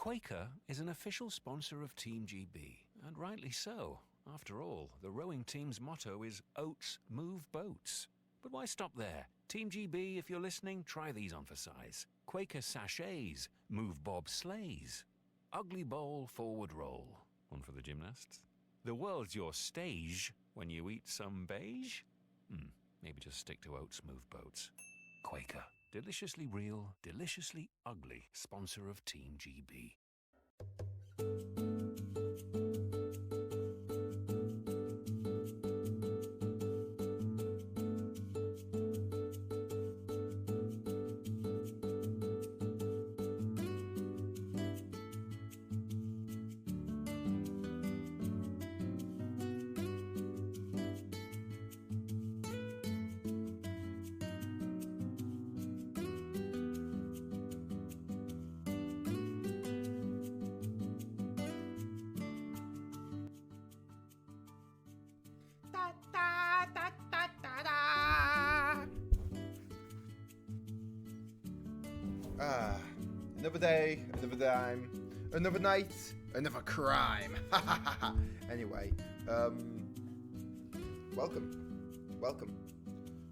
Quaker is an official sponsor of Team GB, and rightly so. After all, the rowing team's motto is Oats Move Boats. But why stop there? Team GB, if you're listening, try these on for size. Quaker sachets move bob sleighs. Ugly bowl forward roll. One for the gymnasts. The world's your stage when you eat some beige? Maybe just stick to Oats Move Boats. Quaker. Deliciously real, deliciously ugly sponsor of Team GB. Another day, another dime, another night, another crime. Anyway, welcome.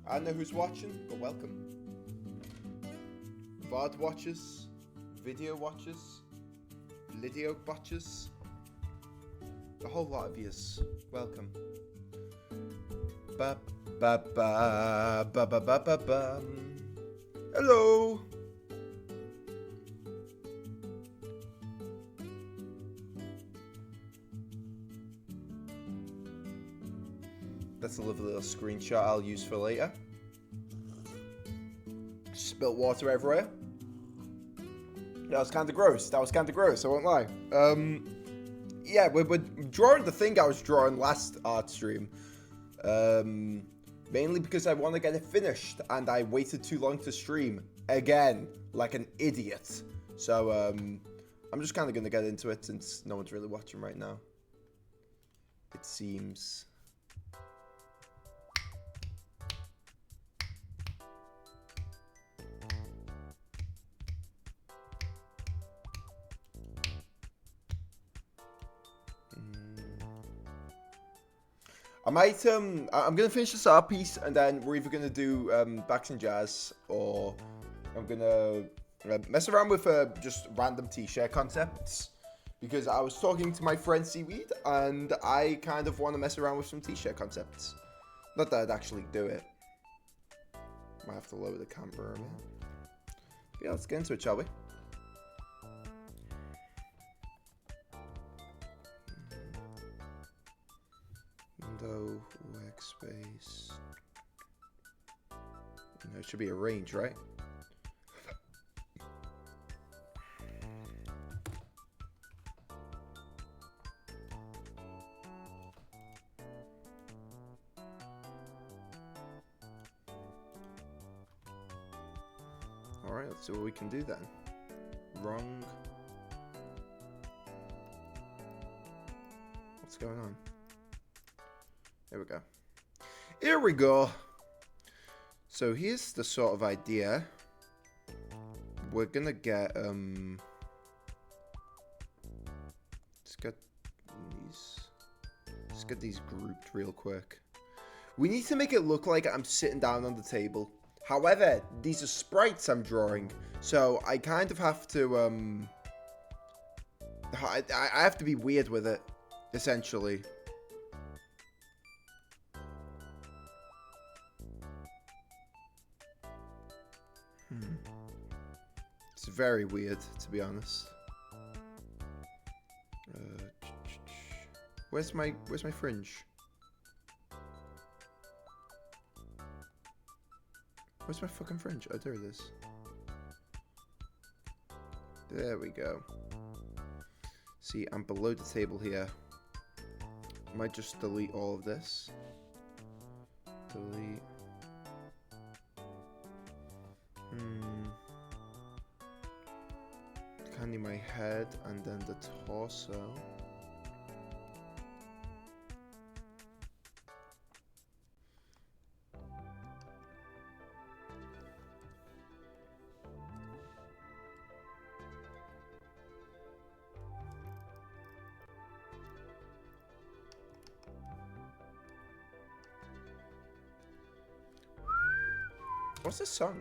I don't know who's watching, but welcome. VOD watchers, video watchers, Lidio watchers, a whole lot of yous. Welcome. Ba ba ba ba ba ba ba ba. Hello. That's a lovely little screenshot I'll use for later. Spilt water everywhere. That was kind of gross, I won't lie. Yeah, we're drawing the thing I was drawing last art stream. Mainly because I want to get it finished, and I waited too long to stream. Again, like an idiot. So, I'm just kind of going to get into it since no one's really watching right now. It seems. I might, I'm going to finish this art piece, and then we're either going to do Backs and Jazz, or I'm going to mess around with just random t-shirt concepts, because I was talking to my friend Seaweed, and I kind of want to mess around with some t-shirt concepts. Not that I'd actually do it. Might have to lower the camera a bit. But yeah, let's get into it, shall we? Window, workspace. No, it should be a range, right? Alright, let's see what we can do then. Wrong. What's going on? There we go. Here we go. So here's the sort of idea. We're gonna get let's get these grouped real quick. We need to make it look like I'm sitting down on the table. However, these are sprites I'm drawing, so I kind of have to I have to be weird with it, essentially. It's very weird, to be honest. Where's my fringe? Where's my fucking fringe? Oh, there it is. There we go. See, I'm below the table here. I might just delete all of this. Delete. Kind of my head and then the torso. What's this song?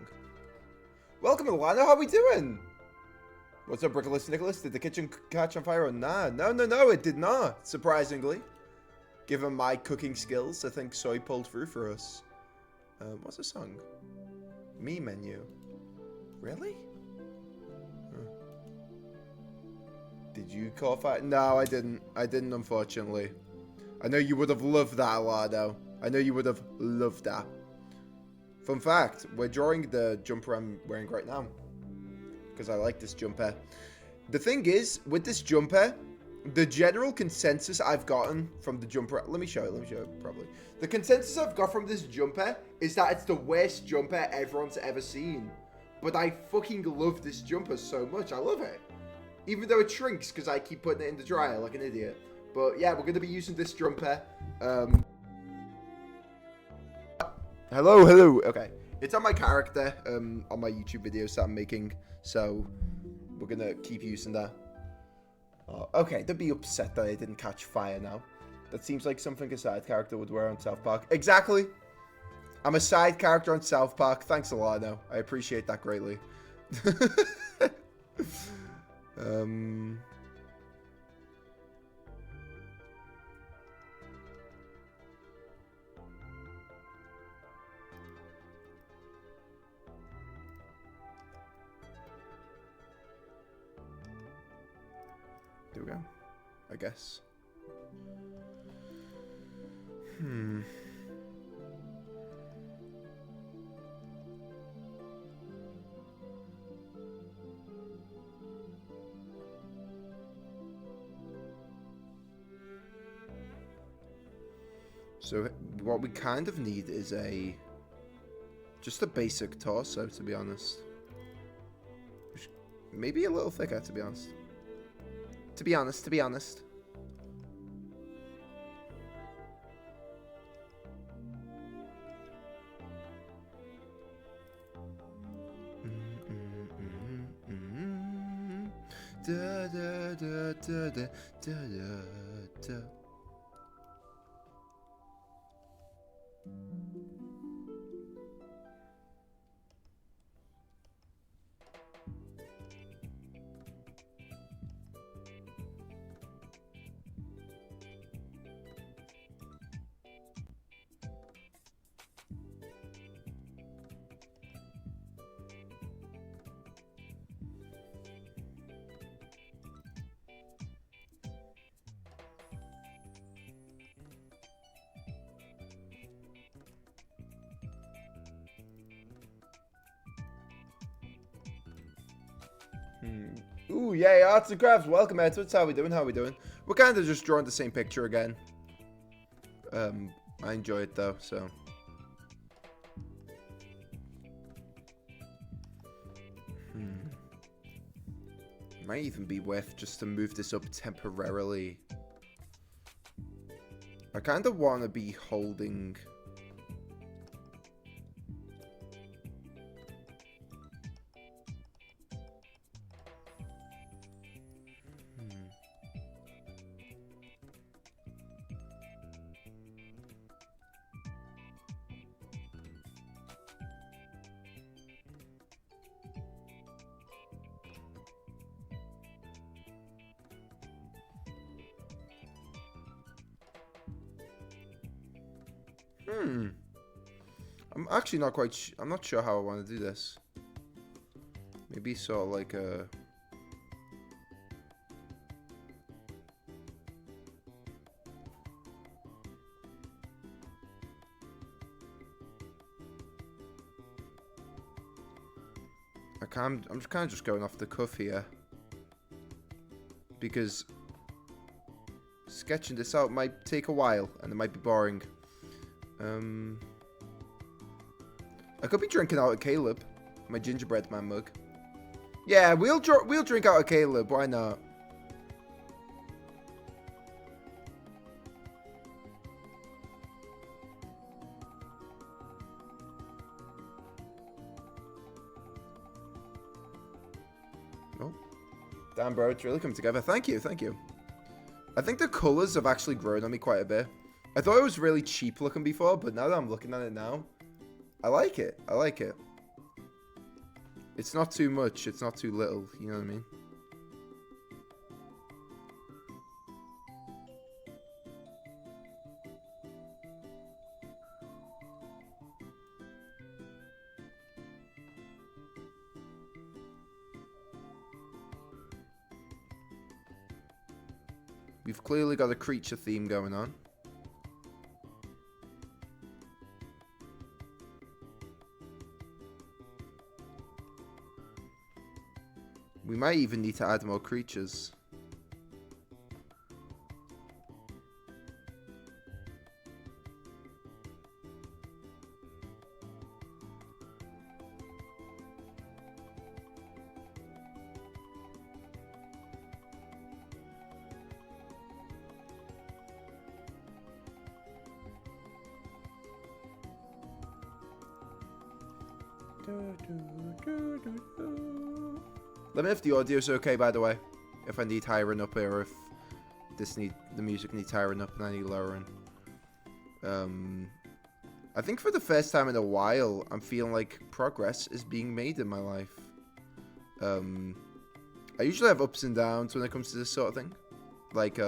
Welcome, Alana. How we doing? What's up, Brickless Nicholas? Did the kitchen catch on fire or nah? No, it did not, surprisingly. Given my cooking skills, I think Soy pulled through for us. What's the song? Me menu. Really? Huh. Did you call fire? No, I didn't. I didn't, unfortunately. I know you would have loved that, Alado. I know you would have loved that. Fun fact, we're drawing the jumper I'm wearing right now. Because I like this jumper. The thing is, with this jumper, the general consensus I've gotten from the jumper... Let me show it probably. The consensus I've got from this jumper is that it's the worst jumper everyone's ever seen. But I fucking love this jumper so much. I love it. Even though it shrinks because I keep putting it in the dryer like an idiot. But yeah, we're going to be using this jumper. Hello. Okay. It's on my character on my YouTube videos that I'm making. So we're going to keep using that. Oh, okay, don't be upset that I didn't catch fire now. That seems like something a side character would wear on South Park. Exactly. I'm a side character on South Park. Thanks a lot, now. I appreciate that greatly. There we go. I guess. So what we kind of need is just a basic torso, to be honest. Maybe a little thicker, to be honest. To be honest. Da da da da da da da. Ooh, yay, arts and crafts. Welcome, Edwards. How we doing? We're kind of just drawing the same picture again. I enjoy it, though, so. Might even be worth just to move this up temporarily. I kind of want to be holding... I'm actually not quite... I'm not sure how I want to do this. Maybe sort of like a... I'm just kind of just going off the cuff here. Because sketching this out might take a while and it might be boring. I could be drinking out of Caleb, my gingerbread man mug. Yeah, we'll drink out of Caleb. Why not? Oh, damn, bro, it's really come together. Thank you. I think the colors have actually grown on me quite a bit. I thought it was really cheap looking before, but now that I'm looking at it now, I like it. It's not too much, it's not too little, you know what I mean? We've clearly got a creature theme going on. We might even need to add more creatures. Let me know if the audio's okay, by the way. If I need higher up here, or if the music needs higher up and I need lowering. I think for the first time in a while, I'm feeling like progress is being made in my life. I usually have ups and downs when it comes to this sort of thing. Like,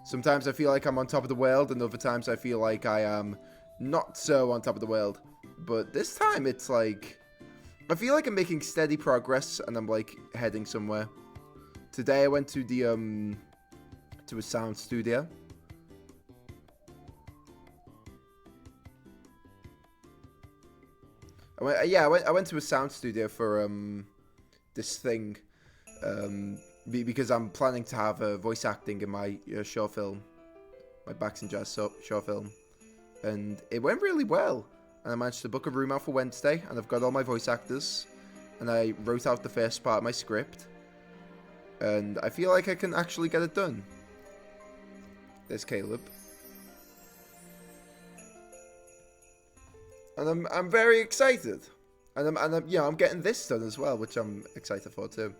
sometimes I feel like I'm on top of the world, and other times I feel like I am not so on top of the world. But this time, it's like, I feel like I'm making steady progress, and I'm like heading somewhere. Today I went to the to a sound studio. I went to a sound studio for this thing, because I'm planning to have voice acting in my short film, my Backs and Jazz short film, and it went really well. And I managed to book a room out for Wednesday, and I've got all my voice actors, and I wrote out the first part of my script, and I feel like I can actually get it done. There's Caleb. And I'm very excited. And I'm getting this done as well, which I'm excited for too.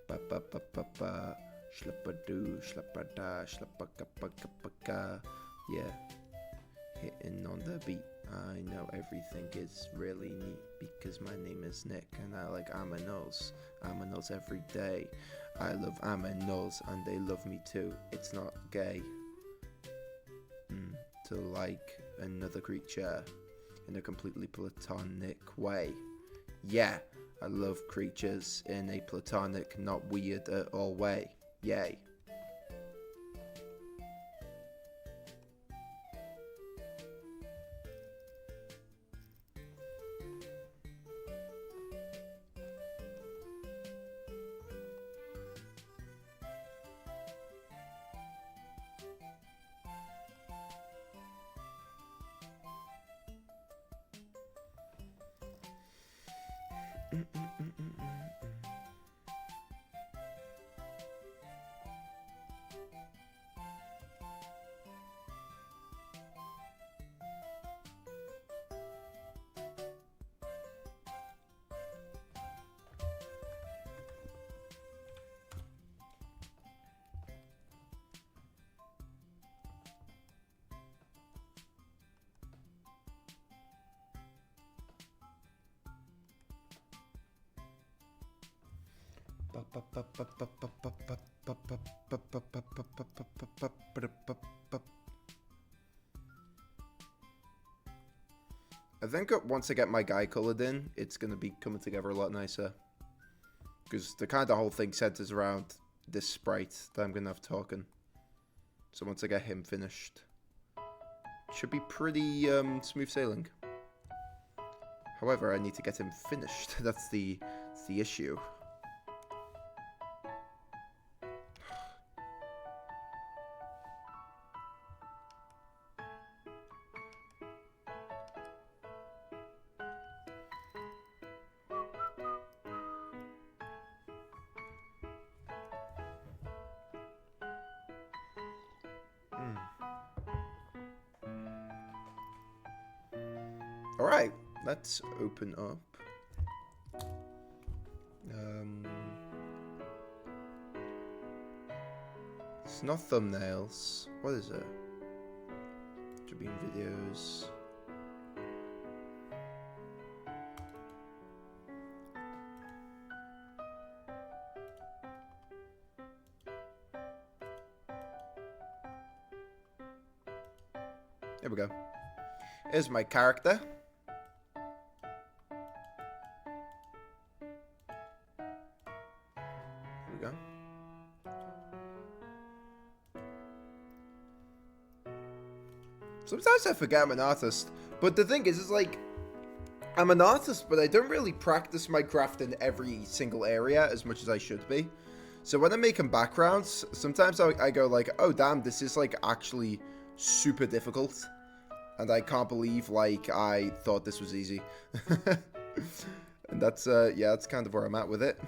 Ba ba ba ba ba. Shlappa-doo, shlappa-da, shlappa-ka-pa-ka-pa-ka. Yeah, hitting on the beat. I know everything is really neat because my name is Nick and I like aminos. Aminos every day. I love aminos and they love me too. It's not gay to like another creature in a completely platonic way. Yeah, I love creatures in a platonic, not weird at all way. Yay. I think once I get my guy colored in, it's going to be coming together a lot nicer. Because the kind of whole thing centers around this sprite that I'm going to have talking. So once I get him finished, should be pretty smooth sailing. However, I need to get him finished. That's the issue. Alright, let's open up. It's not thumbnails. What is it? Should be in videos. There we go. Here's my character. There we go. Sometimes I forget I'm an artist, but the thing is like, I'm an artist, but I don't really practice my craft in every single area as much as I should be. So when I'm making backgrounds, sometimes I go like, oh damn, this is like actually super difficult. And I can't believe like I thought this was easy. And that's, yeah, that's kind of where I'm at with it.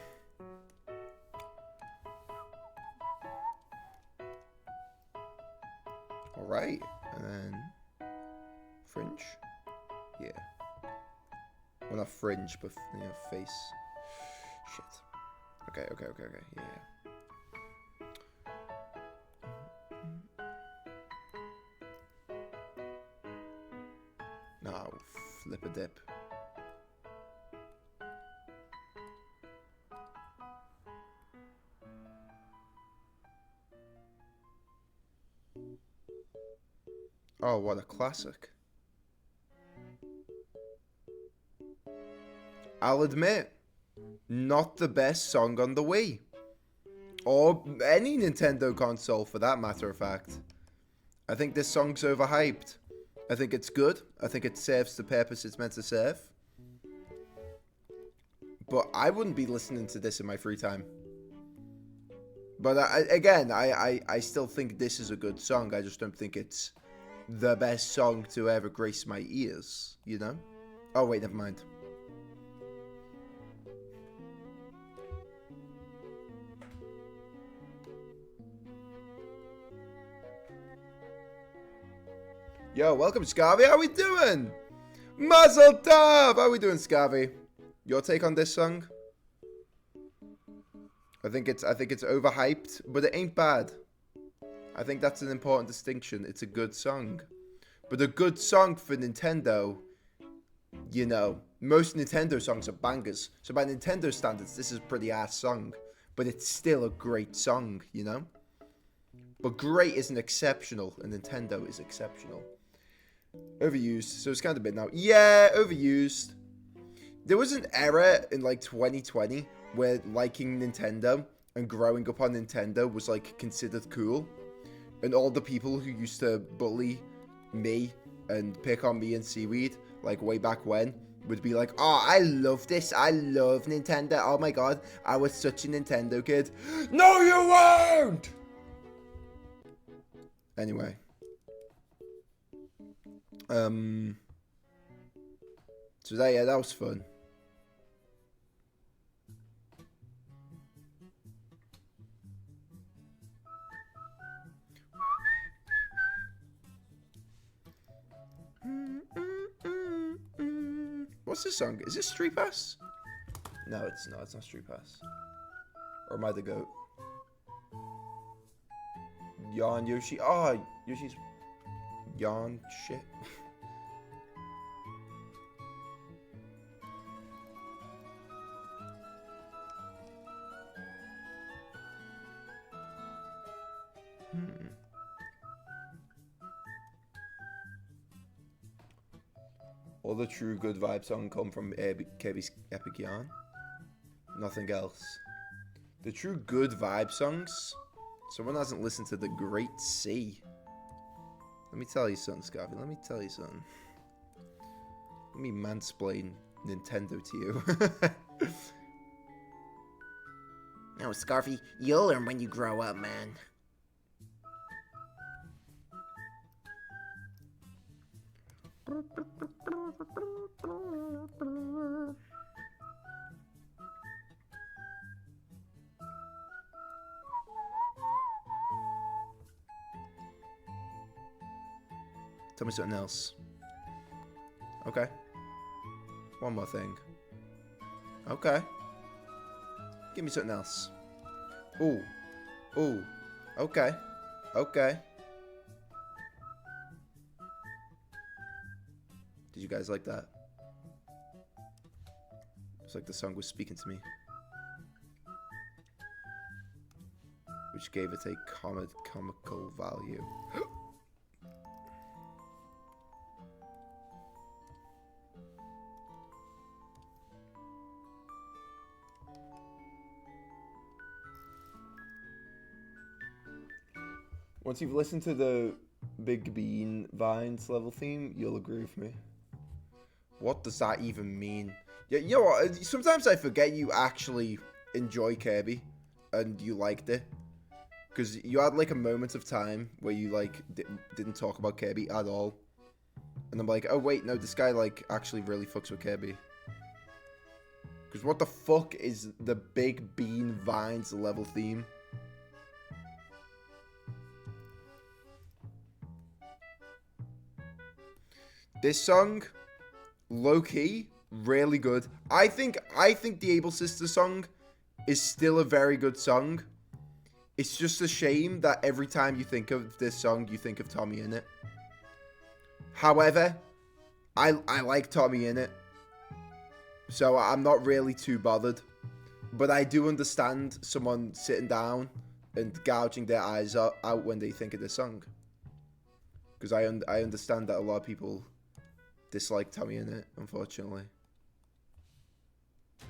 Alright, and then fringe? Yeah. Well, not fringe, but, you know, face. Shit. Okay, yeah. No, flip a dip. Oh, what a classic. I'll admit, not the best song on the Wii. Or any Nintendo console for that matter of fact. I think this song's overhyped. I think it's good. I think it serves the purpose it's meant to serve. But I wouldn't be listening to this in my free time. But I still think this is a good song. I just don't think it's the best song to ever grace my ears, you know? Oh, wait, never mind. Yo, welcome, Scarvy. How we doing? Mazel tov! How we doing, Scarvy? Your take on this song? I think it's overhyped, but it ain't bad. I think that's an important distinction. It's a good song. But a good song for Nintendo, you know, most Nintendo songs are bangers. So by Nintendo standards, this is a pretty ass song. But it's still a great song, you know? But great isn't exceptional, and Nintendo is exceptional. Overused, so it's kind of a bit now. Yeah, overused. There was an era in like 2020 where liking Nintendo and growing up on Nintendo was like considered cool. And all the people who used to bully me and pick on me and Seaweed, like way back when, would be like, oh, I love this. I love Nintendo. Oh my god, I was such a Nintendo kid. No, you weren't! Anyway. So that was fun. What's this song? Is this Street Pass? No, it's not. It's not Street Pass. Or am I the goat? Yawn Yoshi. Oh, Yoshi's yawn shit. All the true good vibe songs come from KB's Epic Yarn. Nothing else. The true good vibe songs. Someone hasn't listened to The Great Sea. Let me tell you something, Scarfy. Let me tell you something. Let me mansplain Nintendo to you. No, Scarfy, you'll learn when you grow up, man. Tell me something else. Okay. One more thing. Okay. Give me something else. Ooh. Ooh. Okay. Okay. Did you guys like that? It's like the song was speaking to me. Which gave it a comical value. Once you've listened to the Big Bean Vines level theme, you'll agree with me. What does that even mean? Yeah, you know what? Sometimes I forget you actually enjoy Kirby, and you liked it, because you had like a moment of time where you like didn't talk about Kirby at all, and I'm like, oh wait, no, this guy like actually really fucks with Kirby. Because what the fuck is the Big Bean Vines level theme? This song, low-key, really good. I think the Able Sisters song is still a very good song. It's just a shame that every time you think of this song, you think of Tommy in it. However, I like Tommy in it, so I'm not really too bothered. But I do understand someone sitting down and gouging their eyes out when they think of this song. Because I understand that a lot of people dislike Tommy in it, unfortunately.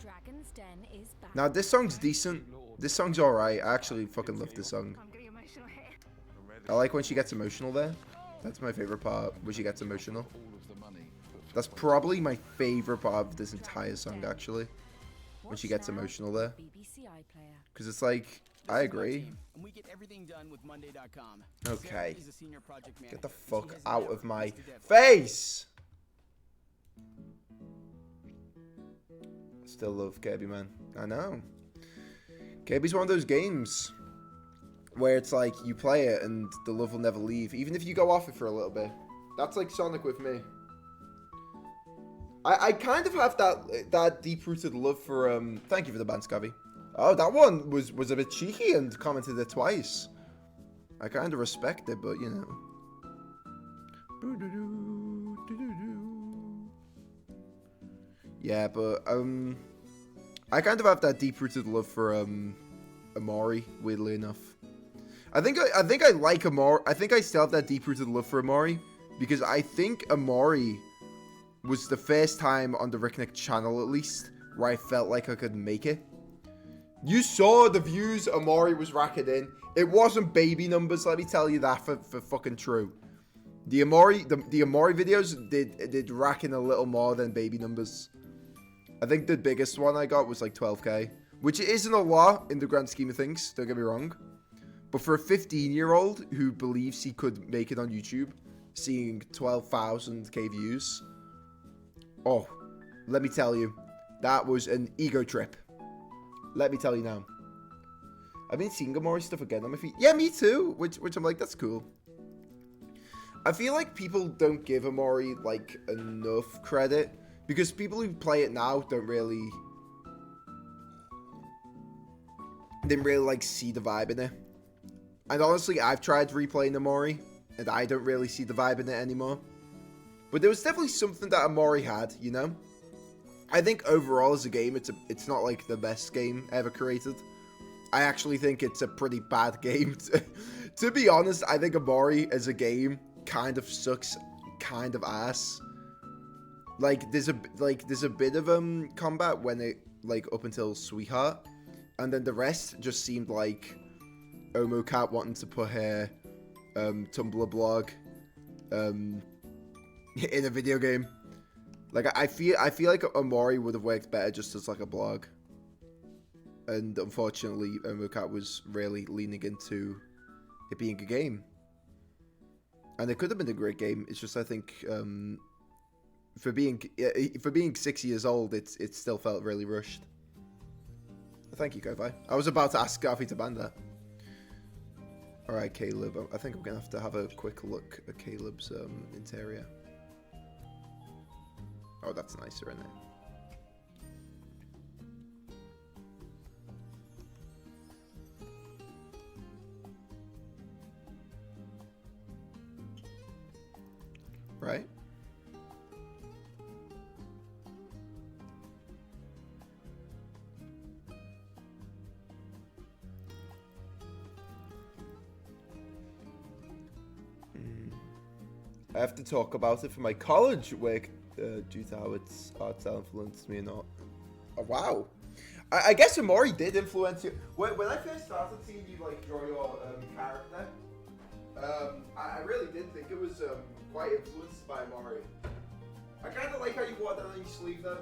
Dragon's Den is back. Now, this song's decent. This song's alright. I actually fucking love this song. I like when she gets emotional there. That's my favorite part, when she gets emotional. That's probably my favorite part of this entire song, actually. When she gets emotional there. Because it's like, I agree. Okay. Get the fuck out of my face! Still love Kirby, man. I know. Kirby's one of those games where it's like you play it and the love will never leave, even if you go off it for a little bit. That's like Sonic with me. I kind of have that deep-rooted love for thank you for the band, Scabby. Oh, that one was a bit cheeky and commented it twice. I kind of respect it, but you know. Yeah, but I kind of have that deep-rooted love for Amari, weirdly enough. I think I like Amari. I think I still have that deep-rooted love for Amari because I think Amari was the first time on the Ricknick channel, at least, where I felt like I could make it. You saw the views Amari was racking in. It wasn't baby numbers, let me tell you that for fucking true. The Amari videos did rack in a little more than baby numbers. I think the biggest one I got was like 12k, which isn't a lot in the grand scheme of things, don't get me wrong. But for a 15-year-old who believes he could make it on YouTube, seeing 12,000k views, oh, let me tell you, that was an ego trip. Let me tell you now. I've been seeing Amori stuff again on my feed. Yeah, me too, which I'm like, that's cool. I feel like people don't give Amori, like, enough credit. Because people who play it now didn't really like see the vibe in it. And honestly, I've tried replaying Amori, and I don't really see the vibe in it anymore. But there was definitely something that Amori had, you know? I think overall as a game, it's not like the best game ever created. I actually think it's a pretty bad game. To be honest, I think Amori as a game kind of sucks, kind of ass. Like there's a bit of combat when it like up until Sweetheart, and then the rest just seemed like Omo Cat wanting to put her Tumblr blog in a video game. Like I feel like Amori would have worked better just as like a blog. And unfortunately, Mukat was really leaning into it being a game. And it could have been a great game. It's just I think for being 6 years old, it still felt really rushed. Thank you, Kofi. I was about to ask Garfi to ban that. All right, Caleb. I think I'm gonna have a quick look at Caleb's interior. Oh, that's nicer, isn't it? Right? I have to talk about it for my college work due to how its art style influenced me or not. Oh, wow. I guess Amori did influence you. When I first started seeing you like draw your character, I really did think it was quite influenced by Amori. I kind of like how you wore that on your sleeve though.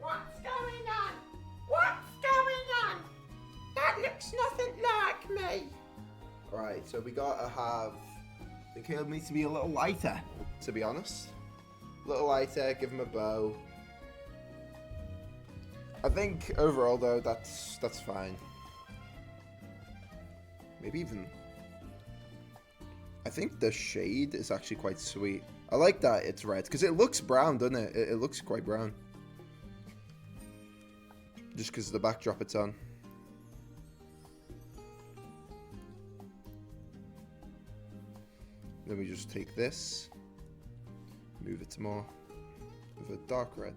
What's going on? What's going on? That looks nothing like me. Right, so we gotta have. I think Caleb needs to be a little lighter, to be honest. A little lighter, give him a bow. I think overall though, that's fine. Maybe even. I think the shade is actually quite sweet. I like that it's red because it looks brown, doesn't it? It looks quite brown. Just because of the backdrop it's on. Then we just take this, move it to more of a dark red.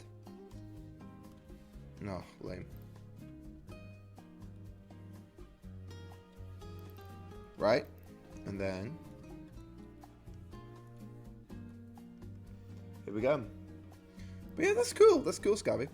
No, lame. Right, and then here we go. But yeah, that's cool. That's cool, Scabby.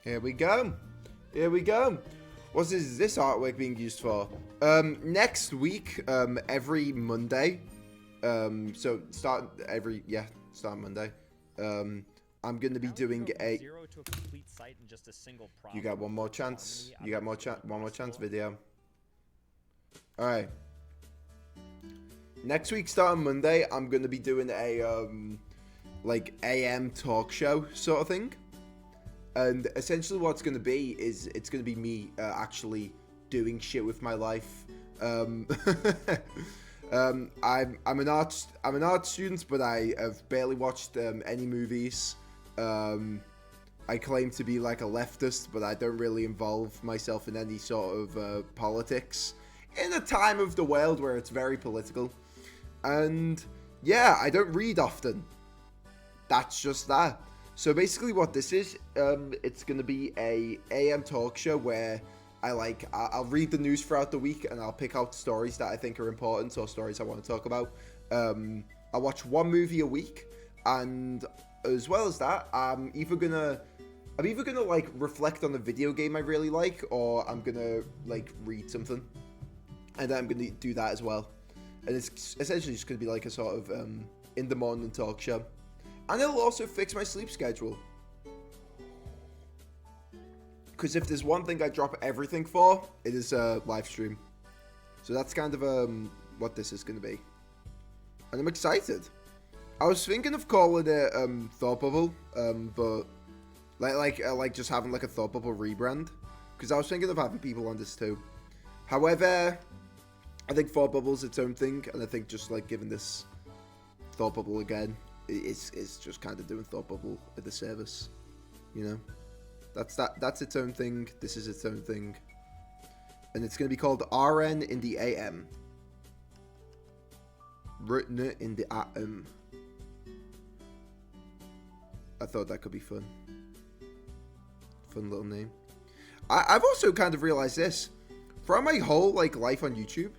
Here we go. Here we go. What is this artwork being used for? Next week, every Monday. So start Monday. I'm gonna be doing a. You got one more chance. You got one more chance video. All right. Next week, starting Monday, I'm gonna be doing a like AM talk show sort of thing. And essentially what it's going to be is it's going to be me actually doing shit with my life. I'm an art student, but I have barely watched any movies. I claim to be like a leftist, but I don't really involve myself in any sort of politics in a time of the world where it's very political. And yeah, I don't read often. That's just that. So basically what this is, it's going to be a AM talk show where I'll read the news throughout the week and I'll pick out stories that I think are important or stories I want to talk about. I watch one movie a week, and as well as that, I'm either gonna like reflect on a video game I really like, or I'm gonna like read something, and then I'm gonna do that as well. And it's essentially just gonna be like a sort of in the morning talk show, and it'll also fix my sleep schedule. Because if there's one thing I drop everything for, it is a live stream. So that's kind of what this is gonna be, and I'm excited. I was thinking of calling it Thought Bubble, but like just having like a Thought Bubble rebrand, because I was thinking of having people on this too. However, I think Thought Bubble's its own thing, and I think just like giving this Thought Bubble again is just kind of doing Thought Bubble a disservice, you know. That's its own thing. This is its own thing, and it's gonna be called RN in the AM. Written in the AM. I thought that could be fun. Fun little name. I've also kind of realized this throughout my whole like life on YouTube,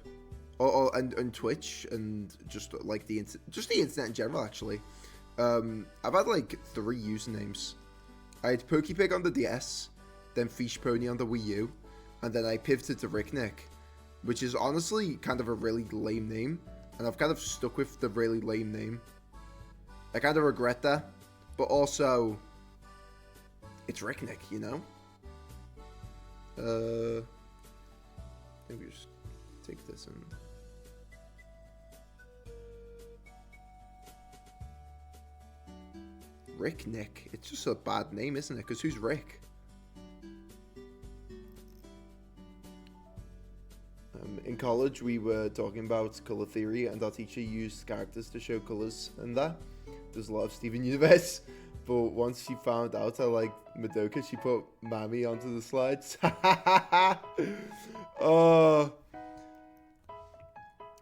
and Twitch, and just like the internet in general. Actually, I've had like 3 usernames. I had Pokepig on the DS, then Fish Pony on the Wii U, and then I pivoted to Ricknick, which is honestly kind of a really lame name, and I've kind of stuck with the really lame name. I kind of regret that, but also, it's Ricknick, you know? I think we just take this and... Ricknick. It's just a bad name, isn't it? Because who's Rick? In college, we were talking about color theory, and our teacher used characters to show colors and that. There's a lot of Steven Universe, but once she found out I liked Madoka, she put Mami onto the slides. Oh,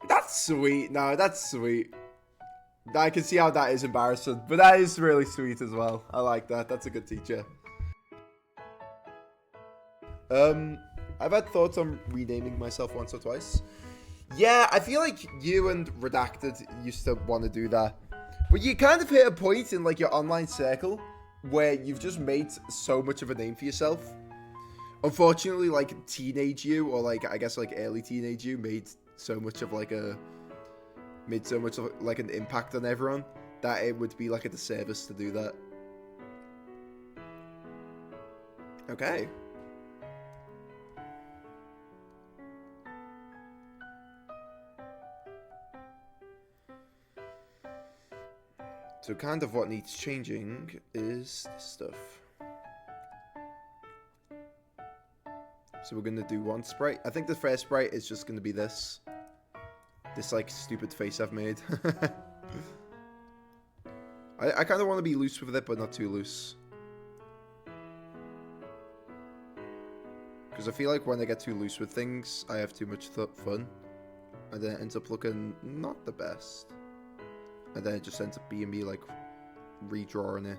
that's sweet. No, that's sweet. I can see how that is embarrassing, but that is really sweet as well. I like that. That's a good teacher. I've had thoughts on renaming myself once or twice. Yeah, I feel like you and Redacted used to want to do that. But you kind of hit a point in like your online circle where you've just made so much of a name for yourself. Unfortunately, like teenage you, or like I guess like early teenage you, made so much of an impact on everyone that it would be like a disservice to do that. Okay. So kind of what needs changing is this stuff. So we're gonna do one sprite. I think the first sprite is just gonna be this like stupid face I've made. I kind of want to be loose with it, but not too loose. Because I feel like when I get too loose with things, I have too much fun. And then it ends up looking not the best. And then it just ends up being me like redrawing it.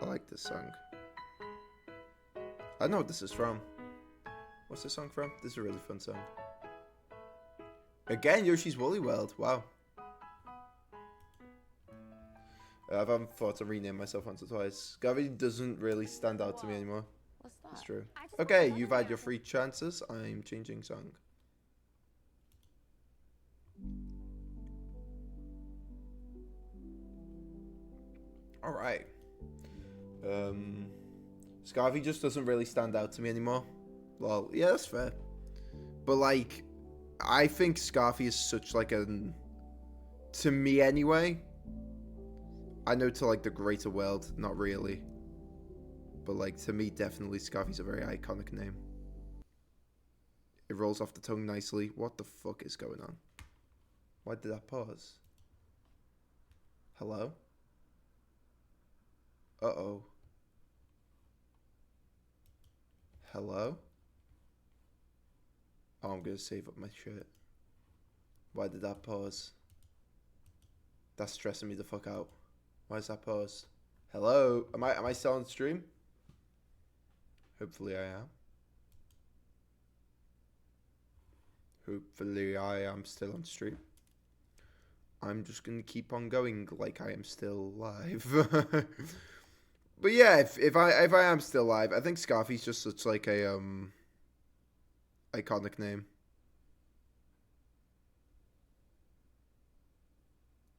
I like this song. I know what this is from. What's this song from? This is a really fun song. Again, Yoshi's Woolly World. Wow. I've had thoughts of renaming myself once or twice. Gavi doesn't really stand out to me anymore. What's that? It's true. Okay, you've had your 3 chances. I'm changing song. Alright. Scarvy just doesn't really stand out to me anymore. Well, yeah, that's fair. But like, I think Scarfy is such like an... To me anyway. I know to like the greater world, not really. But like, to me, definitely Scarfy's a very iconic name. It rolls off the tongue nicely. What the fuck is going on? Why did that pause? Hello? Uh-oh. Hello? Oh, I'm gonna save up my shit. Why did that pause? That's stressing me the fuck out. Why is that paused? Hello? Am I still on stream? Hopefully I am. Hopefully I am still on stream. I'm just gonna keep on going like I am still live. But yeah, if I am still live, I think Scarfy's just such like a iconic name.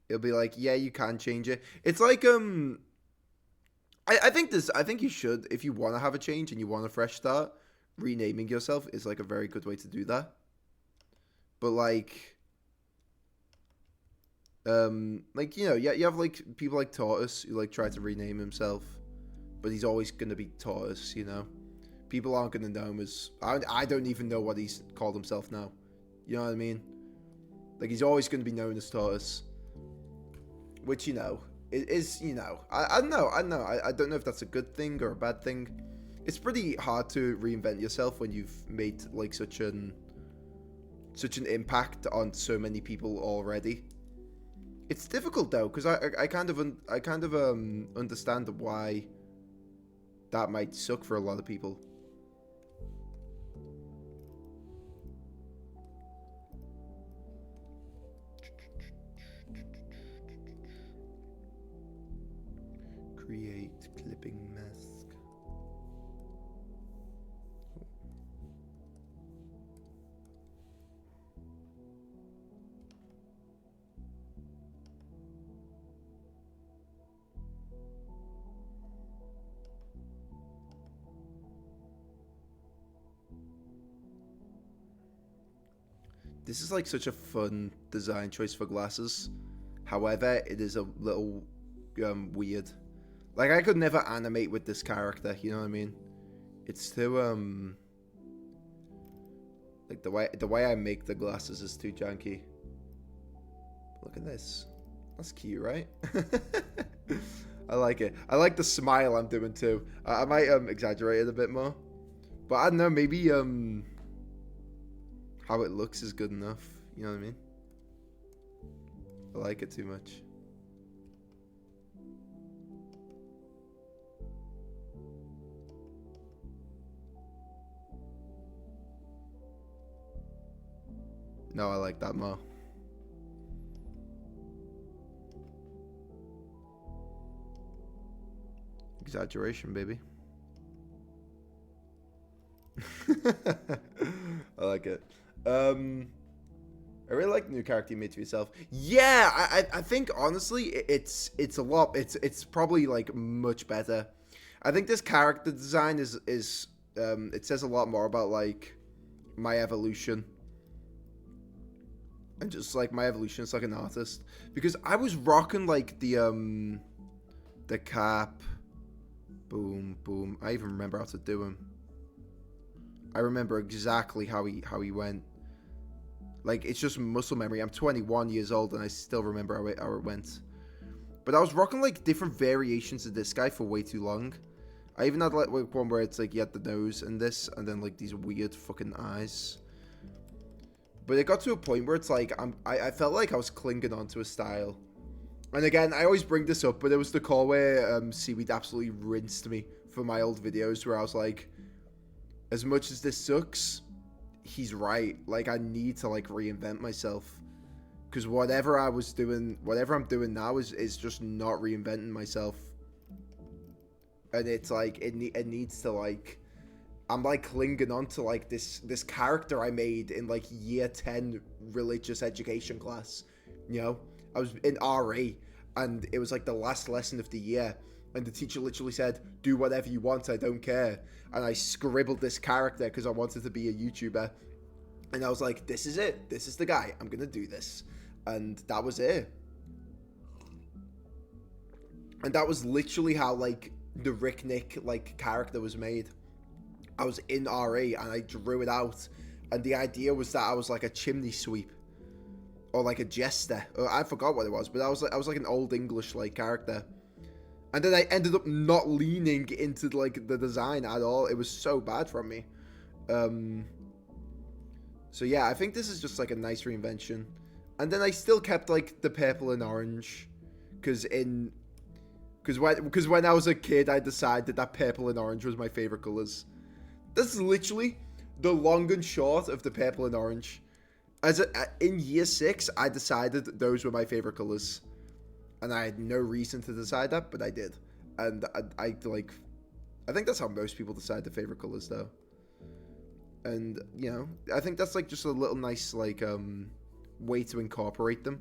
It'll be like, yeah, you can change it. It's like I think you should, if you want to have a change and you want a fresh start, renaming yourself is like a very good way to do that. But like you know, you have like people like Tortoise who like try to rename himself, but he's always gonna be Tortoise, you know. People aren't gonna know him as I don't even know what he's called himself now. You know what I mean? Like he's always gonna be known as Tortoise, which you know is you know I don't know I don't know if that's a good thing or a bad thing. It's pretty hard to reinvent yourself when you've made like such an impact on so many people already. It's difficult though, because I kind of understand why that might suck for a lot of people. Create clipping mask. This is like such a fun design choice for glasses. However, it is a little weird. Like I could never animate with this character, you know what I mean? It's too like the way I make the glasses is too janky. Look at this. That's cute, right? I like it. I like the smile I'm doing too. I might exaggerate it a bit more. But I don't know, maybe how it looks is good enough. You know what I mean? I like it too much. No, I like that more. Exaggeration, baby. I like it. I really like the new character you made for yourself. Yeah, I think honestly it's a lot. It's probably like much better. I think this character design is it says a lot more about like my evolution. And just like my evolution as like an artist, because I was rocking like the cap, boom boom. I even remember how to do him. I remember exactly how he went. Like it's just muscle memory. I'm 21 years old and I still remember how it went. But I was rocking like different variations of this guy for way too long. I even had like one where it's like you had the nose and this, and then like these weird fucking eyes. But it got to a point where it's like I felt like I was clinging onto a style. And again, I always bring this up, but it was the call where Seaweed absolutely rinsed me for my old videos where I was like, as much as this sucks, he's right. Like I need to like reinvent myself, because whatever I'm doing now is just not reinventing myself. And it's like it needs to like. I'm like clinging on to like this character I made in like year 10 religious education class. You know, I was in RE and it was like the last lesson of the year, and the teacher literally said, "Do whatever you want, I don't care." And I scribbled this character because I wanted to be a YouTuber, and I was like, "This is it. This is the guy. I'm gonna do this," and that was it. And that was literally how like the Rick Nick like character was made. I was in RE and I drew it out, and the idea was that I was like a chimney sweep or like a jester. I forgot what it was, but I was like an old English like character, And then I ended up not leaning into, like, the design at all. It was so bad from me. So yeah, I think this is just, like, a nice reinvention. And then I still kept, like, the purple and orange. Because when I was a kid, I decided that purple and orange was my favorite colors. That's literally the long and short of the purple and orange. In year 6, I decided those were my favorite colors. And I had no reason to decide that, but I did. And I think that's how most people decide their favorite colors, though. And, you know, I think that's, like, just a little nice, like, way to incorporate them.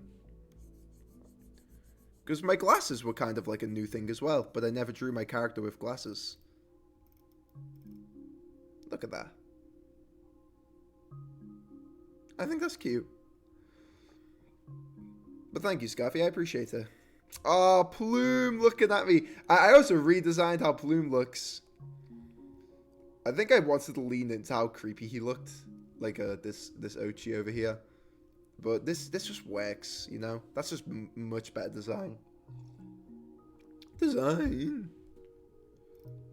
Because my glasses were kind of like a new thing as well, but I never drew my character with glasses. Look at that. I think that's cute. But thank you, Scaffy. I appreciate it. Oh, Plume looking at me. I also redesigned how Plume looks. I think I wanted to lean into how creepy he looked. Like this Ochi over here. But this just works, you know? That's just much better design.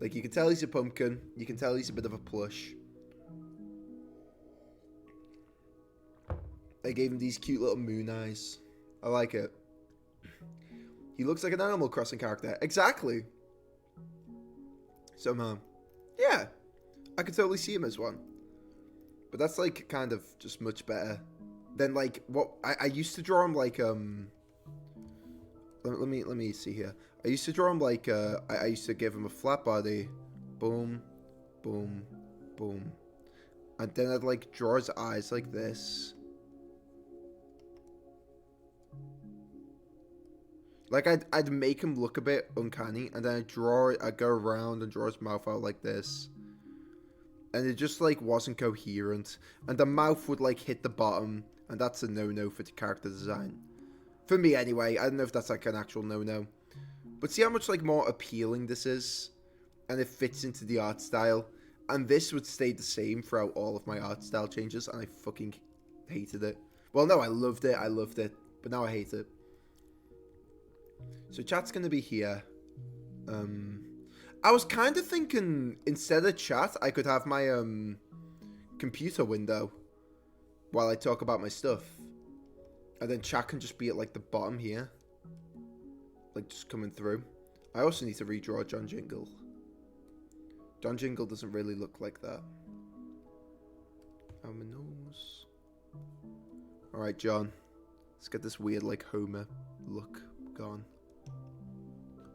Like, you can tell he's a pumpkin. You can tell he's a bit of a plush. I gave him these cute little moon eyes. I like it. He looks like an Animal Crossing character. Exactly. Somehow. Yeah. I could totally see him as one. But that's, like, kind of just much better. Then, like, what I used to draw him like let me see here. I used to draw him like I used to give him a flat body, boom, boom, boom, and then I'd like draw his eyes like this. Like I'd make him look a bit uncanny, and then I'd go around and draw his mouth out like this. And it just like wasn't coherent, and the mouth would like hit the bottom. And that's a no-no for the character design. For me, anyway. I don't know if that's, like, an actual no-no. But see how much, like, more appealing this is? And it fits into the art style. And this would stay the same throughout all of my art style changes. And I fucking hated it. Well, no, I loved it. But now I hate it. So chat's going to be here. I was kind of thinking, instead of chat, I could have my, computer window. While I talk about my stuff. And then chat can just be at like the bottom here. Like just coming through. I also need to redraw John Jingle. John Jingle doesn't really look like that. Oh, my nose. Alright, John. Let's get this weird like Homer look gone.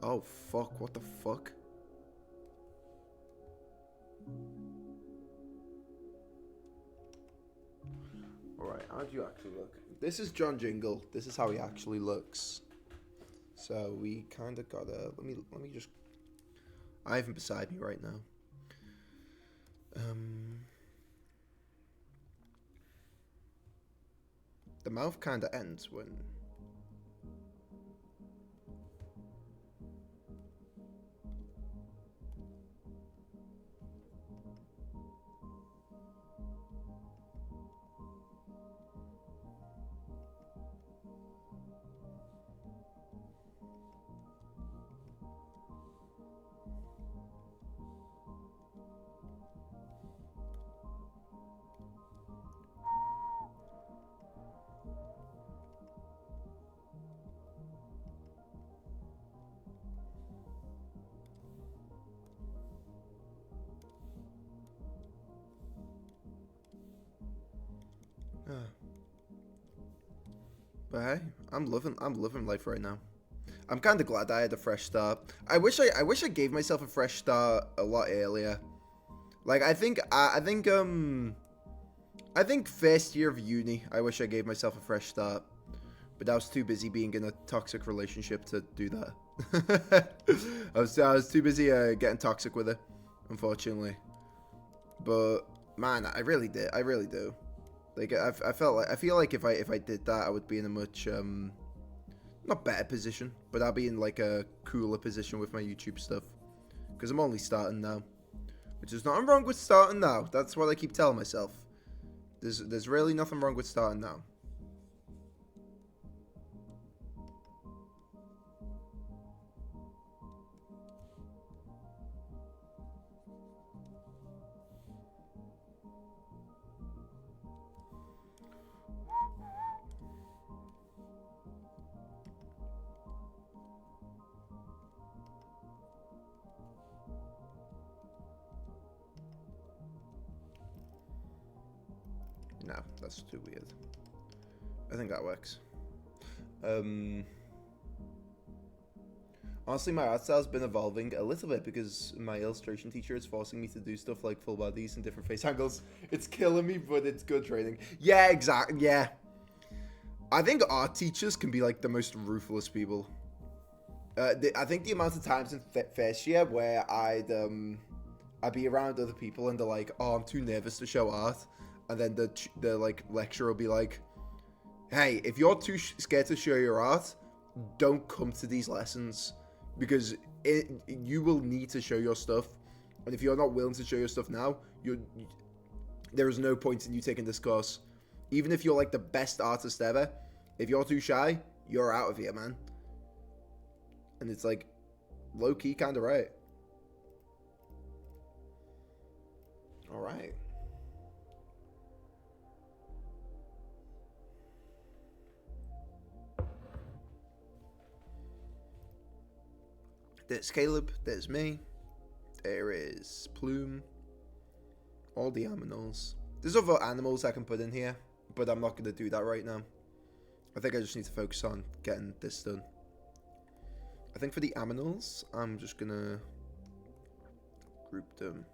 Oh fuck, what the fuck? Alright, how do you actually look? This is John Jingle. This is how he actually looks. So we kind of gotta... Let me just... I have him beside me right now. The mouth kind of ends when... But hey, I'm living life right now. I'm kind of glad I had a fresh start. I wish I gave myself a fresh start a lot earlier. Like I think first year of uni, I wish I gave myself a fresh start. But I was too busy being in a toxic relationship to do that. I was too busy getting toxic with her, unfortunately. But man, I really do. Like I feel like if I did that, I would be in a much not better position, but I'll be in like a cooler position with my YouTube stuff, because I'm only starting now, which is nothing wrong with starting now. That's what I keep telling myself. There's really nothing wrong with starting now. No, that's too weird. I think that works. Honestly, my art style's been evolving a little bit because my illustration teacher is forcing me to do stuff like full bodies and different face angles. It's killing me, but it's good training. Yeah, exactly. Yeah. I think art teachers can be like the most ruthless people. I think the amount of times in first year where I'd be around other people and they're like, "Oh, I'm too nervous to show art," and then the like lecturer will be like, "Hey, if you're too scared to show your art, don't come to these lessons because you will need to show your stuff, and if you're not willing to show your stuff now, there is no point in you taking this course. Even if you're like the best artist ever, if you're too shy, you're out of here, man." And it's like, low-key kind of right. All right. There's Caleb, there's me, there is Plume, all the aminals. There's other animals I can put in here, but I'm not going to do that right now. I think I just need to focus on getting this done. I think for the aminals, I'm just going to group them.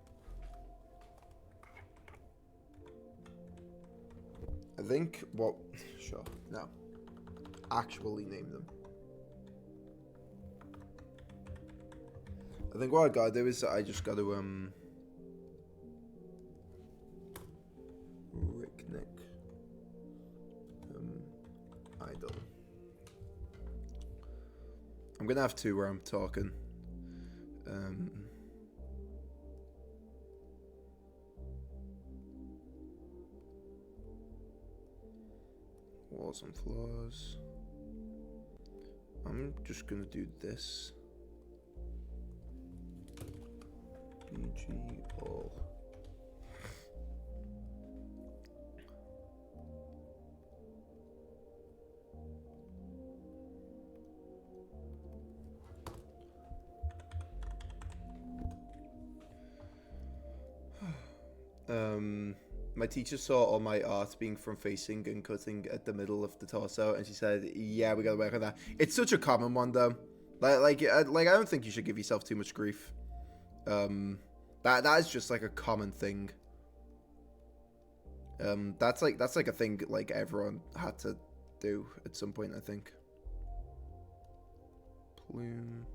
I think sure, no. Actually name them. I think what I gotta do is I just gotta Ricknick idol. I'm gonna have two where I'm talking. Walls and floors. I'm just gonna do this. BG all. My teacher saw all my art being from facing and cutting at the middle of the torso, and she said, "Yeah, we gotta work on that." It's such a common one, though. Like I don't think you should give yourself too much grief. That is just like a common thing. That's like a thing like everyone had to do at some point, I think. Plume.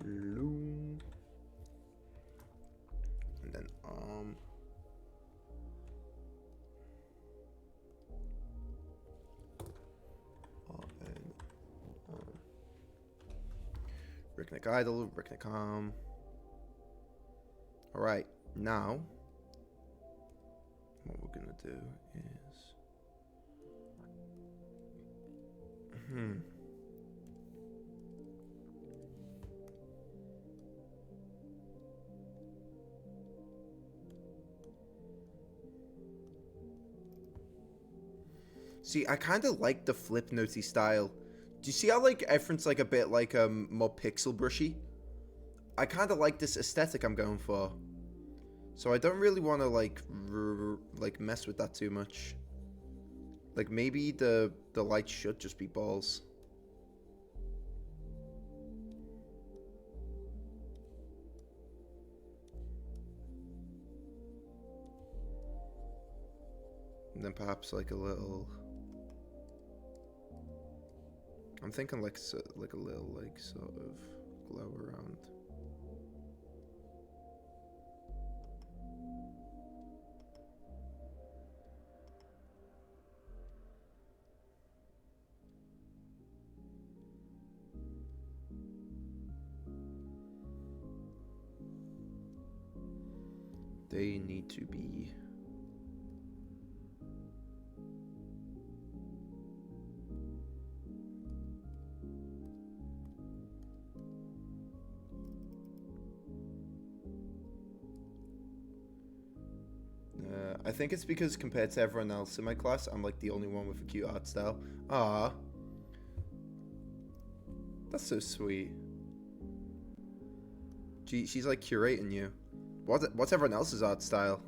Loom. And then Ricknick idle, Ricknick arm. Alright, now what we're gonna do is see, I kind of like the Flipnote style. Do you see how like everything's like a bit like more pixel brushy? I kind of like this aesthetic I'm going for. So I don't really want to like mess with that too much. Like maybe the light should just be balls. And then perhaps like a little. I'm thinking like a little like sort of glow around. They need to be I think it's because compared to everyone else in my class, I'm like the only one with a cute art style. Ah, that's so sweet. She's like curating you. What's everyone else's art style?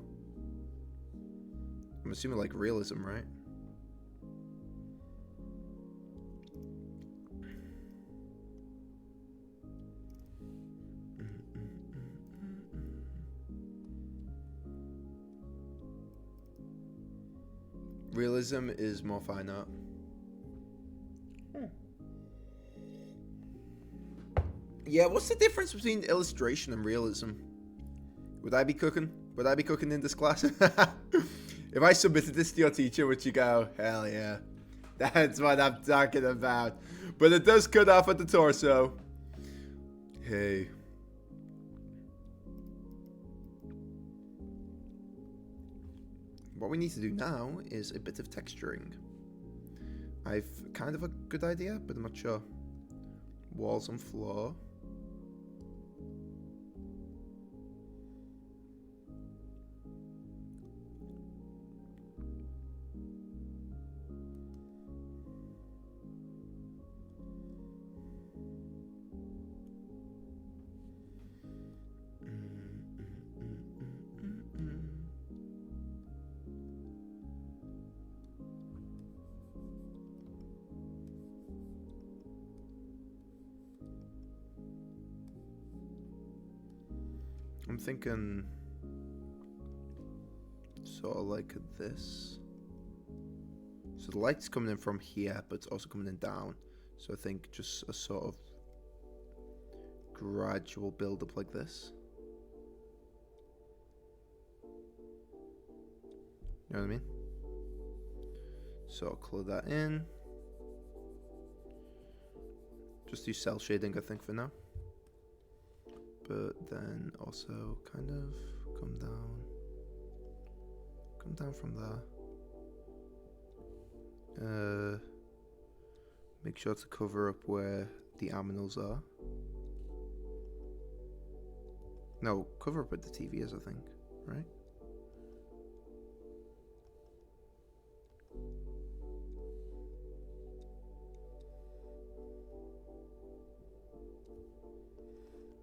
I'm assuming like realism, right? Realism is more fine art. Yeah, what's the difference between illustration and realism? Would I be cooking? Would I be cooking in this class? If I submitted this to your teacher, would you go, hell yeah, that's what I'm talking about. But it does cut off at the torso. Hey. What we need to do now is a bit of texturing. I've kind of a good idea, but I'm not sure. Walls and floor. I'm thinking sort of like this. So the light's coming in from here, but it's also coming in down. So I think just a sort of gradual build up like this. You know what I mean? So I'll color that in. Just do cell shading, I think, for now. But then also kind of come down from there. Make sure to cover up where the aminals are. No, cover up where the TV is, I think, right?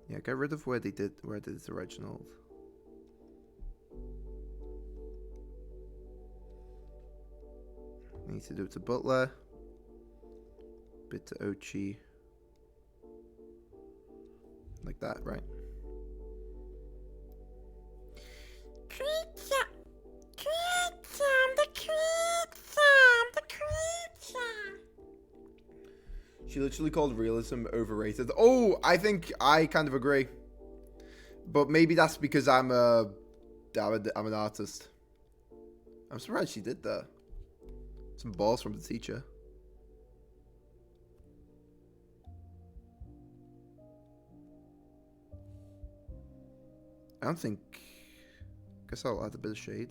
Yeah, get rid of where they did its original. Need to do it to Butler. Bit to Ochi. Like that, right? Creature! The creature! She literally called realism overrated. Oh, I think I kind of agree. But maybe that's because I'm an artist. I'm surprised she did that. Some balls from the teacher. I don't think... guess I'll add a bit of shade.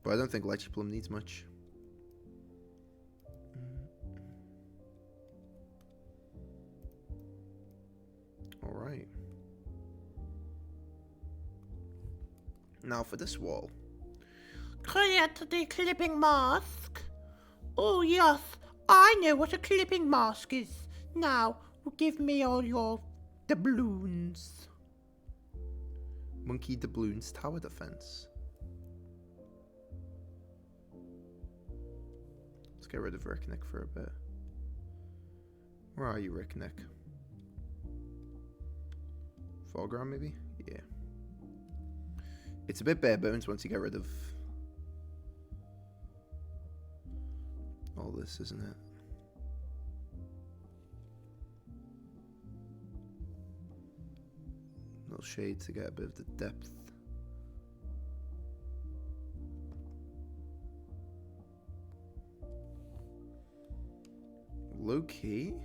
But I don't think Lychee Plum needs much. Alright. Now for this wall. Create the clipping mask. Oh yes, I know what a clipping mask is. Now, give me all your doubloons. Monkey Doubloons Tower Defense. Let's get rid of Ricknick for a bit. Where are you, Ricknick? Foreground, maybe? Yeah. It's a bit bare bones once you get rid of all this, isn't it? Little shade to get a bit of the depth. Low key?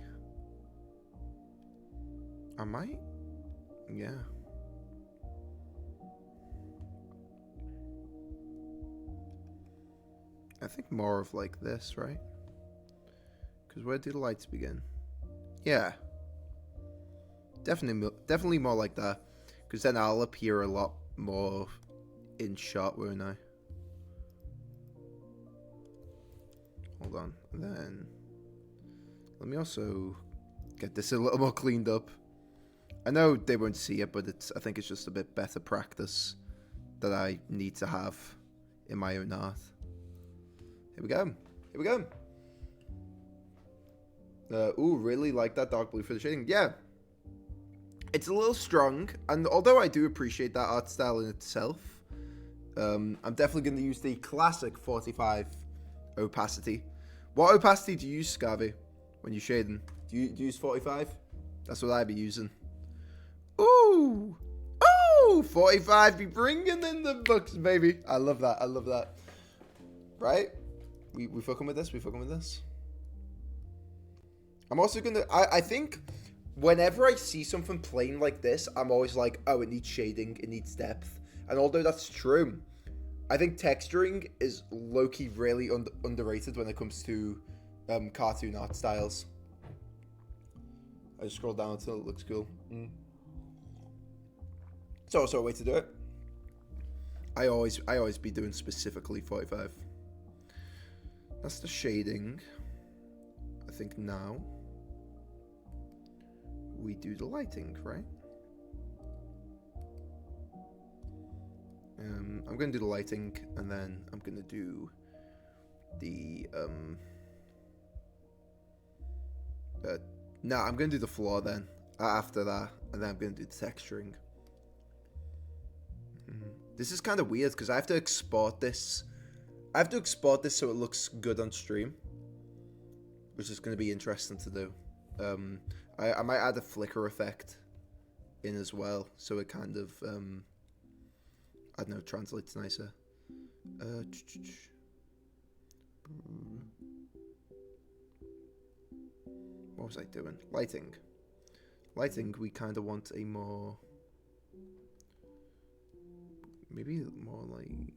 I might? Yeah. I think more of like this, right? Because where do the lights begin? Yeah. Definitely more like that. Because then I'll appear a lot more in shot, won't I? Hold on. And then let me also get this a little more cleaned up. I know they won't see it, but I think it's just a bit better practice that I need to have in my own art. Here we go. Here we go. Ooh, really like that dark blue for the shading. Yeah. It's a little strong, and although I do appreciate that art style in itself, I'm definitely going to use the classic 45 opacity. What opacity do you use, Scarvy, when you're shading? Do you use 45? That's what I'd be using. Ooh! Ooh! 45 be bringing in the books, baby. I love that. I love that. Right? We fucking with this? We fucking with this? I'm also going to... I think... Whenever I see something plain like this, I'm always like, oh, it needs shading, it needs depth. And although that's true, I think texturing is low-key really underrated when it comes to cartoon art styles. I just scroll down until it looks cool. It's also a way to do it. I always be doing specifically 45. That's the shading. I think now we do the lighting, right? I'm gonna do the lighting, and then I'm gonna do the no, I'm gonna do the floor then after that, and then I'm gonna do the texturing. This is kind of weird because I have to export this. I have to export this so it looks good on stream, which is gonna be interesting to do. I might add a flicker effect in as well, so it kind of, I don't know, translates nicer. What was I doing? Lighting. Lighting, we kind of want a more, maybe more like...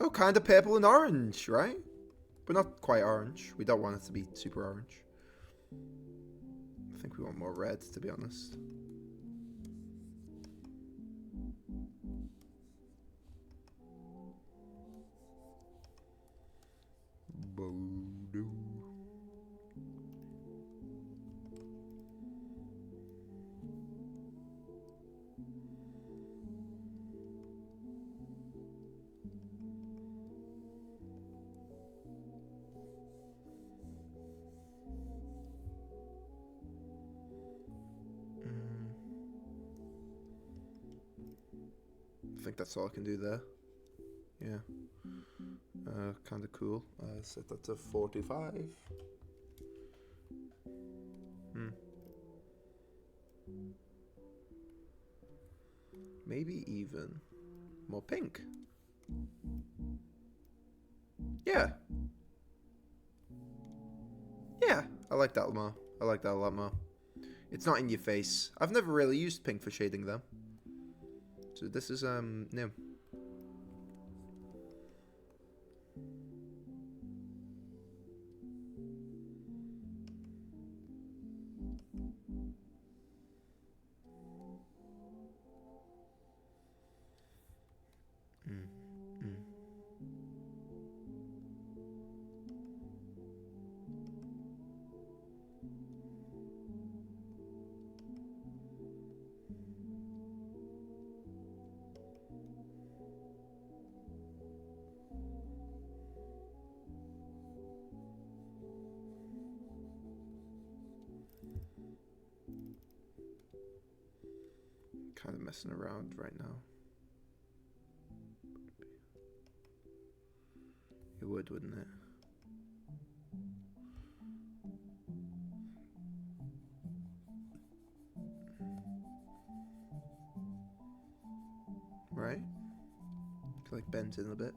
Oh, kind of purple and orange, right? But not quite orange. We don't want it to be super orange. I think we want more red, to be honest. Bo-doo. I think that's all I can do there. Yeah. Kind of cool. Set that to 45. Maybe even more pink. Yeah. Yeah, I like that more. I like that a lot more. It's not in your face. I've never really used pink for shading though. So this is new. Kind of messing around right now. It would, wouldn't it? Right? It's like bent in a bit.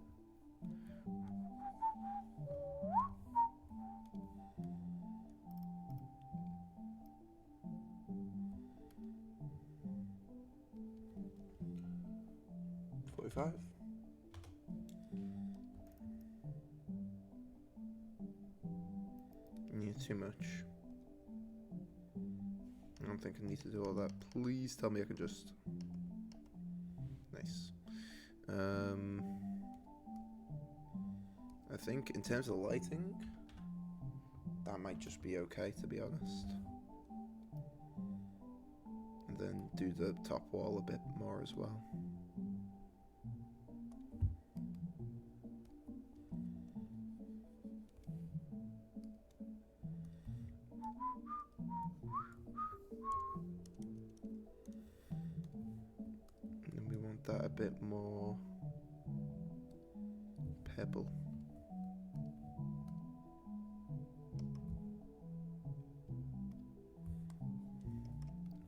Yeah, too much. I don't think I need to do all that. Please tell me I can just... Nice. I think in terms of lighting, that might just be okay, to be honest. And then do the top wall a bit more as well. And then we want that a bit more pebble.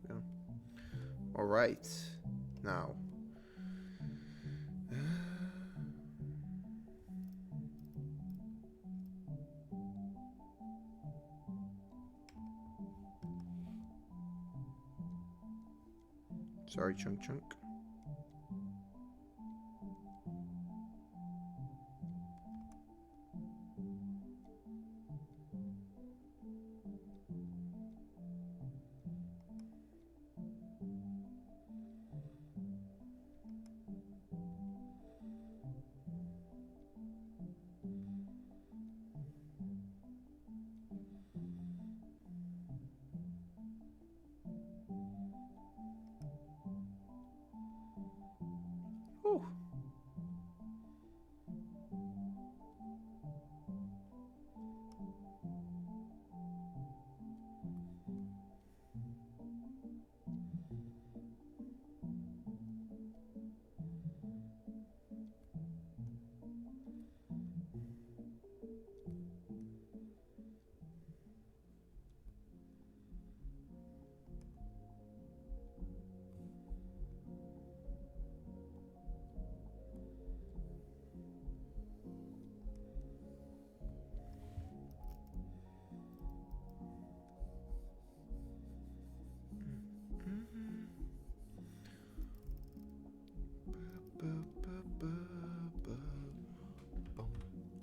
Yeah. All right, now. Sorry, Chunk. Ooh.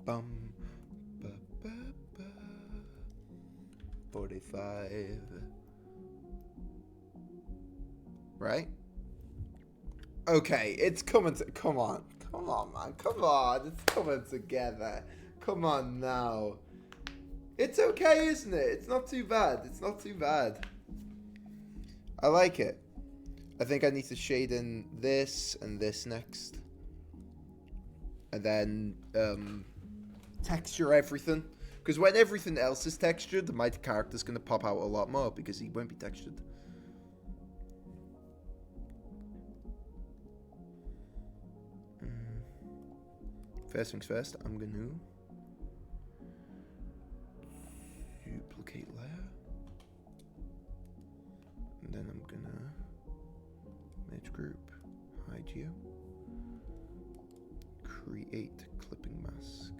Bum, ba, ba, ba. 45. Right? Okay, it's coming to. Come on, man. Come on. It's coming together. Come on now. It's okay, isn't it? It's not too bad. It's not too bad. I like it. I think I need to shade in this and this next. And then texture everything. Because when everything else is textured, my character's going to pop out a lot more because he won't be textured. First things first, I'm going to duplicate layer. And then I'm going to merge group, hide geo, create clipping mask.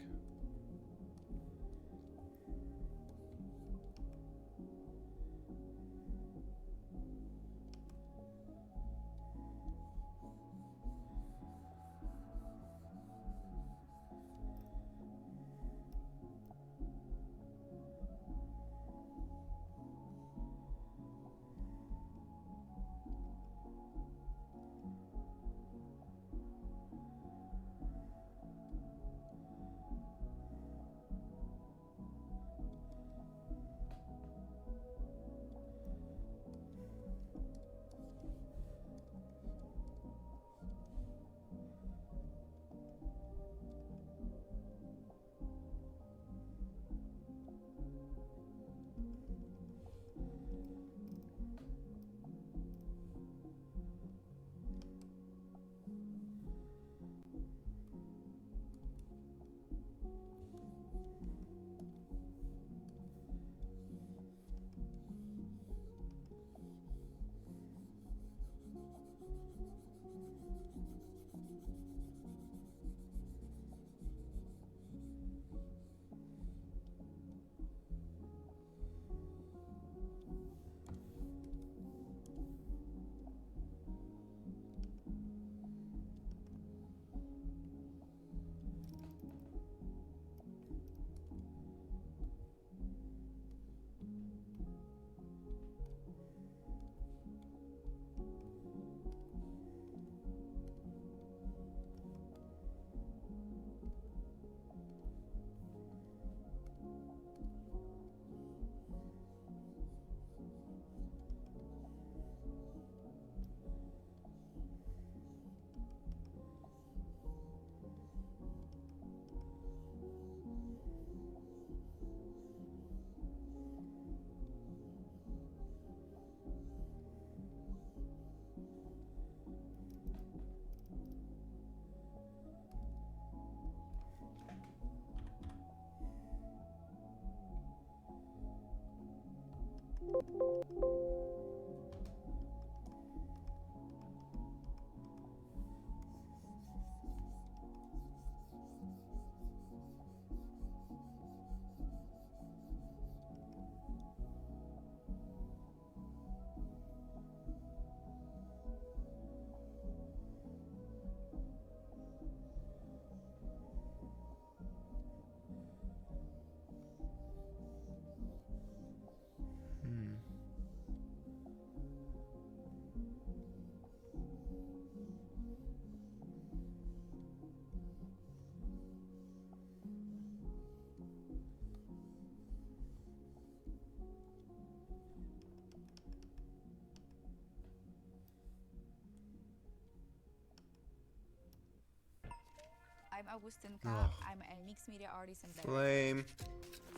I'm Augustinka. Oh. I'm a mixed media artist and Flame.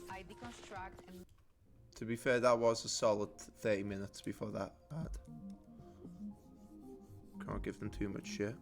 I deconstruct and To be fair, that was a solid 30 minutes before that ad. Can't give them too much shit.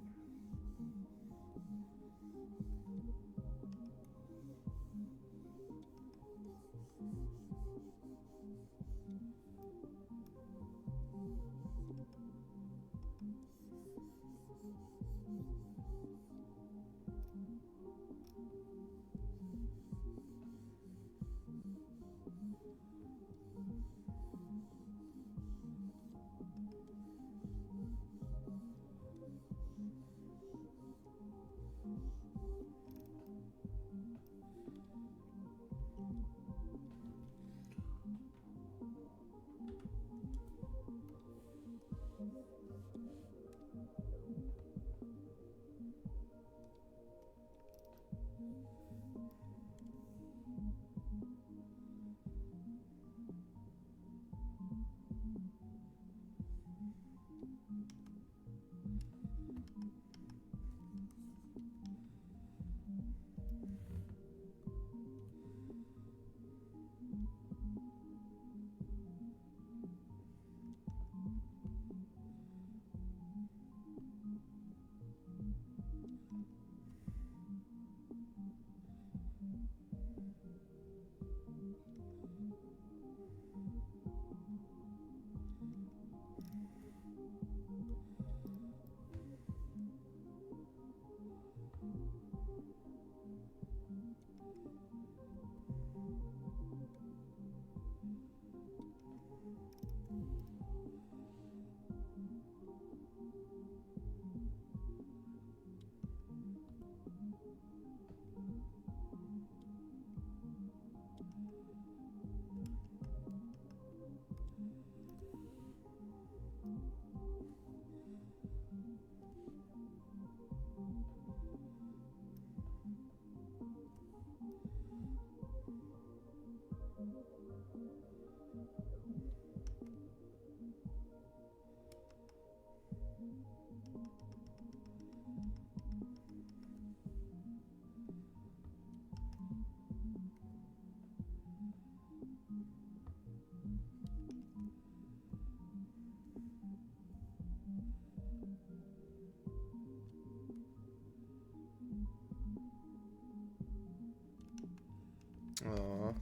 Aww.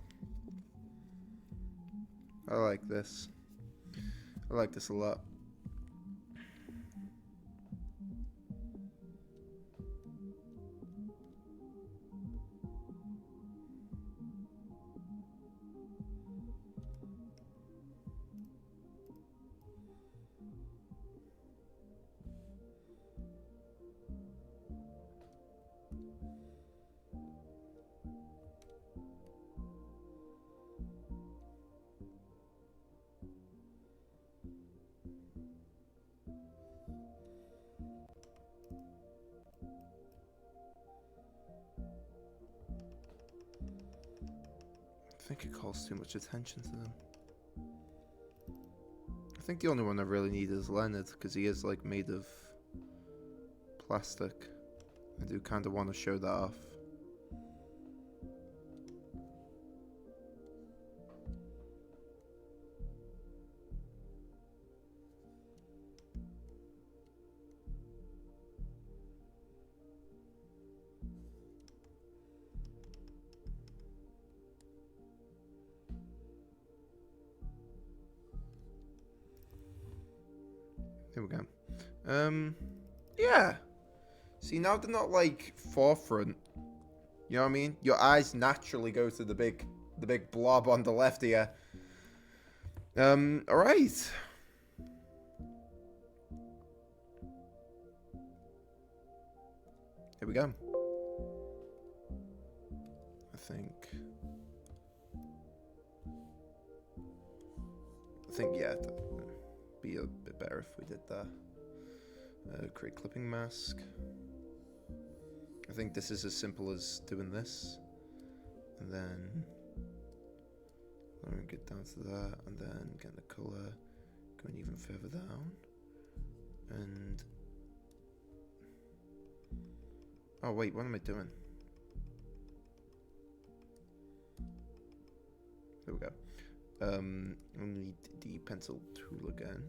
I like this. I like this a lot. I think it calls too much attention to them. I think the only one I really need is Leonard, because he is like made of plastic. I do kind of want to show that off. Here we go. Yeah. See, now they're not like forefront. You know what I mean? Your eyes naturally go to the big blob on the left here. Alright. Here we go. I think yeah, that'd be a bit better if we did that. Create clipping mask. I think this is as simple as doing this, and then get down to that, and then get the color going even further down, and Oh wait, what am I doing? There we go. I need the pencil tool again.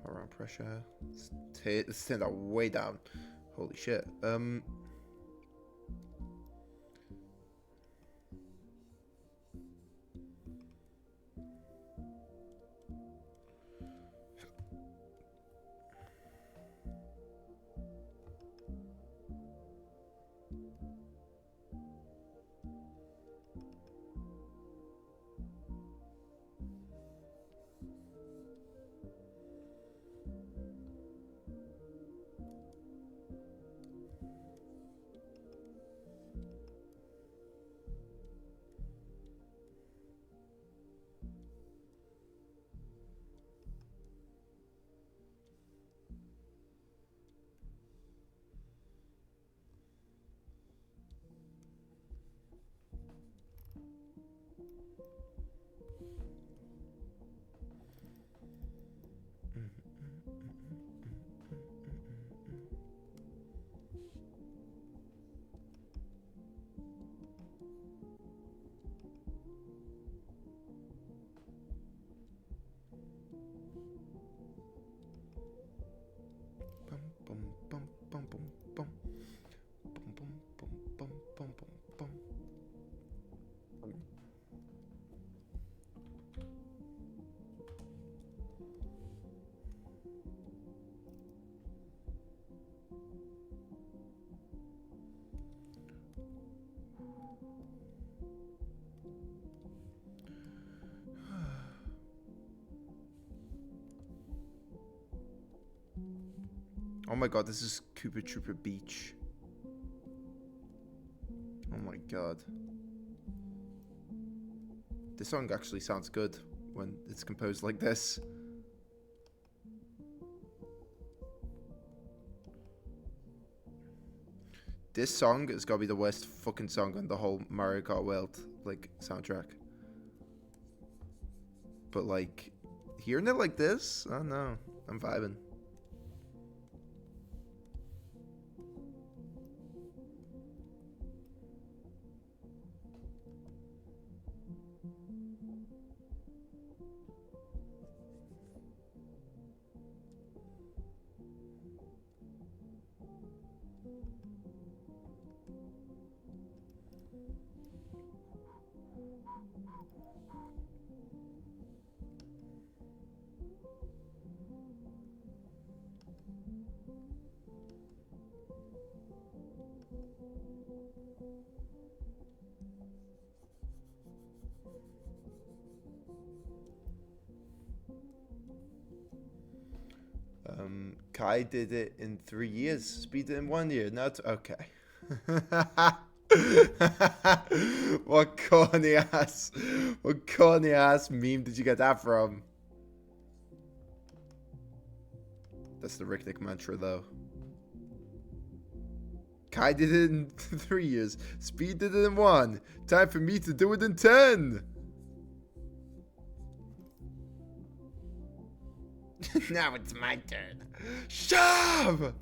Around pressure. Let's turn that way down. Holy shit. Oh my god, this is Koopa Troopa Beach. Oh my god. This song actually sounds good when it's composed like this. This song has got to be the worst fucking song on the whole Mario Kart World, like, soundtrack. But, like, hearing it like this, I don't know. I'm vibing. Kai did it in 3 years. Speed it in 1 year. No, it's okay. What corny ass meme did you get that from? That's the Ricknick mantra, though. Kai did it in 3 years. Speed did it in 1. Time for me to do it in 10. Now it's my turn. Shove!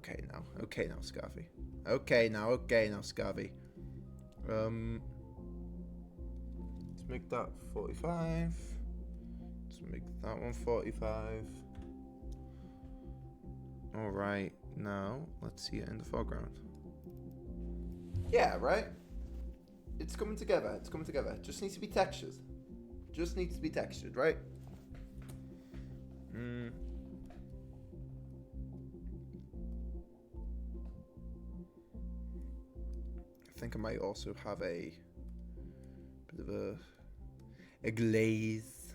Okay now. Okay now, Scarvy. Okay now, Scarvy. Let's make that 45. Let's make that one 45. Alright, now let's see it in the foreground. Yeah, right? It's coming together. It's coming together. Just needs to be textured. Just needs to be textured, right? I think I might also have a bit of a glaze.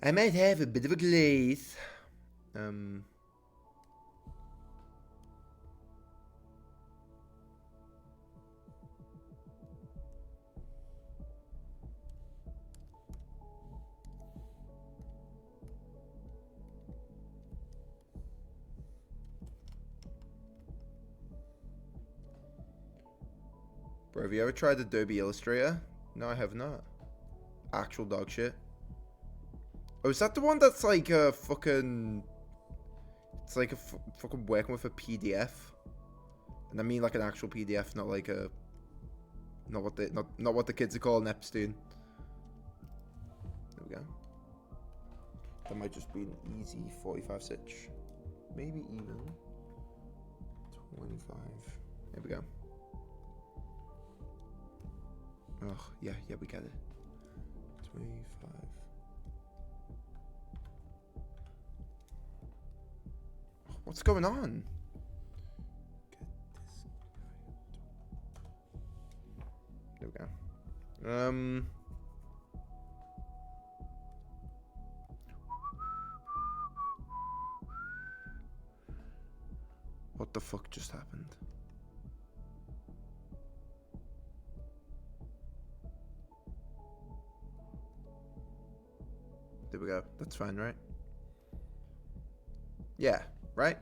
I might have a bit of a glaze. Bro, have you ever tried Adobe Illustrator? No, I have not. Actual dog shit. Oh, is that the one that's like a fucking... It's like a fucking working with a PDF? And I mean like an actual PDF, not like a... Not what the kids are calling Epstein. There we go. That might just be an easy 45 stitch. Maybe even 25. There we go. Oh, yeah, we get it. 25. What's going on? Get this guy. There we go. What the fuck just happened? There we go. That's fine, right? Yeah, right?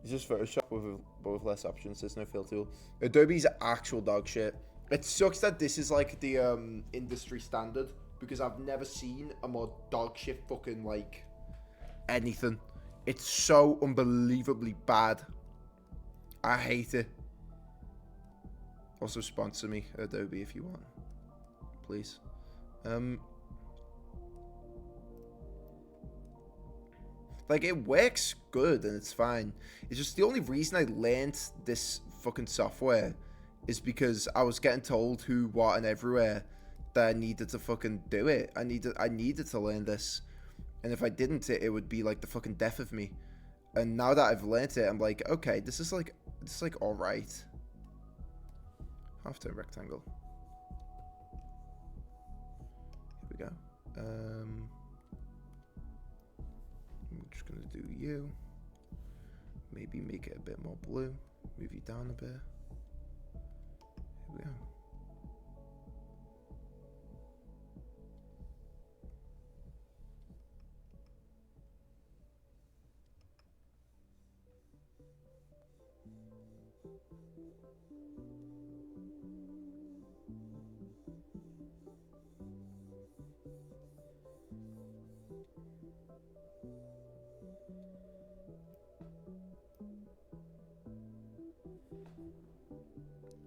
It's just Photoshop with less options. There's no fill tool. Adobe's actual dog shit. It sucks that this is like the industry standard because I've never seen a more dog shit fucking like anything. It's so unbelievably bad. I hate it. Also sponsor me, Adobe, if you want. Please. Like, it works good and it's fine. It's just the only reason I learned this fucking software is because I was getting told who, what, and everywhere that I needed to fucking do it. I needed to learn this. And if I didn't, it would be like the fucking death of me. And now that I've learned it, I'm like, okay, this is like alright. Half-turn rectangle. Here we go. I'm just gonna do you. Maybe make it a bit more blue. Move you down a bit. Here we go.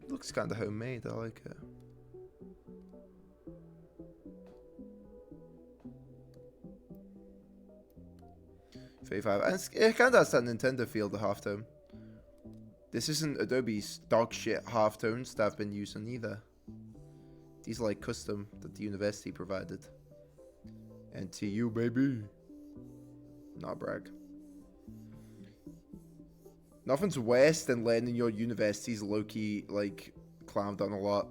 Looks kind of homemade. I like it. $35. And it kind of has that Nintendo feel, the halftone. This isn't Adobe's dog shit halftones that I've been using either. These are like custom that the university provided. And to you, baby. Not brag. Nothing's worse than learning your university's low-key, like, clowned on a lot.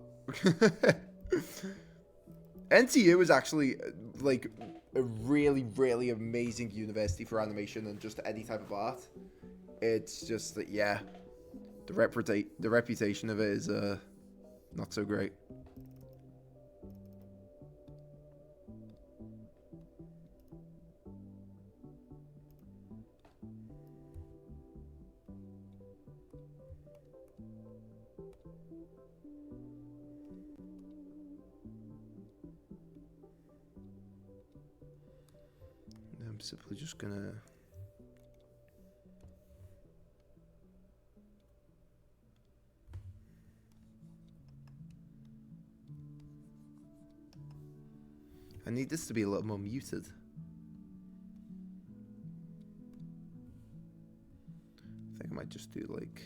NTU is actually, like, a really, really amazing university for animation and just any type of art. It's just that, yeah, the reputation of it is, not so great. I'm simply just gonna I need this to be a little more muted. I think I might just do like...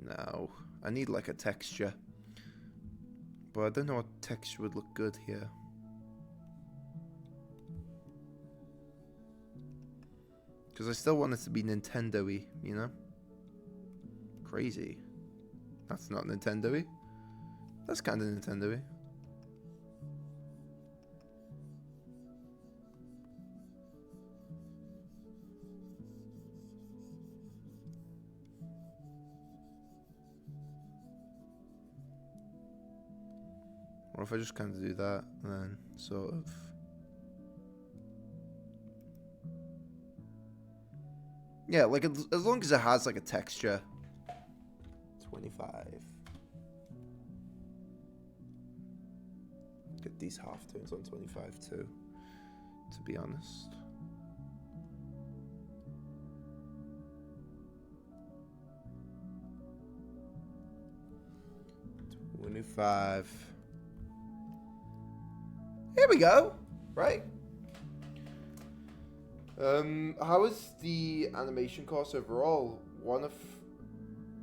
No, I need like a texture. But I don't know what texture would look good here. Because I still want it to be Nintendo-y, you know? Crazy. That's not Nintendo-y. That's kind of Nintendo-y. Or if I just kind of do that, and then sort of... Yeah, like as long as it has like a texture. 25. Get these half tones on 25 too, to be honest. Here we go. Right. How is the animation course overall? One of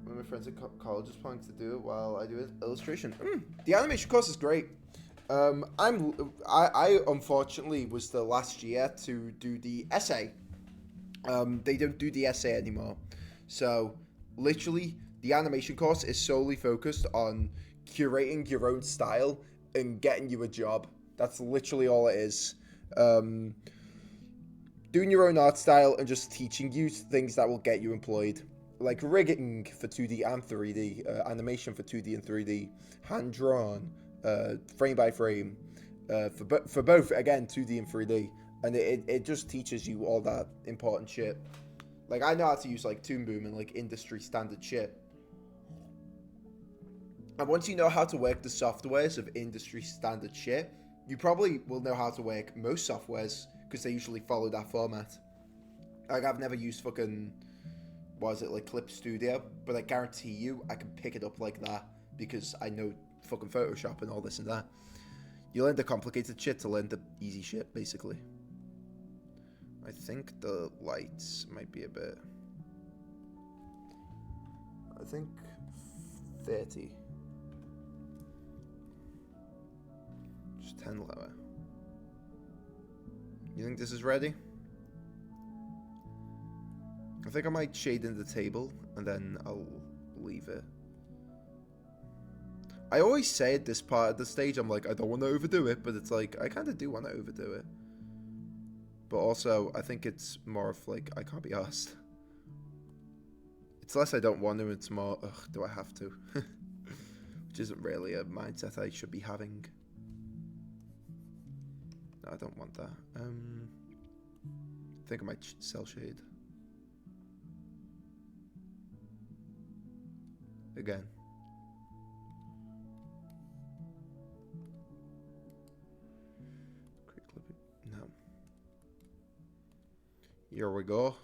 my friends at college is planning to do it while I do illustration. The animation course is great. I unfortunately was the last year to do the essay. They don't do the essay anymore. So literally the animation course is solely focused on curating your own style and getting you a job. That's literally all it is. Doing your own art style and just teaching you things that will get you employed. Like rigging for 2D and 3D, animation for 2D and 3D, hand-drawn, frame by frame, for both, again, 2D and 3D. And it just teaches you all that important shit. Like, I know how to use, like, Toon Boom and, like, industry standard shit. And once you know how to work the softwares of industry standard shit, you probably will know how to work most softwares, because they usually follow that format. Like, I've never used fucking, what is it, like Clip Studio, but I guarantee you I can pick it up like that, because I know fucking Photoshop and all this and that. You learn the complicated shit to learn the easy shit, basically. I think the lights might be a bit... I think 30. Just 10 lower. You think this is ready? I think I might shade in the table and then I'll leave it. I always say at this part of the stage, I'm like, I don't want to overdo it, but it's like, I kind of do want to overdo it. But also, I think it's more of like, I can't be arsed. It's less I don't want to, it's more, ugh, do I have to? Which isn't really a mindset I should be having. No, I don't want that. I think I might cell shade. Again. Quick clip it. No. Here we go.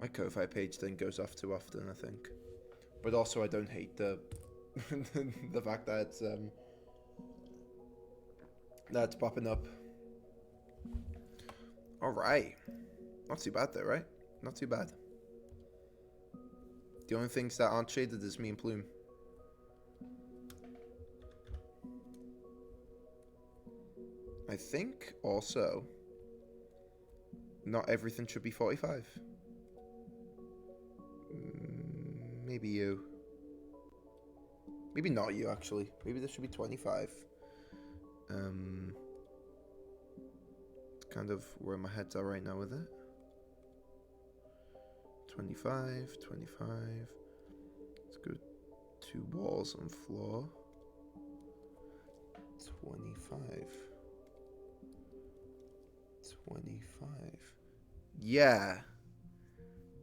My Ko-Fi page thing goes off too often, I think. But also, I don't hate the the fact that it's popping up. All right. Not too bad though, right? Not too bad. The only things that aren't shaded is me and Plume. I think also not everything should be 45. Maybe you. Maybe not you, actually. Maybe this should be 25. It's kind of where my head's at right now with it. 25, 25. Let's go 2 walls on floor. 25. 25. Yeah.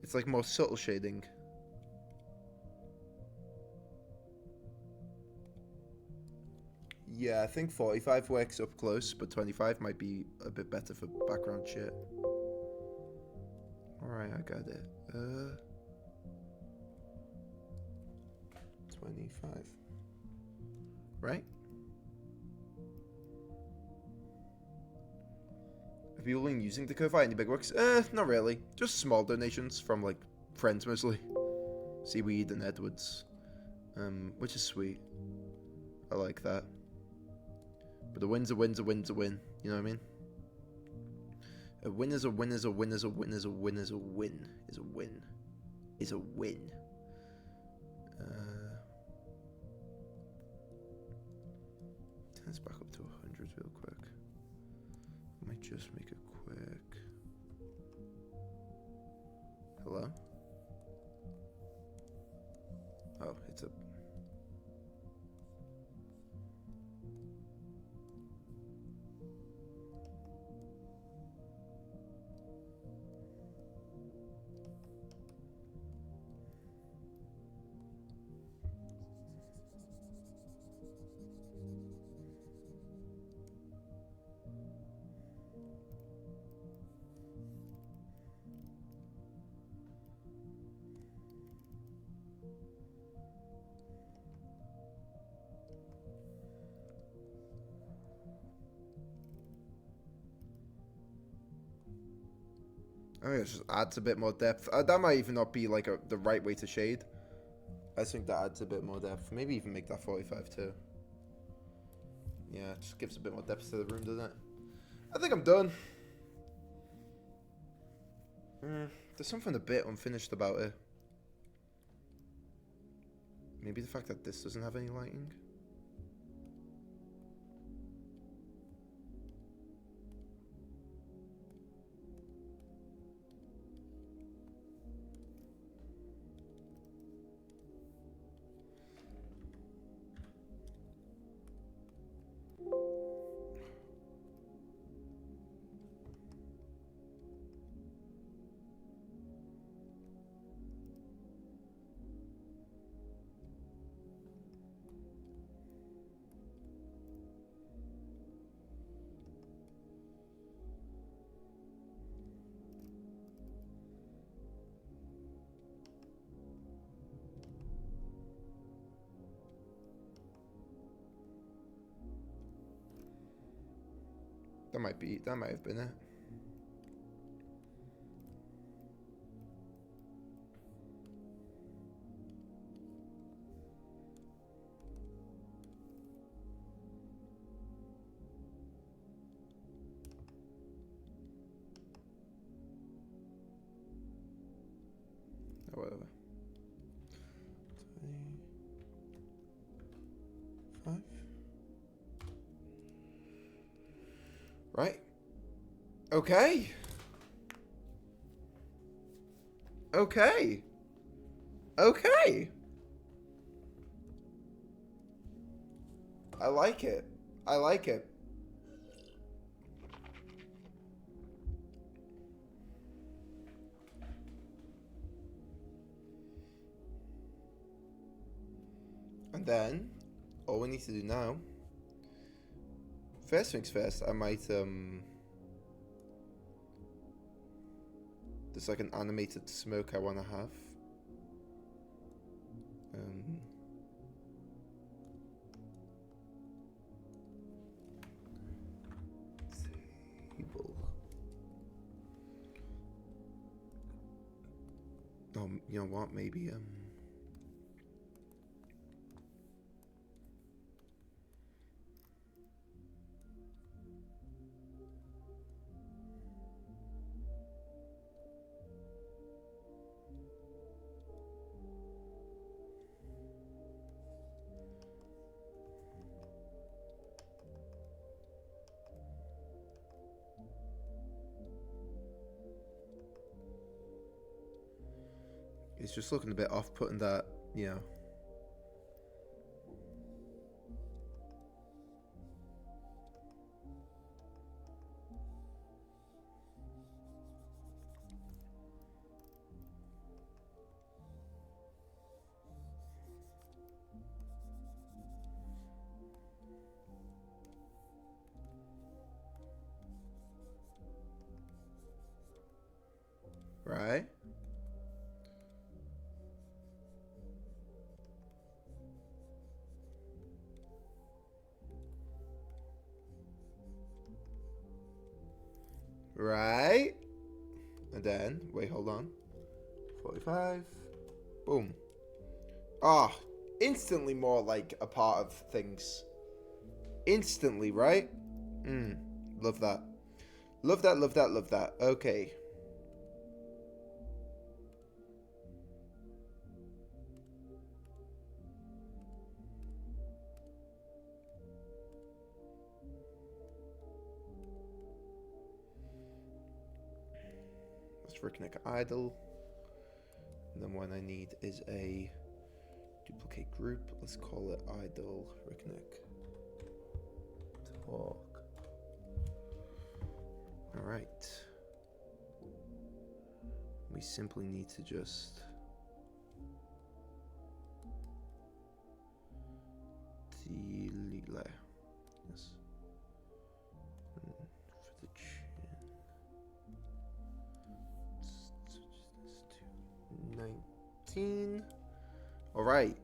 It's like more subtle shading. Yeah, I think 45 works up close, but 25 might be a bit better for background shit. Alright, I got it. 25. Right? Have you been using the Ko-Fi any big works? Not really. Just small donations from, like, friends mostly. Seaweed and Edwards. Which is sweet. I like that. But a win's a win's a win's a win. You know what I mean? A win is a win is a win is a win is a win is a win is a win is a win. Let's back up to 100 real quick. I might just make it quick. Hello? Oh, it's a... I think it just adds a bit more depth. That might even not be like the right way to shade. I just think that adds a bit more depth. Maybe even make that 45 too. Yeah, it just gives a bit more depth to the room, doesn't it? I think I'm done. There's something a bit unfinished about it. Maybe the fact that this doesn't have any lighting. That might have been it. Oh, whatever. 25. Right. Okay. Okay. Okay. I like it. I like it. And then, all we need to do now, first things first, I might, there's like an animated smoke I want to have. Table. you know what? Maybe it's just looking a bit off-putting that, you know. Right? Right? And then, wait, hold on. 45. Boom. Ah, instantly more like a part of things. Instantly, right? Love that. Love that, love that, love that. Okay. Let's reconnect idle. And then what I need is a duplicate group. Let's call it idle reconnect talk. All right. We simply need to just delete layer. Yes. And for the chin, let's switch this to 19. All right.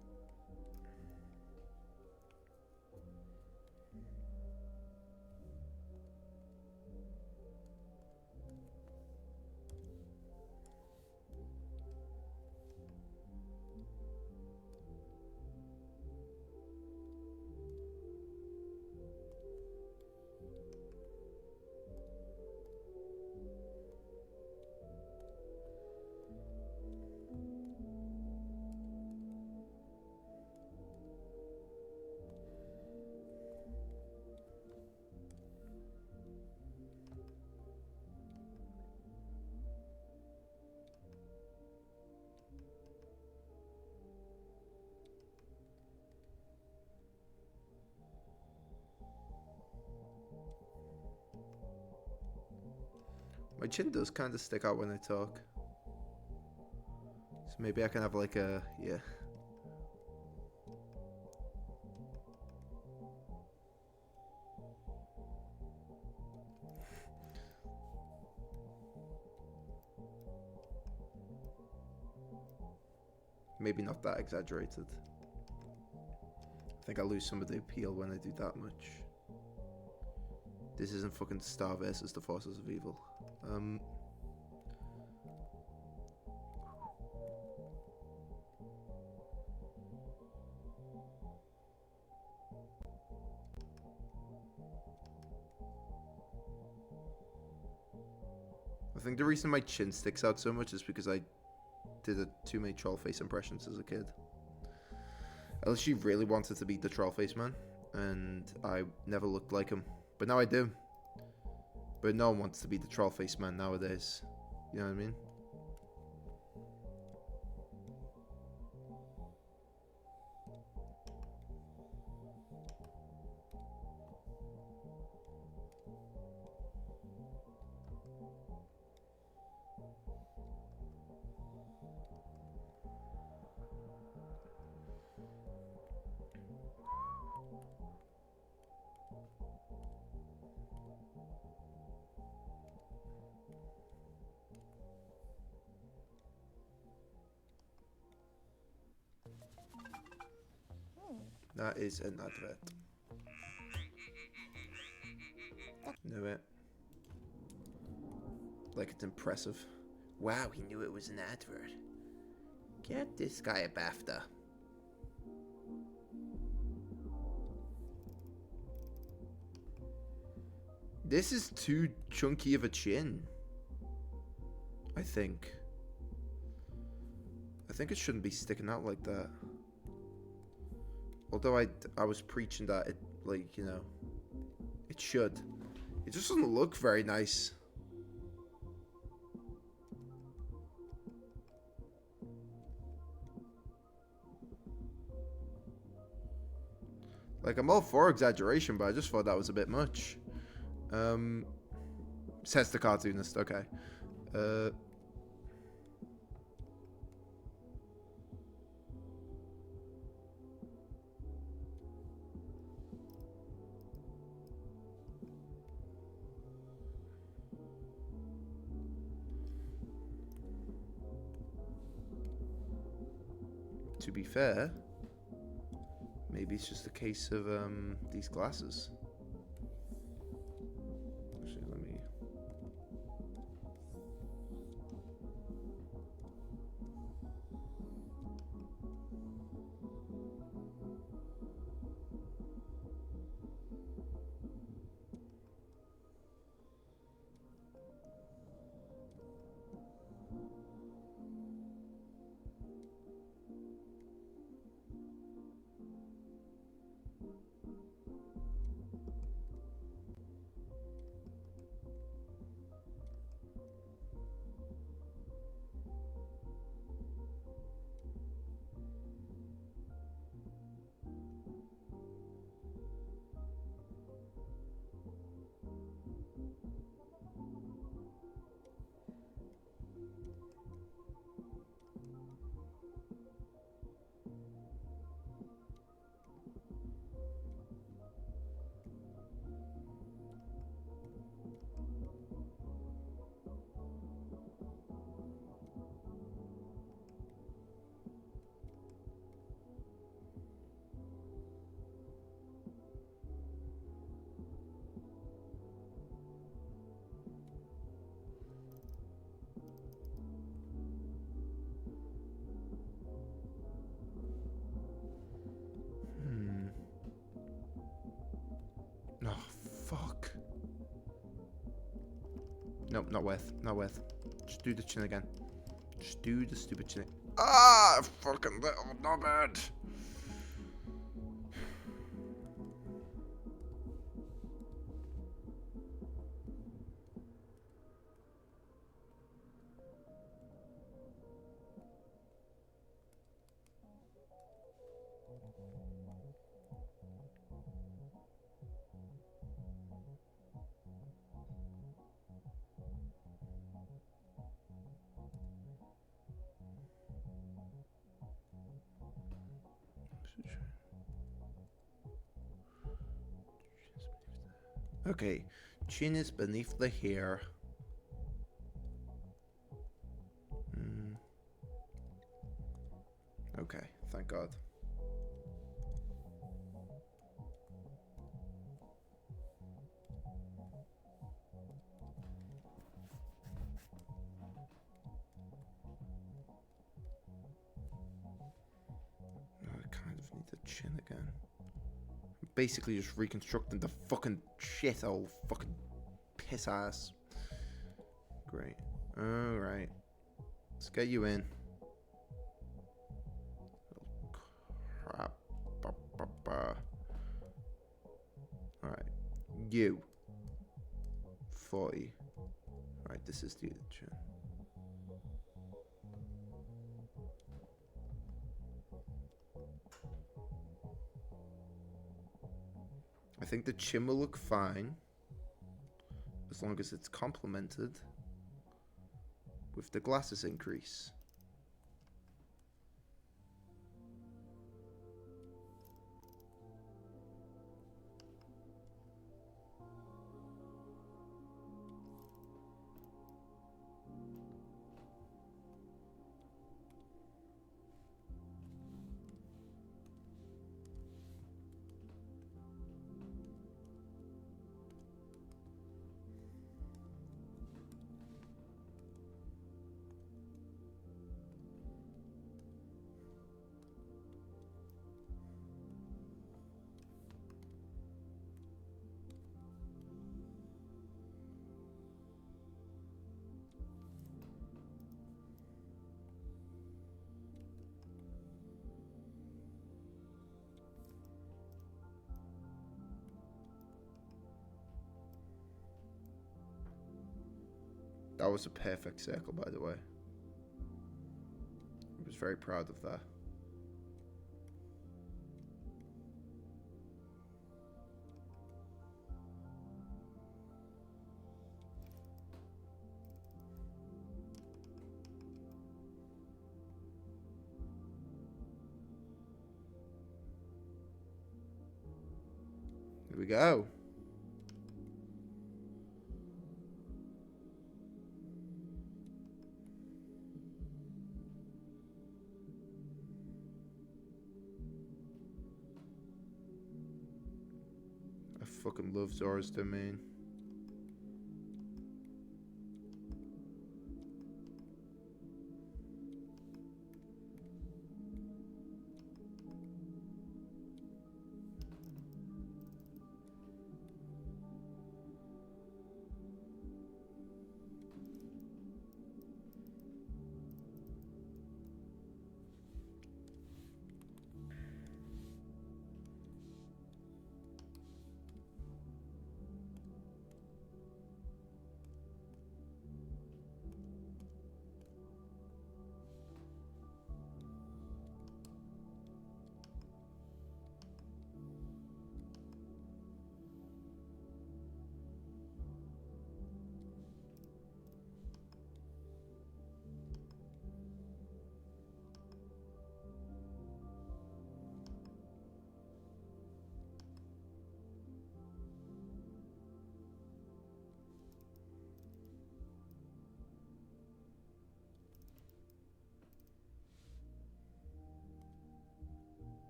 My chin does kind of stick out when I talk. So maybe I can have like a, yeah. Maybe not that exaggerated. I think I lose some of the appeal when I do that much. This isn't fucking Star versus the Forces of Evil. I think the reason my chin sticks out so much is because I did too many troll face impressions as a kid. Unless she really wanted to be the troll face man, and I never looked like him. But now I do. But no one wants to be the troll face man nowadays. You know what I mean? That is an advert. Knew it. Like it's impressive. Wow, he knew it was an advert. Get this guy a BAFTA. This is too chunky of a chin. I think it shouldn't be sticking out like that. Although I was preaching that it, like, you know, it should. It just doesn't look very nice. Like, I'm all for exaggeration, but I just thought that was a bit much. Says the cartoonist, okay. To be fair, maybe it's just a case of these glasses. Actually, let me. Oh, fuck. Nope, not worth. Not worth. Just do the chin again. Just do the stupid chin. Ah, fucking little knobhead. Okay, chin is beneath the hair. Okay, thank God. I kind of need the chin again. Basically just reconstructing the fucking shit old fucking piss ass. Great. Alright. Let's get you in. Oh, crap. Alright. You. 40. Alright, this is the chin. I think the chin will look fine as long as it's complemented with the glasses increase. That was a perfect circle, by the way. I was very proud of that. Here we go. I fucking love Zora's Domain.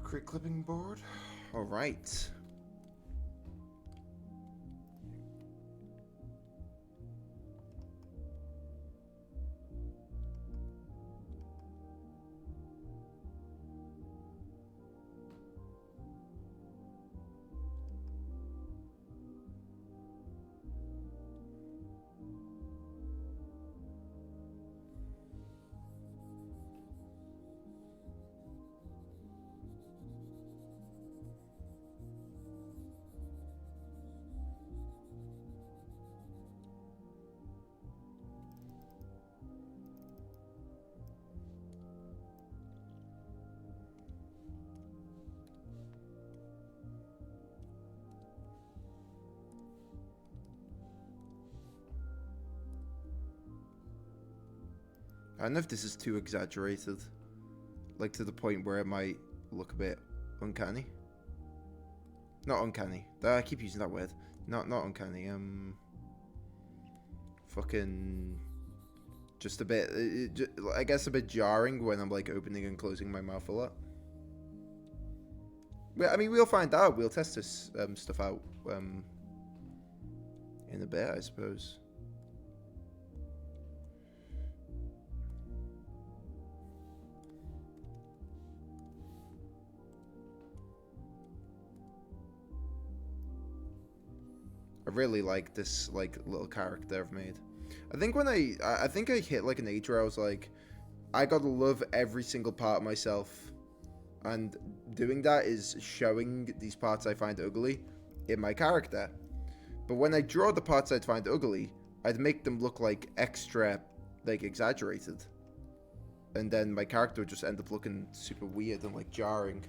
Quick clipping board. All right. I don't know if this is too exaggerated, like to the point where it might look a bit uncanny. Not uncanny. I keep using that word. Not uncanny. Fucking. Just a bit. I guess a bit jarring when I'm like opening and closing my mouth a lot. Well, I mean, we'll find out. We'll test this stuff out in a bit, I suppose. I really like this like little character I've made. I think when I think I hit like an age where I was like, I gotta love every single part of myself, and doing that is showing these parts I find ugly in my character. But when I draw the parts I'd find ugly, I'd make them look like extra, like exaggerated, and then my character would just end up looking super weird and like jarring.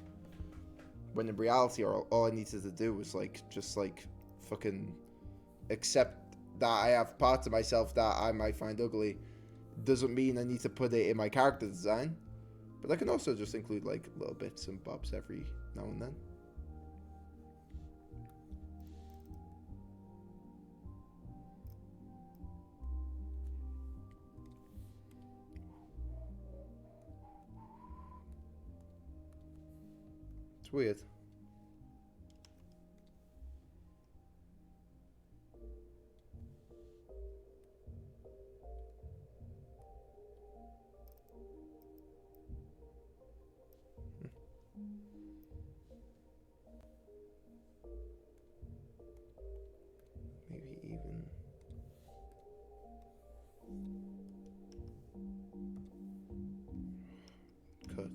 When in reality, all I needed to do was like just like fucking accept that I have parts of myself that I might find ugly. Doesn't mean I need to put it in my character design, but I can also just include like little bits and bobs every now and then. It's weird. Maybe even put?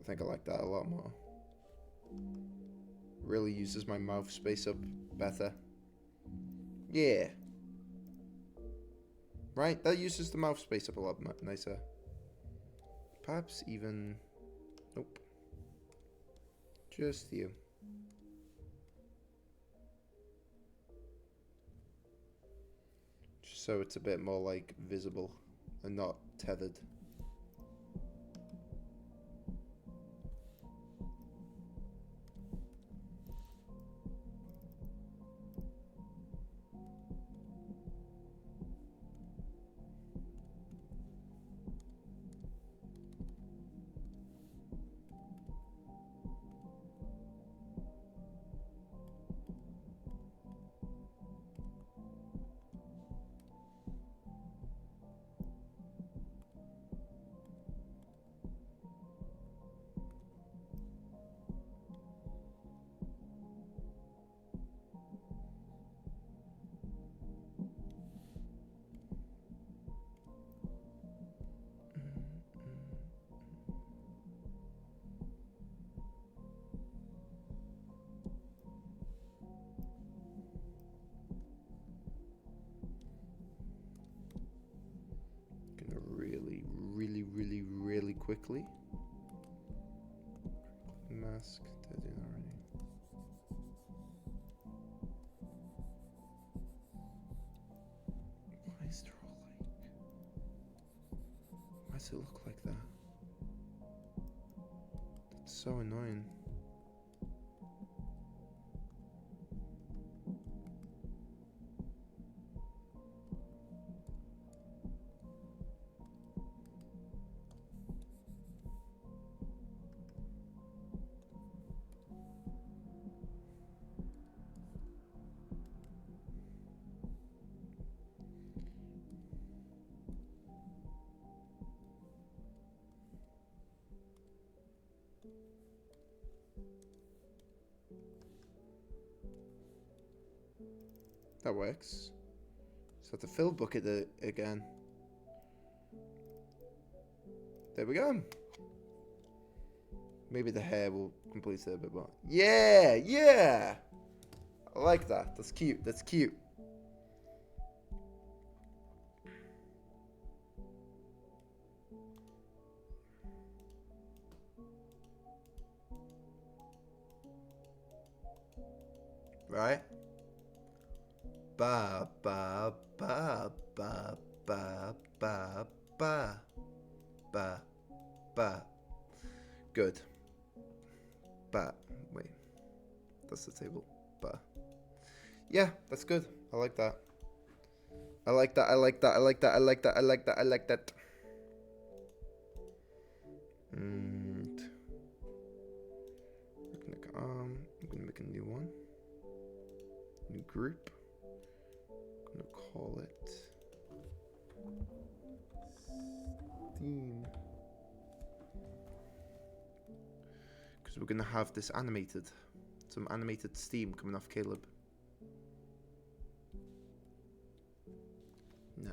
I think I like that a lot more. Really uses my mouth space up better. Yeah. Right? That uses the mouth space up a lot nicer. Perhaps even... Nope. Just you. Just so it's a bit more, like, visible and not tethered. Really quickly. Mask, did I do that already? Why is there all like... Why does it look like that? That's so annoying. That works. So I have to fill bucket again. There we go. Maybe the hair will complete it a bit more. Yeah, yeah. I like that. That's cute. That's cute. Right? Ba ba ba ba ba ba ba ba ba. Good. Ba. Wait. That's the table. Ba. Yeah, that's good. I like that. I like that. I like that. I like that. I like that. I like that. I like that. And I'm gonna make a new one. New group. I'm gonna call it Steam. Because we're gonna have this animated. Some animated steam coming off Caleb. No.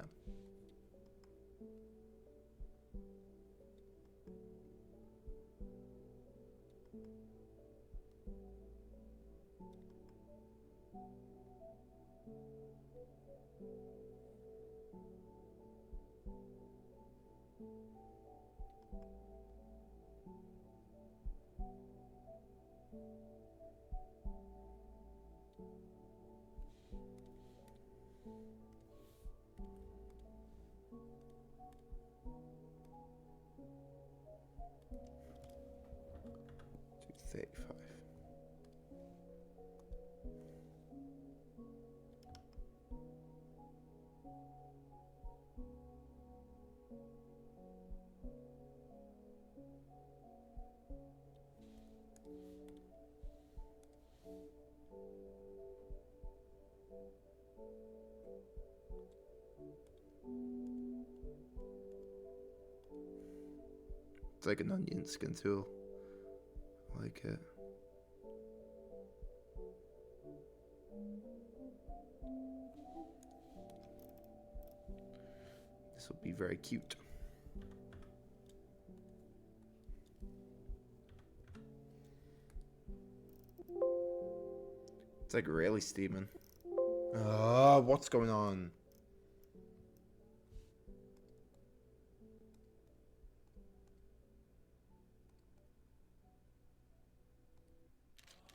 It's like an onion skin tool. I like it. This will be very cute. It's like really steaming. Oh, what's going on?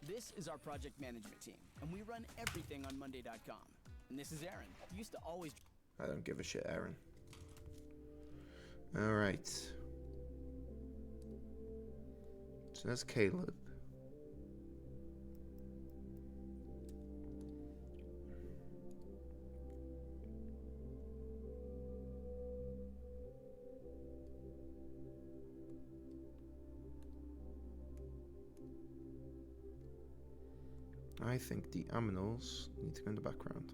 This is our project management team, and we run everything on Monday.com. And this is Aaron. He used to always... I don't give a shit, Aaron. Alright. So that's Caleb. I think the aminals need to go in the background.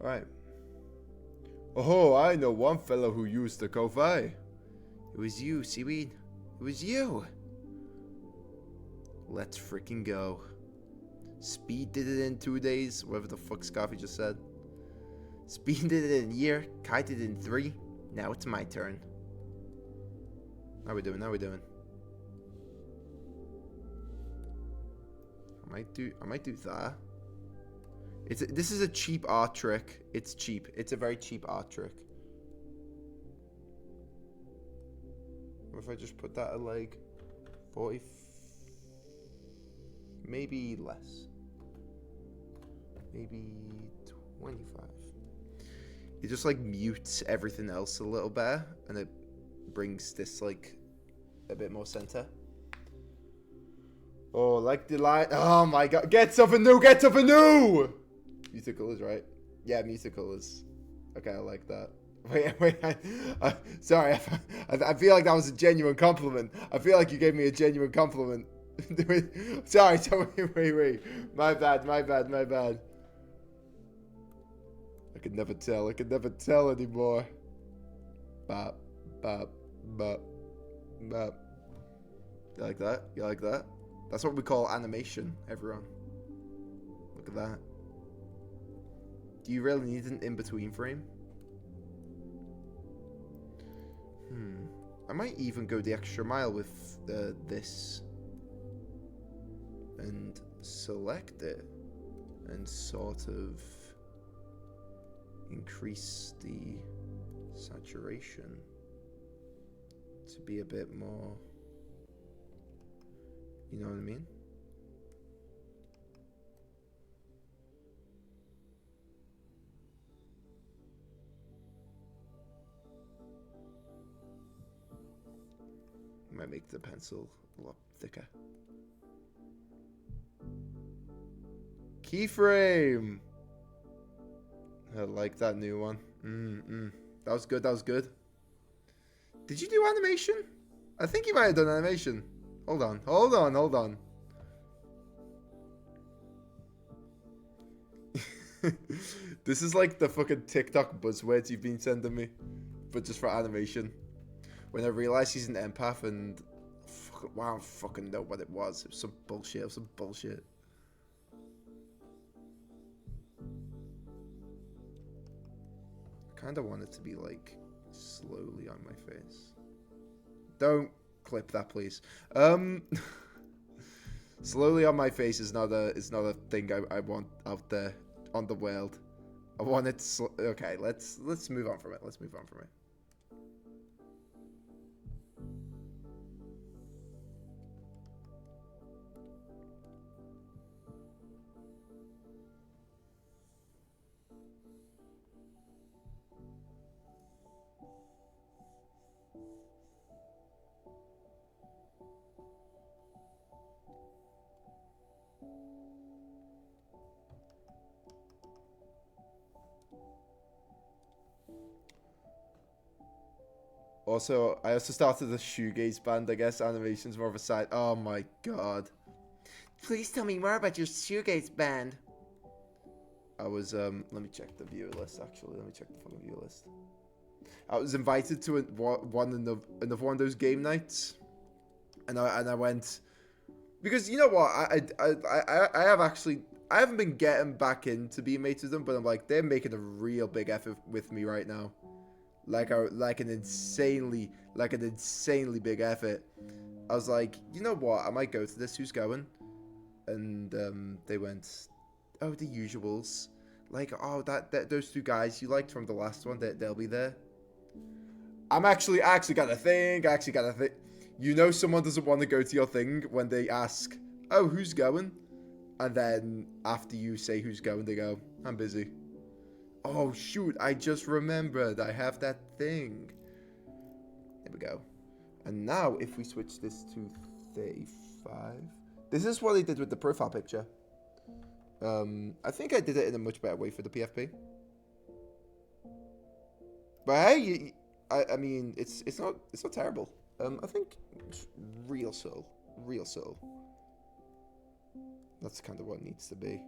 Alright. Oh, I know one fellow who used the Ko-Fi. It was you, Seaweed. It was you. Let's freaking go. Speed did it in 2 days, whatever the fuck Scarfy just said. Speed did it in a year, Kai did it in 3. Now it's my turn. How we doing? How we doing? I might do that. This is a cheap art trick. It's cheap. It's a very cheap art trick. What if I just put that at like 40? Maybe less. Maybe 25. It just like mutes everything else a little bit, and it brings this like a bit more center. Oh, like the line. Oh my god! Get something new! Get something new! Musicals, right? Yeah, musicals. Okay, I like that. Wait. Sorry, I feel like that was a genuine compliment. I feel like you gave me a genuine compliment. Sorry, wait. My bad. I could never tell anymore. Bop. You like that? You like that? That's what we call animation, everyone. Look at that. Do you really need an in-between frame? I might even go the extra mile with this. And select it. And sort of increase the saturation to be a bit more, you know what I mean? Might make the pencil a lot thicker. Keyframe! I like that new one. That was good. Did you do animation? I think you might have done animation. Hold on. This is like the fucking TikTok buzzwords you've been sending me, but just for animation. When I realized he's an empath and I don't fucking know what it was. It was some bullshit. I kind of want it to be like slowly on my face. Don't clip that, please. Slowly on my face is not a thing I want out there on the world. I want it. Okay, let's move on from it. Also, I also started a shoegaze band, I guess. Animation's more of a side. Oh my god. Please tell me more about your shoegaze band. I was, let me check the viewer list, actually. Let me check the fucking viewer list. I was invited to another one of those game nights. And I went... Because, you know what? I have actually... I haven't been getting back into being mates with them, but I'm like, they're making a real big effort with me right now. Like an insanely big effort. I was like, you know what? I might go to this. Who's going? And they went, oh, the usuals. Like, oh, that those two guys you liked from the last one, they'll be there. I actually got a thing. You know, someone doesn't want to go to your thing when they ask, oh, who's going? And then after you say who's going, they go, I'm busy. Oh, shoot, I just remembered. I have that thing. There we go. And now, if we switch this to 35... This is what I did with the profile picture. I think I did it in a much better way for the PFP. But hey, I mean, it's not terrible. I think it's real soul. That's kind of what it needs to be.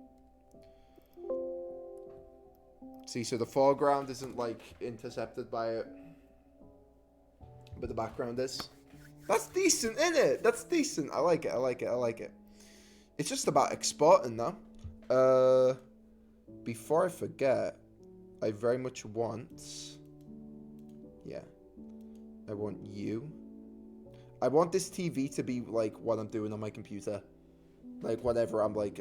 See, so the foreground isn't, like, intercepted by it. But the background is. That's decent, isn't it? That's decent. I like it. It's just about exporting now. Before I forget, I very much want... Yeah. I want you. I want this TV to be, like, what I'm doing on my computer. Like, whatever I'm, like,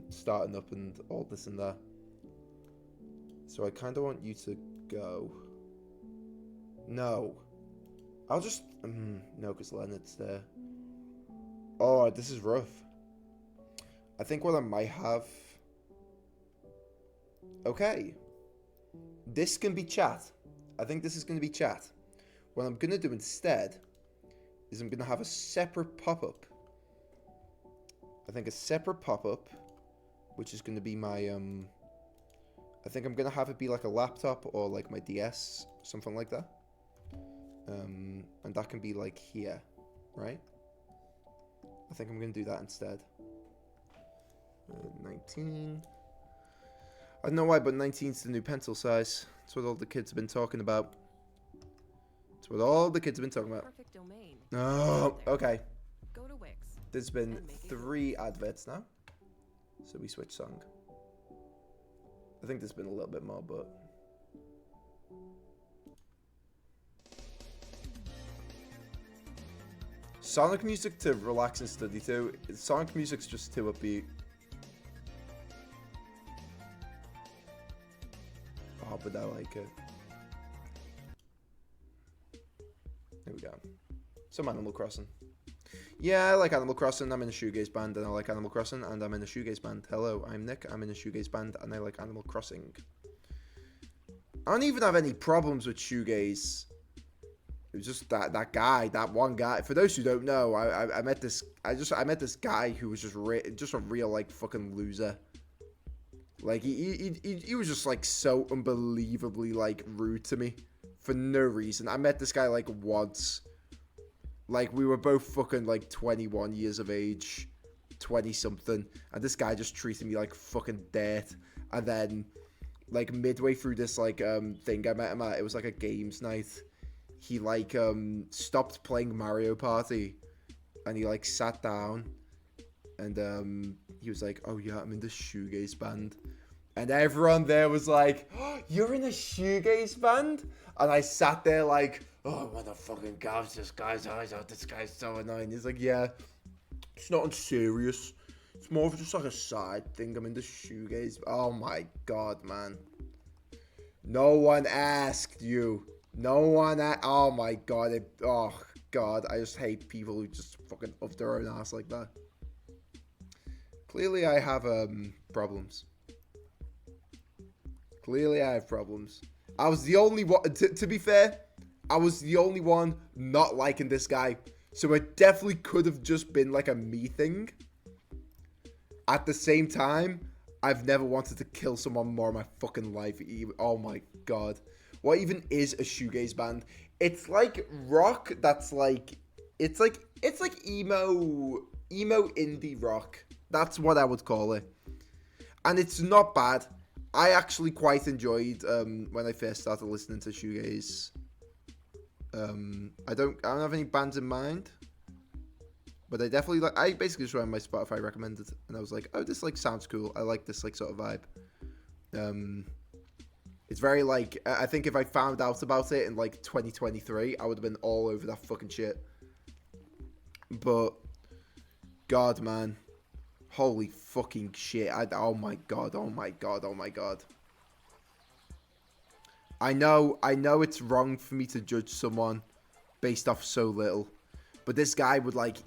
starting up and all this and that. So I kind of want you to go. No. I'll just... no, because Leonard's there. Oh, this is rough. I think what I might have... Okay. This can be chat. I think this is going to be chat. What I'm going to do instead is I'm going to have a separate pop-up. I think a separate pop-up, which is going to be my... I think I'm going to have it be like a laptop or like my DS, something like that. And that can be like here, right? I think I'm going to do that instead. 19. I don't know why, but 19 is the new pencil size. That's what all the kids have been talking about. Perfect domain. Oh, okay. Go to Wix. There's been 3 adverts now. So we switch song. I think there's been a little bit more, but... Sonic music to relax and study to. Sonic music's just too upbeat. Oh, but I like it. There we go. Some Animal Crossing. Yeah, I like Animal Crossing. I'm in a shoegaze band and I like Animal Crossing and I'm in a shoegaze band. Hello, I'm Nick. I'm in a shoegaze band and I like Animal Crossing. I don't even have any problems with shoegaze. It was just that one guy. For those who don't know, I met this guy who was just a real like fucking loser. Like he was just like so unbelievably like rude to me for no reason. I met this guy like once. Like, we were both fucking, like, 21 years of age, 20-something, and this guy just treated me like fucking dirt. And then, like, midway through this, like, thing I met him at, it was, like, a games night. He, like, stopped playing Mario Party, and he, like, sat down, and, he was like, oh, yeah, I'm in the shoegaze band. And everyone there was like, oh, you're in a shoegaze band? And I sat there like, oh, what the fucking gosh, this guy's so annoying. He's like, yeah, it's not serious. It's more of just like a side thing. I'm in the shoegaze. Oh my god, man. No one asked you. Oh my god. Oh god, I just hate people who just fucking up their own ass like that. Clearly I have problems. I was the only one, to be fair, I was the only one not liking this guy. So it definitely could have just been like a me thing. At the same time, I've never wanted to kill someone more in my fucking life. Oh my god. What even is a shoegaze band? It's like rock that's like it's like emo indie rock. That's what I would call it. And it's not bad. I actually quite enjoyed when I first started listening to shoegaze. I don't have any bands in mind. But I definitely like. I basically just went on my Spotify recommended, and I was like, "Oh, this like sounds cool. I like this like sort of vibe." It's very like. I think if I found out about it in like 2023, I would have been all over that fucking shit. But, God, man, holy fucking shit! Oh my god! Oh my god! Oh my god! I know it's wrong for me to judge someone based off so little. But this guy would like,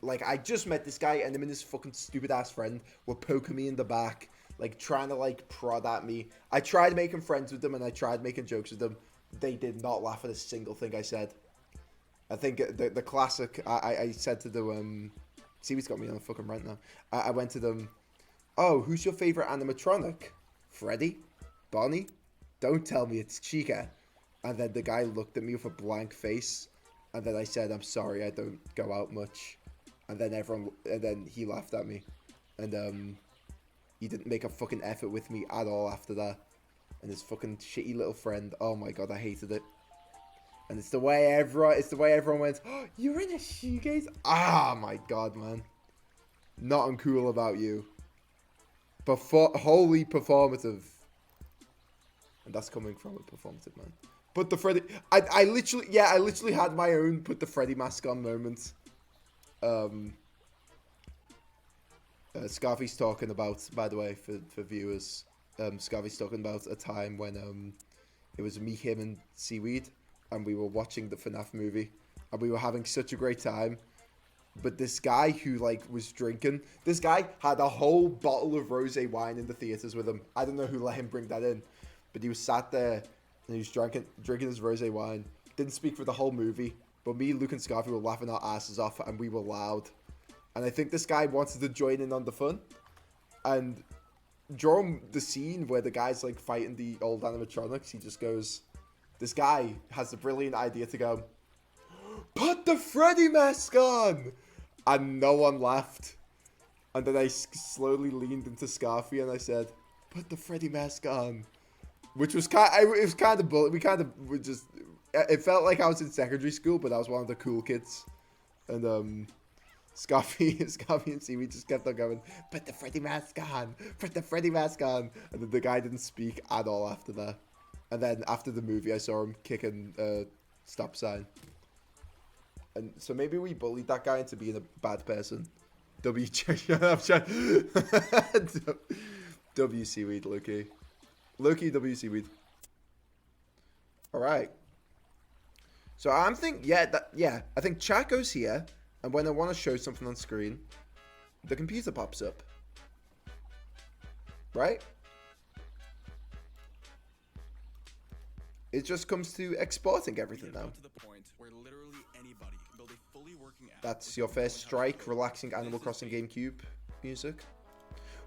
like I just met this guy and him and his fucking stupid ass friend were poking me in the back, like trying to like prod at me. I tried making friends with them and I tried making jokes with them. They did not laugh at a single thing I said. I think the classic, I said to the, see he's got me on a fucking rant now. I went to them, oh, who's your favorite animatronic? Freddy? Bonnie? Don't tell me it's Chica. And then the guy looked at me with a blank face. And then I said, I'm sorry, I don't go out much. And then he laughed at me. And he didn't make a fucking effort with me at all after that. And his fucking shitty little friend, oh my god, I hated it. And it's the way everyone went, oh, you're in a shoegaze? Ah, my god, man. Not uncool about you. Wholly performative. And that's coming from a performative man. Put the Freddy... I literally had my own put the Freddy mask on moment. Scarvy's talking about, by the way, for viewers, Scarvy's talking about a time when it was me, him, and Seaweed, and we were watching the FNAF movie, and we were having such a great time. But this guy who, like, was drinking... This guy had a whole bottle of rosé wine in the theaters with him. I don't know who let him bring that in. But he was sat there... And he was drinking his rosé wine. Didn't speak for the whole movie. But me, Luke, and Scarfy were laughing our asses off. And we were loud. And I think this guy wanted to join in on the fun. And during the scene where the guy's like fighting the old animatronics, he just goes... This guy has the brilliant idea to go... Put the Freddy mask on! And no one laughed. And then I slowly leaned into Scarfy and I said... Put the Freddy mask on. Which was kind of bully. We kind of were just. It felt like I was in secondary school, but I was one of the cool kids. And Scarfy and Seaweed just kept on going. Put the Freddy mask on. Put the Freddy mask on. And then the guy didn't speak at all after that. And then after the movie, I saw him kicking a stop sign. And so maybe we bullied that guy into being a bad person. W Seaweed, Loki. Loki W Seaweed. Alright. So I'm thinking, I think chat goes here, and when I want to show something on screen, the computer pops up. Right? It just comes to exporting everything now. That's your first strike, relaxing Animal Crossing GameCube music.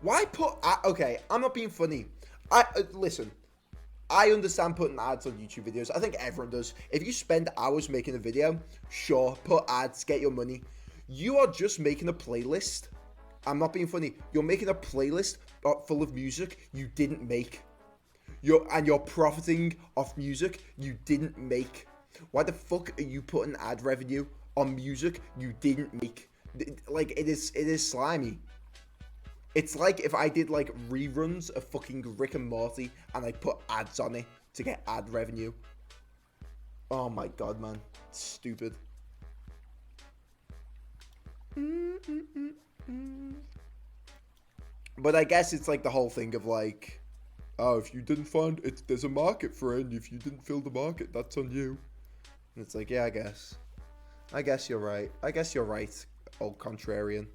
Why put... okay, I'm not being funny. Listen, I understand putting ads on YouTube videos. I think everyone does. If you spend hours making a video, sure, put ads, get your money. You are just making a playlist. I'm not being funny. You're making a playlist full of music you didn't make. You're profiting off music you didn't make. Why the fuck are you putting ad revenue on music you didn't make? Like, it is slimy. It's like if I did like reruns of fucking Rick and Morty and I put ads on it to get ad revenue. Oh my god, man. It's stupid. But I guess it's like the whole thing of like, oh, if you didn't find it, there's a market for it, and if you didn't fill the market, that's on you. And it's like, yeah, I guess you're right. I guess you're right, old contrarian.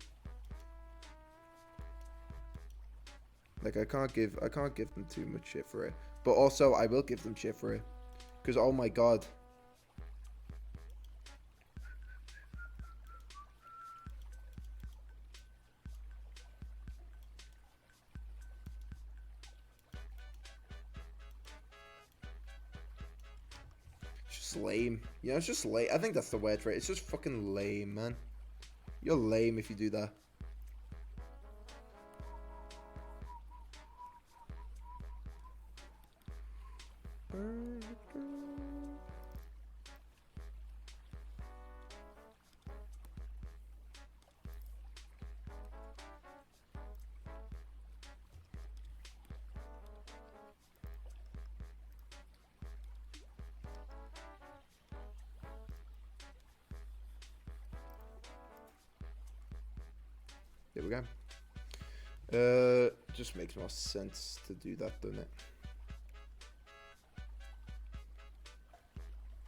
Like, I can't give them too much shit for it. But also, I will give them shit for it. Because, oh my god. just lame. You know, it's just lame. I think that's the word for it. It's just fucking lame, man. You're lame if you do that. There we go. Just makes more sense to do that, doesn't it?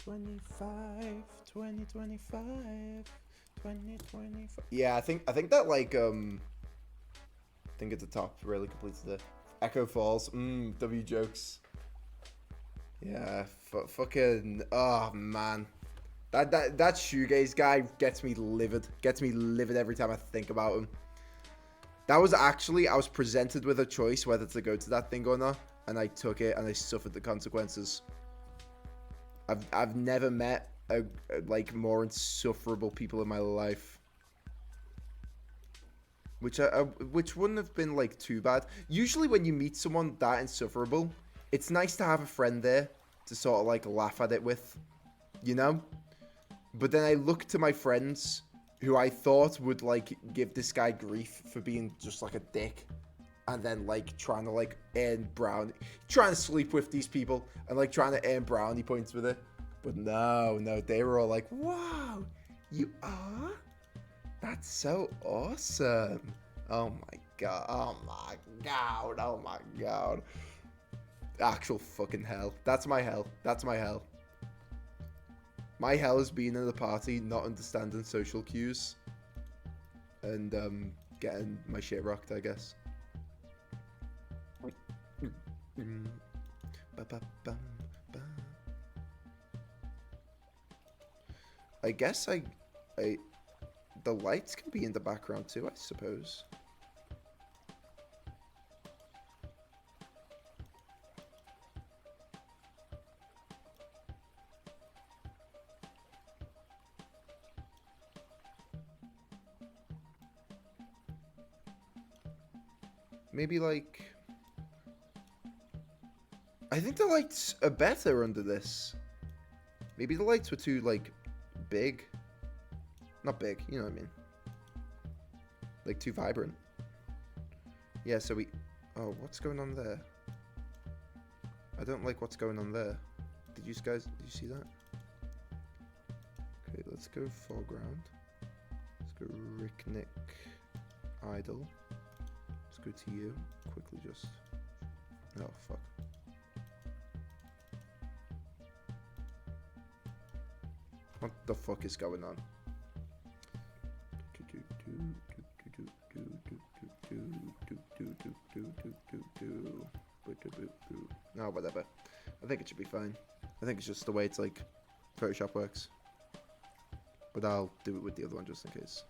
2025. Yeah, I think that like I think at the top really completes the Echo Falls. W jokes. Yeah, fucking oh man. That shoegaze guy gets me livid. Gets me livid every time I think about him. That was actually, I was presented with a choice whether to go to that thing or not, and I took it and I suffered the consequences. I've never met like more insufferable people in my life. Which wouldn't have been like too bad. Usually when you meet someone that insufferable, it's nice to have a friend there to sort of like laugh at it with, you know? But then I look to my friends who I thought would like give this guy grief for being just like a dick, and then like trying to like earn brownie, trying to sleep with these people and like trying to earn brownie points with it. But no, they were all like, wow, you are? That's so awesome. Oh my god, oh my god, oh my god. Actual fucking hell. That's my hell. That's my hell. My hell is being in the party, not understanding social cues, and getting my shit rocked, I guess. I guess the lights can be in the background too, I suppose. Maybe like, I think the lights are better under this. Maybe the lights were too like big. Not big, you know what I mean. Like too vibrant. Yeah, so oh, what's going on there? I don't like what's going on there. Did you see that? Okay, let's go foreground. Let's go Ricknick Idle. Let's go to you. Quickly just... Oh, fuck. What the fuck is going on? No, whatever. I think it should be fine. I think it's just the way it's like Photoshop works. But I'll do it with the other one just in case.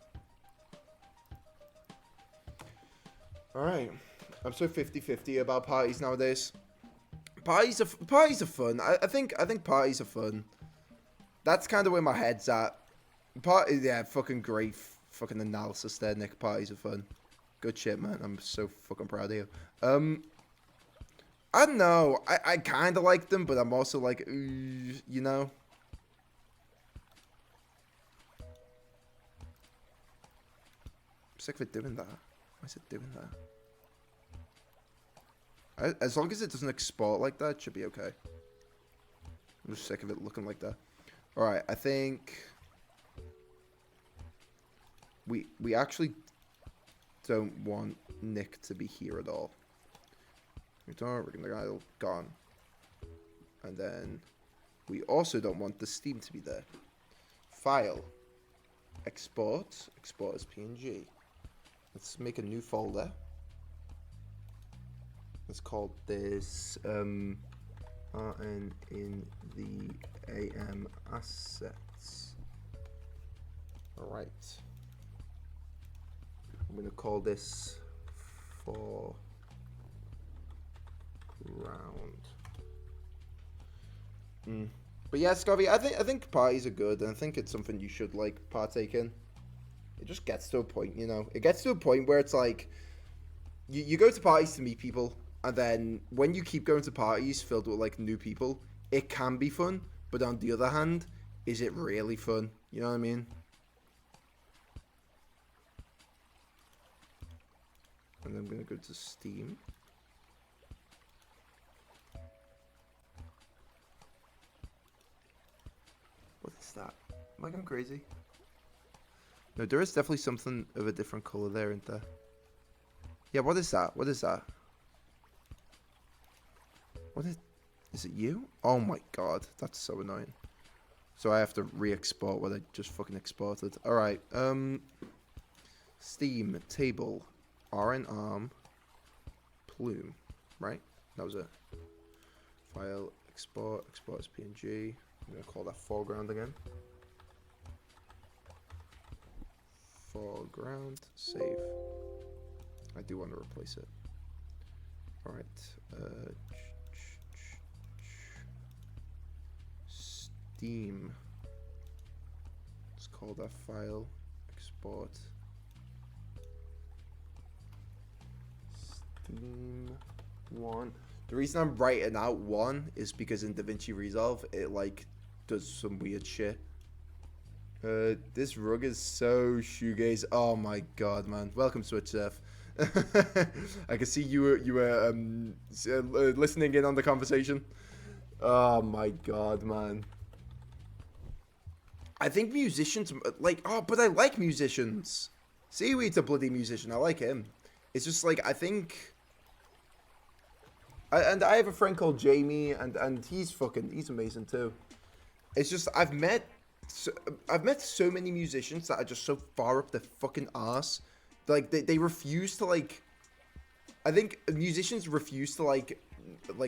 Alright. I'm so 50-50 about parties nowadays. Parties are fun. I think parties are fun. That's kind of where my head's at. Yeah, fucking great fucking analysis there, Nick. Parties are fun. Good shit, man. I'm so fucking proud of you. I don't know. I kind of like them, but I'm also like, you know. I'm sick of it doing that. Why is it doing that? As long as it doesn't export like that, it should be okay. I'm just sick of it looking like that. Alright, I think we actually don't want Nick to be here at all. We're gonna gone. And then we also don't want the Steam to be there. File. Export as PNG. Let's make a new folder. Let's call this RN in the AM assets. Alright. I'm gonna call this for round. But yeah, Scotty, I think parties are good, and I think it's something you should like partake in. It just gets to a point, you know. It gets to a point where it's like you go to parties to meet people, and then when you keep going to parties filled with like new people, it can be fun. But on the other hand, is it really fun? You know what I mean? And I'm gonna go to Steam. What is that? Am I going crazy? No, there is definitely something of a different color there, isn't there? Yeah, what is that? What is that? What is it you? Oh my god, that's so annoying. So I have to re-export what I just fucking exported. Alright, Steam, table, RN arm, plume, right? That was it. File, export as PNG. I'm gonna call that foreground again. Foreground, save. I do want to replace it. Alright, Steam. Let's call that file, export. Steam 1. The reason I'm writing out 1 is because in DaVinci Resolve it like does some weird shit. This rug is so shoegaze. Oh my god, man! Welcome, Switch Chef. I can see you were listening in on the conversation. Oh my god, man! I think musicians like. Oh, but I like musicians. Seaweed's a bloody musician. I like him. It's just like I think. And I have a friend called Jamie, and he's amazing too. It's just I've met so many musicians that are just so far up their fucking arse. Like they refuse to like. I think musicians refuse to like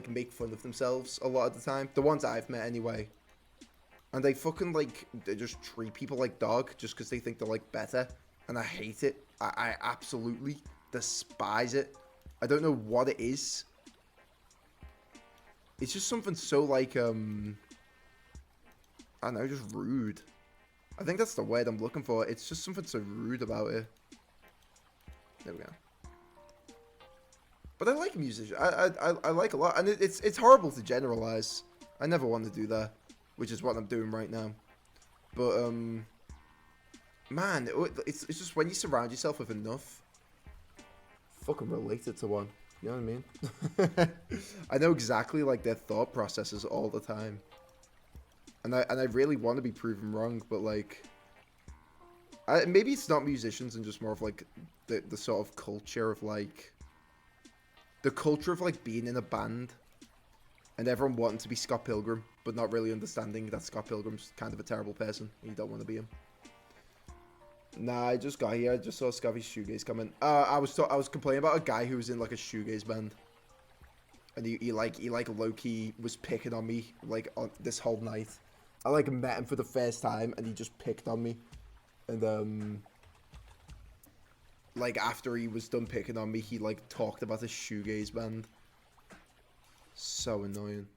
make fun of themselves a lot of the time. The ones I've met anyway. And they fucking like they just treat people like dog just because they think they're like better. And I hate it. I absolutely despise it. I don't know what it is. It's just something so like, I don't know, just rude. I think that's the word I'm looking for. It's just something so rude about it. There we go. But I like music. I like a lot. And it's horrible to generalize. I never want to do that. Which is what I'm doing right now. But, man, it's just when you surround yourself with enough. Fucking related to one. You know what I mean? I know exactly like their thought processes all the time. And I really want to be proven wrong, but like maybe it's not musicians and just more of like the sort of culture of like the culture of like being in a band and everyone wanting to be Scott Pilgrim, but not really understanding that Scott Pilgrim's kind of a terrible person and you don't want to be him. Nah, I just got here. I just saw Scabby's shoegaze coming. I was complaining about a guy who was in like a shoegaze band, and he low-key was picking on me like on this whole night. I like met him for the first time, and he just picked on me, and like after he was done picking on me, he like talked about his shoegaze band. So annoying.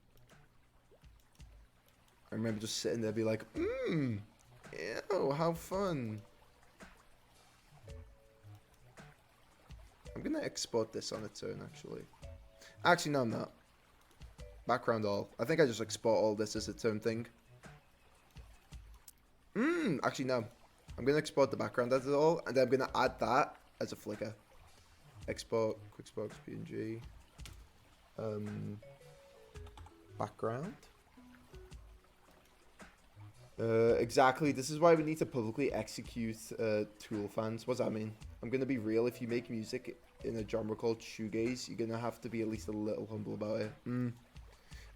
I remember just sitting there, be like, ew, how fun. I'm gonna export this on its own, actually. Actually, no, I'm not. Background all. I think I just export all this as its own thing. Actually, no. I'm gonna export the background as it all, and then I'm gonna add that as a flicker. Export, QuickSparks, PNG. Background. Exactly. This is why we need to publicly execute Tool fans. What does that mean? I'm gonna be real. If you make music in a genre called shoegaze, you're gonna have to be at least a little humble about it.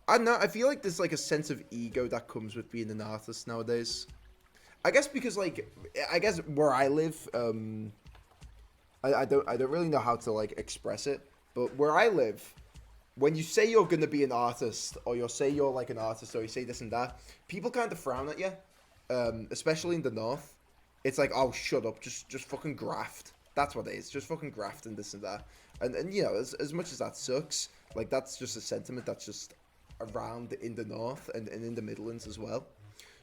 I don't know. I feel like there's like a sense of ego that comes with being an artist nowadays. I guess because like, I guess where I live, I don't really know how to like express it, but where I live, when you say you're gonna be an artist, or you say you're like an artist, or you say this and that, people kind of frown at you, especially in the north. It's like, oh, shut up, just fucking graft. That's what it is, just fucking graft and this and that. And you know, as much as that sucks, like that's just a sentiment that's just around in the north and in the Midlands as well.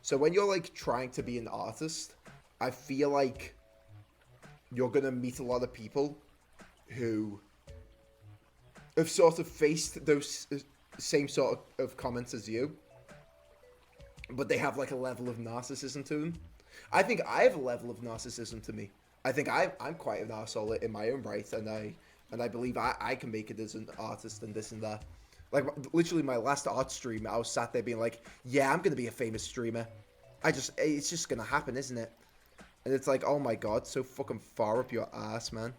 So when you're like trying to be an artist, I feel like you're gonna meet a lot of people who have sort of faced those same sort of comments as you, but they have like a level of narcissism to them. I think I have a level of narcissism to me. I think I'm quite an arsehole in my own right, and I believe I can make it as an artist and this and that. Like, literally my last art stream, I was sat there being like, yeah, I'm going to be a famous streamer. It's just going to happen, isn't it? And it's like, oh my god, so fucking far up your ass, man.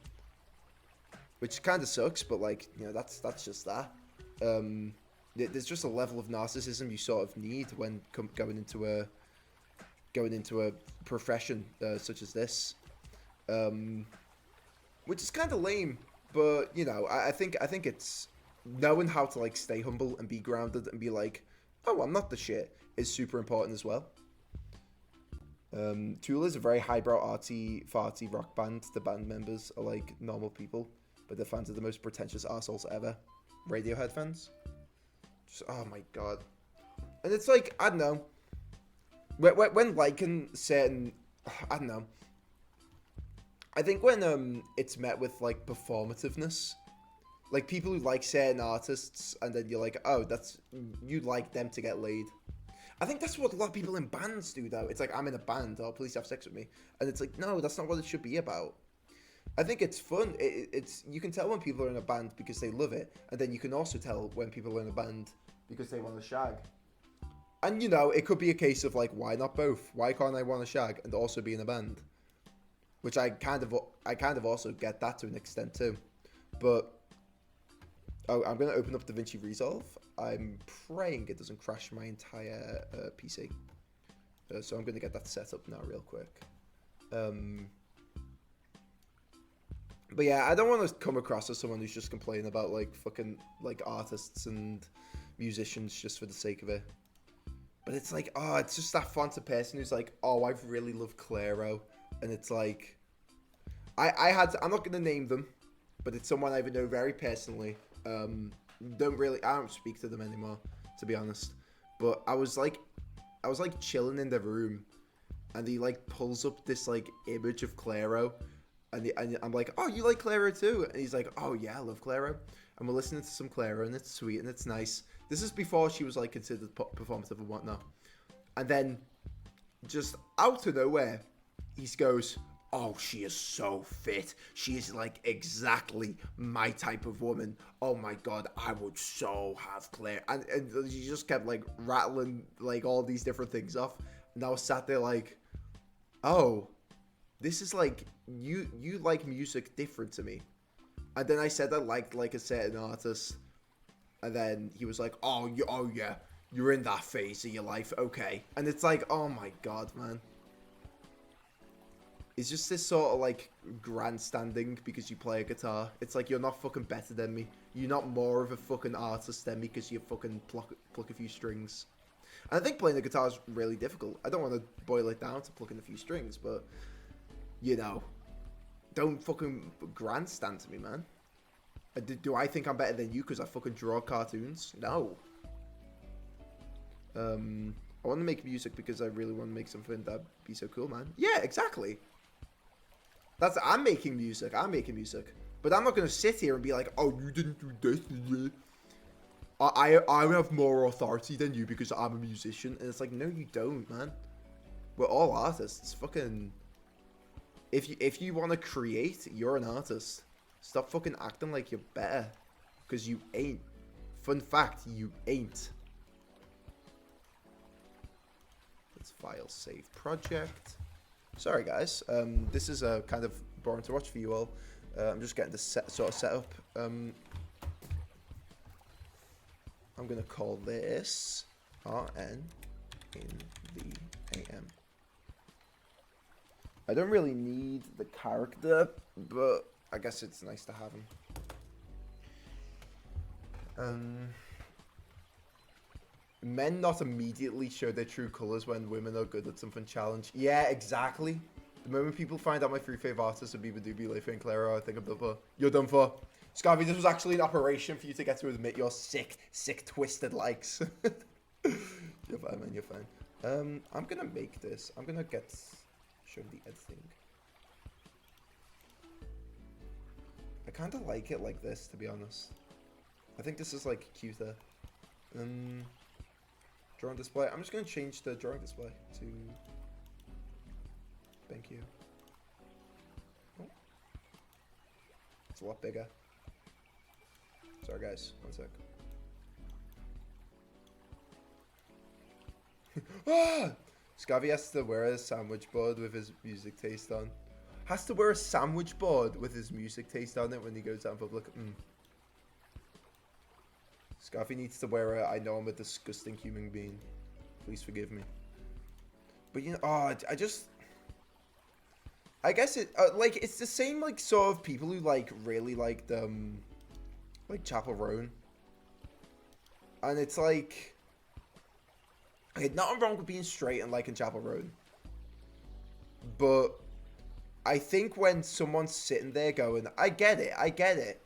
Which kind of sucks, but like, you know, that's just that. There's just a level of narcissism you sort of need when going into a profession such as this. Which is kind of lame, but you know, I think it's knowing how to like stay humble and be grounded and be like, oh, I'm not the shit, is super important as well. Tool is a very highbrow, arty, farty rock band. The band members are like normal people, but the fans are the most pretentious assholes ever. Radiohead fans. Just, oh my god. And it's like, I don't know. When liking certain, I don't know. I think when it's met with like performativeness, like people who like certain artists, and then you're like, oh, you like them to get laid. I think that's what a lot of people in bands do, though. It's like, I'm in a band, oh, please have sex with me. And it's like, no, that's not what it should be about. I think it's fun. It's you can tell when people are in a band because they love it, and then you can also tell when people are in a band because they want to shag. And, you know, it could be a case of, like, why not both? Why can't I want to shag and also be in a band? Which I kind of also get that to an extent, too. But, oh, I'm going to open up DaVinci Resolve. I'm praying it doesn't crash my entire PC. So I'm going to get that set up now real quick. But yeah, I don't want to come across as someone who's just complaining about, like, fucking, like, artists and musicians just for the sake of it. But it's like, oh, it's just that font person who's like, oh, I've really loved Claro. And it's like, I'm not going to name them, but it's someone I know very personally. I don't speak to them anymore, to be honest. But I was like chilling in the room, and he like pulls up this like image of Claro, and I'm like, oh, you like Claro too? And he's like, oh yeah, I love Claro. And we're listening to some Claro, and it's sweet and it's nice. This is before she was like considered performative and whatnot. And then, just out of nowhere, he goes, oh, she is so fit. She is like exactly my type of woman. Oh my god, I would so have Claire. And she just kept like rattling like all these different things off. And I was sat there like, oh, this is like, you like music different to me. And then I said I liked like a certain artist. And then he was like, oh yeah, you're in that phase of your life, okay. And it's like, oh my god, man. It's just this sort of like grandstanding because you play a guitar. It's like, you're not fucking better than me. You're not more of a fucking artist than me because you fucking pluck a few strings. And I think playing the guitar is really difficult. I don't want to boil it down to plucking a few strings, but, you know, don't fucking grandstand to me, man. Do I think I'm better than you because I fucking draw cartoons? No. I want to make music because I really want to make something that'd be so cool, man. Yeah, exactly. I'm making music. But I'm not going to sit here and be like, oh, you didn't do this. I have more authority than you because I'm a musician. And it's like, no, you don't, man. We're all artists. Fucking... If you want to create, you're an artist. Stop fucking acting like you're better. Because you ain't. Fun fact, you ain't. Let's file save project. Sorry guys, this is kind of boring to watch for you all. I'm just getting this sort of set up. I'm gonna call this RN in the AM. I don't really need the character, but I guess it's nice to have him. Men not immediately show their true colours when women are good at something challenge. Yeah, exactly. The moment people find out my three favourite artists are Biba Doobie, Leify, and Claro, I think I'm done for. You're done for. Scarvy, this was actually an operation for you to get to admit your sick, twisted likes. You're fine, man. You're fine. I'm gonna make this. I'm gonna show the editing. I kind of like it like this, to be honest. I think this is like cuter. Drawing display. I'm just gonna change the drawing display to. Thank you. Oh. It's a lot bigger. Sorry, guys. One sec. Ah! Scavvy has to wear a sandwich board with his music taste on. Has to wear a sandwich board with his music taste on it when he goes out in public. Scarfy needs to wear a I know I'm a disgusting human being. Please forgive me. But you know, I guess it, like, it's the same, like, sort of people who, like, really liked, like, Chapel Roan. And it's like, okay, nothing wrong with being straight and liking Chapel Roan. But I think when someone's sitting there going, I get it.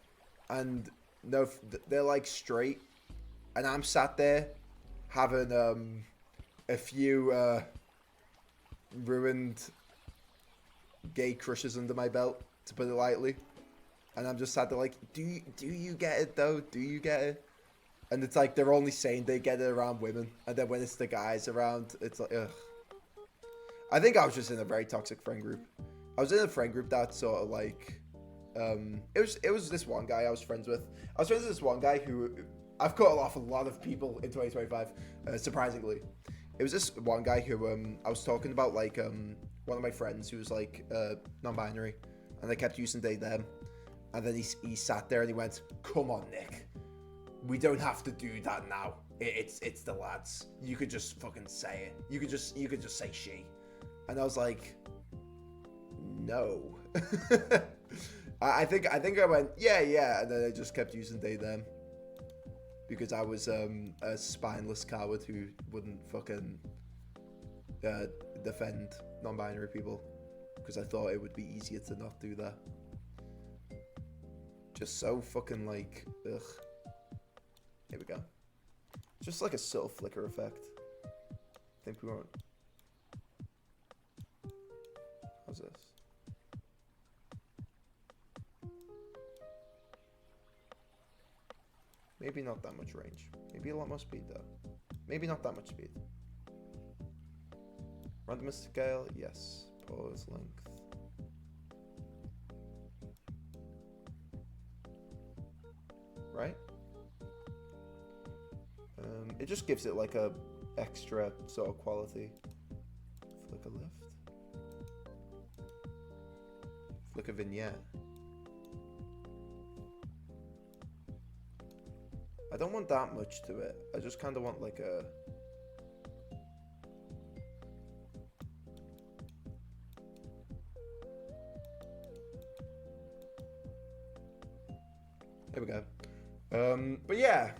And no, they're like straight. And I'm sat there having a few ruined gay crushes under my belt, to put it lightly. And I'm just sat there like, do you get it though? Do you get it? And it's like they're only saying they get it around women. And then when it's the guys around, it's like, ugh. I think I was just in a very toxic friend group. I was in a friend group that sort of like, it was this one guy I was friends with. I was friends with this one guy who, I've cut off a lot of people in 2025, surprisingly. It was this one guy who, I was talking about, like, one of my friends who was, like, non-binary, and they kept using they, them. And then he sat there and he went, come on, Nick. We don't have to do that now. It's the lads. You could just fucking say it. You could just say she. And I was like, no. I think I went, yeah, and then I just kept using they, them. Because I was a spineless coward who wouldn't fucking defend non-binary people. Because I thought it would be easier to not do that. Just so fucking like, ugh. Here we go. Just like a subtle flicker effect. I think we won't. How's this? Maybe not that much range. Maybe a lot more speed though. Maybe not that much speed. Randomist scale, yes. Pause length. Right? It just gives it like a extra sort of quality. Flicker lift. Flicker vignette. I don't want that much to it. I just kind of want like a... There we go. But yeah.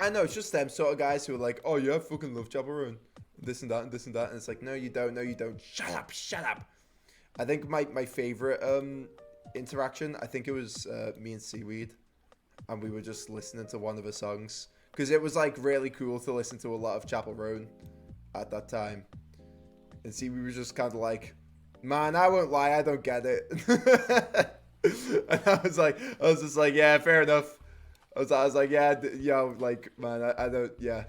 I know, it's just them sort of guys who are like, oh yeah, I fucking love Chapel Roan. This and that and this and that. And it's like, no, you don't. No, you don't. Shut up. I think my favorite interaction, I think it was me and Seaweed. And we were just listening to one of her songs. Because it was like really cool to listen to a lot of Chapel Roan at that time. And Seaweed was just kind of like, man, I won't lie, I don't get it. And I was just like, yeah, fair enough. I was like, yeah, yo, like, man, I don't, yeah.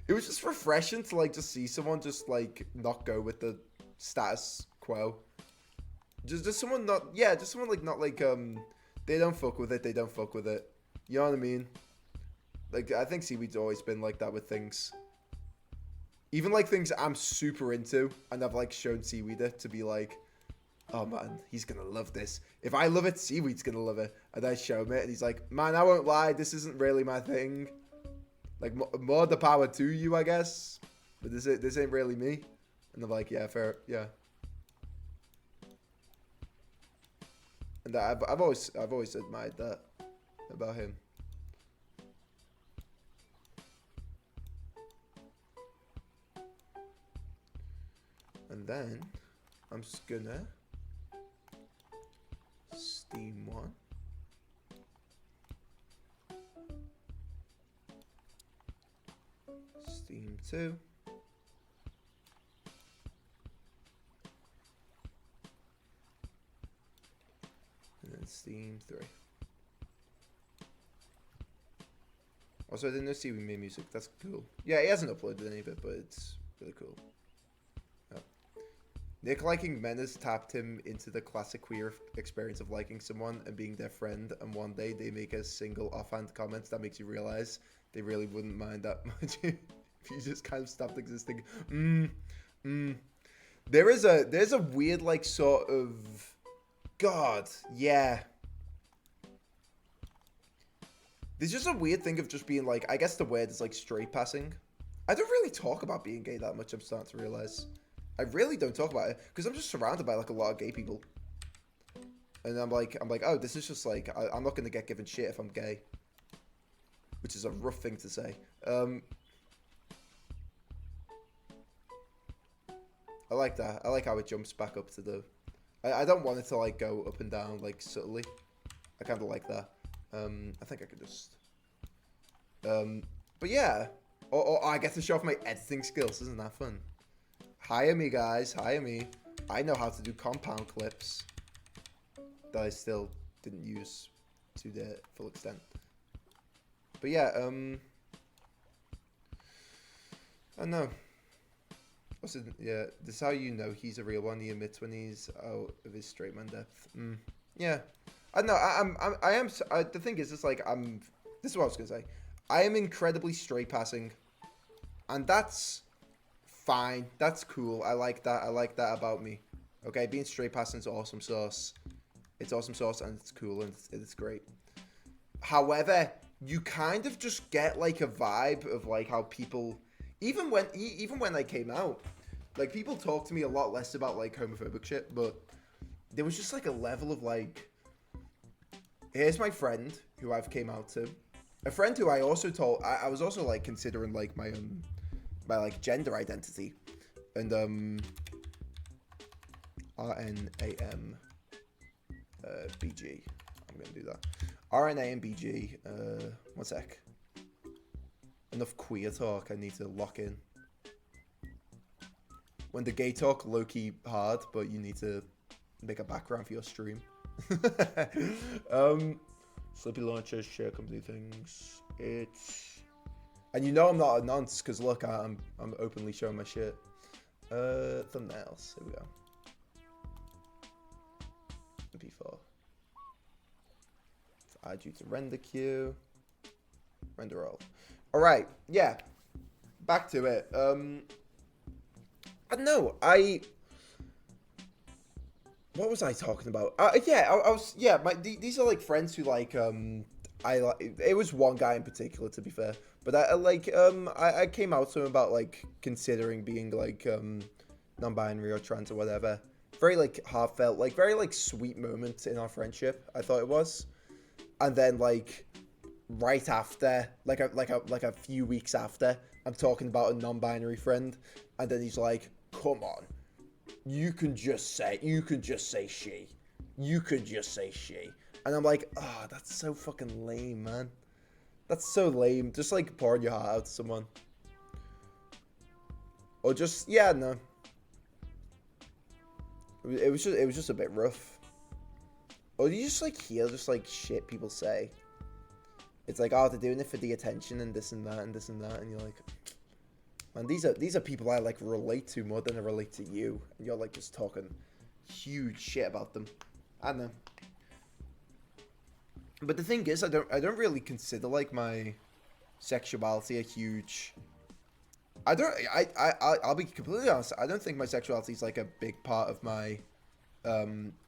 It was just refreshing to, like, just see someone just, like, not go with the status quo. Just someone not, yeah, just someone, like, not, like, they don't fuck with it, they don't fuck with it. You know what I mean? Like, I think Seaweed's always been like that with things. Even, like, things I'm super into, and I've, like, shown Seaweed it to be like, oh man, he's gonna love this. If I love it, Seaweed's gonna love it. And I show him it, and he's like, man, I won't lie, this isn't really my thing. Like, more the power to you, I guess. But this ain't really me. And I'm like, yeah, fair, yeah. And I've always admired that about him. And then I'm just gonna Steam 2. And then Steam 3. Also, I didn't know Steven made music. That's cool. Yeah, he hasn't uploaded any of it, but it's really cool. Yeah. Nick liking men has tapped him into the classic queer experience of liking someone and being their friend, and one day they make a single offhand comment that makes you realize they really wouldn't mind that much if you just kind of stopped existing. There's a weird, like, sort of... God, yeah. There's just a weird thing of just being like, I guess the word is like straight passing. I don't really talk about being gay that much, I'm starting to realize. I really don't talk about it because I'm just surrounded by like a lot of gay people. And I'm like, oh, this is just like, I'm not going to get given shit if I'm gay. Which is a rough thing to say. I like that. I like how it jumps back up to the... I don't want it to like go up and down like subtly. I kind of like that. I think I could just... but yeah. Or I get to show off my editing skills. Isn't that fun? Hire me, guys. Hire me. I know how to do compound clips. That I still didn't use to their full extent. But yeah, I don't know. What's it? Yeah, this is how you know he's a real one. He admits when he's out of his straight man depth. Yeah. I don't know. I am. The thing is, it's like this is what I was gonna say. I am incredibly straight passing, and that's fine. That's cool. I like that. I like that about me. Okay, being straight passing is awesome sauce. It's awesome sauce, and it's cool, and it's great. However, you kind of just get like a vibe of like how people, even when I came out, like people talk to me a lot less about like homophobic shit, but there was just like a level of like. Here's my friend who I've came out to. A friend who I also told... I was also, like, considering, like, my like, gender identity. And, RNAM, BG. I'm gonna do that. RNA and BG, one sec. Enough queer talk, I need to lock in. When the gay talk, low-key hard, but you need to make a background for your stream. Slippy launchers, share company things. And you know I'm not a nonce because look, I'm openly showing my shit. Thumbnails. Here we go. MP4. Add you to render queue. Render all. All right. Yeah. Back to it. I don't know. What was I talking about? Yeah, I was. Yeah, these are like friends who like. It was one guy in particular, to be fair. But I came out to him about like considering being like non-binary or trans or whatever. Very like heartfelt, like very like sweet moment in our friendship. I thought it was. And then like right after, like a few weeks after, I'm talking about a non-binary friend, and then he's like, "Come on. You can just say she. You could just say she." And I'm like, oh, that's so fucking lame, man. That's so lame. Just like pouring your heart out to someone. Or just, yeah, no. It was just a bit rough. Or you just like hear just like shit people say. It's like, oh, they're doing it for the attention and this and that and this and that, and you're like, man, these are people I like relate to more than I relate to you, and you're like just talking huge shit about them. I don't know. But the thing is, I don't really consider like my sexuality a huge. I'll be completely honest. I don't think my sexuality is like a big part of my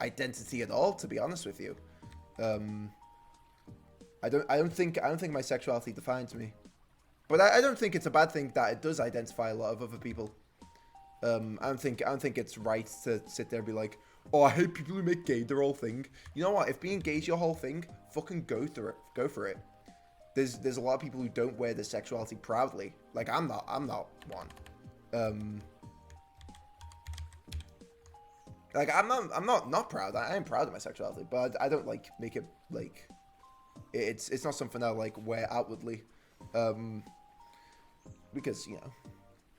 identity at all. To be honest with you, I don't think my sexuality defines me. But I don't think it's a bad thing that it does identify a lot of other people. I don't think it's right to sit there and be like, oh, I hate people who make gay their whole thing. You know what? If being gay is your whole thing, fucking go through it. Go for it. There's a lot of people who don't wear their sexuality proudly. Like I'm not one. Like I'm not proud. I am proud of my sexuality, but I don't like make it like it's not something I like wear outwardly. because, you know,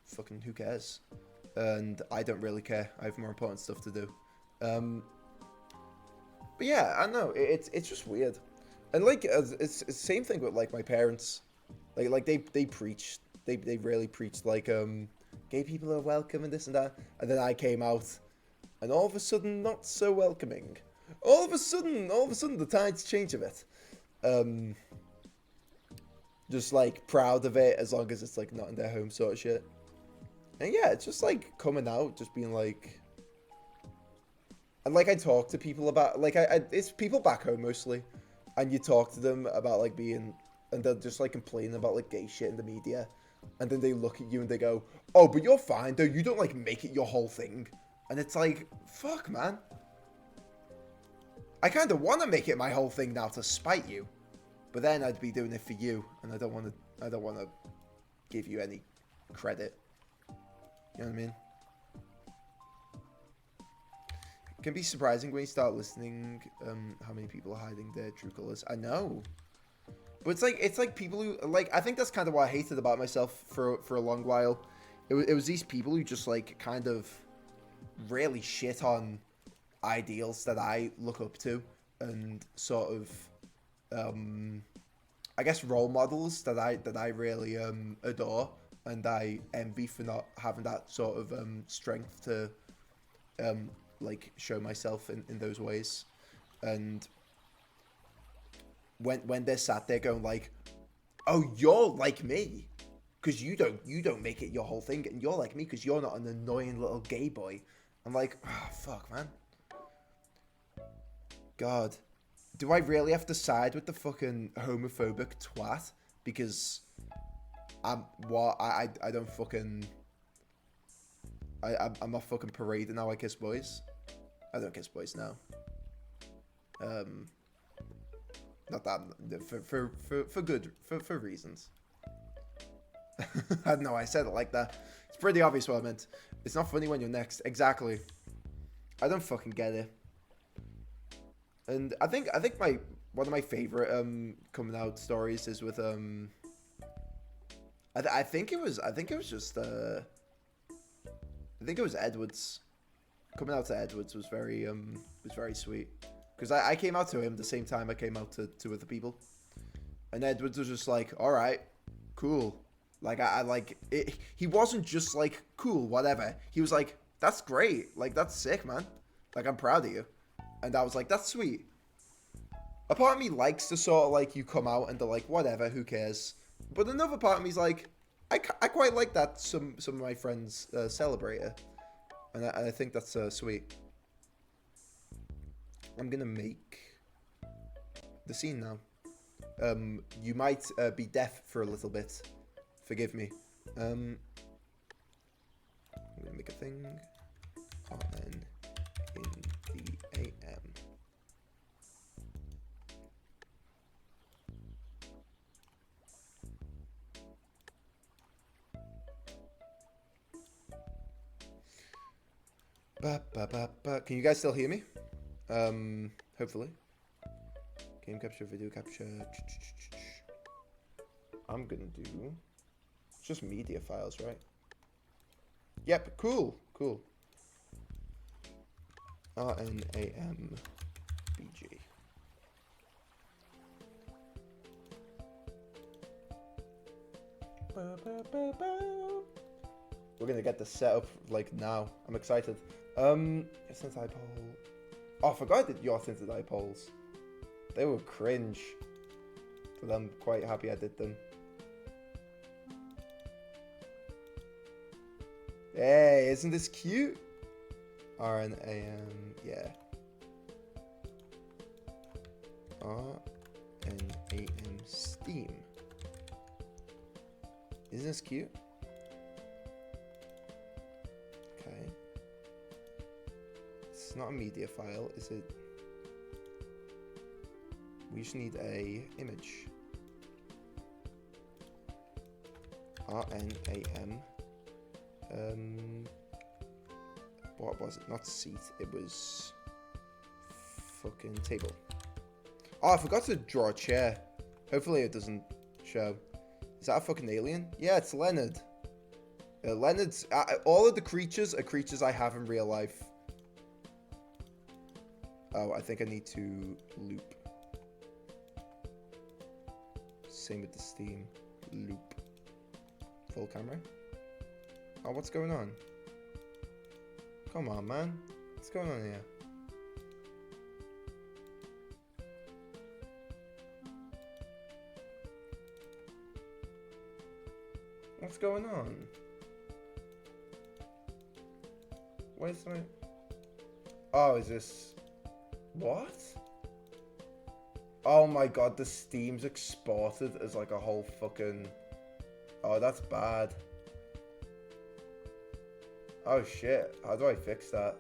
fucking who cares? And I don't really care. I have more important stuff to do. But yeah, I don't know. It's just weird. And like, it's the same thing with like my parents. Like they preached. They really preached like gay people are welcome and this and that. And then I came out, and all of a sudden, not so welcoming. All of a sudden, the tides change a bit. Just like proud of it as long as it's like not in their home sort of shit. And yeah, it's just like coming out, just being like, and like I talk to people about like it's people back home mostly, and you talk to them about like being, and they're just like complaining about like gay shit in the media, and then they look at you and they go, oh, but you're fine though, you don't like make it your whole thing. And it's like, fuck man, I kind of want to make it my whole thing now to spite you, but then I'd be doing it for you, and I don't want to give you any credit. You know what I mean? It can be surprising when you start listening how many people are hiding their true colors. I know. But it's like people who like, I think that's kind of what I hated about myself for a long while. It was these people who just like kind of really shit on ideals that I look up to, and sort of I guess role models that I really adore, and I envy for not having that sort of strength to like show myself in those ways. And when they're sat there going like, oh, you're like me because you don't make it your whole thing, and you're like me because you're not an annoying little gay boy. I'm like, oh, fuck man, God, do I really have to side with the fucking homophobic twat because I don't fucking I'm not fucking parading how I kiss boys. I don't kiss boys now. Not that for reasons. I don't know why I said it like that. It's pretty obvious what I meant. It's not funny when you're next. Exactly. I don't fucking get it. And I think one of my favorite coming out stories is with I think it was Edwards. Coming out to Edwards was very sweet, because I came out to him the same time I came out to other people, and Edwards was just like, all right, cool. Like I like it. He wasn't just like cool, whatever. He was like, that's great. Like that's sick, man. Like I'm proud of you. And I was like, that's sweet. A part of me likes to sort of like you come out and they're like, whatever, who cares? But another part of me's like, I quite like that some of my friends celebrate it. And I think that's sweet. I'm going to make the scene now. You might be deaf for a little bit. Forgive me. I'm going to make a thing. RN in the AM. Can you guys still hear me? Hopefully. Game capture, video capture. I'm gonna do just media files, right? Yep, cool. RNAM BG. We're gonna get this set up like now. I'm excited. Since dipole. Oh, I forgot that your since dipoles. They were cringe. But I'm quite happy I did them. Hey, isn't this cute? RNAM, yeah. RNAM Steam. Isn't this cute? Okay. It's not a media file, is it? We just need a image. RNAM. What was it? Not seat. It was fucking table. Oh, I forgot to draw a chair. Hopefully it doesn't show. Is that a fucking alien? Yeah, it's Leonard. Leonard's... all of the creatures are creatures I have in real life. Oh, I think I need to loop. Same with the Steam. Loop. Full camera. Oh, what's going on? Come on, man. What's going on here? What's going on? Where's my... Oh, is this... What? Oh my god, the Steam's exported as like a whole fucking... Oh, that's bad. Oh shit, how do I fix that?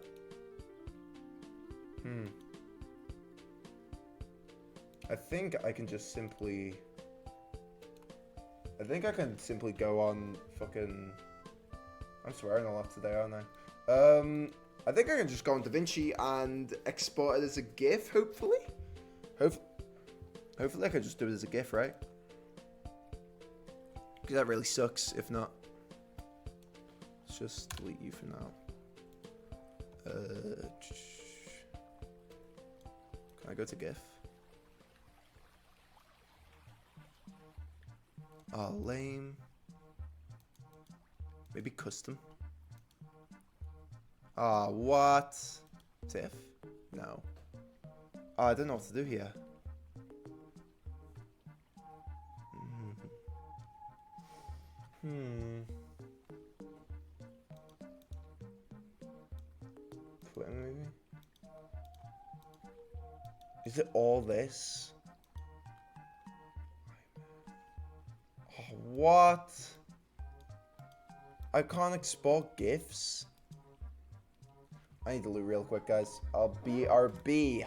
I think I can just simply... I think I can simply go on fucking... I'm swearing a lot today, aren't I? I think I can just go on DaVinci and export it as a GIF, hopefully? Hopefully I can just do it as a GIF, right? Because that really sucks, if not. Let's just delete you for now. Can I go to GIF? Oh, lame. Maybe custom. Ah, what? TIFF? No. Oh, I don't know what to do here. Twitter maybe? Is it all this? Oh, what? I can't export GIFs. I need to loot real quick, guys. I'll BRB.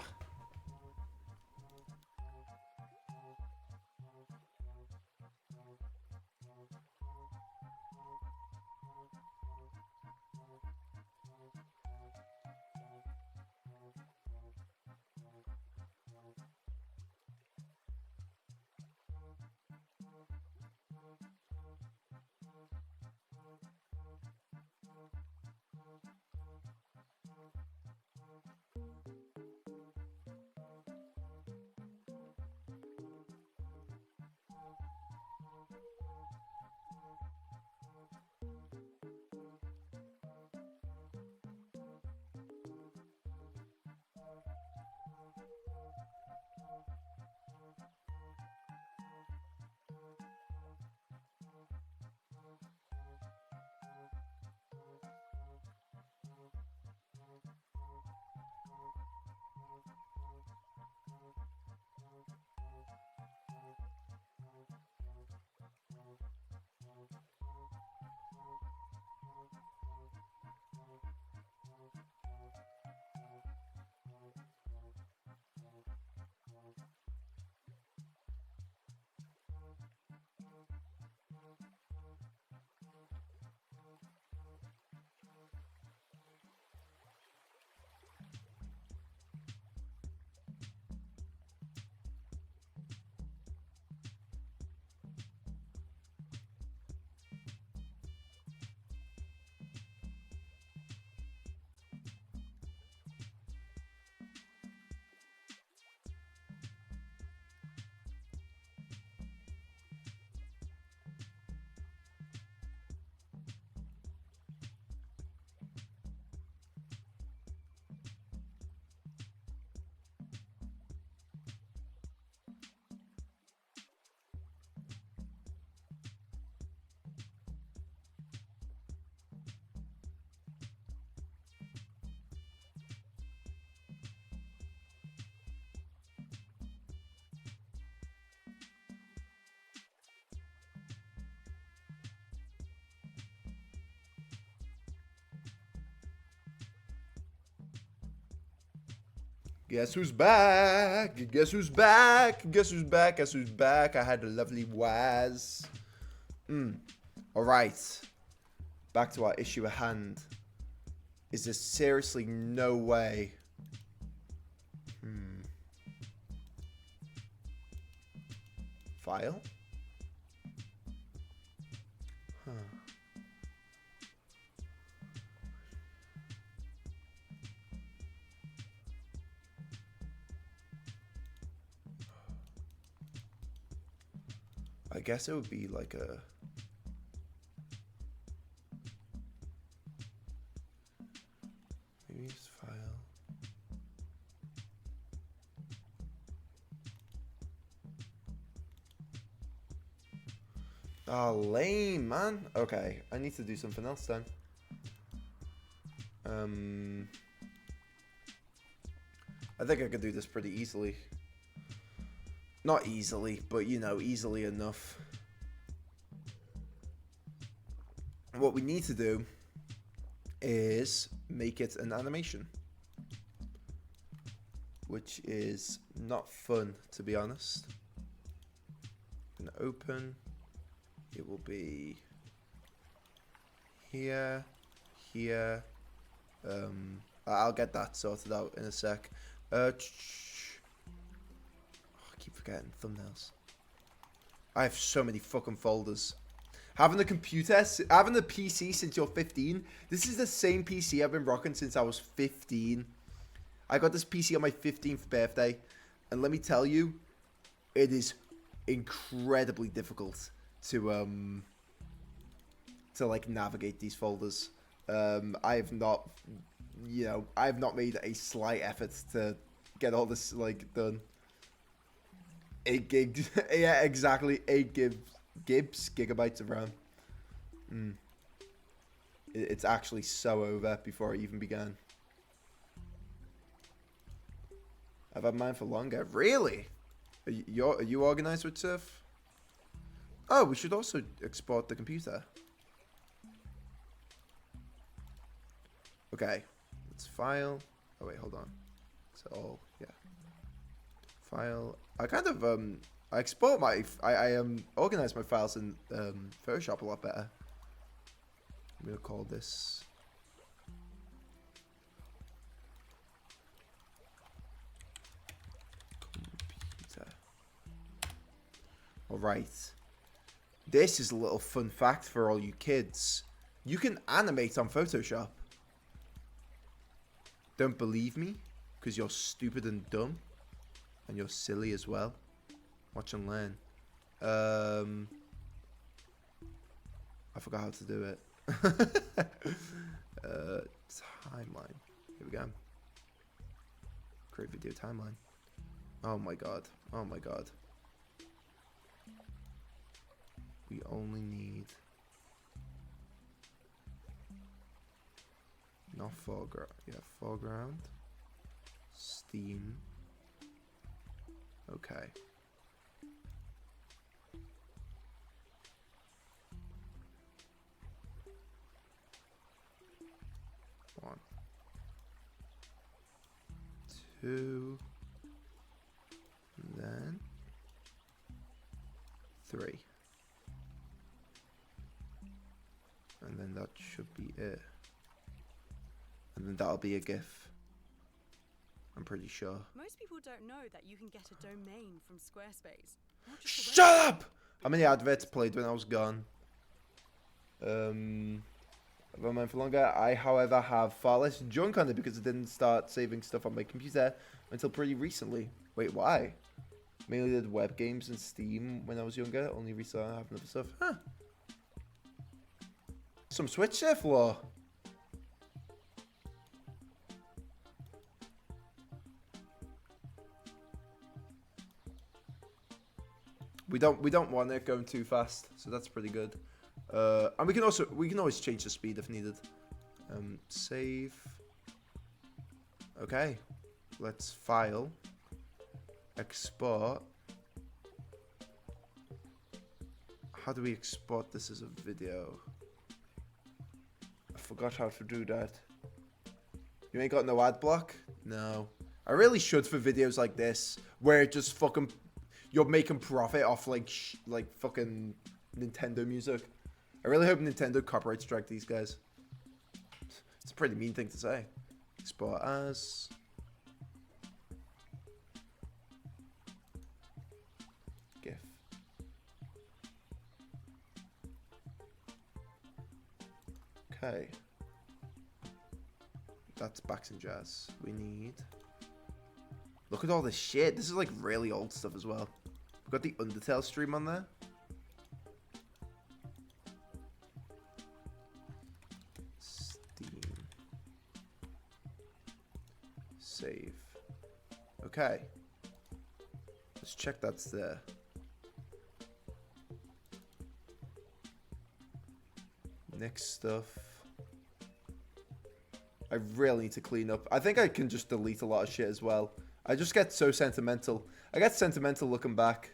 Guess who's back? Guess who's back? Guess who's back? Guess who's back? I had a lovely Waz. Alright. Back to our issue at hand. Is there seriously no way? File? I guess it would be like a... Maybe just file. Oh, lame, man. Okay, I need to do something else then. I think I could do this pretty easily. Not easily, but you know, easily enough. What we need to do is make it an animation, which is not fun, to be honest. I'm gonna open. It will be here, here. I'll get that sorted out in a sec. I keep forgetting thumbnails. I have so many fucking folders. Having a PC since you're 15. This is the same PC I've been rocking since I was 15. I got this PC on my 15th birthday, and let me tell you, it is incredibly difficult to like navigate these folders. I have not made a slight effort to get all this like done. 8 gigs, yeah, exactly, 8 gigabytes of RAM. It's actually so over before I even began. I've had mine for longer. Really? Are you organized with stuff? Oh, we should also export the computer. Okay, let's file. Oh wait, hold on. So yeah, file. I kind of I export my I organize my files in Photoshop a lot better. I'm gonna call this computer. All right. This is a little fun fact for all you kids. You can animate on Photoshop. Don't believe me? Because you're stupid and dumb. And you're silly as well. Watch and learn. I forgot how to do it. Timeline. Here we go. Create video timeline. Oh my god. Oh my god. We only need... Not foreground. Yeah, foreground. Steam. Okay. One. 2. And then 3. And then that should be it. And then that'll be a GIF. I'm pretty sure. Most people don't know that you can get a domain from Squarespace. Not just a Shut up! How many adverts played when I was gone? I've been mine for longer. I, however, have far less junk on it because I didn't start saving stuff on my computer until pretty recently. Wait, why? Mainly did web games and Steam when I was younger. Only recently I have other stuff. Huh. Some Switch there, Flaw. We don't want it going too fast, so that's pretty good. And we can always change the speed if needed. Save. Okay, let's file, export. How do we export this as a video? I forgot how to do that. You ain't got no ad block? No. I really should for videos like this, where it just fucking... You're making profit off like fucking Nintendo music. I really hope Nintendo copyright strike these guys. It's a pretty mean thing to say. Export as. GIF. Okay. That's Backs and Jazz. We need... Look at all this shit. This is like really old stuff as well. We've got the Undertale stream on there. Steam. Save. Okay. Let's check that's there. Next stuff. I really need to clean up. I think I can just delete a lot of shit as well. I just get so sentimental. I get sentimental looking back.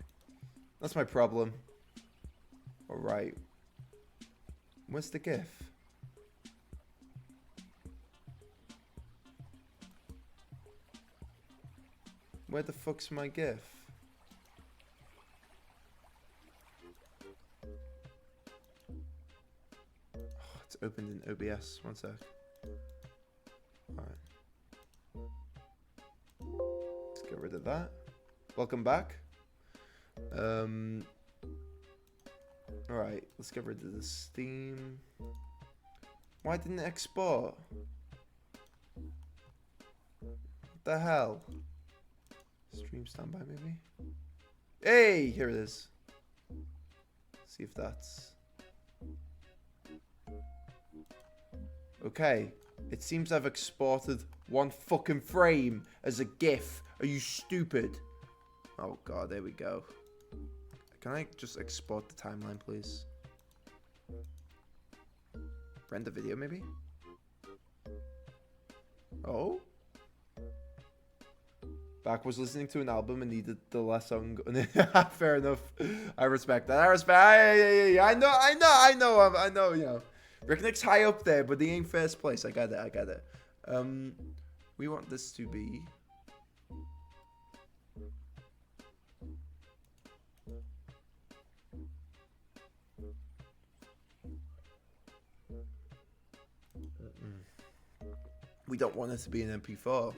That's my problem. Alright. Where's the GIF? Where the fuck's my GIF? Oh, it's opened in OBS. One sec. Alright. Let's get rid of that. Welcome back. Alright, let's get rid of the Steam. Why didn't it export? What the hell? Stream standby maybe? Hey, here it is. See if that's... Okay. It seems I've exported one fucking frame as a GIF. Are you stupid? Oh god, there we go. Can I just export the timeline, please? Render video, maybe? Oh? Back was listening to an album and needed the last song. Fair enough. I respect that. I respect. I know. You know, Ricknick's high up there, but he ain't first place. I got it. We want this to be. We don't want it to be an MP4.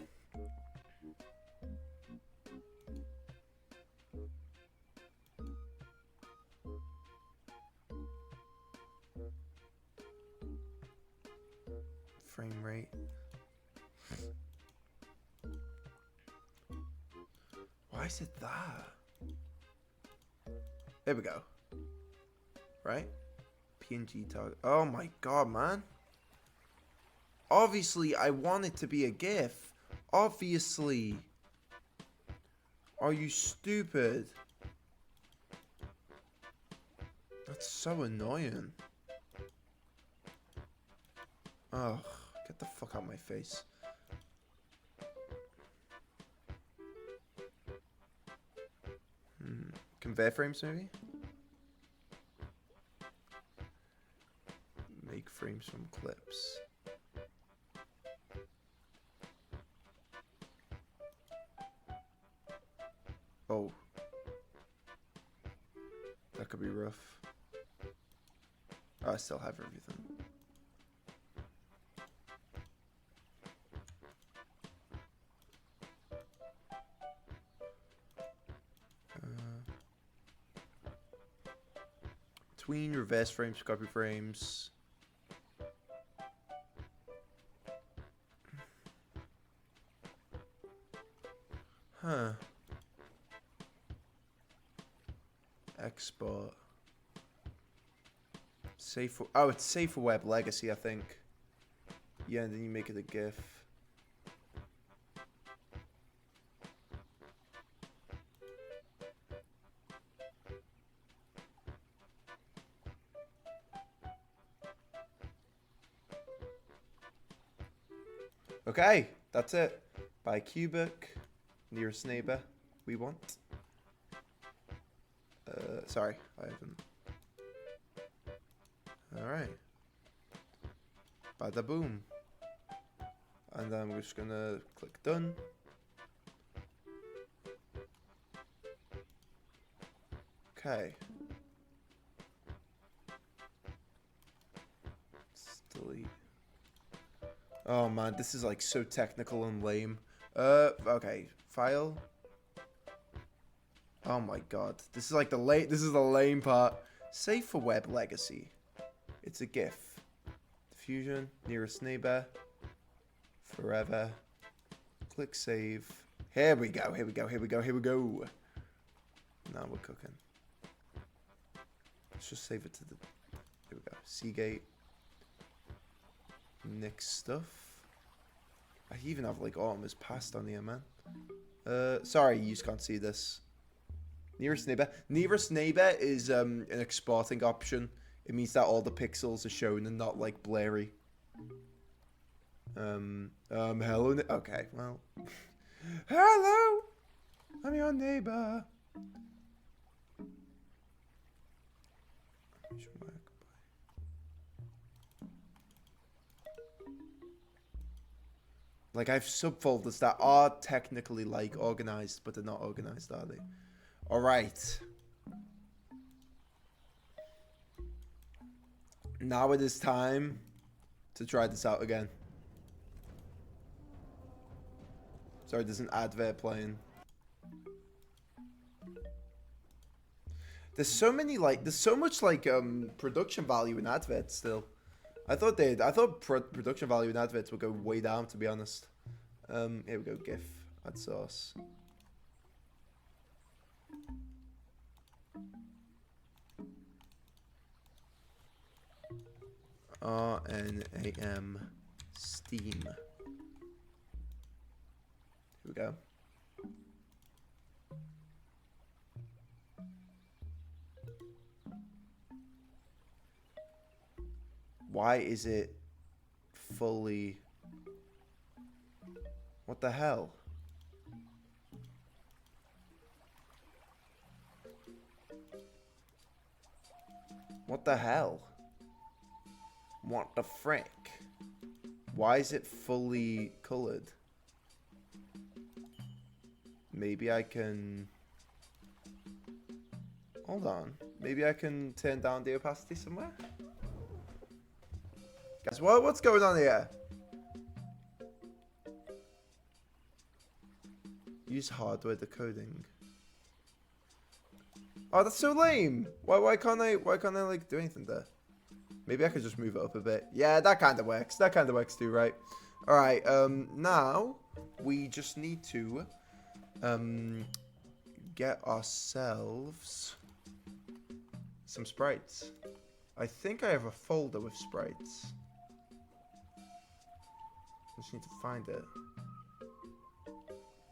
Frame rate. Why is it that? There we go. Right? PNG target. Oh my god, man. Obviously, I want it to be a GIF. Obviously. Are you stupid? That's so annoying. Ugh. Get the fuck out of my face. Conveyor frames, maybe? Make frames from clips. Oh. That could be rough. Oh, I still have everything. Between reverse frames, copy frames. Huh. Export. Save for, oh, it's save for web legacy, I think. Yeah, and then you make it a GIF. Okay, that's it. By cubic, nearest neighbor, we want. Sorry, I haven't. Alright. Bada boom. And then we're just gonna click done. Okay. Let's delete. Oh man, this is like so technical and lame. Okay, file. Oh my god, this is like the lame part. Save for web legacy. It's a GIF. Fusion. Nearest neighbor. Forever. Click save. Here we go. Here we go. Here we go. Here we go. Now we're cooking. Let's just save it to the... Here we go. Seagate. Next stuff. I even have like Autumn Past on here, man. Sorry, you just can't see this. Nearest neighbor. Nearest neighbor is an exporting option. It means that all the pixels are shown and not like blurry. Hello. Okay, well. Hello. I'm your neighbor. Like, I have subfolders that are technically, like, organized, but they're not organized, are they? Alright. Now it is time to try this out again. Sorry, there's an advert playing. There's so many, like, there's so much, like, production value in adverts still. I thought production value in adverts would go way down, to be honest. Here we go, GIF, add source. RNAM Steam. Here we go. Why is it fully... What the hell? What the hell? What the frick? Why is it fully colored? Maybe I can... Hold on. Maybe I can turn down the opacity somewhere? Guys, what's going on here? Use hardware decoding. Oh, that's so lame. Why can't I like do anything there? Maybe I could just move it up a bit. Yeah, that kind of works. That kind of works too, right? All right. Now we just need to get ourselves some sprites. I think I have a folder with sprites. Just need to find it.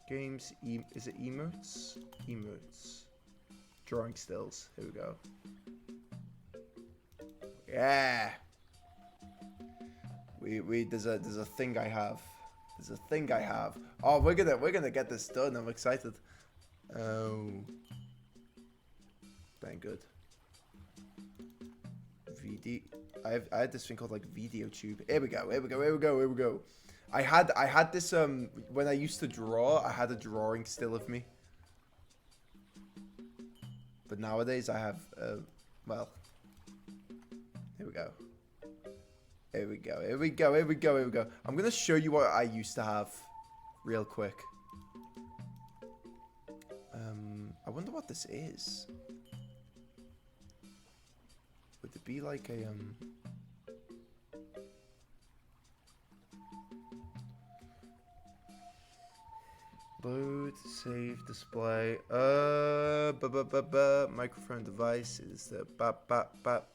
Games, is it emotes? Emotes. Drawing stills. Here we go. Yeah. There's a thing I have. There's a thing I have. Oh, we're gonna get this done. I'm excited. Oh. Dang good. I had this thing called like Video Tube. Here we go. Here we go. Here we go. Here we go. I had this when I used to draw. I had a drawing still of me. But nowadays I have well. Here we go. Here we go. Here we go. Here we go. Here we go. I'm gonna show you what I used to have, real quick. I wonder what this is. Would it be like a load, save, display. Microphone device is the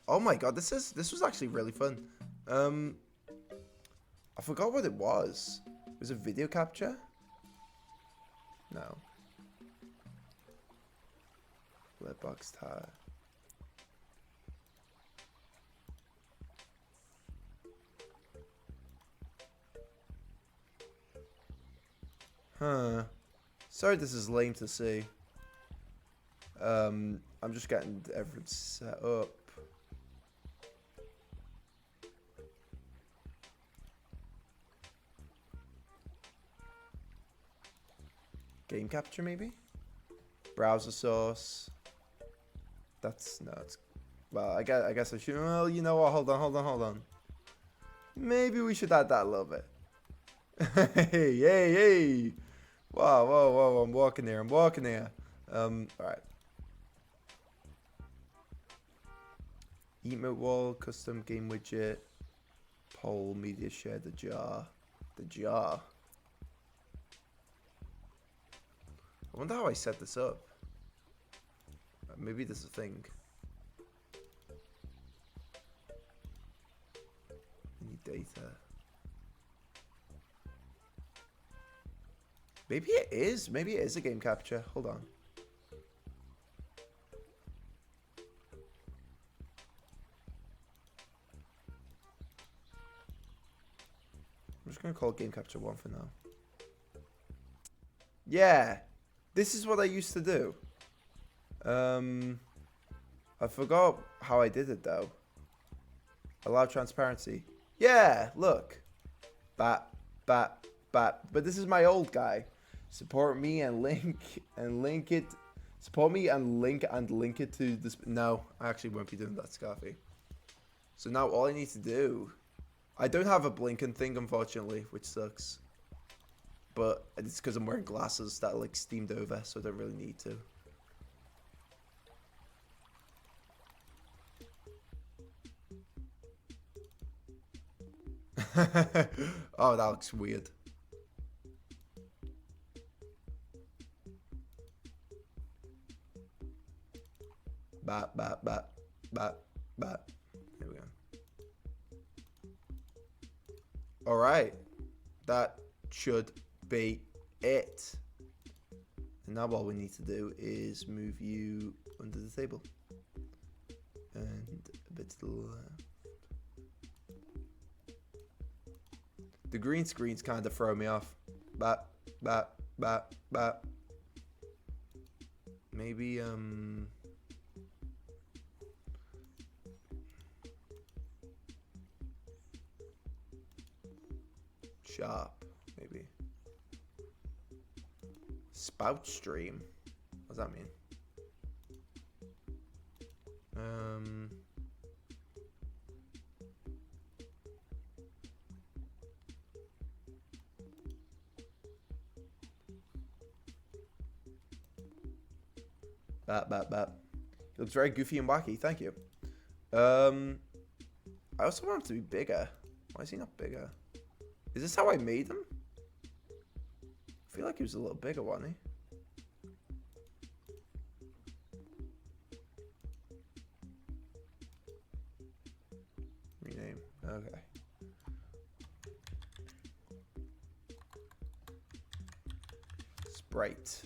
Oh my god, this was actually really fun. I forgot what it was. Was it video capture? No. Letbox tire. Huh. Sorry this is lame to see. I'm just getting everything set up. Game capture maybe? Browser source. That's nuts. Well, I guess I should. Well, you know what? Hold on. Maybe we should add that a little bit. Hey. Whoa. I'm walking here. Alright. Emote wall, custom game widget, Whole media share the jar. The jar. I wonder how I set this up. Maybe there's a thing. I need data. Maybe it is. Maybe it is a game capture. Hold on. I'm just going to call it game capture 1 for now. Yeah. This is what I used to do. I forgot how I did it though. Allow transparency. Yeah, look. Bat. But this is my old guy. Support me and link it. Support me and link it to this. No, I actually won't be doing that, Scarfy. So now all I need to do. I don't have a blinking thing, unfortunately, which sucks. But it's because I'm wearing glasses that are like steamed over, so I don't really need to. Oh, that looks weird. Bat. There we go. Alright. That should be it. And now all we need to do is move you under the table. And a bit to the left. The green screen's kind of throwing me off. Bat. Maybe, sharp, maybe. Spout stream. What does that mean? Bat. He looks very goofy and wacky. Thank you. I also want him to be bigger. Why is he not bigger? Is this how I made him? I feel like he was a little bigger, wasn't he? Rename. Okay. Sprite.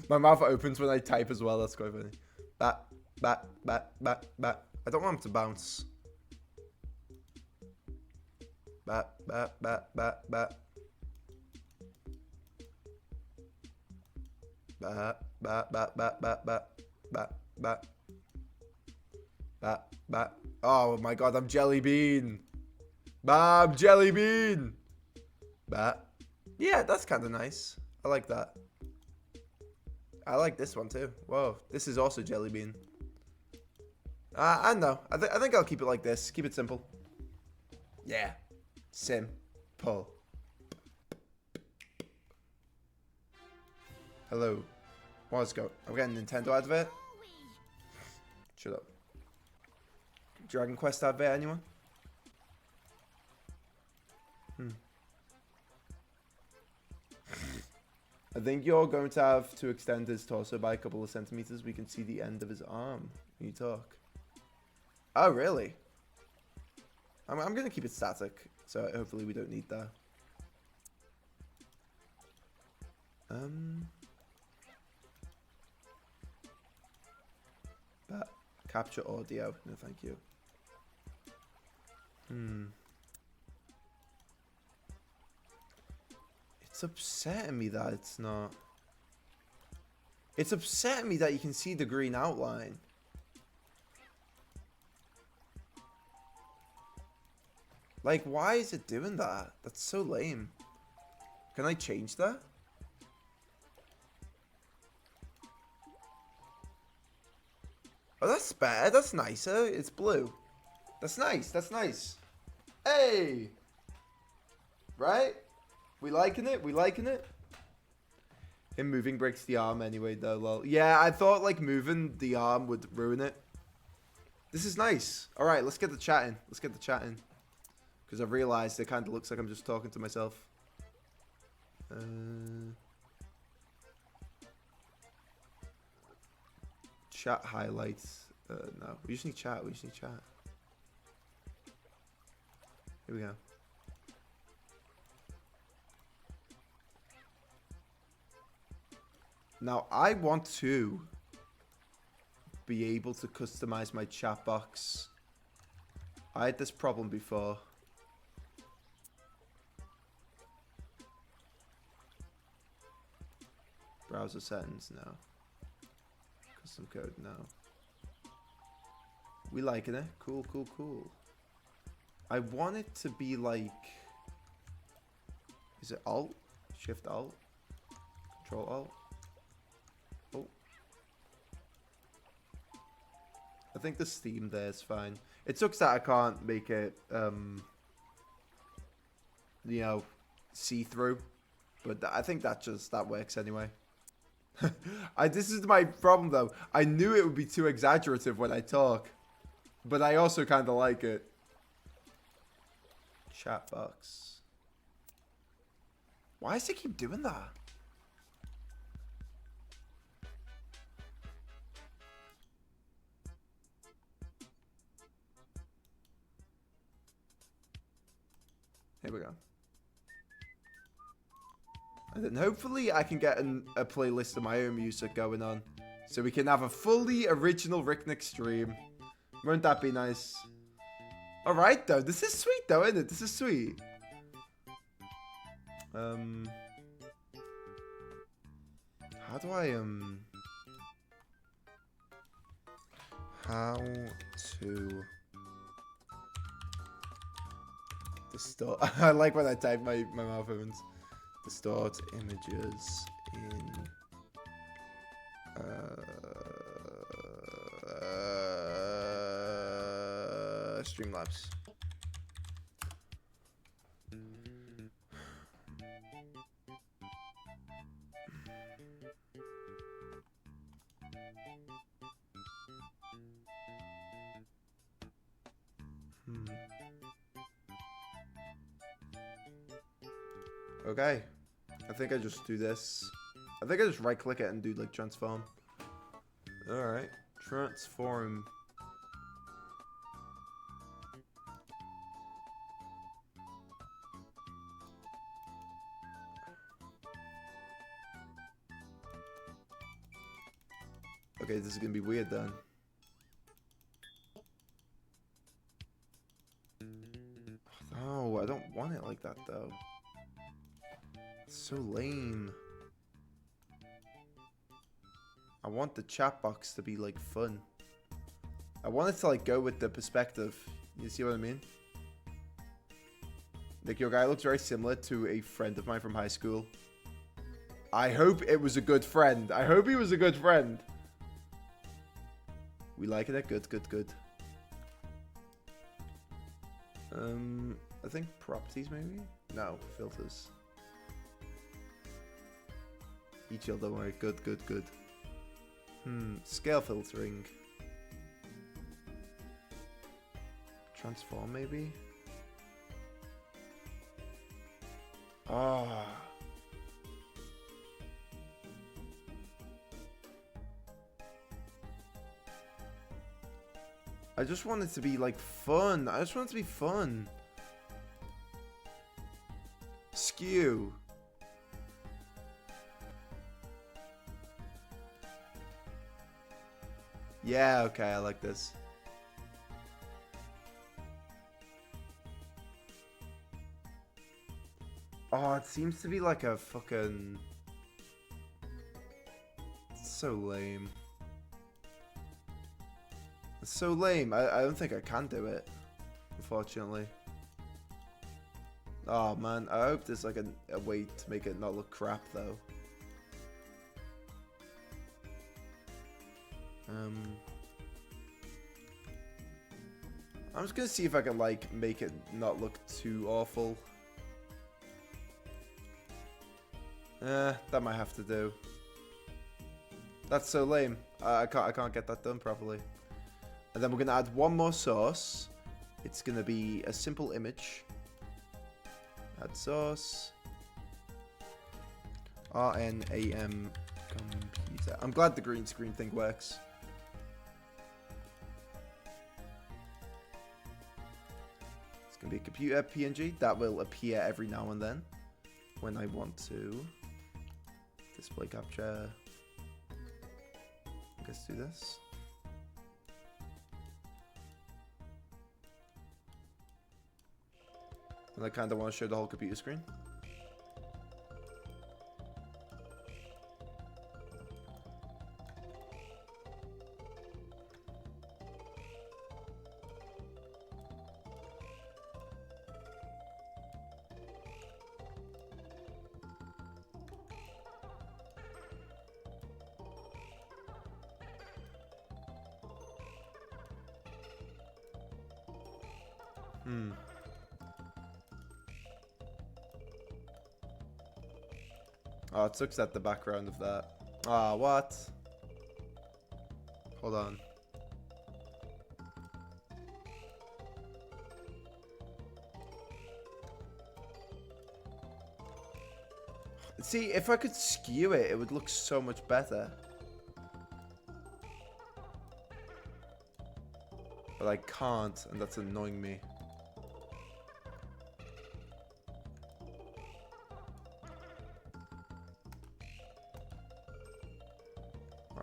My mouth opens when I type as well. That's quite funny. Bat. I don't want him to bounce. Bat. Bat. Oh my god, I'm Jelly Bean. I'm Jelly Bean. Bat. Yeah, that's kind of nice. I like that. I like this one too. Whoa, this is also Jelly Bean. I don't know. I think I'll keep it like this. Keep it simple. Yeah. Simple. Hello. Let's go. I'm getting Nintendo advert. Shut up. Dragon Quest advert, anyone? I think you're going to have to extend his torso by a couple of centimeters. We can see the end of his arm when you talk. Oh, really? I'm going to keep it static, so hopefully we don't need that. But capture audio. No, thank you. It's upsetting me that it's not. It's upsetting me that you can see the green outline. Like, why is it doing that? That's so lame. Can I change that? Oh, that's better. That's nicer. It's blue. That's nice. That's nice. Hey! Right? We liking it? We liking it? Him moving breaks the arm anyway, though, lol. Yeah, I thought, like, moving the arm would ruin it. This is nice. Alright, let's get the chat in. Let's get the chat in. Because I've realized it kind of looks like I'm just talking to myself. Chat highlights. No, we just need chat. We just need chat. Here we go. Now, I want to be able to customize my chat box. I had this problem before. Browser settings, no. Custom code, no. We liking it? Cool, cool, cool. I want it to be like... Is it Alt? Shift Alt? Control Alt? Oh. I think the Steam there is fine. It sucks that I can't make it, you know, see-through. But I think that works anyway. This is my problem though. I knew it would be too exaggerative when I talk. But I also kind of like it. Chat box. Why does it keep doing that? Here we go. And then hopefully I can get a playlist of my own music going on. So we can have a fully original Ricknick stream. Won't that be nice? Alright though, this is sweet though, isn't it? This is sweet. How do I, how to distort. I like when I type my mouth movements. Distort images in Streamlabs. Okay. I think I just do this. I think I just right click it and do like transform. Alright. Transform. Okay, this is gonna be weird then. No, I don't want it like that though. It's so lame. I want the chat box to be like fun. I want it to like go with the perspective. You see what I mean? Like your guy looks very similar to a friend of mine from high school. I hope it was a good friend. I hope he was a good friend. We like it. Good, good, good. I think properties maybe? No, filters. ETL, don't worry. Good, good, good. Scale filtering. Transform maybe? Ah. I just want it to be like fun. I just want it to be fun. Skew. Yeah, okay, I like this. Oh, it seems to be like a fucking... It's so lame. It's so lame. I don't think I can do it, unfortunately. Oh man, I hope there's like a way to make it not look crap though. I'm just gonna see if I can like make it not look too awful. That might have to do. That's so lame. I can't get that done properly. And then we're gonna add one more source. It's gonna be a simple image. Add source. RNAM computer. I'm glad the green screen thing works. It's going to be a computer PNG. That will appear every now and then when I want to display capture. I guess do this. And I kind of want to show the whole computer screen. Oh, it looks at the background of that. Ah, what? Hold on. See, if I could skew it, it would look so much better. But I can't, and that's annoying me.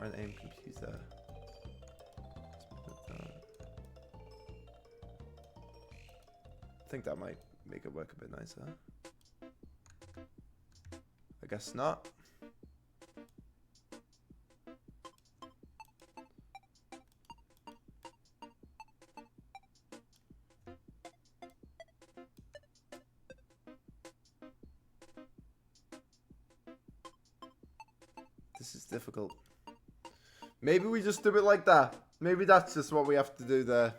An aim computer. I think that might make it work a bit nicer. I guess not. This is difficult. Maybe we just do it like that. Maybe that's just what we have to do there.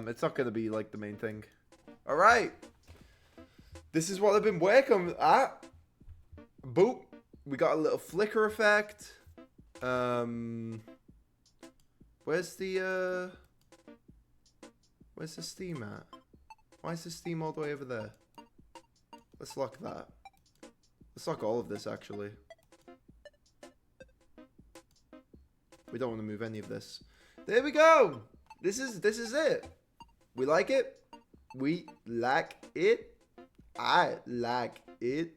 It's not going to be like the main thing. Alright. This is what I've been working at. Boop. We got a little flicker effect. Where's the steam at? Why is the steam all the way over there? Let's lock that. Let's lock all of this actually. We don't want to move any of this. There we go. This is it. We like it. We like it. I like it.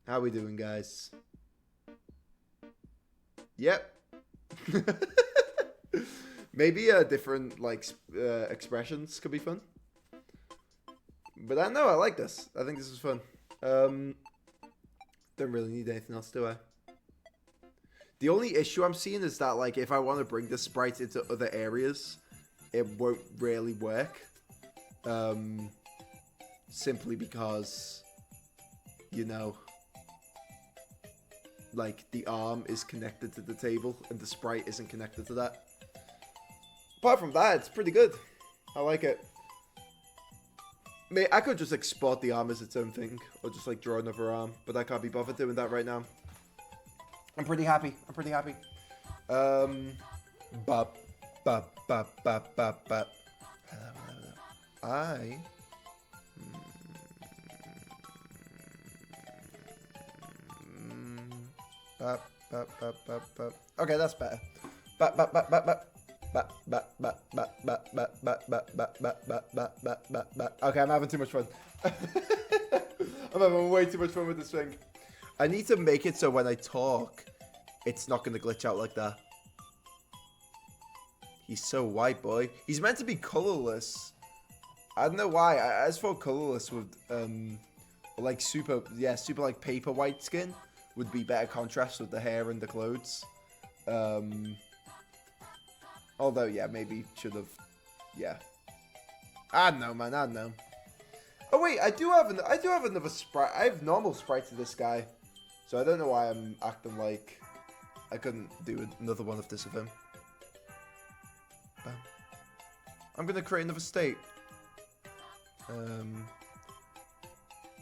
How we doing, guys? Yep. Maybe different like expressions could be fun. But I don't know. I like this. I think this is fun. Don't really need anything else, do I? The only issue I'm seeing is that, like, if I want to bring the sprites into other areas, it won't really work. Simply because, you know, like, the arm is connected to the table and the sprite isn't connected to that. Apart from that, it's pretty good. I like it. I could just export the arm as its own thing, or just like draw another arm, but I can't be bothered doing that right now. I'm pretty happy. Bop, bop, bop, bop, bop, bop. I... Bop, bop, bop, bop, bop. Okay, that's better. Bop, bop, bop, bop, bop. Okay, I'm having too much fun. I'm having way too much fun with this thing. I need to make it so when I talk, it's not going to glitch out like that. He's so white, boy. He's meant to be colorless. I don't know why. I just thought colorless would, like super like paper white skin would be better contrast with the hair and the clothes. Although, yeah, maybe should have, yeah. I don't know, man. I don't know. Oh wait, I do have another sprite. I have normal sprites of this guy, so I don't know why I'm acting like I couldn't do another one of this of him. Bam. I'm gonna create another state.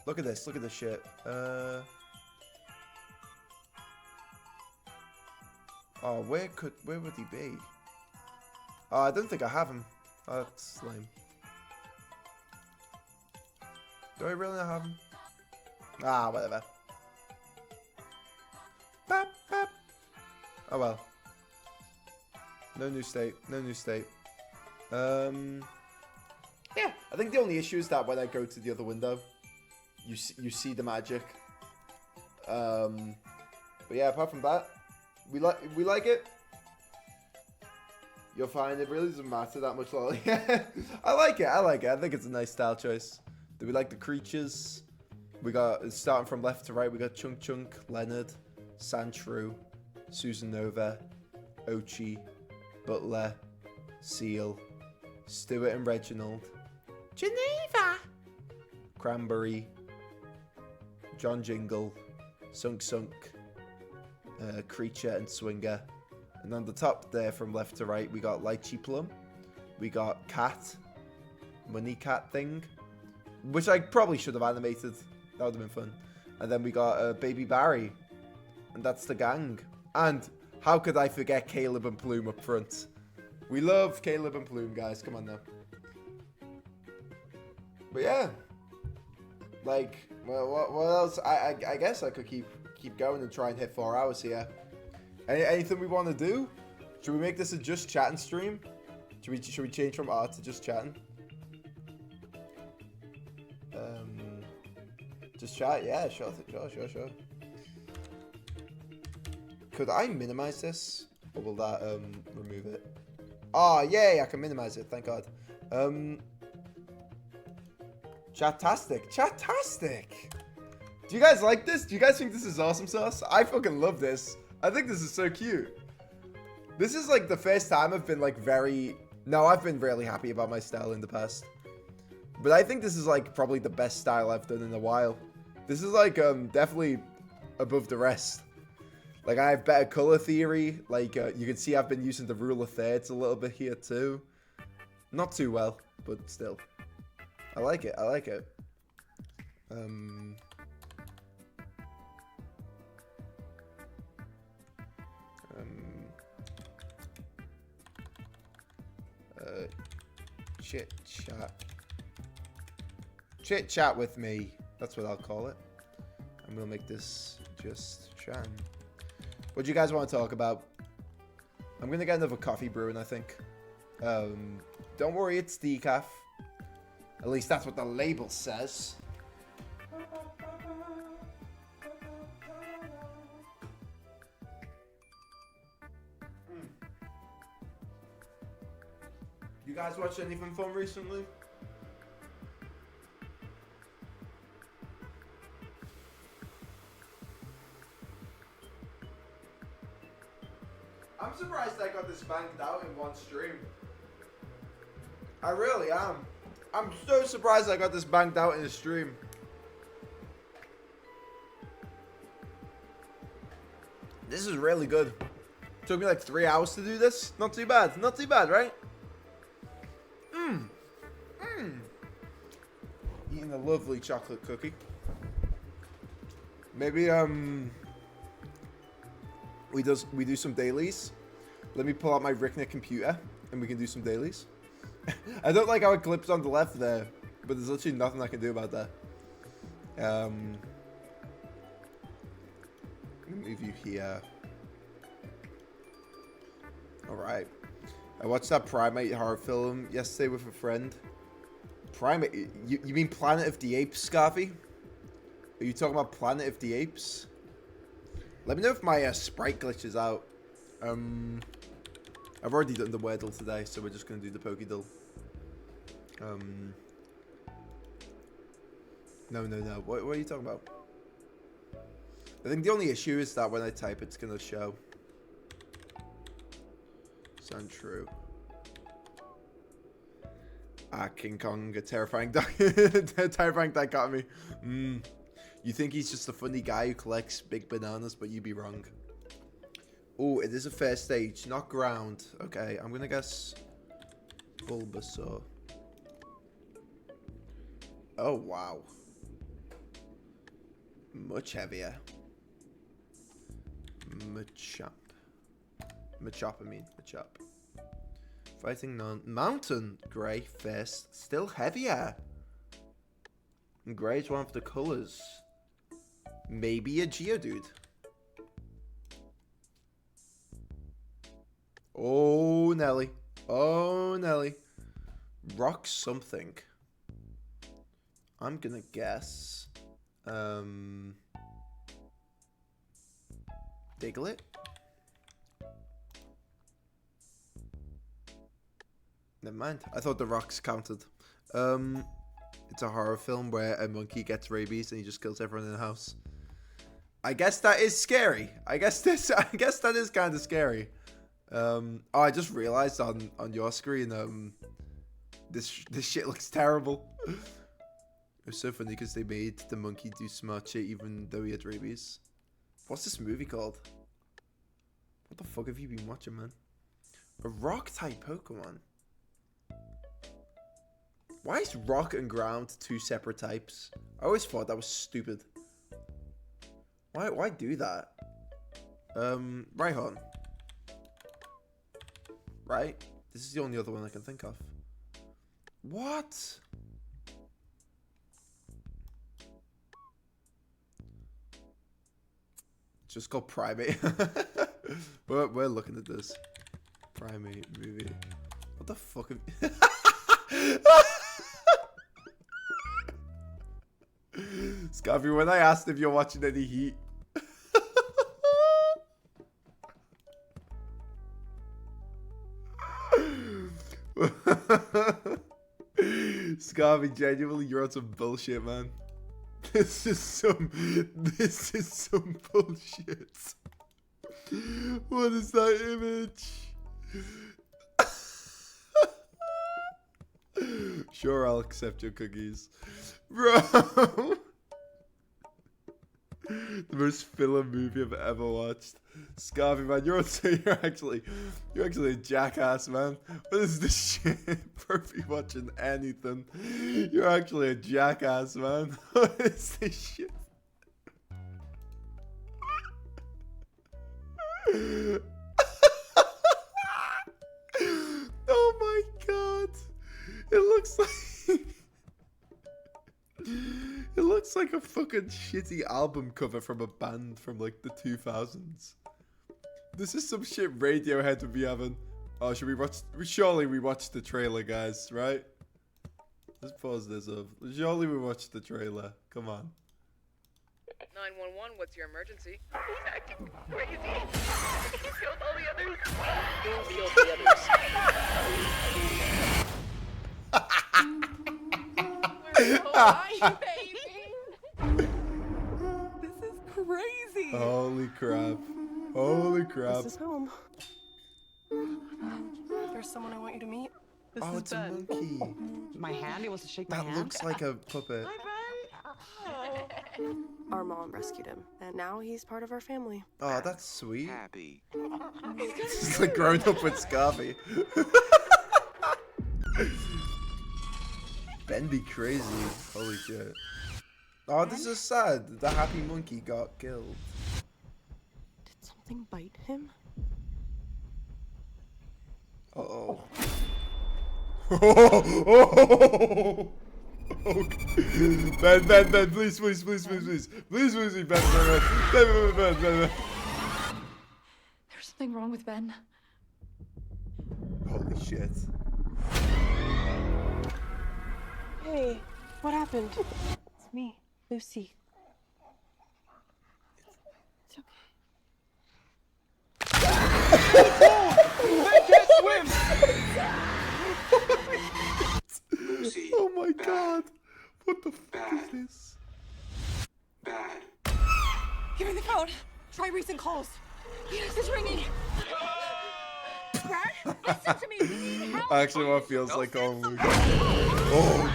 Look at this. Look at this shit. Oh, where would he be? Oh, I don't think I have him. Oh, that's lame. Do I really not have him? Ah, whatever. Bap, bap. Oh well. No new state. No new state. Yeah, I think the only issue is that when I go to the other window, you see the magic. But yeah, apart from that, we like it. You'll find it really doesn't matter that much. I like it. I think it's a nice style choice. Do we like the creatures? We got, starting from left to right, we got Chunk Chunk, Leonard, Sandshrew, Susan Nova, Ochi, Butler, Seal, Stuart and Reginald, Geneva. Cranberry, John Jingle, Sunk Sunk, Creature and Swinger. And on the top there from left to right, we got Lychee Plum. We got Cat, Money Cat thing, which I probably should have animated. That would have been fun. And then we got Baby Barry. And that's the gang. And how could I forget Caleb and Plume up front? We love Caleb and Plume, guys. Come on now. But yeah. Like, well, what else? I guess I could keep going and try and hit 4 hours here. Anything we want to do? Should we make this a just chatting stream? Should we change from art to just chatting? Just chat? Yeah, sure. Could I minimize this? Or will that remove it? Oh, yay, I can minimize it, thank God. Chatastic. Do you guys like this? Do you guys think this is awesome sauce? I fucking love this. I think this is so cute. This is like the first time I've been like I've been really happy about my style in the past. But I think this is like probably the best style I've done in a while. This is like definitely above the rest. Like I have better color theory. Like you can see I've been using the rule of thirds a little bit here too. Not too well, but still. I like it. Chit chat with me. That's what I'll call it. And we'll make this just chat. What do you guys want to talk about? I'm gonna get another coffee brewing, I think. Don't worry, it's decaf. At least that's what the label says. You guys watch anything fun recently? I'm surprised I got this banked out in one stream. I really am. I'm so surprised I got this banked out in a stream. This is really good. Took me like 3 hours to do this. Not too bad, right? Eating a lovely chocolate cookie. Maybe we do some dailies. Let me pull out my Ricknick computer and we can do some dailies. I don't like how it clips on the left there, but there's literally nothing I can do about that. Let me move you here. Alright. I watched that Primate horror film yesterday with a friend. Primate? You mean Planet of the Apes, Scarfy? Are you talking about Planet of the Apes? Let me know if my sprite glitches out. I've already done the Wordle today, so we're just going to do the Pokédoll. No. What are you talking about? I think the only issue is that when I type, it's going to show. Sound true. King Kong, a terrifying terrifying dichotomy. You think he's just a funny guy who collects big bananas, but you'd be wrong. Oh, it is a first stage, not ground. Okay, I'm gonna guess Bulbasaur. Oh, wow. Much heavier. Machop. Fighting non-mountain grey fist, still heavier. And grey is one of the colors. Maybe a Geodude. Oh Nelly, oh Nelly. Rock something. I'm gonna guess. Diglett. Never mind. I thought the rocks counted. It's a horror film where a monkey gets rabies and he just kills everyone in the house. I guess that is scary. I guess that is kind of scary. Oh, I just realized on your screen, this shit looks terrible. It was so funny because they made the monkey do smart shit even though he had rabies. What's this movie called? What the fuck have you been watching, man? A rock type Pokemon. Why is rock and ground two separate types? I always thought that was stupid. Why do that? Rhyhorn. Right? This is the only other one I can think of. What? It's just called Primate. we're looking at this. Primate movie. What the fuck have Scarvy, when I asked if you're watching any Heat. Scarvy, genuinely, you're on some bullshit, man. This is some bullshit. What is that image? Sure, I'll accept your cookies. Bro! The most filler movie I've ever watched. Scarvy, man, you're actually a jackass, man. What is this shit? Perfect watching anything. You're actually a jackass, man. What is this shit? Oh my god. It looks like a fucking shitty album cover from a band from like the 2000s. This is some shit Radiohead would be having. Oh, should we watch? Surely we watched the trailer, guys, right? Let's pause this up. Surely we watched the trailer. Come on. 911, what's your emergency? He's acting crazy. He killed all the others. Who killed the others? Where are you, baby? This is crazy. Holy crap. Holy crap. This is home. There's someone I want you to meet. This Oh, is it's a Ben. monkey. My hand? He wants to shake my That hand? looks like a puppet. Our mom rescued him, and now he's part of our family. Oh, that's sweet. Happy. It's like growing up with Scarvy. Ben be crazy. Holy shit. Oh, this is sad. The happy monkey got killed. Did something bite him? Uh-oh. Oh, Ben, please, please, Ben. There's something wrong with Ben. Holy shit. Hey, what happened? It's me, Lucy. It's okay. Lucy. Oh my Bad. god. What the fuck is Bad. this? Bad. Give me the phone. Try recent calls. Yes, it's ringing. Brad, listen to me. We need help. Actually, what feels like oh my god. Oh.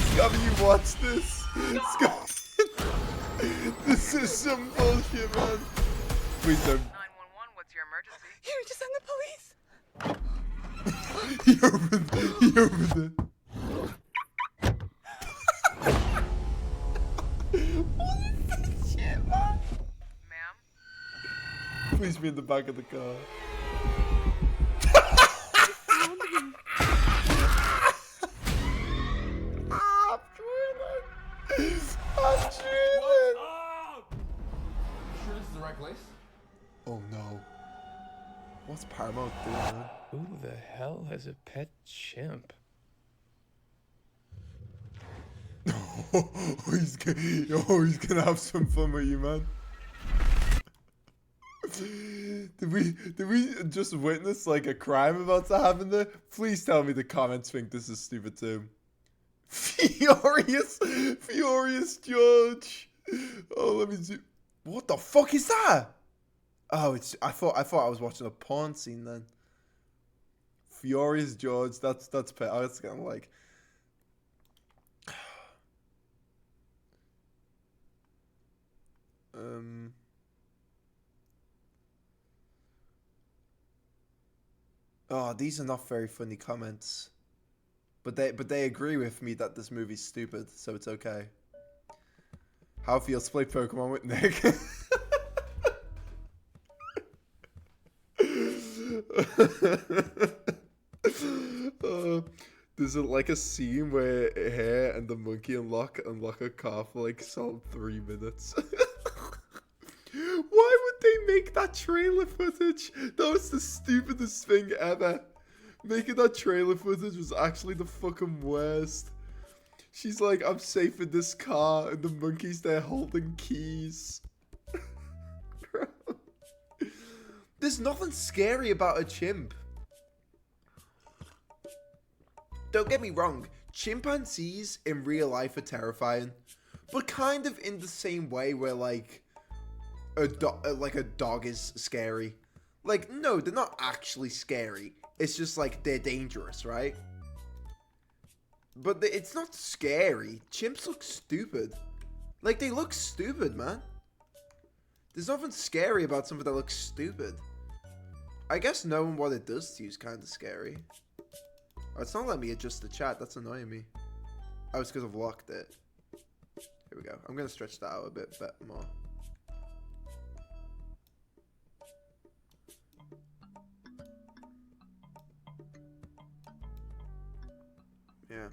Scubby, you watch this? Scubby. This is some bullshit, man. Please don't. 911, what's your emergency? You need to send the police. He opened it. What is this shit, man? Ma'am? Please be in the back of the car. I'm drooling. I'm drooling. Sure this is the right place? Oh no. What's Paramount doing, man? Who the hell has a pet chimp? He's gonna have some fun with you, man. Did we just witness like a crime about to happen there? Please tell me the comments think this is stupid too. Furious George. Oh, let me see. What the fuck is that? Oh, I thought I was watching a porn scene then. Furious George. That's pet. I was kind of like. Oh, these are not very funny comments. But they agree with me that this movie's stupid, so it's okay. How feels play Pokemon with Nick? There's like a scene where Hare and the monkey unlock a car for like solid 3 minutes. Why would they make that trailer footage? That was the stupidest thing ever. Making that trailer footage was actually the fucking worst. She's like, I'm safe in this car, and the monkey's there holding keys. Bro. There's nothing scary about a chimp. Don't get me wrong, chimpanzees in real life are terrifying, but kind of in the same way where like a dog is scary. Like, no, they're not actually scary. It's just like they're dangerous, right? But it's not scary. Chimps look stupid. Like, they look stupid, man. There's nothing scary about something that looks stupid. I guess knowing what it does to you is kind of scary. Oh, it's not letting me adjust the chat. That's annoying me. Oh, it's because I've locked it. Here we go. I'm going to stretch that out a bit more. Yeah.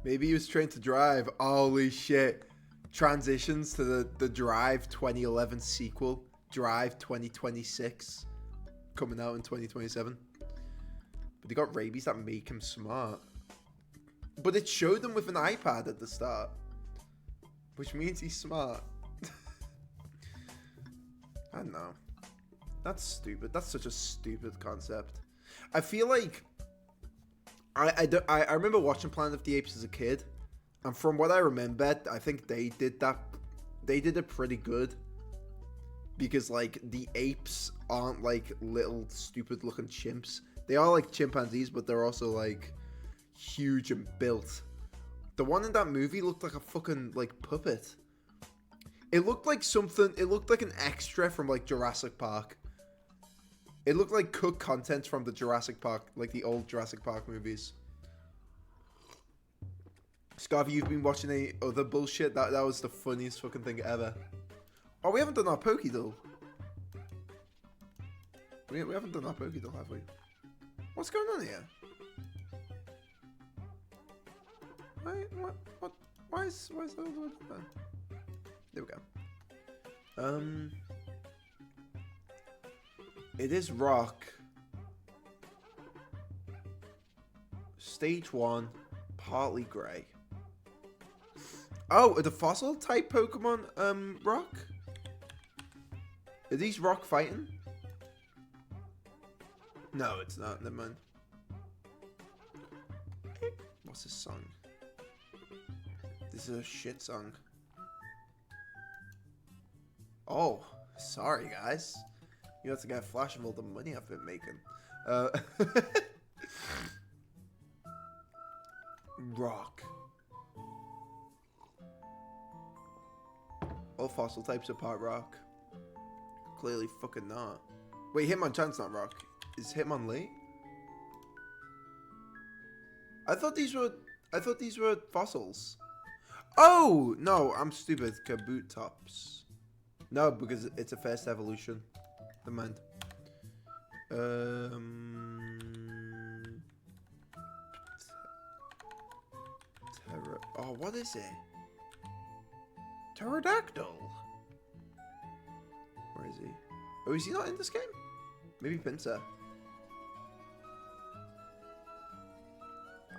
Maybe he was trained to drive. Holy shit. Transitions to the Drive 2011 sequel. Drive 2026. Coming out in 2027. But he got rabies that make him smart. But it showed him with an iPad at the start. Which means he's smart. I don't know. That's stupid. That's such a stupid concept. I feel like... I remember watching Planet of the Apes as a kid. And from what I remember, I think they did that. They did it pretty good. Because, like, the apes aren't, like, little stupid-looking chimps. They are, like, chimpanzees, but they're also, like, huge and built. The one in that movie looked like a fucking, like, puppet. It looked like something... It looked like an extra from, like, Jurassic Park. It looked like cooked content from the Jurassic Park, like, the old Jurassic Park movies. Scarvy, you've been watching any other bullshit? That was the funniest fucking thing ever. Oh, we haven't done our Pokédoll. We haven't done our Pokédoll, have we? What's going on here? Why is that all there? There we go. It is rock. Stage 1, partly grey. Oh, are the fossil type Pokemon rock? Are these rock fighting? No, it's not. Never mind. What's this song? This is a shit song. Oh, sorry guys. You have to get a flash of all the money I've been making. Rock. All fossil types are part rock. Clearly fucking not. Wait, Hitmonchan's not rock. Is Hitmonlee? I thought these were fossils. Oh no, I'm stupid. Kabutops. No, because it's a first evolution. Never mind. Oh, what is it? Pterodactyl. Where is he? Oh, is he not in this game? Maybe Pincer.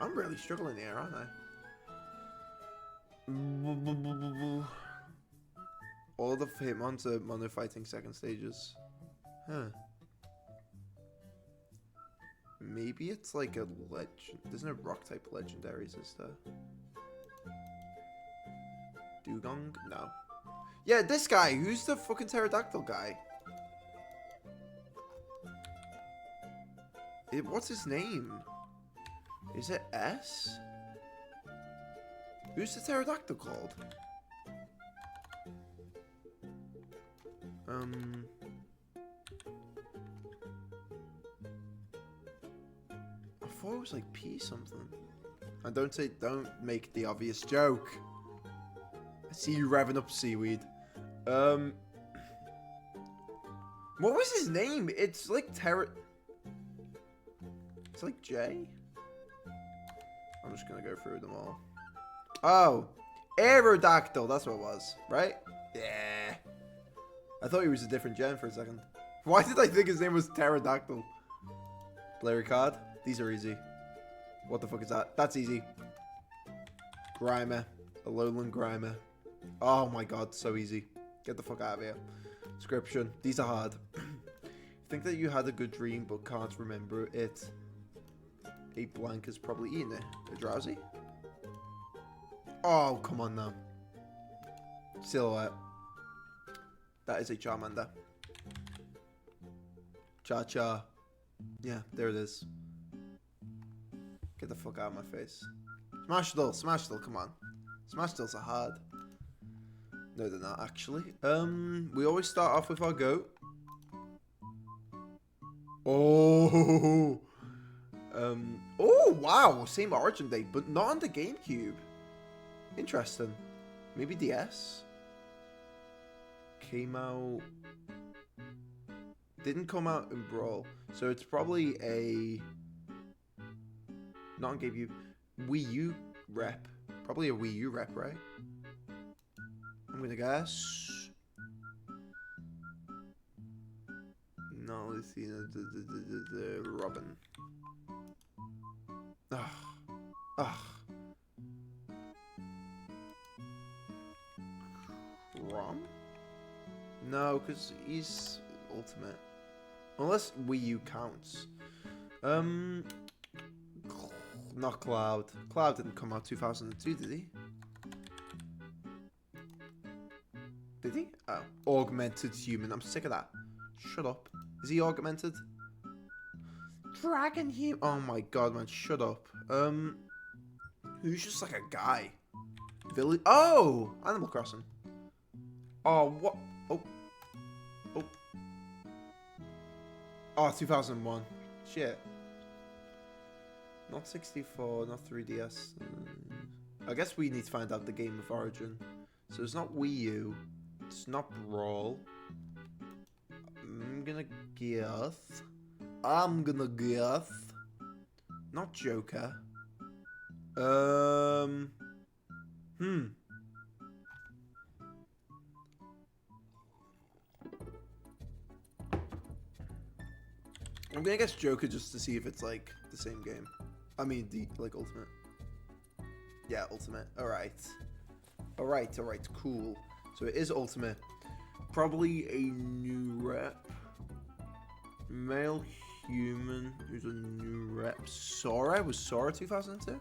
I'm really struggling here, aren't I? All the Hitmons are mono fighting second stages. Huh. Maybe it's like a legend. There's no rock type legendaries, is there? Dugong? No. Yeah, this guy. Who's the fucking pterodactyl guy? What's his name? Is it S? Who's the pterodactyl called? I thought it was like P something. And don't make the obvious joke. I see you revving up, seaweed. What was his name? It's like It's like J? I'm just gonna go through them all. Oh! Aerodactyl, that's what it was, right? Yeah. I thought he was a different gen for a second. Why did I think his name was Pterodactyl? Player card. These are easy. What the fuck is that? That's easy. Grimer. A lowland Grimer. Oh my god, so easy. Get the fuck out of here. Description. These are hard. Think that you had a good dream but can't remember it. A blank has probably eaten it. A drowsy? Oh, come on now. Silhouette. That is a Charmander. Cha-cha. Yeah, there it is. Get the fuck out of my face. Smashdle, come on. Smashdles are hard. No, they're not, actually. We always start off with our goat. Oh! Oh, wow! Same origin date, but not on the GameCube. Interesting. Maybe DS? Came out... Didn't come out in Brawl. So it's probably a... Not on GameCube. Wii U rep. Probably a Wii U rep, right? I'm gonna guess. No, let's see. The Robin. Ugh. Rom? No, because he's Ultimate. Unless Wii U counts. Not Cloud. Cloud didn't come out 2002, did he? Did he? Oh. Augmented human. I'm sick of that. Shut up. Is he augmented? Dragon human. Oh my god, man. Shut up. Who's just like a guy? Village. Oh! Animal Crossing. Oh, what? Oh. Oh. Oh, 2001. Shit. Not 64, not 3DS. I guess we need to find out the game of origin. So it's not Wii U. It's not Brawl. I'm gonna guess. Not Joker. I'm gonna guess Joker just to see if it's like the same game. I mean, like Ultimate. Yeah, Ultimate. Alright. Alright, cool. So it is Ultimate. Probably a new rep. Male human who's a new rep. Sora? Was Sora 2002?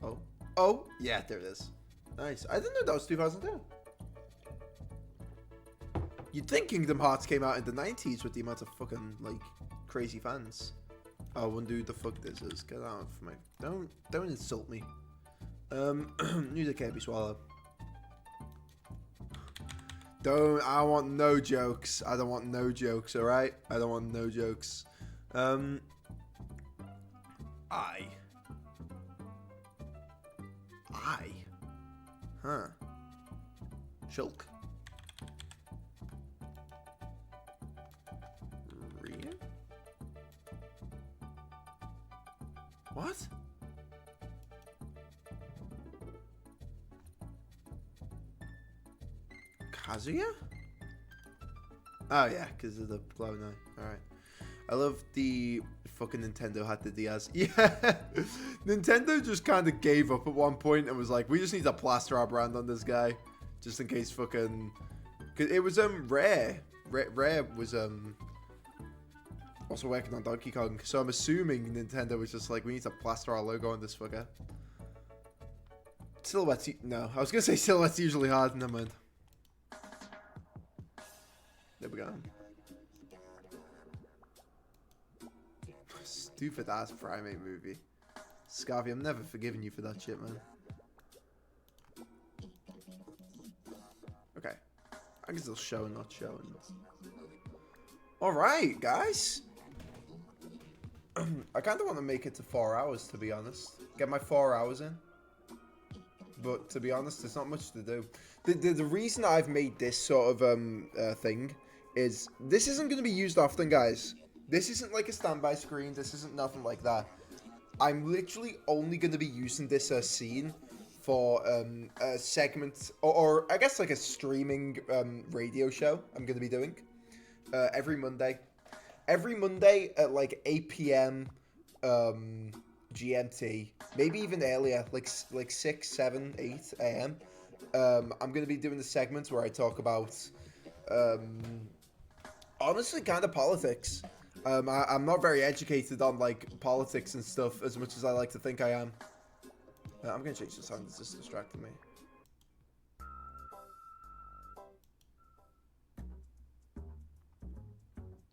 Oh. Oh! Yeah, there it is. Nice. I didn't know that was 2002. You'd think Kingdom Hearts came out in the 90s with the amount of fucking, like, crazy fans. I wonder who the fuck this is. Get out of my... Don't insult me. Music can't be swallowed. I want no jokes. I don't want no jokes, alright? I don't want no jokes. I. Huh. Shulk. What? Kazuya? Oh yeah, because of the glowing eye. Alright. I love the fucking Nintendo had the Diaz. Yeah. Nintendo just kind of gave up at one point and was like, we just need to plaster our brand on this guy. Just in case fucking... Cause it was Rare. Rare was also working on Donkey Kong. So I'm assuming Nintendo was just like, we need to plaster our logo on this fucker. Silhouettes... No, I was going to say silhouettes usually hard. Never mind. There we go. Stupid ass primate movie. Scarfy, I'm never forgiving you for that shit, man. Okay. I can still show and not show. Alright, guys. I kind of want to make it to 4 hours, to be honest. Get my 4 hours in. But to be honest, there's not much to do. The reason I've made this sort of thing is this isn't going to be used often, guys. This isn't like a standby screen. This isn't nothing like that. I'm literally only going to be using this scene for a segment, or I guess like a streaming radio show I'm going to be doing every Monday. Every Monday at like 8 p.m. GMT, maybe even earlier, like 6, 7, 8 a.m. I'm going to be doing the segments where I talk about... honestly, kind of politics. I'm not very educated on, like, politics and stuff as much as I like to think I am. I'm going to change the sound. It's just distracting me.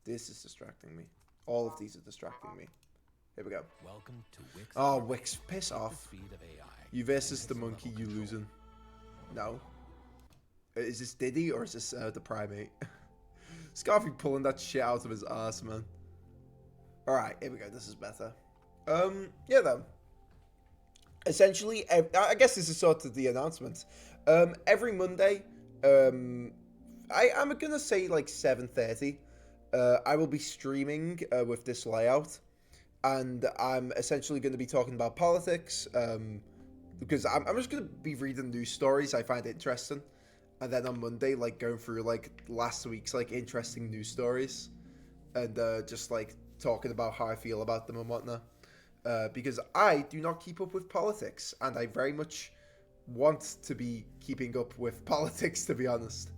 This is distracting me. All of these are distracting me. Here we go. Welcome to Wix. Oh, Wix, piss off. You versus the monkey, you losing. No. Is this Diddy or is this the primate? Scarfy pulling that shit out of his ass, man. Alright, here we go. This is better. Yeah, though. Essentially, I guess this is sort of the announcement. Every Monday, I'm gonna say like 7:30. I will be streaming with this layout. And I'm essentially going to be talking about politics. Because I'm just going to be reading news stories I find interesting. And then on Monday, like, going through, like, last week's, like, interesting news stories. And just, like, talking about how I feel about them and whatnot. Because I do not keep up with politics. And I very much want to be keeping up with politics, to be honest.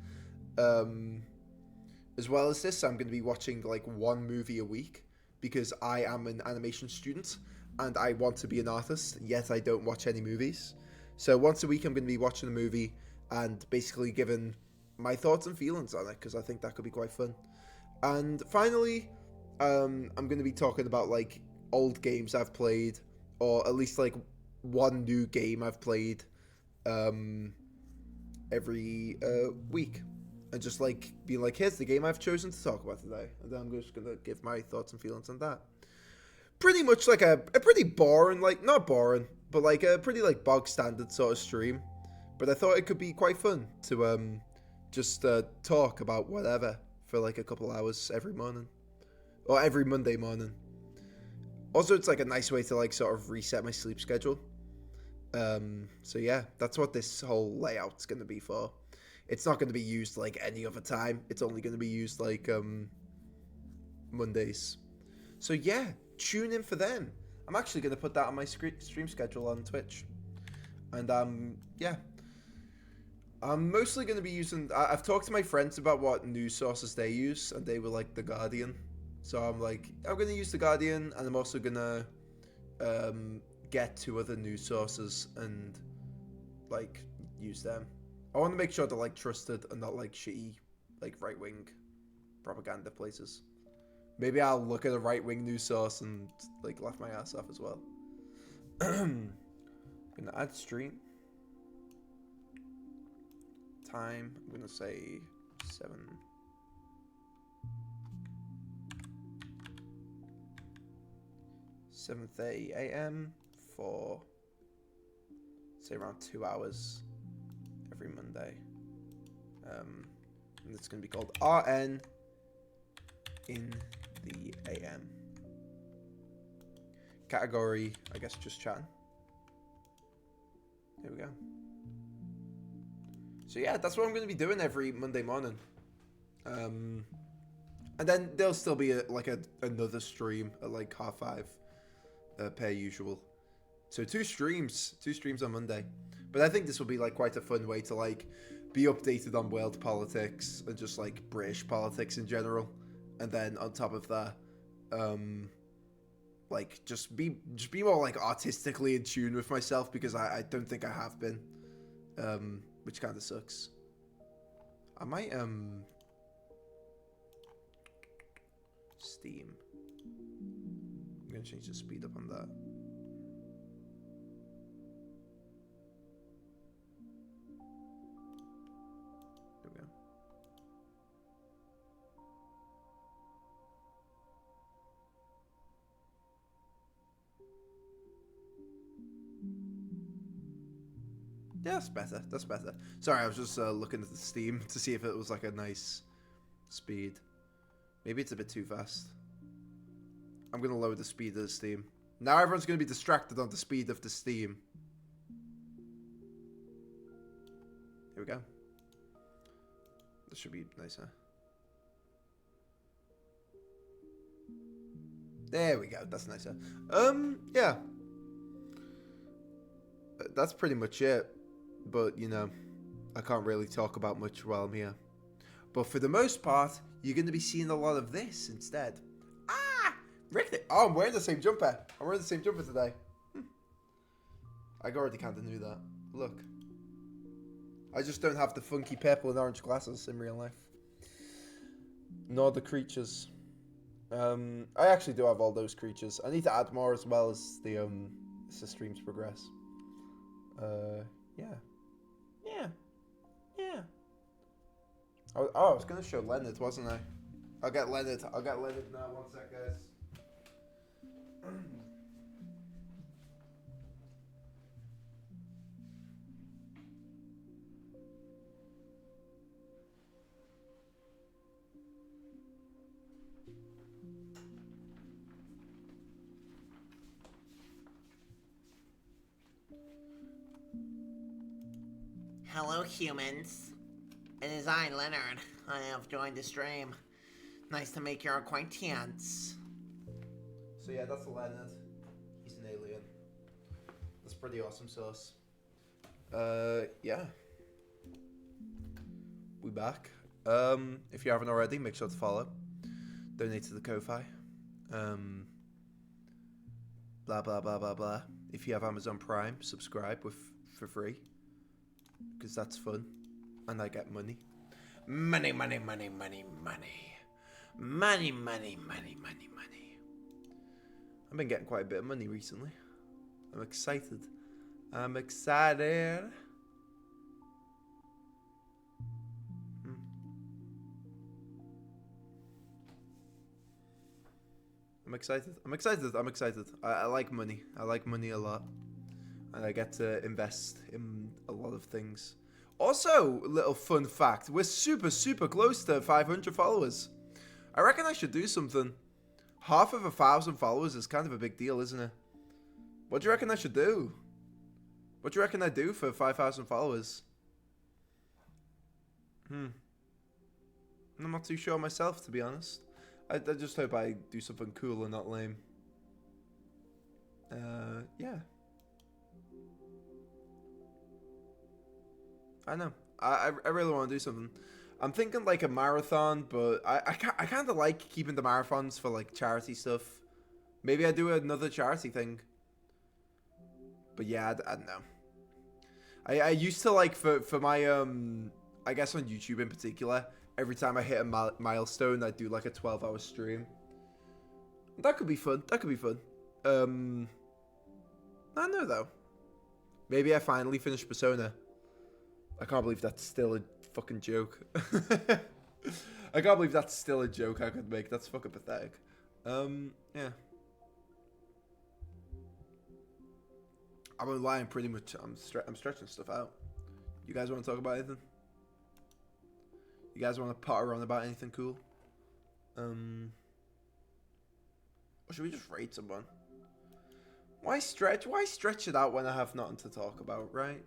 As well as this, I'm going to be watching, like, one movie a week. Because I am an animation student. And I want to be an artist. Yet I don't watch any movies. So once a week, I'm going to be watching a movie. And basically giving my thoughts and feelings on it. Because I think that could be quite fun. And finally, I'm going to be talking about, like, old games I've played. Or at least, like, one new game I've played every week. And just, like, being like, here's the game I've chosen to talk about today. And then I'm just going to give my thoughts and feelings on that. Pretty much like a pretty boring, like, not boring, but like a pretty, like, bog standard sort of stream. But I thought it could be quite fun to just talk about whatever for, like, a couple hours every morning. Or every Monday morning. Also, it's, like, a nice way to, like, sort of reset my sleep schedule. So, yeah, that's what this whole layout's going to be for. It's not going to be used, like, any other time. It's only going to be used, like, Mondays. So, yeah, tune in for them. I'm actually going to put that on my stream schedule on Twitch. And, yeah. I'm mostly going to be using... I've talked to my friends about what news sources they use, and they were, like, The Guardian. So, I'm like, I'm going to use The Guardian, and I'm also going to get 2 other news sources and, like, use them. I want to make sure they're, like, trusted and not, like, shitty, like, right-wing propaganda places. Maybe I'll look at a right-wing news source and, like, laugh my ass off as well. I'm gonna add stream. Time, I'm gonna say 7:30 a.m. for, say, around 2 hours. Every Monday. And it's going to be called RN in the AM. category, I guess, just chatting. There we go. So yeah, that's what I'm going to be doing every Monday morning. And then there'll still be another stream at like 5:30 per usual. So two streams on Monday. But I think this will be like quite a fun way to like be updated on world politics and just like British politics in general. And then on top of that, like just be more like artistically in tune with myself, because I don't think I have been, which kind of sucks. I might Steam. I'm gonna change the speed up on that. There we go. Yeah, that's better. That's better. Sorry, I was just looking at the Steam to see if it was like a nice speed. Maybe it's a bit too fast. I'm going to lower the speed of the Steam. Now everyone's going to be distracted on the speed of the Steam. Here we go. This should be nicer. There we go. That's nicer. Yeah. That's pretty much it. But, you know, I can't really talk about much while I'm here. But for the most part, you're going to be seeing a lot of this instead. Ah! Rick, oh, I'm wearing the same jumper. I'm wearing the same jumper today. I already kind of knew that. Look. I just don't have the funky purple and orange glasses in real life. Nor the creatures. I actually do have all those creatures. I need to add more as well as the streams progress. Yeah. Oh, I was gonna show Leonard, wasn't I? I'll get Leonard now. 1 sec, guys. Hello, humans. It is I, Leonard. I have joined the stream. Nice to make your acquaintance. So yeah, that's Leonard. He's an alien. That's pretty awesome sauce. Yeah. We back. If you haven't already, make sure to follow. Donate to the Ko-Fi. Blah blah blah blah blah. If you have Amazon Prime, subscribe for free. Because that's fun. And I get money. Money. I've been getting quite a bit of money recently. I'm excited. I'm excited. I'm excited. I like money. I like money a lot. And I get to invest in a lot of things. Also, little fun fact. We're super close to 500 followers. I reckon I should do something. Half of 1,000 followers is kind of a big deal, isn't it? What do you reckon I should do? What do you reckon I do for 5,000 followers? I'm not too sure myself, to be honest. I just hope I do something cool and not lame. Yeah. I know. I really want to do something. I'm thinking like a marathon, but I kind of like keeping the marathons for like charity stuff. Maybe I do another charity thing. But yeah, I don't know. I used to like for my I guess on YouTube in particular, every time I hit a milestone, I'd do like a 12-hour stream. That could be fun. I don't know though. Maybe I finally finished Persona. I can't believe that's still a fucking joke. I can't believe that's still a joke I could make. That's fucking pathetic. Yeah. I'm lying pretty much. I'm stretching stuff out. You guys want to talk about anything? You guys want to potter on about anything cool? Or should we just raid someone? Why stretch? Why stretch it out when I have nothing to talk about, right?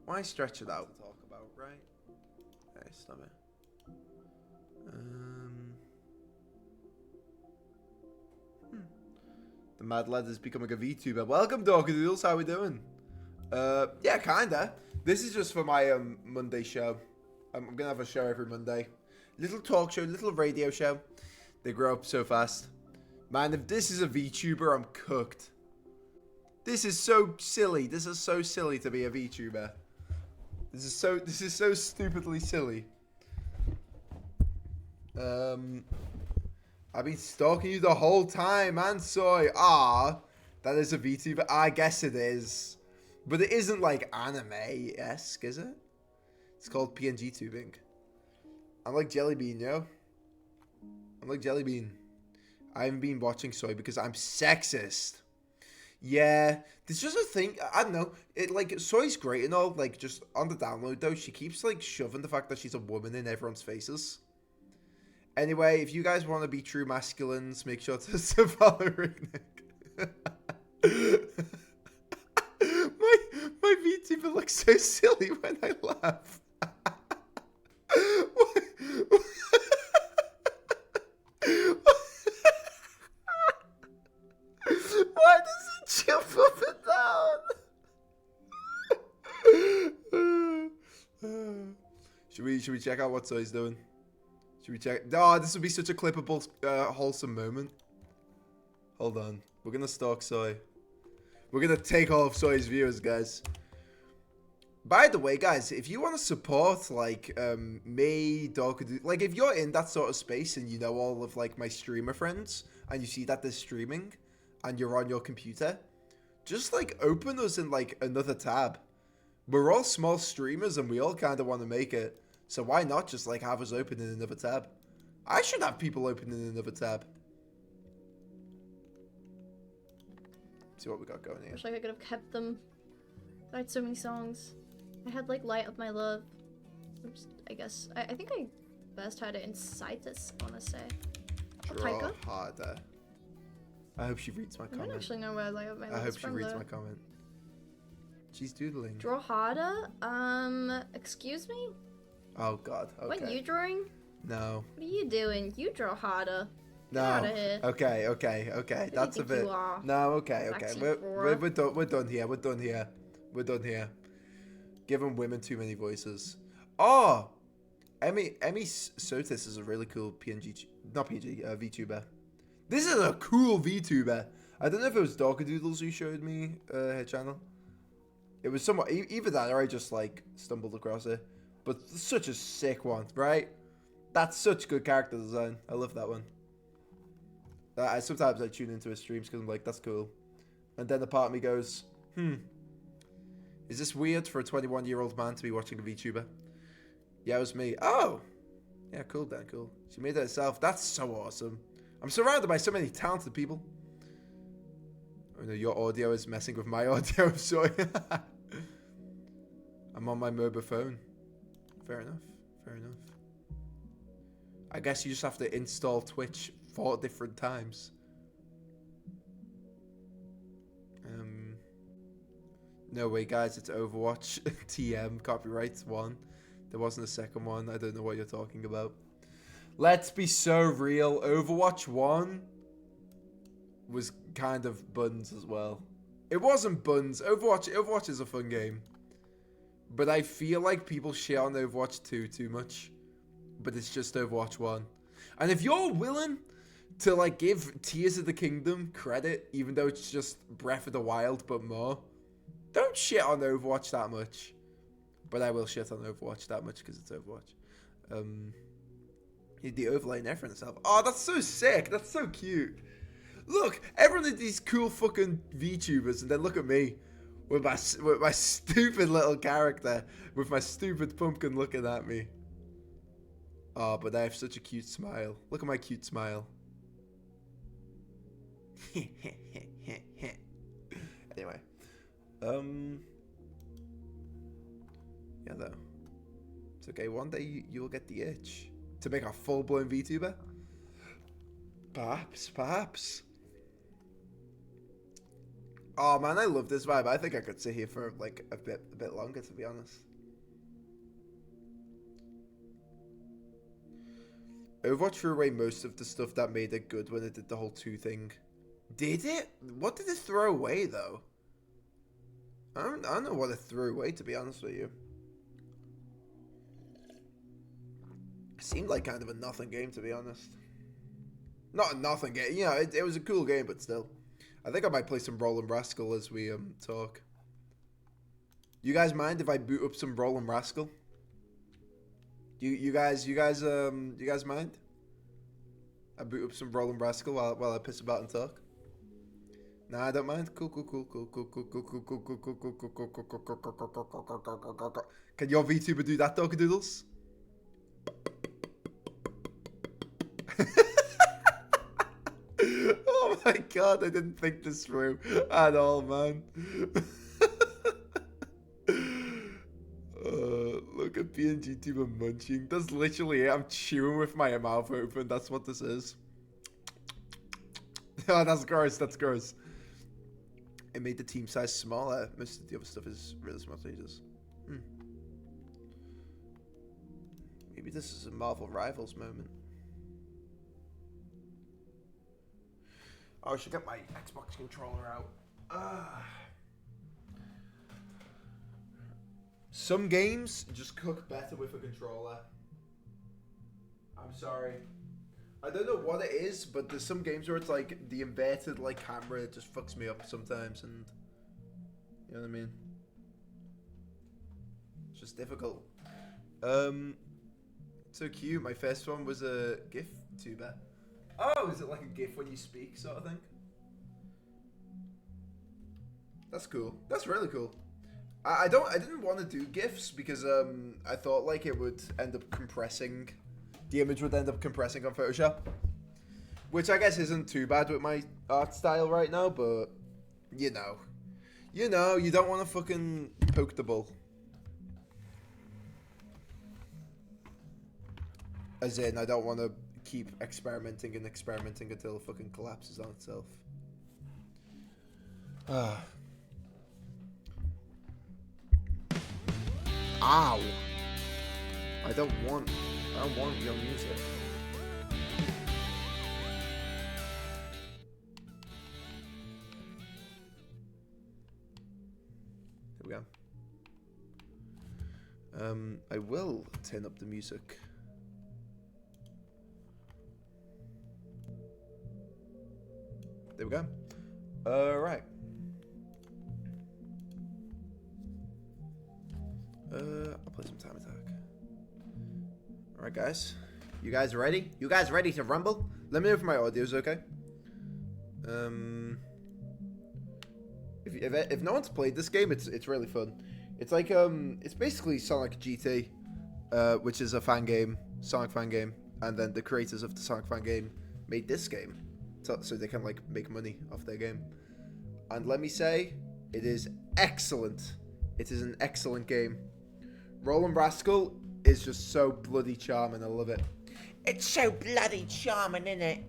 Why stretch it out? Hey, stop it. The Mad Lad is becoming a VTuber. Welcome, Dorkadoodles. How we doing? Yeah, kinda. This is just for my Monday show. I'm gonna have a show every Monday. Little talk show, little radio show. They grow up so fast. Man, if this is a VTuber, I'm cooked. This is so silly. This is so silly to be a VTuber. This is so stupidly silly. I've been stalking you the whole time, man, Soy. Ah, that is a VTuber. I guess it is. But it isn't like anime-esque, is it? It's called PNG tubing. I'm like Jellybean, yo. I'm like Jellybean. I haven't been watching Soy because I'm sexist. Yeah, there's just a thing. I don't know. It like Soy's great and all. Like just on the download though, she keeps like shoving the fact that she's a woman in everyone's faces. Anyway, if you guys want to be true masculines, make sure to follow Rick. my VTuber looks so silly when I laugh. Why does he jump up and down? Should we check out what Soy's doing? Should we check? Oh, this would be such a clippable, wholesome moment. Hold on. We're gonna stalk Soy. We're gonna take all of Soy's viewers, guys. By the way, guys, if you want to support, like, me, Dorkadoodle, like, if you're in that sort of space and you know all of, like, my streamer friends, and you see that they're streaming, and you're on your computer, just, like, open us in, like, another tab. We're all small streamers, and we all kind of want to make it. So why not just, like, have us open in another tab? I should have people open in another tab. See what we got going here. Wish like I could have kept them. I had so many songs. I had like Light of My Love. Oops, I guess. I think I best had it in Citus, I wanna say. Draw harder. I hope she reads my comment. I don't actually know where Light of My Love is. I hope she from, reads though. my comment. She's doodling. Draw harder? Excuse me? Oh god, okay. What, you drawing? No. What are you doing? You draw harder. No. Get out of here. Okay. That's a bit. No, okay. We're done here. We're done here. Giving women too many voices. Oh, Emmy Sotis is a really cool VTuber. This is a cool VTuber. I don't know if it was Dorkadoodles who showed me her channel. It was somewhat either that or I just like stumbled across it. But such a sick one, right? That's such good character design. I love that one. Sometimes I tune into his streams because I'm like, that's cool. And then the part of me goes, is this weird for a 21-year-old man to be watching a VTuber? Yeah, it was me. Oh! Yeah, cool, Dan, cool. She made it herself. That's so awesome. I'm surrounded by so many talented people. Oh no, your audio is messing with my audio. I'm sorry. I'm on my mobile phone. Fair enough. I guess you just have to install Twitch 4 different times. No way, guys, it's Overwatch. TM, copyright 1. There wasn't a second one. I don't know what you're talking about. Let's be so real. Overwatch 1 was kind of buns as well. It wasn't buns. Overwatch is a fun game. But I feel like people shit on Overwatch 2 too much. But it's just Overwatch 1. And if you're willing to like give Tears of the Kingdom credit, even though it's just Breath of the Wild but more, don't shit on Overwatch that much. But I will shit on Overwatch that much because it's Overwatch. The overlay and everything itself. Oh, that's so sick. That's so cute. Look, everyone of these cool fucking VTubers, and then look at me with my stupid little character with my stupid pumpkin looking at me. Oh, but I have such a cute smile. Look at my cute smile. Anyway. Yeah, though. It's okay. One day you'll get the itch to make a full-blown VTuber. Perhaps. Oh man, I love this vibe. I think I could sit here for like a bit longer, to be honest. Overwatch threw away most of the stuff that made it good when it did the whole 2 thing. Did it? What did it throw away though? I don't know what it threw away, to be honest with you. It seemed like kind of a nothing game, to be honest. Not a nothing game, you know, it was a cool game, but still. I think I might play some Roland Rascal as we talk. You guys mind if I boot up some Roland Rascal? You guys mind? I boot up some Roland Rascal while I piss about and talk. Nah, I don't mind. Cool. Can your VTuber do that, Dokadoodles? Oh my god, I didn't think this through at all, man. Look at PNG tuber munching. That's literally it. I'm chewing with my mouth open. That's what this is. Oh, that's gross. That's gross. It made the team size smaller. Most of the other stuff is really small stages. Maybe this is a Marvel Rivals moment. Oh, I should get my Xbox controller out. Some games just cook better with a controller. I'm sorry. I don't know what it is, but there's some games where it's like the inverted like camera just fucks me up sometimes, and you know what I mean? It's just difficult. So cute. My first one was a GIF tuber. Oh, is it like a GIF when you speak sort of thing? That's cool. That's really cool. I didn't want to do GIFs because I thought like it would end up compressing. The image would end up compressing on Photoshop, which I guess isn't too bad with my art style right now, but you know, you don't want to fucking poke the bull. As in, I don't want to keep experimenting until it fucking collapses on itself. Ow! I don't want your music. There we go. I will turn up the music. There we go. Alright. I'll play some Time Attack. Alright, guys. You guys ready? You guys ready to rumble? Let me know if my audio's okay. If no one's played this game, it's really fun. It's like it's basically Sonic GT, which is a fan game, Sonic fan game, and then the creators of the Sonic fan game made this game, so they can like make money off their game. And let me say, it is excellent. It is an excellent game. Roland Rascal is just so bloody charming. I love it. It's so bloody charming, isn't it?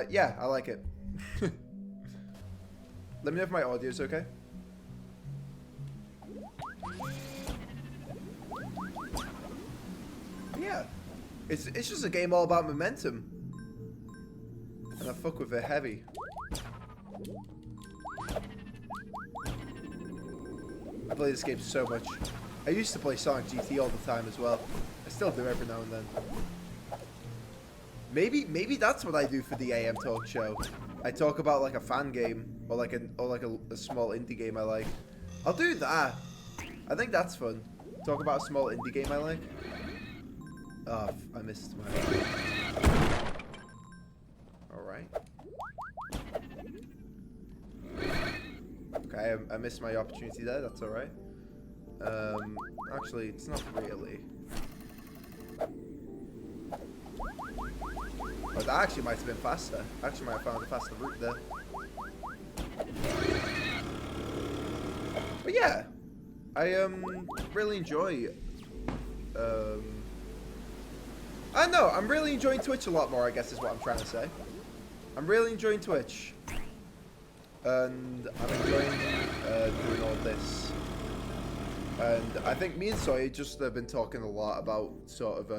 Yeah, I like it. Let me know if my audio's okay. Yeah, it's just a game all about momentum, and I fuck with it heavy. I play this game so much. I used to play Sonic GT all the time as well. I still do every now and then. Maybe that's what I do for the AM talk show. I talk about like a fan game or like a small indie game I like. I'll do that. I think that's fun. Talk about a small indie game I like. Oh, I missed my. All right. Okay, I missed my opportunity there. That's all right. Actually, it's not really. Oh, that actually might have been faster. Actually, might have found a faster route there. But yeah, I really enjoy. I don't know. I'm really enjoying Twitch a lot more. I guess is what I'm trying to say. I'm really enjoying Twitch. and I'm enjoying doing all this. And I think me and Sawyer just have been talking a lot about sort of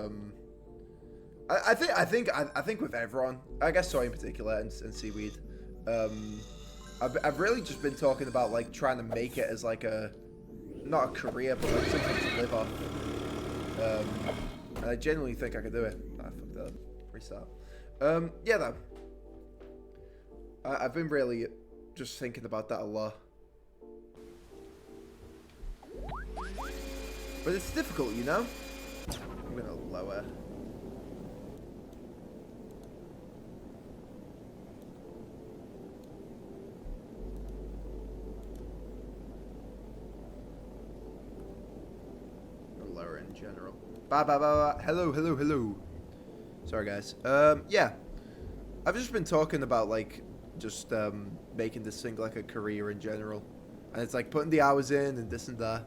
I think with everyone, I guess Sawyer in particular and Seaweed, I've really just been talking about like trying to make it as like a not a career but like something to live off. And I genuinely think I could do it. I fucked up. Restart. Yeah though. I've been really just thinking about that a lot. But it's difficult, you know? I'm gonna lower. Lower in general. Hello. Sorry guys. Yeah. I've just been talking about like just making this thing like a career in general. And it's like putting the hours in and this and that.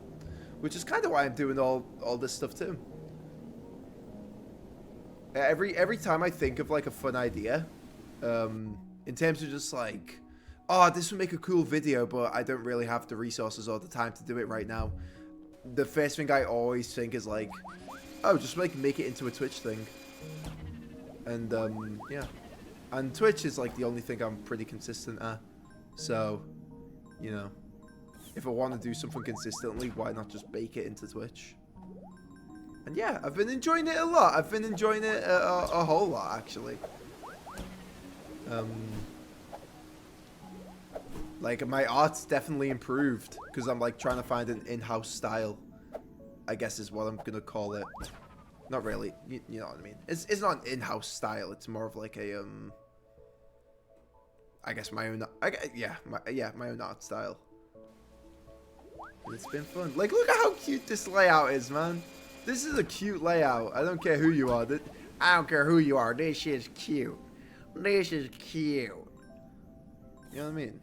Which is kind of why I'm doing all this stuff too. Every time I think of like a fun idea, in terms of just like, oh, this would make a cool video, but I don't really have the resources or the time to do it right now. The first thing I always think is like, oh, just make it into a Twitch thing. And yeah. And Twitch is like the only thing I'm pretty consistent at. So, you know. If I want to do something consistently, why not just bake it into Twitch? And yeah, I've been enjoying it a lot. I've been enjoying it a whole lot, actually. Like, my art's definitely improved. Because I'm, like, trying to find an in-house style. I guess is what I'm going to call it. Not really. You know what I mean. It's not an in-house style. It's more of, like, a, I guess my own... my own art style. It's been fun. Like, look at how cute this layout is, man. This is a cute layout. I don't care who you are. I don't care who you are. This is cute. This is cute. You know what I mean?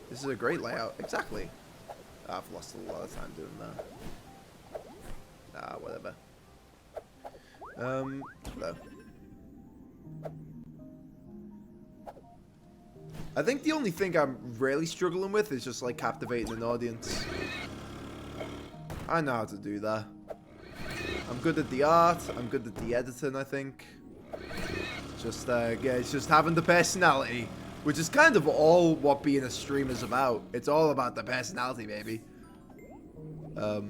This is a great layout. Exactly. I've lost a lot of time doing that. Whatever. Hello. I think the only thing I'm really struggling with is just like captivating an audience. I know how to do that. I'm good at the art, I'm good at the editing, I think. Just yeah, it's just having the personality, which is kind of all what being a streamer is about. It's all about the personality, baby. But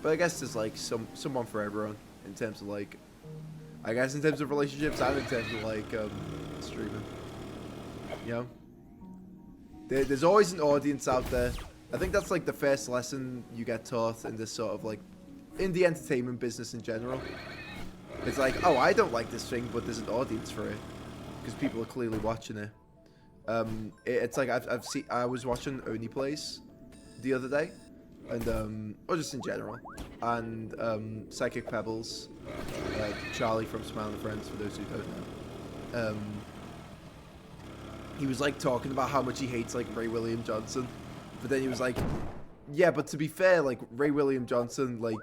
I guess there's like someone for everyone in terms of like, I guess in terms of relationships and in terms of like streaming. You know? There's always an audience out there. I think that's like the first lesson you get taught in this sort of like, in the entertainment business in general. It's like, oh, I don't like this thing, but there's an audience for it. Because people are clearly watching it. It's like, I was watching Oni Plays the other day. And, or just in general. And, Psychic Pebbles. Charlie from Smile and Friends, for those who don't know. He was like talking about how much he hates like Ray William Johnson. But then he was like, yeah, but to be fair, like Ray William Johnson, like,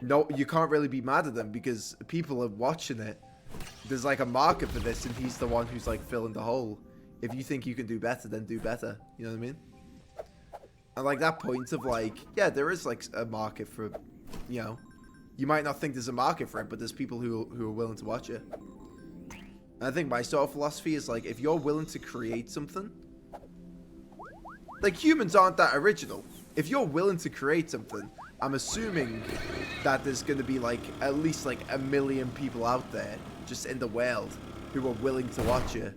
no, you can't really be mad at them because people are watching it. There's like a market for this and he's the one who's like filling the hole. If you think you can do better, then do better. You know what I mean? And like that point of like, yeah, there is like a market for, you know, you might not think there's a market for it, but there's people who are willing to watch it. And I think my sort of philosophy is like, if you're willing to create something, like humans aren't that original. If you're willing to create something, I'm assuming that there's going to be like at least like 1 million people out there just in the world who are willing to watch it.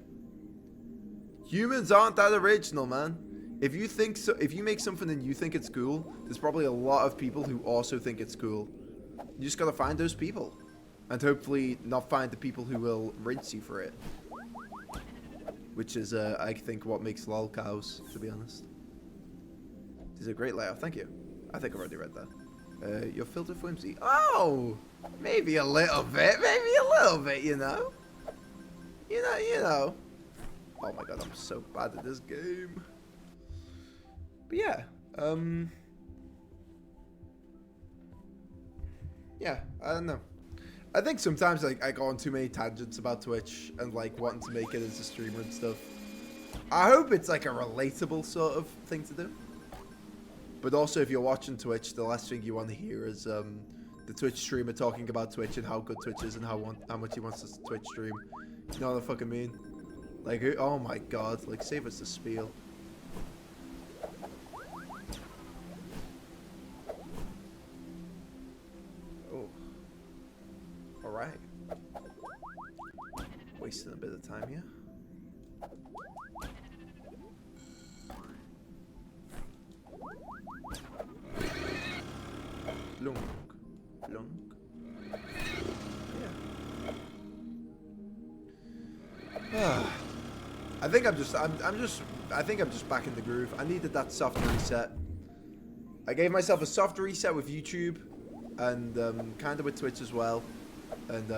Humans aren't that original, man. If you think so, if you make something and you think it's cool, there's probably a lot of people who also think it's cool. You just gotta find those people. And hopefully not find the people who will rinse you for it. Which is, I think, what makes lolcows, to be honest. This is a great layout, thank you. I think I've already read that. You're filled with whimsy. Oh! Maybe a little bit, you know? You know. Oh my god, I'm so bad at this game. But yeah, yeah, I don't know. I think sometimes like I go on too many tangents about Twitch and like wanting to make it as a streamer and stuff. I hope it's like a relatable sort of thing to do. But also, if you're watching Twitch, the last thing you want to hear is the Twitch streamer talking about Twitch and how good Twitch is and how much he wants to Twitch stream. You know what I fucking mean? Like, oh my god, like save us the spiel. Oh. Alright. Wasting a bit of time here. Lunk. Lunk. Yeah. I think I'm just back in the groove. I needed that soft reset. I gave myself a soft reset with YouTube and kind of with Twitch as well. And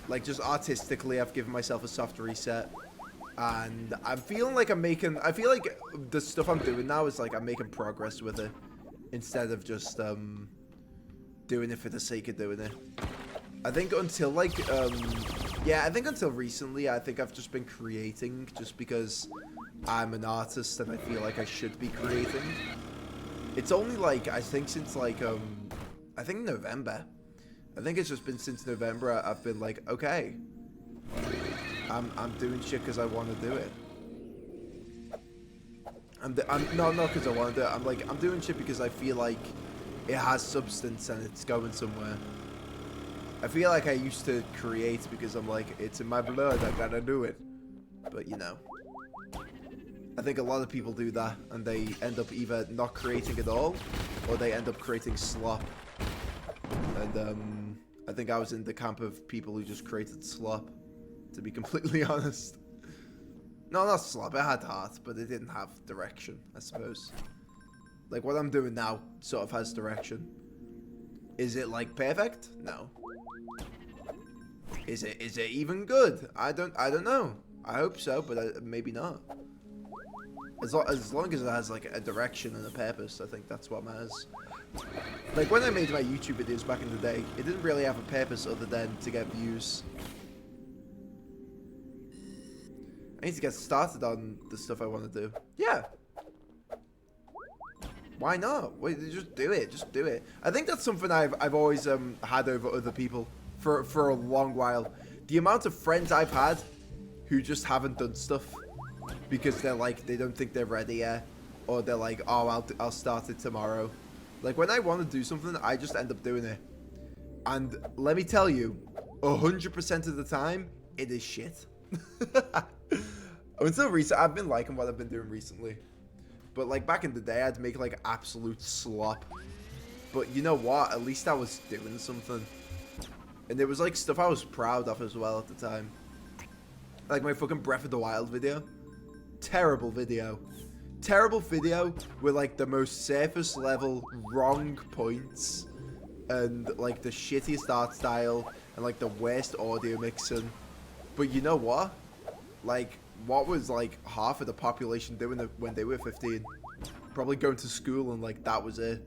like just artistically I've given myself a soft reset. And I'm feeling like I feel like the stuff I'm doing now is like I'm making progress with it. Instead of just doing it for the sake of doing it. I think until like yeah, I think until recently I think I've just been creating just because I'm an artist and I feel like I should be creating. It's only like I think since like I think November. I think it's just been since November I've been like, okay, I'm doing shit because I want to do it. Not because I want to do it. I'm doing shit because I feel like it has substance and it's going somewhere. I feel like I used to create because I'm like, it's in my blood, I gotta do it. But you know, I think a lot of people do that and they end up either not creating at all or they end up creating slop. And I think I was in the camp of people who just created slop, to be completely honest. No, not slop. It had heart, but it didn't have direction, I suppose. Like, what I'm doing now sort of has direction. Is it, like, perfect? No. Is it even good? I don't know. I hope so, but maybe not. As long as it has, like, a direction and a purpose, I think that's what matters. Like, when I made my YouTube videos back in the day, it didn't really have a purpose other than to get views. I need to get started on the stuff I want to do. Yeah. Why not? Wait, just do it. Just do it. I think that's something I've always had over other people for a long while. The amount of friends I've had who just haven't done stuff because they're like, they don't think they're ready yet, or they're like, oh, I'll start it tomorrow. Like, when I want to do something, I just end up doing it. And let me tell you, 100% of the time, it is shit. Until recent, I've been liking what I've been doing recently. But like back in the day, I'd make like absolute slop. But you know what? At least I was doing something. And it was like stuff I was proud of as well at the time. Like my fucking Breath of the Wild video. Terrible video. Terrible video with like the most surface level wrong points. And like the shittiest art style. And like the worst audio mixing. But you know what? Like, what was like half of the population doing it when they were 15? Probably going to school and like that was it.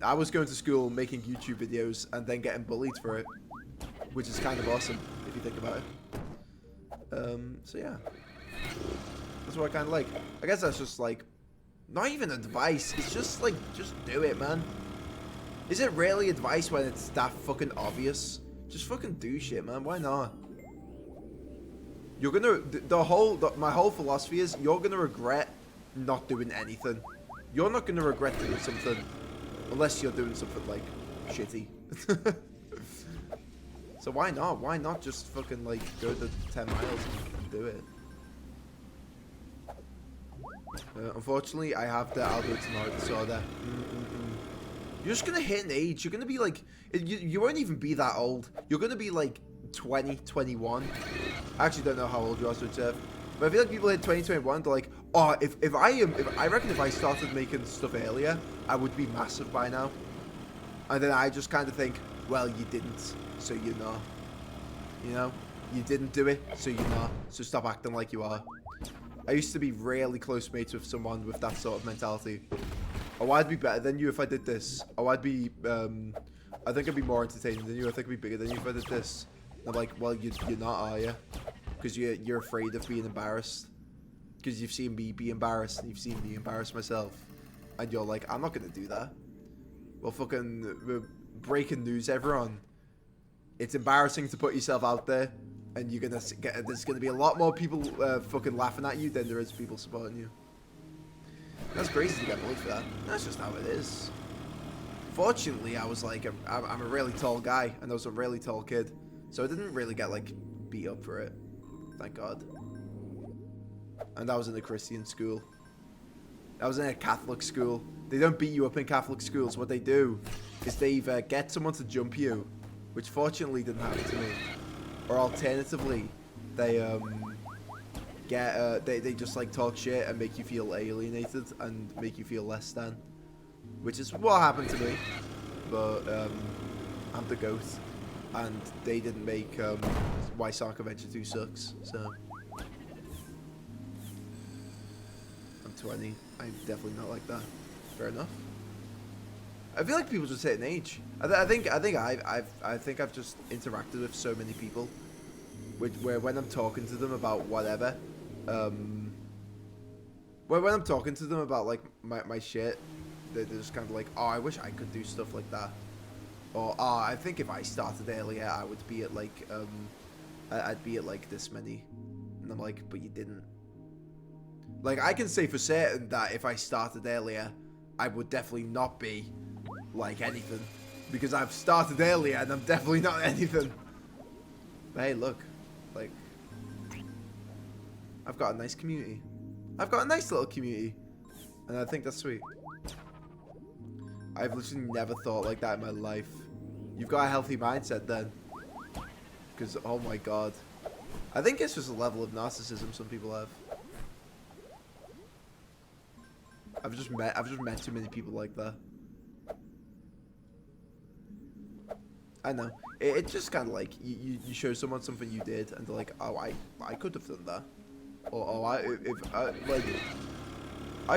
I was going to school making YouTube videos and then getting bullied for it, which is kind of awesome if you think about it. So yeah, that's what I kind of like. I guess that's just like not even advice. It's just like, just do it, man. Is it really advice when it's that fucking obvious? Just fucking do shit, man. Why not? You're gonna, my whole philosophy is you're gonna regret not doing anything. You're not gonna regret doing something unless you're doing something like shitty. So why not? Why not just fucking like go the 10 miles and do it? Unfortunately, I have the I'll do it tomorrow disorder. You're just gonna hit an age. You're gonna be like, you won't even be that old. You're gonna be like 20, 21. I actually don't know how old you are, Switch F. But I feel like people hit 20, 21, they're like, oh, if I reckon if I started making stuff earlier, I would be massive by now. And then I just kind of think, well, you didn't, so you're not. You know? You didn't do it, so you're not. So stop acting like you are. I used to be really close mates with someone with that sort of mentality. Oh, I'd be better than you if I did this. Oh, I'd be, I think I'd be more entertaining than you. I think I'd be bigger than you if I did this. And I'm like, well, you're not, are you? Because you're afraid of being embarrassed. Because you've seen me be embarrassed, and you've seen me embarrass myself. And you're like, I'm not going to do that. Well, fucking, breaking news, everyone. It's embarrassing to put yourself out there. And you're going to get, there's going to be a lot more people fucking laughing at you than there is people supporting you. That's crazy to get bullied for that. That's just how it is. Fortunately, I was like, I'm a really tall guy, and I was a really tall kid. So I didn't really get, like, beat up for it. Thank God. And I was in a Christian school. I was in a Catholic school. They don't beat you up in Catholic schools. What they do is they either get someone to jump you, which fortunately didn't happen to me. Or alternatively, they they just like talk shit and make you feel alienated and make you feel less than, which is what happened to me. But I'm the GOAT, and they didn't make Why Sonic Adventure 2 sucks. So I'm 20. I'm definitely not like that. Fair enough. I feel like people just hit an age. I think I've just interacted with so many people, where when I'm talking to them about whatever, when I'm talking to them about like my shit, they're just kind of like, oh, I wish I could do stuff like that, or oh, I think if I started earlier, I would be at like I'd be at like this many, and I'm like, but you didn't. Like, I can say for certain that if I started earlier, I would definitely not be like anything, because I've started earlier and I'm definitely not anything. But hey, look, like, I've got a nice community. I've got a nice little community, and I think that's sweet. I've literally never thought like that in my life. You've got a healthy mindset then, because oh my god, I think it's just a level of narcissism some people have. I've just met too many people like that. I know. It's just kind of like you show someone something you did, and they're like, oh, I could have done that, or oh, I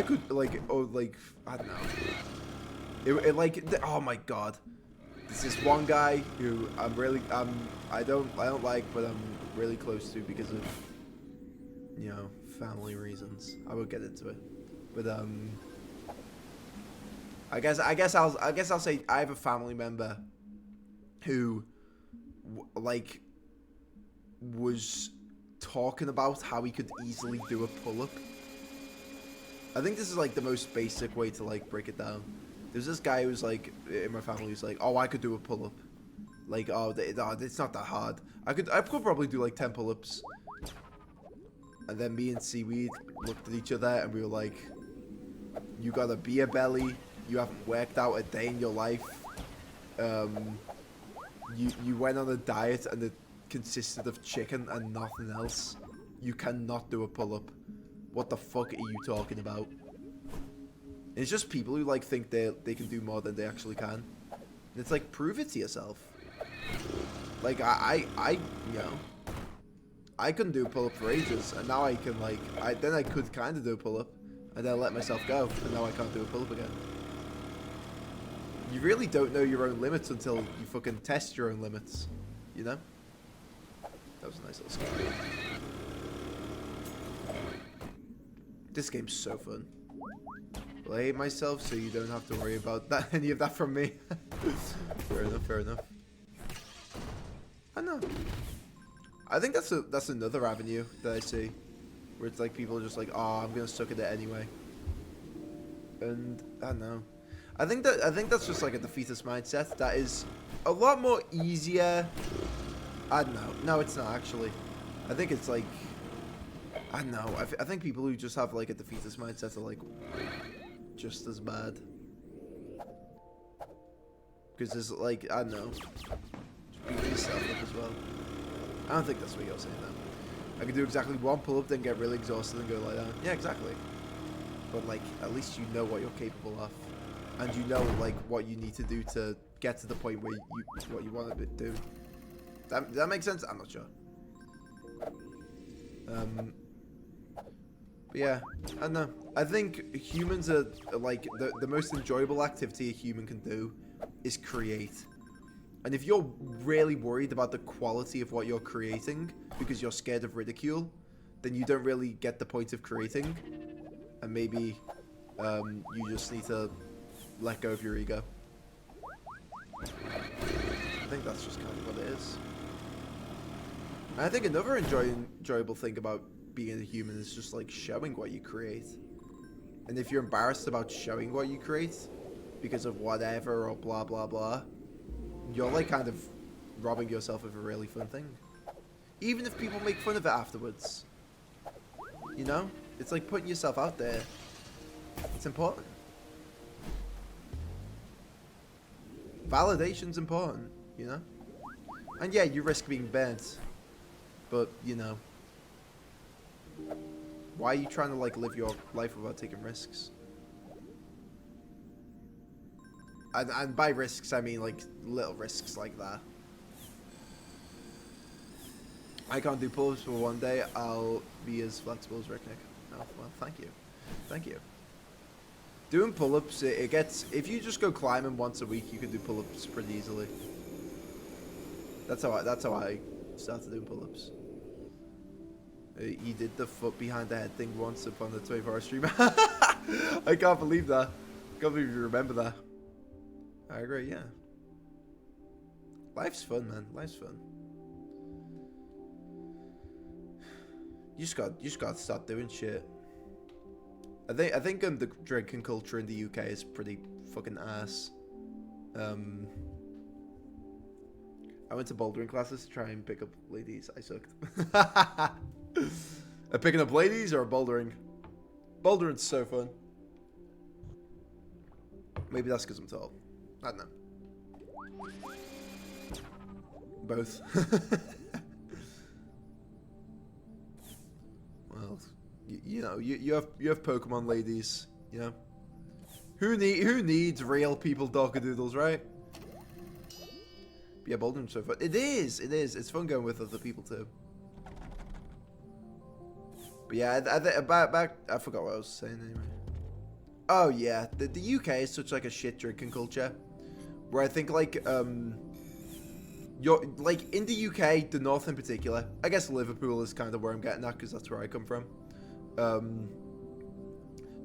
could like, oh, like, I don't know. Oh my god, there's this one guy who I don't like, but I'm really close to because of, you know, family reasons. I won't get into it. But I guess I'll say I have a family member who like was talking about how he could easily do a pull-up. I think this is like the most basic way to like break it down. There's this guy who's like in my family who's like, oh, I could do a pull-up. Like, oh, it's not that hard. I could probably do like 10 pull-ups. And then me and Seaweed looked at each other and we were like, you got a beer belly, you haven't worked out a day in your life, you went on a diet and it consisted of chicken and nothing else. You cannot do a pull-up. What the fuck are you talking about? It's just people who like think they can do more than they actually can. And it's like, prove it to yourself. Like I you know, I couldn't do a pull-up for ages, and now I can like, then I could kind of do a pull-up, and then I let myself go, and now I can't do a pull-up again. You really don't know your own limits until you fucking test your own limits, you know? That was a nice little score. This game's so fun. Well, I hate myself, so you don't have to worry about that, any of that from me. Fair enough, fair enough. I know. I think that's another avenue that I see, where it's like people are just like, oh, I'm gonna suck at it anyway. And I don't know. I think that's just like a defeatist mindset. That is a lot more easier. I don't know. No, it's not actually. I think it's like, I don't know. I think people who just have like a defeatist mindset are like just as bad. Because there's like, I don't know, just beating yourself up as well. I don't think that's what you're saying though. I can do exactly one pull-up, then get really exhausted and go lie down. Yeah, exactly. But like, at least you know what you're capable of. And you know like what you need to do to get to the point where what you want to do. That makes sense? I'm not sure. But yeah, I don't know. I think humans are like the most enjoyable activity a human can do is create. And if you're really worried about the quality of what you're creating because you're scared of ridicule, then you don't really get the point of creating. And maybe you just need to let go of your ego. I think that's just kind of what it is. And I think another enjoyable thing about being a human is just like showing what you create. And if you're embarrassed about showing what you create because of whatever or blah blah blah, you're like kind of robbing yourself of a really fun thing. Even if people make fun of it afterwards. You know? It's like putting yourself out there. It's important. Validation's important, you know? And yeah, you risk being burnt. But, you know. Why are you trying to like live your life without taking risks? And by risks, I mean like little risks like that. I can't do pull-ups, but one day I'll be as flexible as Rick Nick. Oh, well, thank you. Thank you. Doing pull-ups, it gets... If you just go climbing once a week, you can do pull-ups pretty easily. That's how I started doing pull-ups. He did the foot behind the head thing once upon the 24-hour stream. I can't believe that. I can't believe you remember that. I agree, yeah. Life's fun, man. Life's fun. You just got to start doing shit. I think the drinking culture in the UK is pretty fucking ass. I went to bouldering classes to try and pick up ladies. I sucked. Picking up ladies or bouldering? Bouldering's so fun. Maybe that's because I'm tall. I don't know. Both. Well, you know, you have Pokemon ladies, you know. Who needs real people doodles, right? But yeah, bouldering's so fun. It is. It's fun going with other people too. But yeah, I forgot what I was saying anyway. Oh yeah, the UK is such like a shit drinking culture, where I think like you're like in the UK, the north in particular. I guess Liverpool is kind of where I'm getting at because that's where I come from.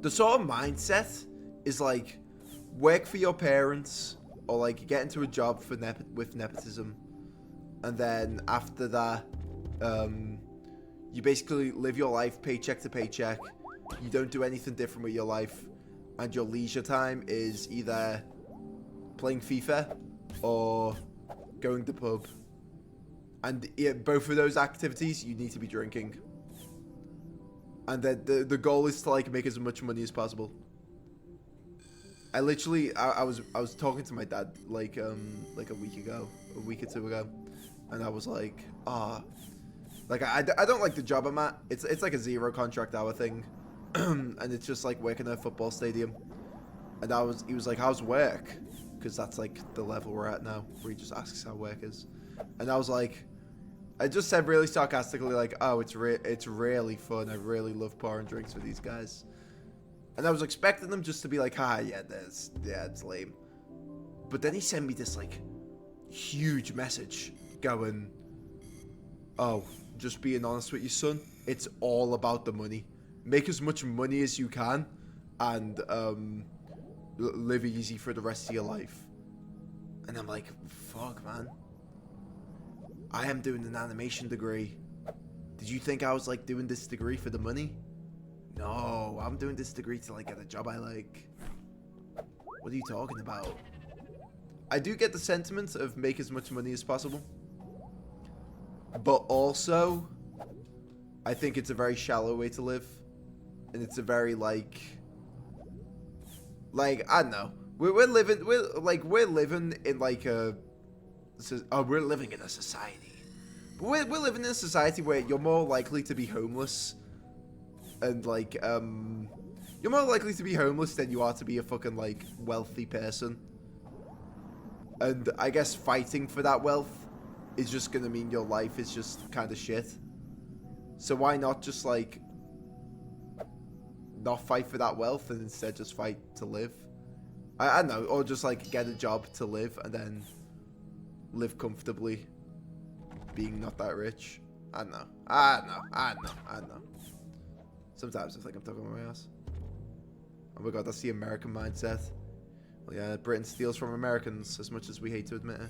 The sort of mindset is like work for your parents or like get into a job for with nepotism, and then after that, you basically live your life paycheck to paycheck. You don't do anything different with your life, and your leisure time is either playing FIFA or going to the pub. And yeah, both of those activities, you need to be drinking. And then the goal is to like make as much money as possible. I literally, I was talking to my dad like a week or two ago, and I was like, like I don't like the job I'm at. It's like a 0 contract hour thing, and it's just like working at a football stadium. And he was like, how's work? Because that's like the level we're at now, where he just asks how work is. And I was like, I just said really sarcastically like, oh, it's really fun. I really love pouring drinks with these guys. And I was expecting them just to be like, yeah, it's lame. But then he sent me this like huge message going, oh, just being honest with you, son, it's all about the money. Make as much money as you can and live easy for the rest of your life. And I'm like, fuck, man. I am doing an animation degree. Did you think I was like doing this degree for the money? No, I'm doing this degree to like get a job I like. What are you talking about? I do get the sentiment of make as much money as possible. But also, I think it's a very shallow way to live. And it's a very like I don't know. We're living in like a we're living in a society. But we're living in a society where you're more likely to be homeless. And like you're more likely to be homeless than you are to be a fucking like wealthy person. And I guess fighting for that wealth is just gonna mean your life is just kind of shit. So why not just like not fight for that wealth and instead just fight to live. I don't know, or just like get a job to live and then live comfortably, being not that rich. I don't know. Sometimes I think I'm talking my ass. Oh my god, that's the American mindset. Well, yeah, Britain steals from Americans as much as we hate to admit it.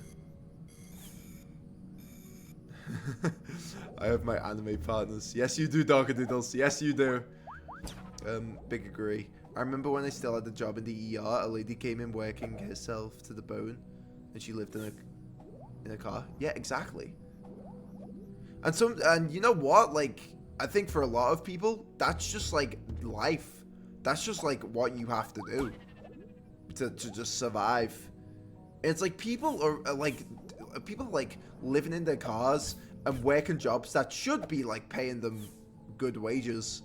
I have my anime partners. Yes, you do, Doodles. Yes, you do. Big agree. I remember when I still had a job in the ER, a lady came in working herself to the bone, and she lived in a car. Yeah, exactly. And you know what? Like, I think for a lot of people, that's just like life. That's just like what you have to do to just survive. And it's like people are like living in their cars and working jobs that should be like paying them good wages,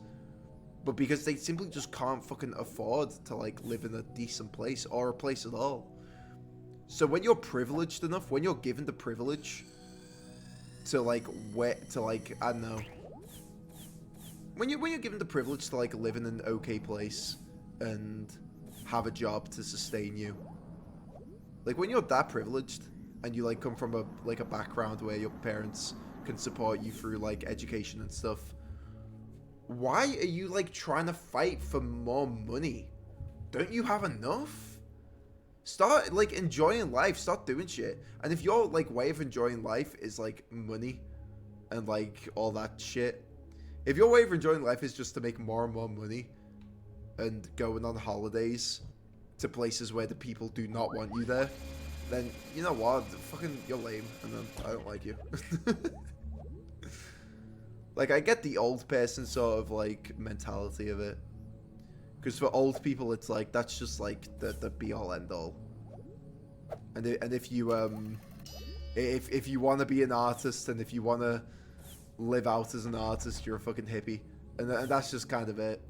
but because they simply just can't fucking afford to like live in a decent place or a place at all. So when you're privileged enough, when you're given the privilege to like I don't know, when you're given the privilege to like live in an okay place and have a job to sustain you, like when you're that privileged and you like come from a background where your parents can support you through like education and stuff, why are you like trying to fight for more money? Don't you have enough? Start like enjoying life. Start doing shit. And if your like way of enjoying life is like money and like all that shit, if your way of enjoying life is just to make more and more money and going on holidays to places where the people do not want you there, then you know what? Fucking, you're lame, and then I don't like you. Like, I get the old person sort of like mentality of it, because for old people, it's like that's just like the be all end all. And if you if you want to be an artist and if you want to live out as an artist, you're a fucking hippie, and that's just kind of it.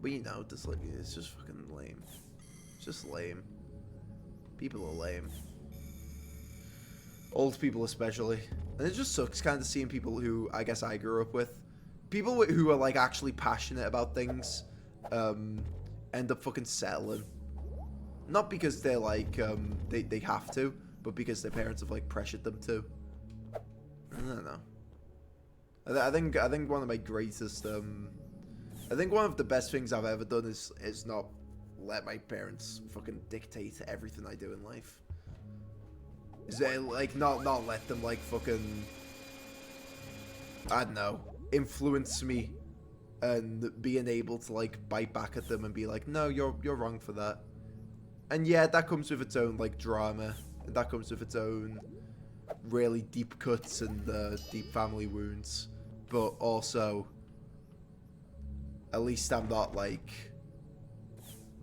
But you know, just like it's just fucking lame. It's just lame. People are lame. Old people especially. And it just sucks kind of seeing people who I guess I grew up with. People who are like actually passionate about things end up fucking settling. Not because they're like they have to, but because their parents have like pressured them to. I don't know. I think one of my greatest I think one of the best things I've ever done is not let my parents fucking dictate everything I do in life. Is it like not let them like fucking, I don't know, influence me and being able to like bite back at them and be like, no, you're wrong for that. And yeah, that comes with its own like drama, and that comes with its own really deep cuts and deep family wounds. But also, at least I'm not like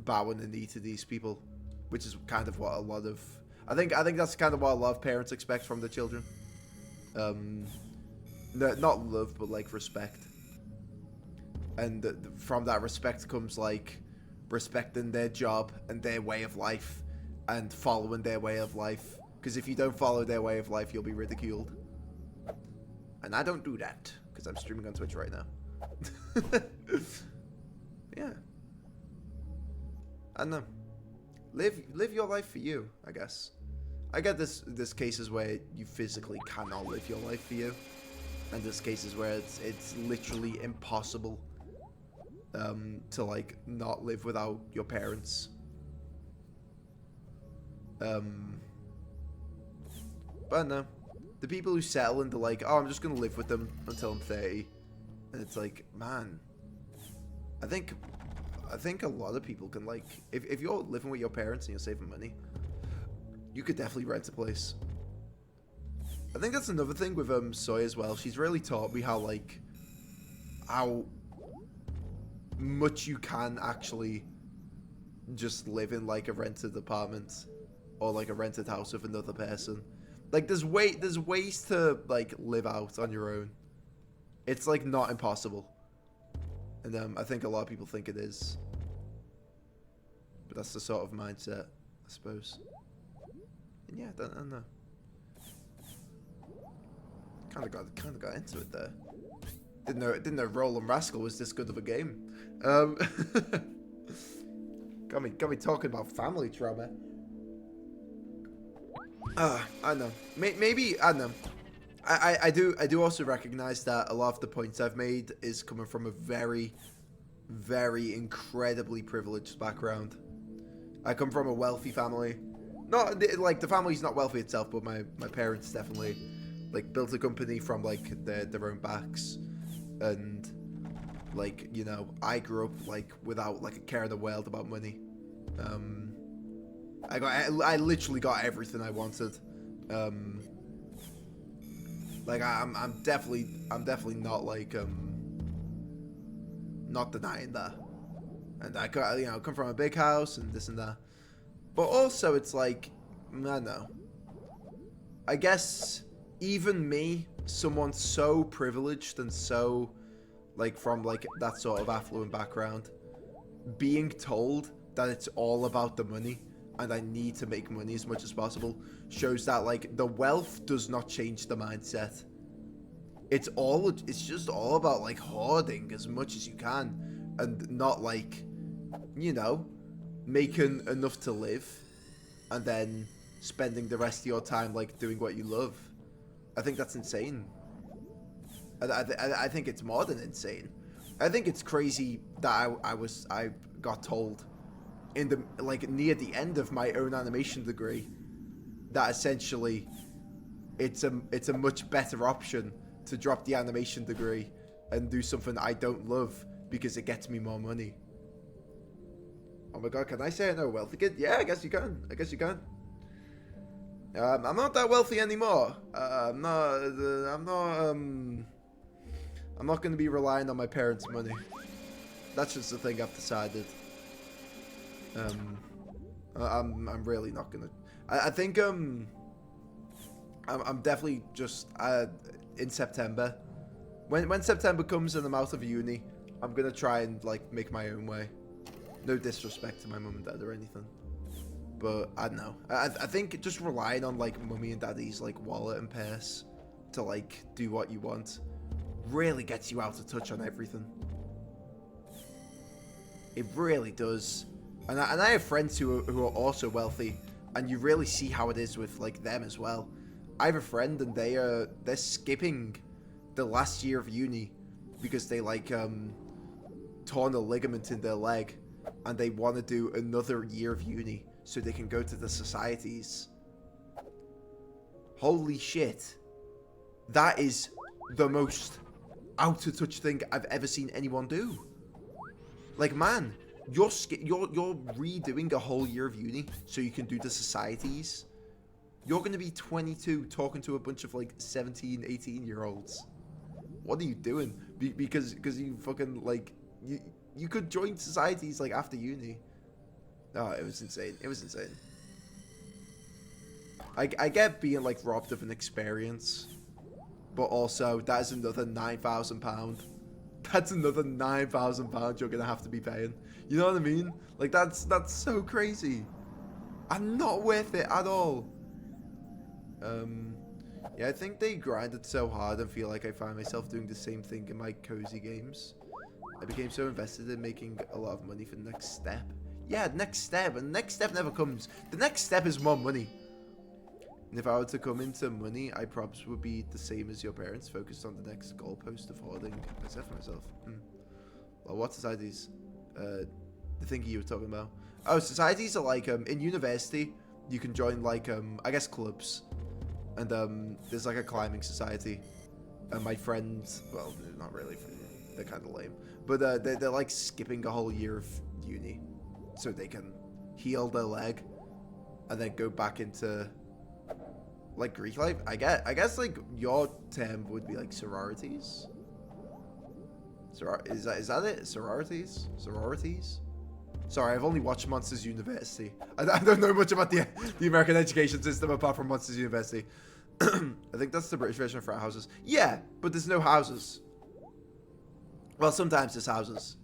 bowing the knee to these people, which is kind of what a lot of I think that's kind of what a lot of parents expect from their children. Not love, but like respect. And from that respect comes like respecting their job and their way of life and following their way of life. Because if you don't follow their way of life, you'll be ridiculed. And I don't do that because I'm streaming on Twitch right now. Yeah. I don't know. Live your life for you, I guess. I get this cases where you physically cannot live your life for you, and there's cases where it's literally impossible to like not live without your parents. But I don't know. The people who settle into like, oh, I'm just gonna live with them until I'm 30, and it's like, man, I think a lot of people can like, if you're living with your parents and you're saving money, you could definitely rent a place. I think that's another thing with Soy as well. She's really taught me how much you can actually just live in like a rented apartment or like a rented house with another person. Like there's ways to like live out on your own. It's like not impossible. And I think a lot of people think it is. But that's the sort of mindset, I suppose. And yeah, I don't know. Kind of got into it there. Didn't know Roland Rascal was this good of a game. Got me talking about family trauma. I know. Maybe I don't know. I do also recognize that a lot of the points I've made is coming from a very, very incredibly privileged background. I come from a wealthy family. Not like the family's not wealthy itself, but my parents definitely like built a company from like their own backs, and like, you know, I grew up like without like a care in the world about money. I literally got everything I wanted. Like I'm definitely not like not denying that. And I got, you know, come from a big house and this and that. But also it's like, I don't know. I guess even me, someone so privileged and so like from like that sort of affluent background, being told that it's all about the money and I need to make money as much as possible shows that like the wealth does not change the mindset. It's just all about like hoarding as much as you can and not like, you know, making enough to live and then spending the rest of your time like doing what you love. I think that's insane. I think it's more than insane. I think it's crazy that I got told in the like near the end of my own animation degree that essentially it's a much better option to drop the animation degree and do something I don't love because it gets me more money. Oh my god, can I say I know a wealthy kid? Yeah, I guess you can. I'm not that wealthy anymore. I'm not going to be relying on my parents' money. That's just the thing I've decided. I'm really not gonna. I think I'm definitely just in September. When September comes and I'm out of uni, I'm gonna try and like make my own way. No disrespect to my mum and dad or anything, but I don't know. I think just relying on like mummy and daddy's like wallet and purse to like do what you want really gets you out of touch on everything. It really does. And I have friends who are also wealthy, and you really see how it is with like them as well. I have a friend and they're skipping the last year of uni because they like torn a ligament in their leg and they want to do another year of uni so they can go to the societies. Holy shit. That is the most out of touch thing I've ever seen anyone do. Like, man, you're redoing a whole year of uni so you can do the societies. You're going to be 22 talking to a bunch of like 17, 18-year-olds. What are you doing? Because you fucking like you could join societies like after uni. Oh, it was insane. It was insane. I get being like robbed of an experience, but also that is another £9,000. That's another £9,000 you're gonna have to be paying. You know what I mean? Like that's so crazy. And not worth it at all. Yeah, I think they grinded so hard and feel like I find myself doing the same thing in my cozy games. I became so invested in making a lot of money for the next step. Yeah, next step, and the next step never comes. The next step is more money. And if I were to come into money, I probably would be the same as your parents, focused on the next goalpost of hoarding. I said for myself. Well, what societies? The thingy you were talking about. Oh, societies are like, in university, you can join like, I guess clubs. And there's like a climbing society. And my friends, well, they're not really, they're kind of lame. But they're like skipping a whole year of uni so they can heal their leg and then go back into like Greek life. I guess like your term would be like sororities. Is that it? Sororities? Sorry, I've only watched Monsters University. I don't know much about the American education system apart from Monsters University. I think that's the British version of frat houses. Yeah, but there's no houses. Well, sometimes there's houses.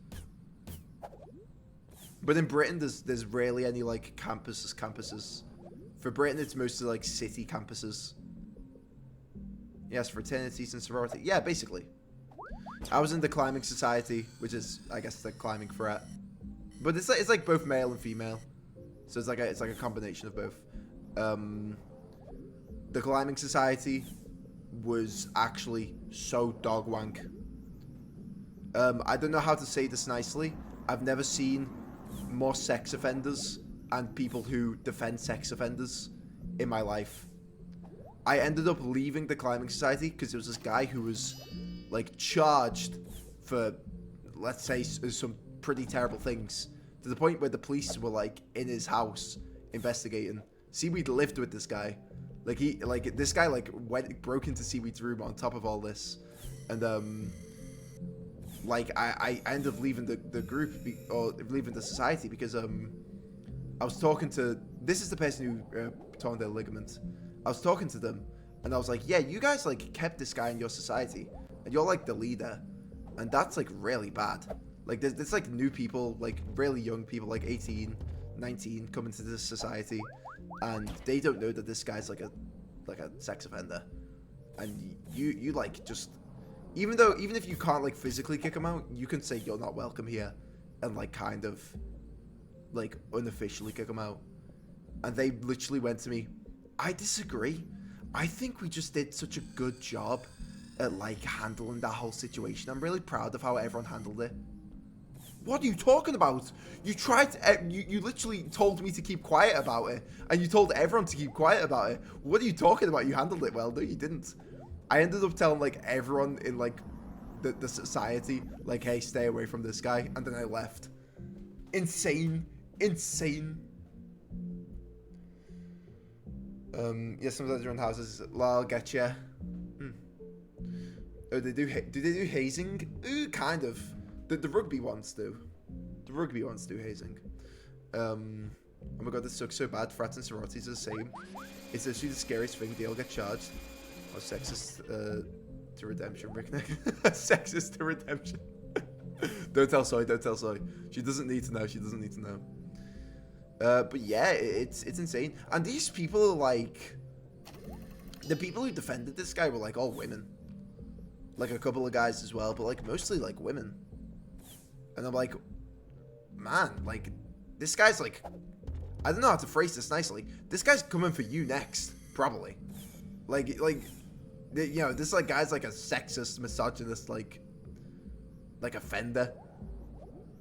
But in Britain, there's rarely any like campuses. For Britain, it's mostly like city campuses. Yes, fraternities and sorority. Yeah, basically. I was in the climbing society, which is, I guess, the climbing threat. But it's like both male and female, so it's like a combination of both. The climbing society was actually so dog wank. I don't know how to say this nicely. I've never seen more sex offenders and people who defend sex offenders in my life. I ended up leaving the climbing society because there was this guy who was like charged for, let's say, some pretty terrible things, to the point where the police were like in his house investigating. Seaweed lived with this guy. This guy broke into Seaweed's room on top of all this, and I ended up leaving the group or leaving the society because I was talking to, this is the person who torn their ligament. I was talking to them, and I was like, yeah, you guys like kept this guy in your society, and you're like the leader, and that's like really bad. Like there's like new people, like really young people, like 18, 19, come into this society, and they don't know that this guy's like a sex offender, and you like just, even if you can't like physically kick him out, you can say you're not welcome here, and like kind of like unofficially kick him out. And they literally went to me, I disagree. I think we just did such a good job at like handling that whole situation. I'm really proud of how everyone handled it. What are you talking about? You tried to, you literally told me to keep quiet about it, and you told everyone to keep quiet about it. What are you talking about? You handled it well. No, you didn't. I ended up telling like everyone in like the society, like, hey, stay away from this guy, and then I left. Insane. Yeah, sometimes they're in houses. Lol, getcha. Oh, do they do hazing? Ooh, kind of. The rugby ones do. The rugby ones do hazing. Oh my god, this sucks so bad. Frats and sororities are the same. It's actually the scariest thing. They all get charged. Oh, sexist to redemption, Ricknick. Sexist to redemption. Don't tell Soy. Don't tell Soy. She doesn't need to know. She doesn't need to know. But yeah, it's insane. And these people are like, the people who defended this guy were like all women. Like a couple of guys as well, but like mostly like women. And I'm like, man, like this guy's like, I don't know how to phrase this nicely. This guy's coming for you next, probably. Like you know, this like guy's like a sexist, misogynist, like offender,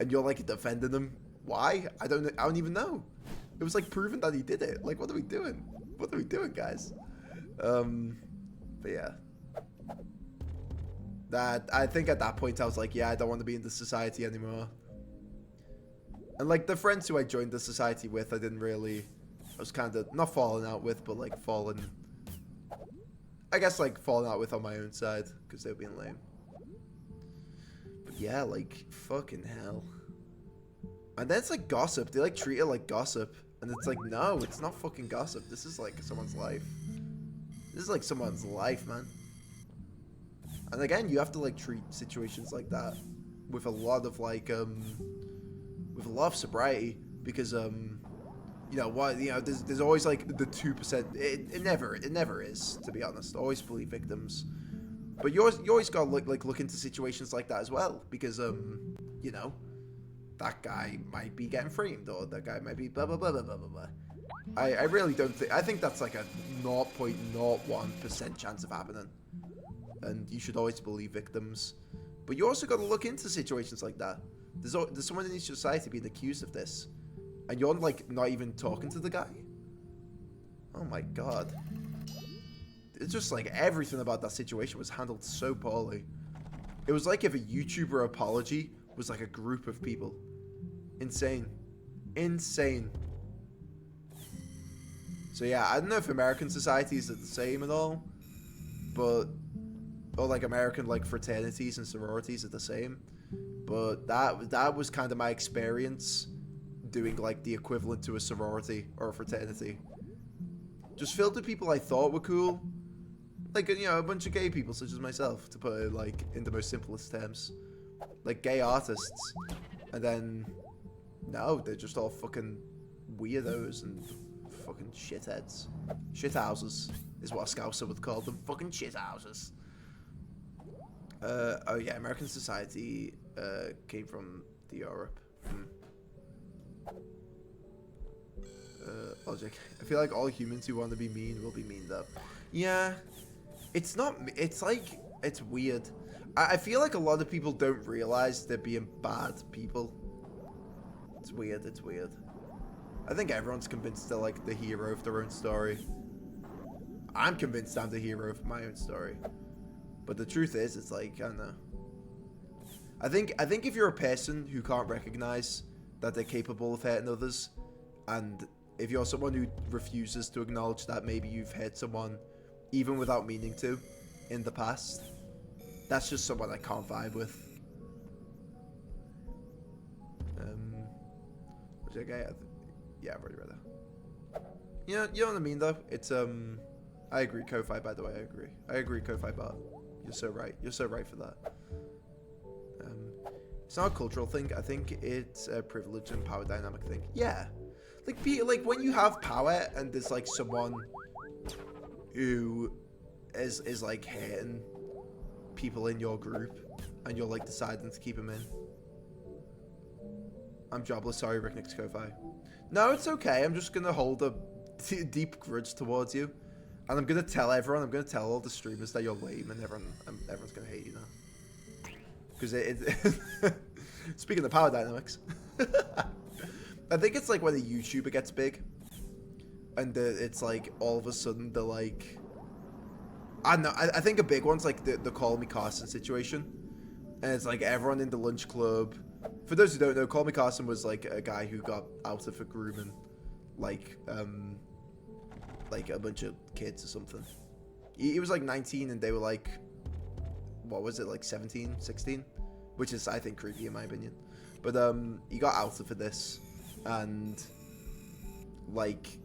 and you're like defending him. Why? I don't even know. It was like proven that he did it. Like, what are we doing? What are we doing, guys? But yeah. That, I think at that point I was like, yeah, I don't want to be in the society anymore. And like the friends who I joined the society with, I was kind of, not falling out with, but like I guess like falling out with on my own side, because they were being lame. But yeah, like, fucking hell. And then it's like gossip. They like treat it like gossip. And it's like, no, it's not fucking gossip. This is like someone's life. This is like someone's life, man. And again, you have to like treat situations like that with a lot of like, with a lot of sobriety, because, you know, there's always like the 2%. It never is, to be honest. Always believe victims. But you always gotta look into situations like that as well, because, you know, that guy might be getting framed, or that guy might be blah, blah, blah, blah, blah, blah, blah. I really don't think, I think that's like a 0.01% chance of happening. And you should always believe victims. But you also got to look into situations like that. There's someone in each society being accused of this, and you're like not even talking to the guy. Oh my god. It's just like everything about that situation was handled so poorly. It was like if a YouTuber apology was like a group of people. Insane. Insane. So yeah, I don't know if American societies are the same at all, but or like American like fraternities and sororities are the same, but that was kind of my experience doing like the equivalent to a sorority or a fraternity. Just filled with people I thought were cool, like, you know, a bunch of gay people such as myself, to put it like in the most simplest terms, like gay artists. And then no, they're just all fucking weirdos and fucking shitheads. Shithouses is what a Scouser would call them. Fucking shithouses. Oh yeah, American society came from the Europe. Logic. I feel like all humans who want to be mean will be meaned up. Yeah, it's not. It's like it's weird. I feel like a lot of people don't realize they're being bad people. It's weird. It's weird. I think everyone's convinced they're like the hero of their own story. I'm convinced I'm the hero of my own story. But the truth is, it's like, I don't know. I think if you're a person who can't recognize that they're capable of hurting others, and if you're someone who refuses to acknowledge that maybe you've hurt someone, even without meaning to, in the past, that's just someone I can't vibe with. Which okay, yeah, I've already read that. You know what I mean though? It's I agree, Ko-Fi, by the way, I agree, Ko-Fi Bart. You're so right. You're so right for that. It's not a cultural thing. I think it's a privilege and power dynamic thing. Yeah. Like when you have power and there's like someone who is like hating people in your group and you're like deciding to keep them in. I'm jobless, sorry, Rick Nick's Ko-Fi. No, it's okay. I'm just gonna hold a deep grudge towards you. And I'm gonna tell everyone, I'm gonna tell all the streamers that you're lame, and everyone's gonna hate you now. Because speaking of power dynamics, I think it's like when a YouTuber gets big, and it's like all of a sudden they're like, I don't know. I think a big one's like the Call Me Carson situation, and it's like everyone in the lunch club. For those who don't know, Call Me Carson was like a guy who got out of a grooming, like a bunch of kids or something. He was like 19 and they were like, what was it, like 17, 16? Which is, I think, creepy in my opinion. But he got out of this, and like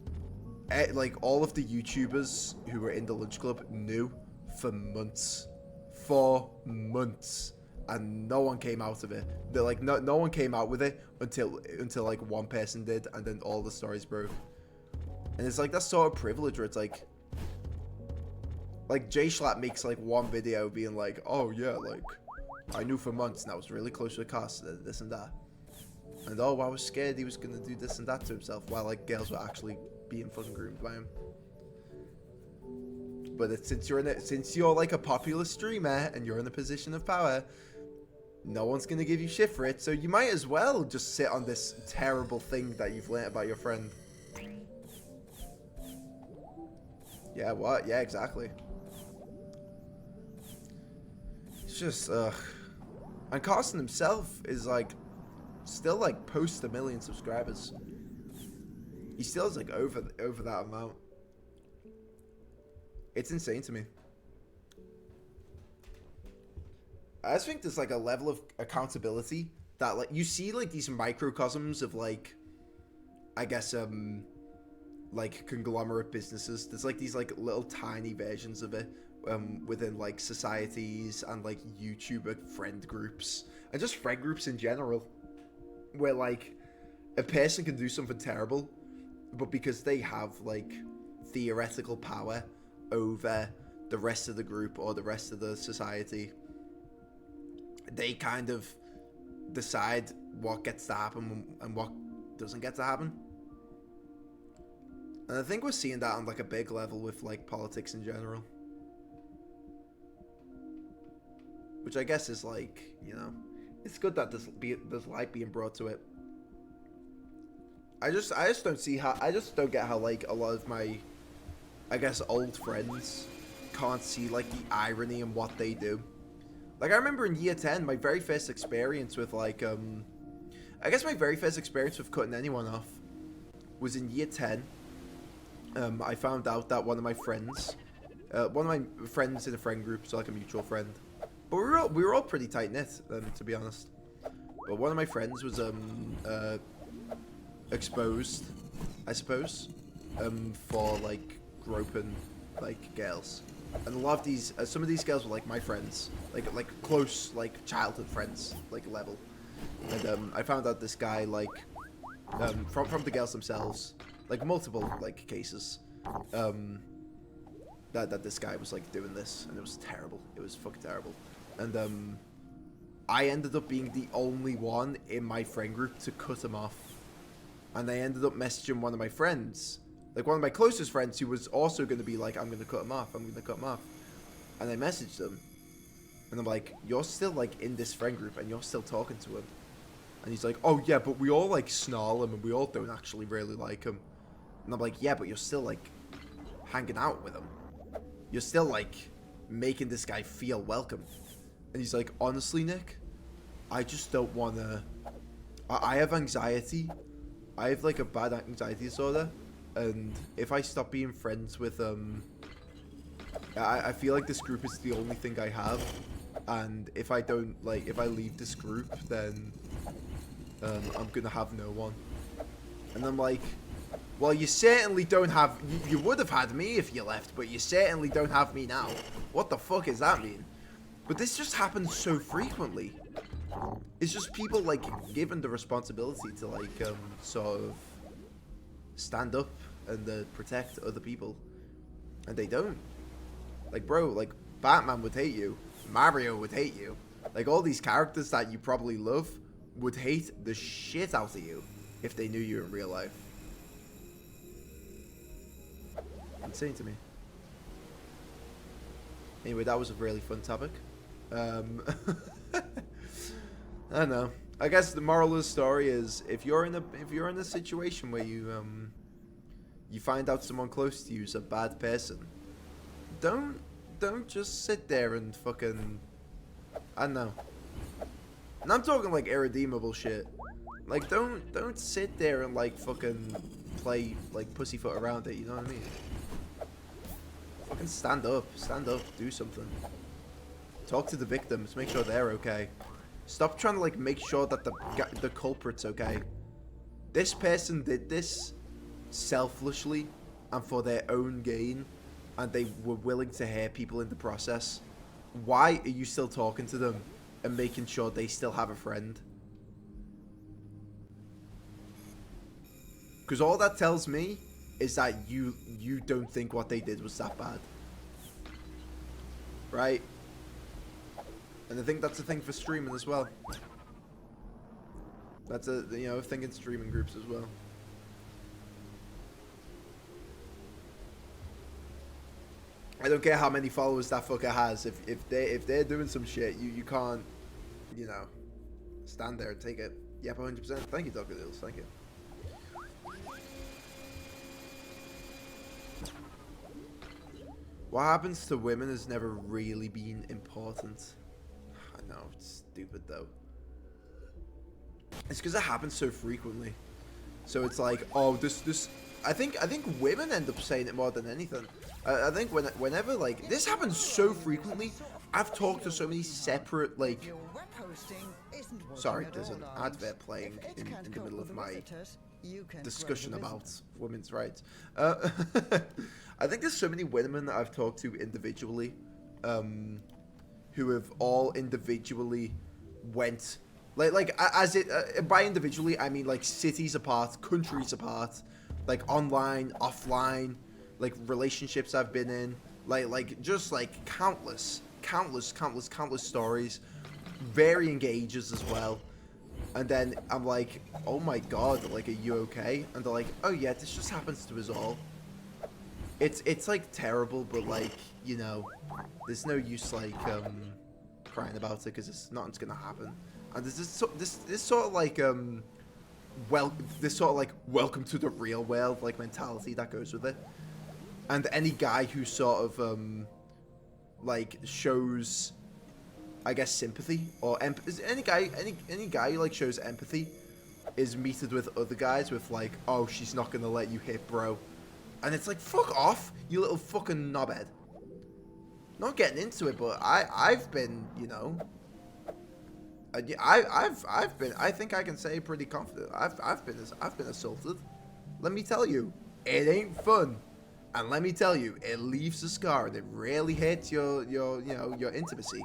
all of the YouTubers who were in the lunch club knew for months, and no one came out of it. They're like, no one came out with it until like one person did, and then all the stories broke. And it's like that sort of privilege where it's like J Schlatt makes like one video being like, oh yeah, like I knew for months and I was really close to the cast, this and that. And oh, I was scared he was gonna do this and that to himself, while like girls were actually being fucking groomed by him. But since you're like a popular streamer and you're in a position of power, no one's gonna give you shit for it, so you might as well just sit on this terrible thing that you've learnt about your friend. Yeah, what? Yeah, exactly. It's just, and Carson himself is like, still like post 1 million subscribers. He still is like over that amount. It's insane to me. I just think there's like a level of accountability that like you see like these microcosms of like, I guess like conglomerate businesses. There's like these like little tiny versions of it within like societies and like YouTuber friend groups and just friend groups in general, where like a person can do something terrible, but because they have like theoretical power over the rest of the group or the rest of the society, they kind of decide what gets to happen and what doesn't get to happen. And I think we're seeing that on like a big level with like politics in general. Which I guess is like, you know, it's good that there's light being brought to it. I just don't get how like a lot of my, I guess, old friends can't see like the irony in what they do. Like I remember in year 10, my very first experience with like, I guess my very first experience with cutting anyone off was in year 10. I found out that one of my friends in a friend group, so like a mutual friend, but we were all pretty tight knit, to be honest. But one of my friends was exposed, I suppose, for like groping like girls, and a lot of these, some of these girls were like my friends, like close like childhood friends, like level. And I found out this guy like from the girls themselves, like multiple like cases, that this guy was like doing this, and it was terrible. It was fucking terrible. and I ended up being the only one in my friend group to cut him off. And I ended up messaging one of my friends, like one of my closest friends, who was also going to be like, I'm going to cut him off, I'm going to cut him off. And I messaged him, and I'm like, you're still like in this friend group, and you're still talking to him. And he's like, oh yeah, but we all like snarl him, and we all don't actually really like him. And I'm like, yeah, but you're still like hanging out with him. You're still like making this guy feel welcome. And he's like, honestly, Nick, I just don't want to... I have anxiety. I have like a bad anxiety disorder. And if I stop being friends with... I feel like this group is the only thing I have. And if I don't, like, if I leave this group, then I'm going to have no one. And I'm like, well, you certainly don't have... You would have had me if you left, but you certainly don't have me now. What the fuck does that mean? But this just happens so frequently. It's just people, like, given the responsibility to, like, sort of stand up and protect other people. And they don't. Like, bro, like, Batman would hate you. Mario would hate you. Like, all these characters that you probably love would hate the shit out of you if they knew you in real life. Insane to me. Anyway, that was a really fun topic. I don't know. I guess the moral of the story is if you're in a situation where you find out someone close to you is a bad person, don't just sit there and fucking, I don't know. And I'm talking like irredeemable shit. Like don't sit there and like fucking play like pussyfoot around it, you know what I mean? Fucking stand up, do something. Talk to the victims, make sure they're okay. Stop trying to like make sure that the culprit's okay. This person did this selfishly and for their own gain, and they were willing to hurt people in the process. Why are you still talking to them and making sure they still have a friend? Because all that tells me is that you don't think what they did was that bad. Right? And I think that's a thing for streaming as well. That's a, you know, thing in streaming groups as well. I don't care how many followers that fucker has. If they're doing some shit, you can't, you know, stand there and take it. Yep, 100%. Thank you, Dr. Deals. Thank you. What happens to women has never really been important. I know, it's stupid though. It's because it happens so frequently. So it's like, oh, this. I think women end up saying it more than anything. I think whenever like this happens so frequently, I've talked to so many separate like. Sorry, there's an advert playing in the middle of my discussion about women's rights. I think there's so many women that I've talked to individually, who have all individually went like as it by individually I mean like cities apart, countries apart, like online, offline, like relationships I've been in, like just like countless stories, varying ages as well. And then I'm like, oh my god, like, are you okay? And they're like, oh yeah, this just happens to us all. It's like terrible, but like, you know, there's no use like crying about it because nothing's gonna happen. And there's this sort of like welcome to the real world like mentality that goes with it. And any guy who sort of like shows, I guess, sympathy or any guy who like shows empathy is meted with other guys with like, oh, she's not gonna let you hit, bro. And it's like, fuck off, you little fucking knobhead. Not getting into it, but I've been, you know, I've been, I think I can say pretty confident, I've been assaulted. Let me tell you, it ain't fun. And let me tell you, it leaves a scar and it really hits your intimacy.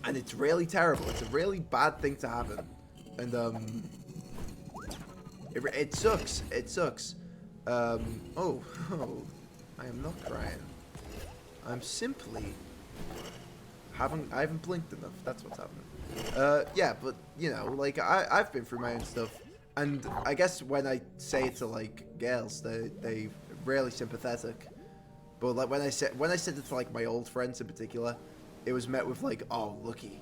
And it's really terrible. It's a really bad thing to happen. And it sucks. It sucks. Oh, I am not crying. I'm simply I haven't blinked enough. That's what's happening. Yeah, but you know, like I've been through my own stuff, and I guess when I say it to like girls, they rarely sympathetic. But like when I said it to like my old friends in particular, it was met with like, oh looky,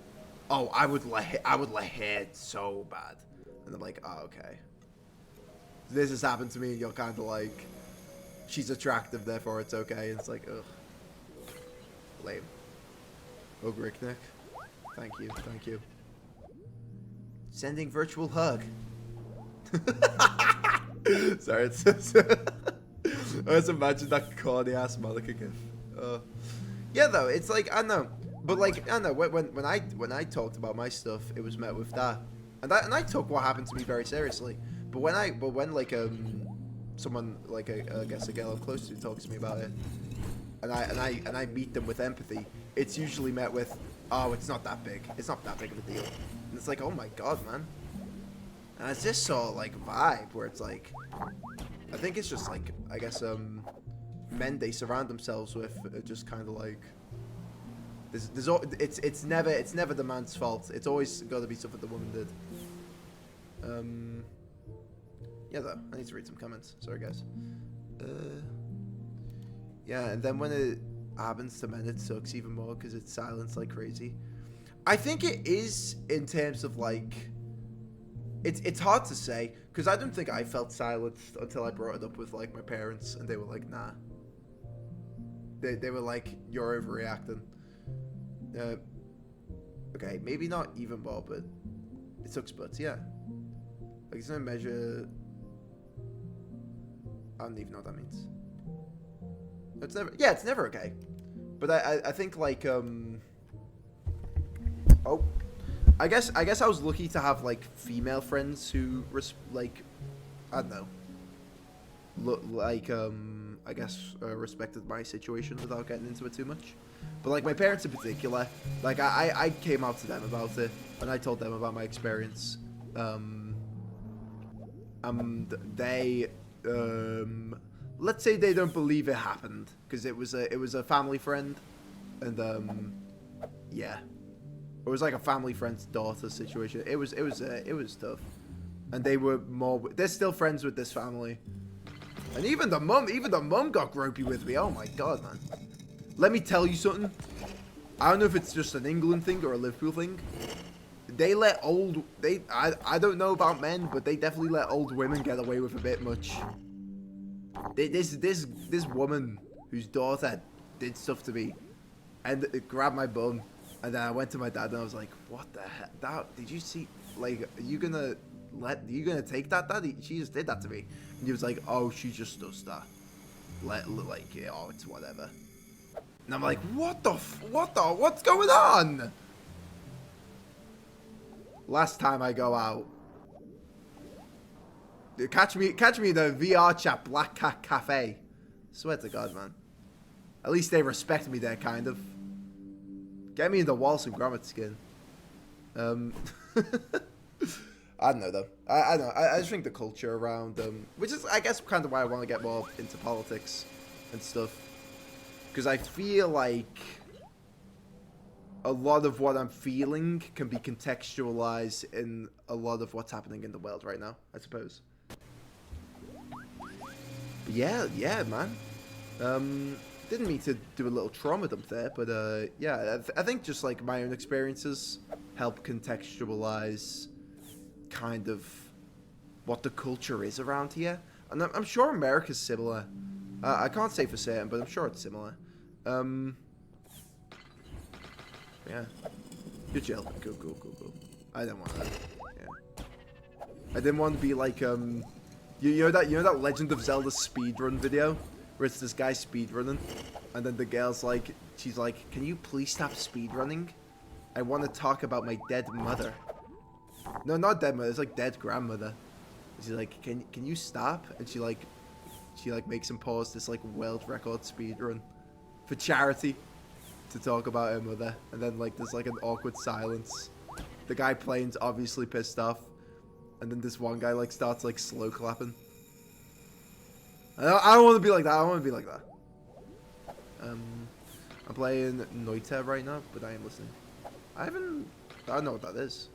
oh I would let her so bad, and I'm like, oh okay. This has happened to me, and you're kind of like, she's attractive, therefore it's okay. And it's like, ugh, lame. Ogricknick, thank you. Sending virtual hug. Sorry, it's I just imagine that corny ass Monica gif. Yeah, though it's like I know, but like I know when I talked about my stuff, it was met with that, and I took what happened to me very seriously. But when like someone like I guess a girl I'm close to talks to me about it, and I meet them with empathy, it's usually met with, oh, it's not that big. It's not that big of a deal. And it's like, oh my god, man. And it's this sort of like vibe where it's like, I think it's just like, I guess men they surround themselves with are just kind of like, it's never the man's fault. It's always got to be something the woman did. Yeah, though I need to read some comments. Sorry, guys. Yeah, and then when it happens to men, it sucks even more because it's silenced like crazy. I think it is in terms of like, it's hard to say because I don't think I felt silenced until I brought it up with like my parents, and they were like, nah. They were like, you're overreacting. Okay, maybe not even more, but it sucks butts, yeah. Like, it's no measure. I don't even know what that means. It's never. Yeah, it's never okay. But I think like oh, I guess I was lucky to have like female friends who like I don't know. I guess respected my situation without getting into it too much. But like my parents in particular, like I came out to them about it and I told them about my experience. They let's say they don't believe it happened because it was a family friend, and yeah, it was like a family friend's daughter situation. It was tough, and they're still friends with this family, and even the mum got gropey with me. Oh my god, man! Let me tell you something. I don't know if it's just an England thing or a Liverpool thing. They let I don't know about men, but they definitely let old women get away with a bit much. This woman whose daughter did stuff to me and it grabbed my bum, and then I went to my dad and I was like, what the heck? Did you see, like, are you gonna take that, Daddy? She just did that to me. And he was like, oh, she just does that. Like, yeah, oh, it's whatever. And I'm like, what's going on? Last time I go out, catch me in the VR chat Black Cat Cafe. Swear to God, man. At least they respect me there, kind of. Get me in the Wallace and Gromit skin. I don't know though. I don't know. I just think the culture around which is I guess kind of why I want to get more into politics and stuff, because I feel like a lot of what I'm feeling can be contextualized in a lot of what's happening in the world right now, I suppose. But yeah, man. Didn't mean to do a little trauma dump there, but yeah, I think just like my own experiences help contextualize kind of what the culture is around here. And I'm sure America's similar. I can't say for certain, but I'm sure it's similar. Yeah. You're chill. Cool. I didn't want that. Yeah. I didn't want to be like, you know that Legend of Zelda speedrun video? Where it's this guy speedrunning, and then the girl's like, she's like, can you please stop speedrunning? I want to talk about my dead mother. No, not dead mother, it's like dead grandmother. She's like, can you stop? And she makes him pause this like world record speedrun for charity to talk about her mother, and then like there's like an awkward silence. The guy playing's obviously pissed off, and then this one guy like starts like slow clapping. I don't want to be like that. I want to be like that. I'm playing Noita right now, but I am listening. I don't know what that is.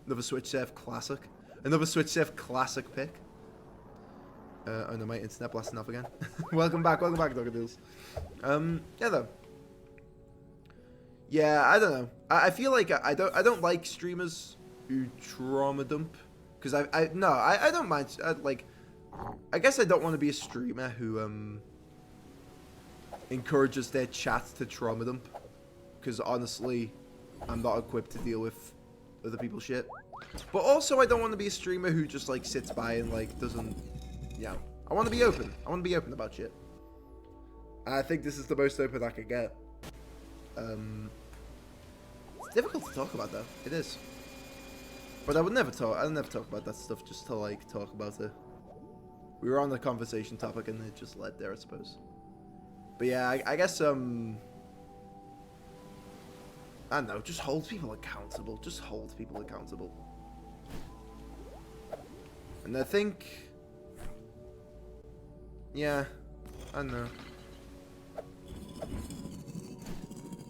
Another Switch Surf Classic. Another Switch Surf Classic pick. Oh no, my internet blasting off again. welcome back, Doggadoodles. Yeah though. Yeah, I don't know. I feel like I don't like streamers who trauma dump. Because I don't mind. I guess I don't want to be a streamer who encourages their chat to trauma dump. Because honestly, I'm not equipped to deal with other people's shit. But also, I don't want to be a streamer who just like sits by and like doesn't. Yeah, I want to be open. I want to be open about shit. And I think this is the most open I could get. It's difficult to talk about though. It is. But I would never talk. I'd never talk about that stuff just to like talk about it. We were on the conversation topic and it just led there, I suppose. But yeah, I guess I don't know. Just hold people accountable. Just hold people accountable. And I think, yeah, I don't know.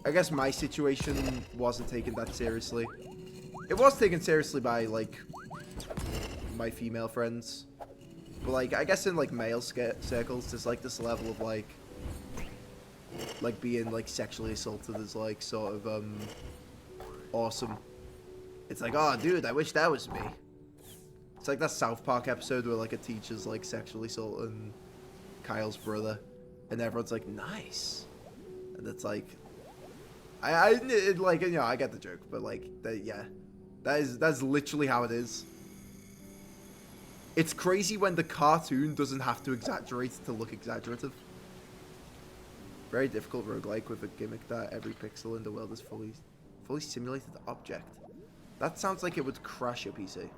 I guess my situation wasn't taken that seriously. It was taken seriously by, like, my female friends. But, like, I guess in, like, male circles, there's, like, this level of, like, being, like, sexually assaulted is, like, sort of, awesome. It's like, oh, dude, I wish that was me. It's like that South Park episode where, like, a teacher's, like, sexually assaulting Kyle's brother. And everyone's like, nice. And it's like, like, you know, I get the joke, but, like, yeah. That's literally how it is. It's crazy when the cartoon doesn't have to exaggerate to look exaggerative. Very difficult roguelike with a gimmick that every pixel in the world is fully simulated object. That sounds like it would crash your PC.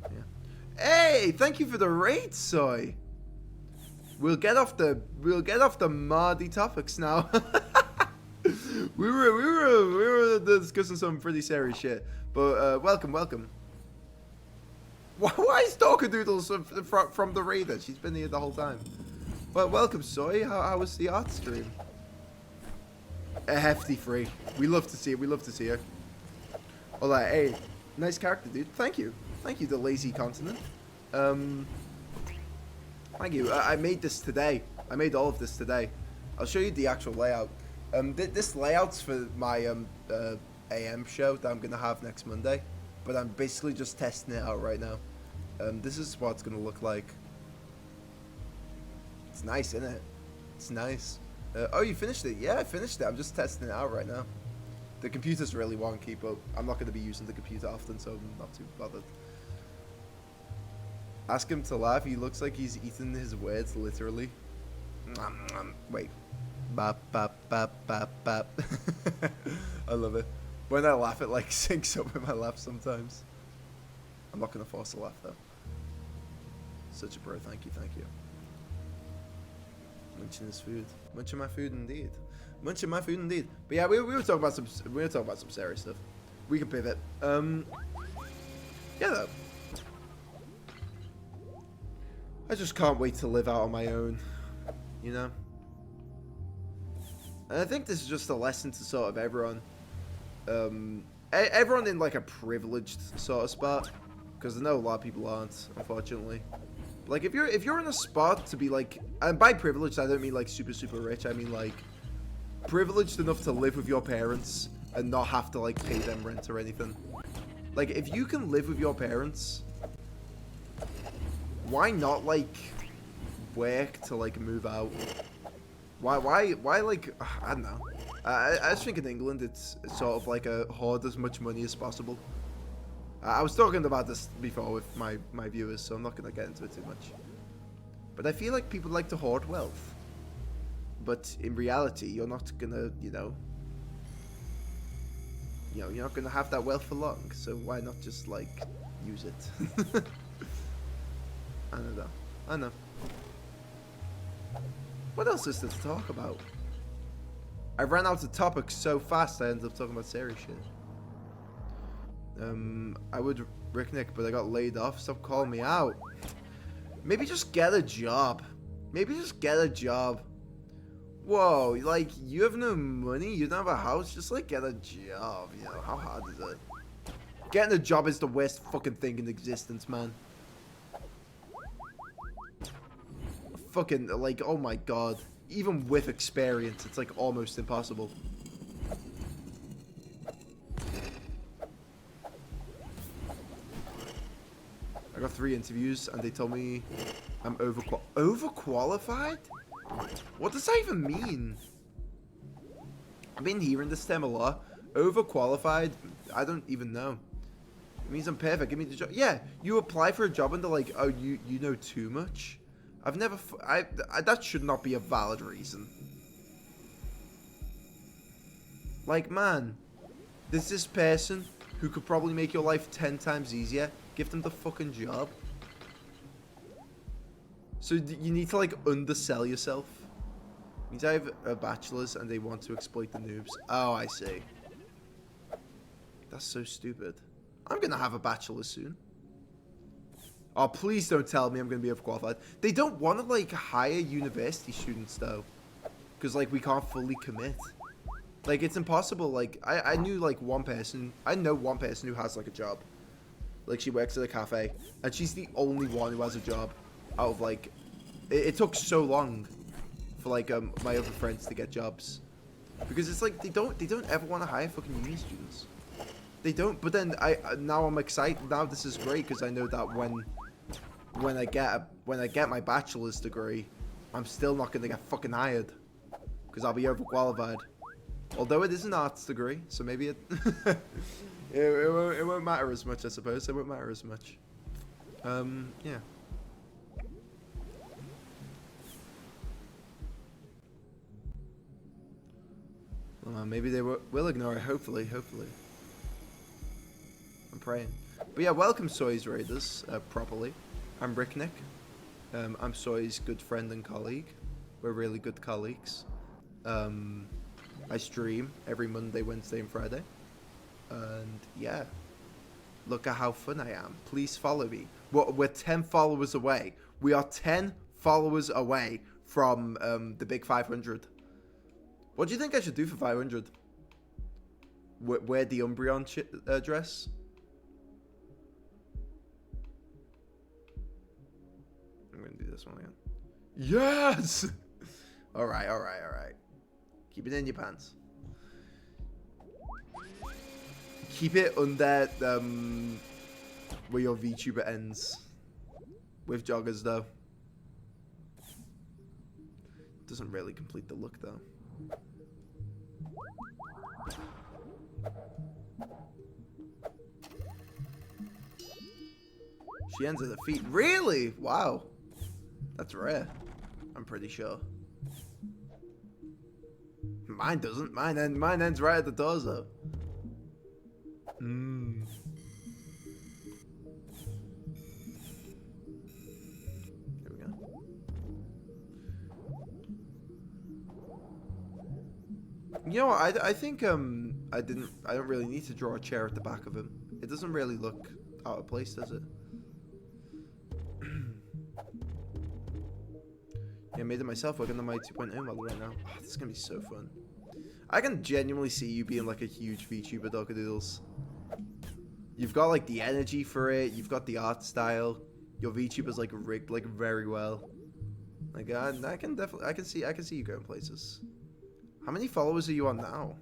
Yeah. Hey, thank you for the raid, Soy. We'll get off the Mardy topics now. we were discussing some pretty serious shit, but welcome. Why is Dorkadoodles from the raider? She's been here the whole time. Well, welcome, Soy. How was the art stream? A hefty free. We love to see it. We love to see her. Alright, hey, nice character, dude. Thank you, the lazy continent. Thank you. I made this today. I made all of this today. I'll show you the actual layout. This layout's for my AM show that I'm gonna have next Monday, but I'm basically just testing it out right now. This is what it's gonna look like. It's nice, isn't it? It's nice. Oh, you finished it? Yeah, I finished it. I'm just testing it out right now. The computer's really wonky, but I'm not gonna be using the computer often, so I'm not too bothered. Ask him to laugh. He looks like he's eating his words literally. Wait. Bap, bap, bap, bap, bap. I love it. When I laugh, it like syncs up with my laugh sometimes. I'm not going to force a laugh though. Such a bro. Thank you. Munching his food. Munching my food indeed. But yeah, we were talking about some serious stuff. We can pivot. Yeah though. I just can't wait to live out on my own, you know? And I think this is just a lesson to sort of everyone. Everyone in like a privileged sort of spot. Because I know a lot of people aren't, unfortunately. Like if you're in a spot to be like, and by privileged I don't mean like super rich, I mean like privileged enough to live with your parents and not have to like pay them rent or anything. Like if you can live with your parents, why not like work to like move out? Why like, I don't know. I just think in England it's sort of like a hoard as much money as possible. I was talking about this before with my viewers, so I'm not gonna get into it too much. But I feel like people like to hoard wealth. But in reality, you're not gonna, you're not gonna have that wealth for long. So why not just like use it? I don't know. What else is there to talk about? I ran out of topics so fast I ended up talking about serious shit. I would Rick Nick, but I got laid off. Stop calling me out. Maybe just get a job. Maybe just get a job. Whoa, like, you have no money, you don't have a house, just, like, get a job, you know, how hard is it? Getting a job is the worst fucking thing in existence, man. Fucking, like, oh my god. Even with experience, it's, like, almost impossible. I got 3 interviews, and they told me I'm overqualified? What does that even mean? I've been hearing this term a lot. Overqualified? I don't even know. It means I'm perfect. Give me the job. Yeah, you apply for a job and they're like, oh, you know too much. I've never... that should not be a valid reason. Like, man, there's this person who could probably make your life 10 times easier. Give them the fucking job. So you need to, like, undersell yourself. It means I have a bachelor's and they want to exploit the noobs. Oh, I see. That's so stupid. I'm gonna have a bachelor's soon. Oh, please don't tell me I'm gonna be overqualified. They don't want to, like, hire university students, though. Because, like, we can't fully commit. Like, it's impossible. Like, I knew, like, one person. I know one person who has, like, a job. Like, she works at a cafe. And she's the only one who has a job. Out of, like, it took so long for, like, my other friends to get jobs, because it's like they don't ever want to hire fucking uni students. They don't. But then now I'm excited. Now this is great because I know that when I get my bachelor's degree, I'm still not gonna get fucking hired because I'll be overqualified. Although it is an arts degree, so maybe it it won't matter as much. I suppose it won't matter as much. Yeah. Well, maybe they will ignore it, hopefully. I'm praying. But yeah, welcome Soy's Raiders, properly. I'm Ricknick. I'm Soy's good friend and colleague. We're really good colleagues. I stream every Monday, Wednesday, and Friday. And yeah, look at how fun I am. Please follow me. We're 10 followers away. We are 10 followers away from the big 500. What do you think I should do for 500? Wear the Umbreon dress? I'm gonna do this one again. Yes! Alright. Keep it in your pants. Keep it under where your VTuber ends. With joggers, though. Doesn't really complete the look, though. She ends at the feet. Really? Wow. That's rare. I'm pretty sure. Mine doesn't. Mine ends right at the doors, though. Here we go. You know what? I think I don't really need to draw a chair at the back of him. It doesn't really look out of place, does it? Yeah, I made it myself working on my 2.0 model right now. Oh, this is gonna be so fun. I can genuinely see you being like a huge VTuber, Dokadoodles. You've got like the energy for it. You've got the art style. Your VTuber's like rigged like very well. Like I can see you going places. How many followers are you on now?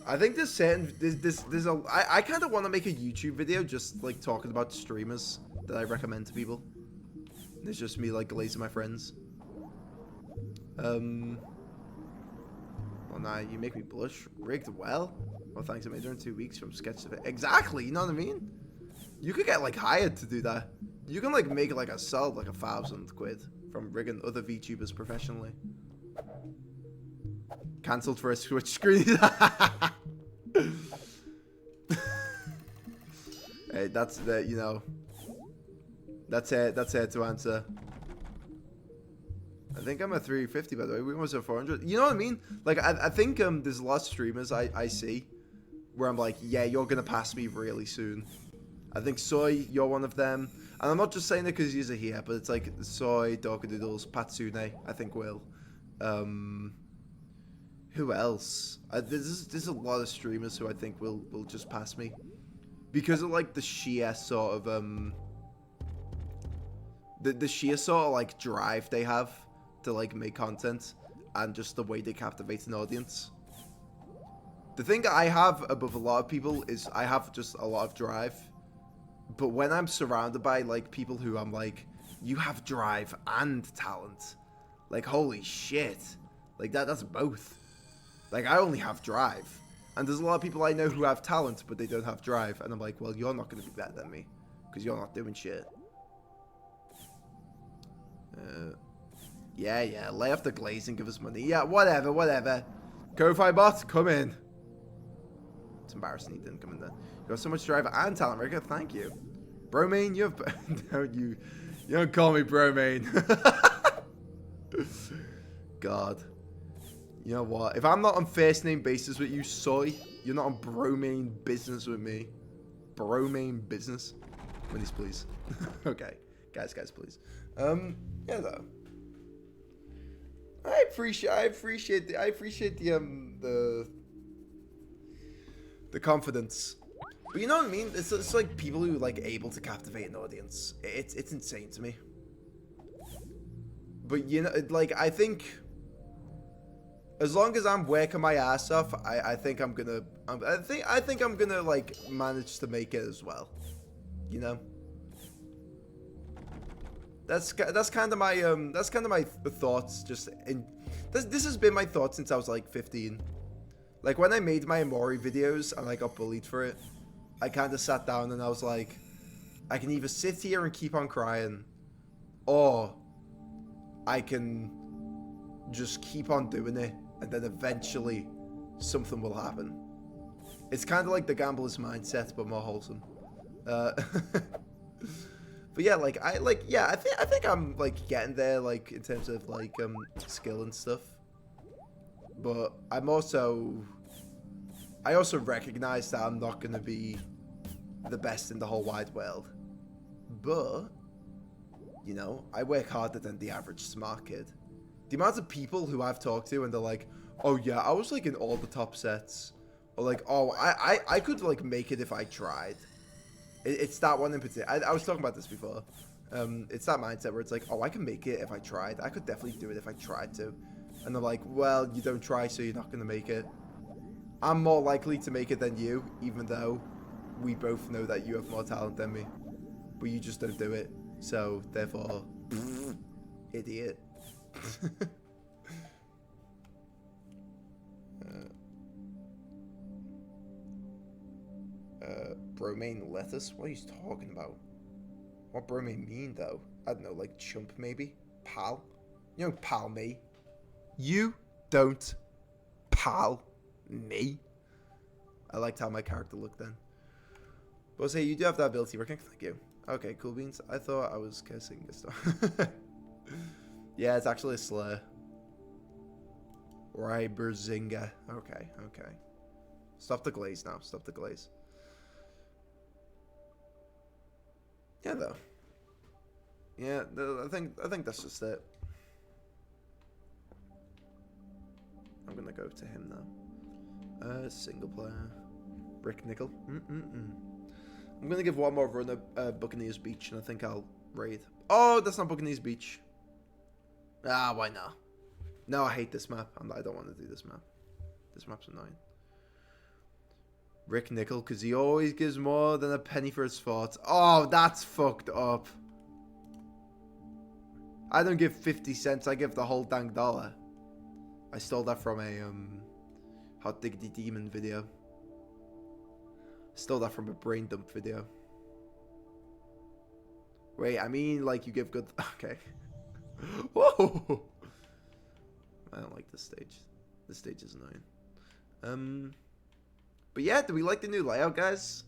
I think there's certain I kind of want to make a YouTube video just like talking about streamers that I recommend to people. It's just me like glazing my friends. Well, nah, you make me blush. Rigged well. Well, thanks. I made her in 2 weeks from sketch to exactly. You know what I mean? You could get like hired to do that. You can like make like a sell like 1,000 quid from rigging other VTubers professionally. Cancelled for a Switch screen. Hey, that's the, you know. That's it to answer. I think I'm at 350 by the way. We almost at 400. You know what I mean? Like I think there's a lot of streamers I see where I'm like, yeah, you're gonna pass me really soon. I think Soy, you're one of them. And I'm not just saying it because you're here, but it's like Soy, Doodles, Patsune, I think will. Who else? There's a lot of streamers who I think will just pass me. Because of like the sheer sort of the sheer sort of like drive they have to like make content and just the way they captivate an audience. The thing I have above a lot of people is I have just a lot of drive. But when I'm surrounded by like people who I'm like, you have drive and talent. Like holy shit. Like that's both. Like I only have drive. And there's a lot of people I know who have talent but they don't have drive. And I'm like, well, you're not going to be better than me. Because you're not doing shit. Yeah, lay off the glaze and give us money. Yeah, whatever. Ko-Fi bot, come in. It's embarrassing he didn't come in there. You got so much drive and talent, Ricker. Thank you. Bromane, you have... you don't call me Bromane. God. You know what? If I'm not on first name basis with you, Soy, you're not on Bromane business with me. Bromane business. Monies, please. Okay. Guys, please. Yeah, though. I appreciate the confidence. But you know what I mean? It's like people who like able to captivate an audience. It's insane to me. But you know, like I think as long as I'm working my ass off, I think I'm gonna like manage to make it as well. You know. That's kind of my thoughts. Just in this has been my thoughts since I was like 15. Like when I made my Amori videos and I got bullied for it, I kind of sat down and I was like, I can either sit here and keep on crying, or I can just keep on doing it and then eventually something will happen. It's kind of like the gambler's mindset, but more wholesome. But yeah, I think I'm like getting there, like in terms of like skill and stuff. But I also recognize that I'm not gonna be the best in the whole wide world. But you know, I work harder than the average smart kid. The amount of people who I've talked to and they're like, oh yeah, I was like in all the top sets, or like, oh I could like make it if I tried. It's that one in particular. I was talking about this before. It's that mindset where it's like, oh, I can make it if I tried. I could definitely do it if I tried to. And they're like, well, you don't try, so you're not going to make it. I'm more likely to make it than you, even though we both know that you have more talent than me. But you just don't do it. So, therefore, idiot. Bromane lettuce? What are you talking about? What bromane mean, though? I don't know, like chump, maybe? Pal? You don't pal me. You don't pal me. I liked how my character looked then. But I'll say, you do have that ability, Rick. Thank you. Okay, cool beans. I thought I was cursing this stuff. Yeah, it's actually a slur. Ryberzinga. Okay. Stop the glaze now. Stop the glaze. Yeah, though. Yeah, I think that's just it. I'm gonna go to him now. Single player. Brick Nickel. I'm gonna give one more run at Buccaneers Beach, and I think I'll raid. Oh, that's not Buccaneers Beach. Ah, why not? No, I hate this map. I don't want to do this map. This map's annoying. Rick Nickel, because he always gives more than a penny for his thoughts. Oh, that's fucked up. I don't give 50 cents. I give the whole dang dollar. I stole that from a Hot Diggity Demon video. Stole that from a brain dump video. Wait, I mean, like, you give good... Okay. Whoa! I don't like this stage. This stage is annoying. But yeah, do we like the new layout, guys?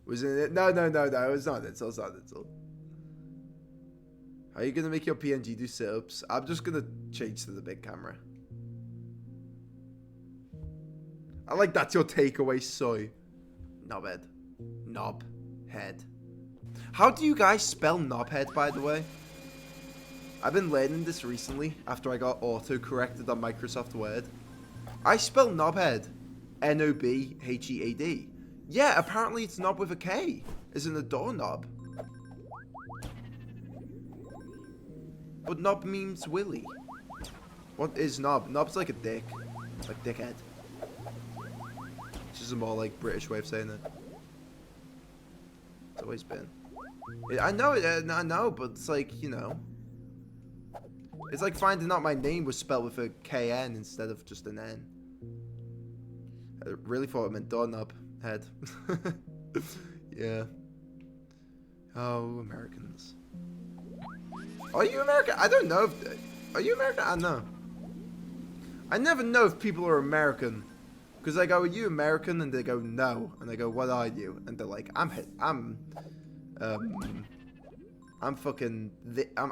Was it? No. It's not. It's not. How are you gonna make your PNG do sit-ups? I'm just gonna change to the big camera. I like that's your takeaway, Soy. Knobhead. Knob. Head. How do you guys spell knobhead, by the way? I've been learning this recently after I got auto-corrected on Microsoft Word. I spell knobhead. N-O-B-H-E-A-D. Yeah, apparently it's knob with a K. As in a doorknob. But knob means willy. What is knob? Knob's like a dick. Like dickhead. Which is a more like British way of saying it. It's always been. I know, but it's like, you know. It's like finding out my name was spelled with a K-N instead of just an N. I really thought it meant doorknob head. Yeah. Oh, Americans. Are you American? I don't know. Are you American? I don't know. I never know if people are American. Because I go, are you American? And they go, no. And I go, what are you? And they're like, I'm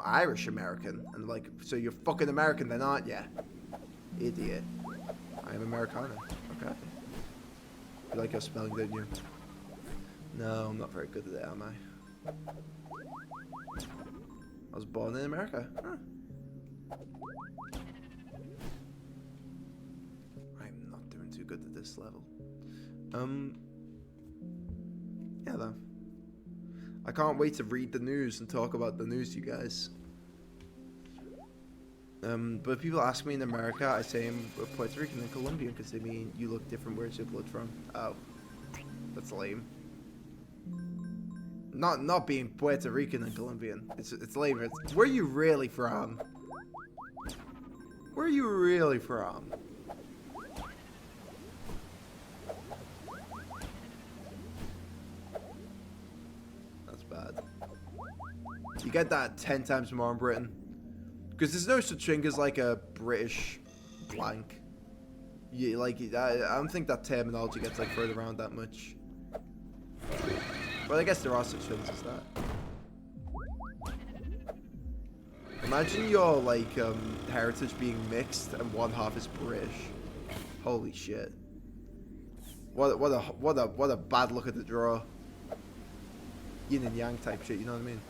Irish American. And like, so you're fucking American then, aren't you? Idiot. I am Americana. Okay. You like your spelling, don't you? No, I'm not very good at it, am I? I was born in America. Huh. I'm not doing too good at this level. Yeah, though. I can't wait to read the news and talk about the news, you guys. But if people ask me in America, I say I'm Puerto Rican and Colombian because they mean you look different. Where's your blood from? Oh, that's lame. Not being Puerto Rican and Colombian. It's lame. It's, where are you really from? Where are you really from? That's bad. You get that 10 times more in Britain. Because there's no such thing as like a British blank. You, like, I don't think that terminology gets like thrown around that much. But I guess there are such things as that. Imagine your like heritage being mixed and one half is British. Holy shit! What a bad look at the draw. Yin and yang type shit. You know what I mean?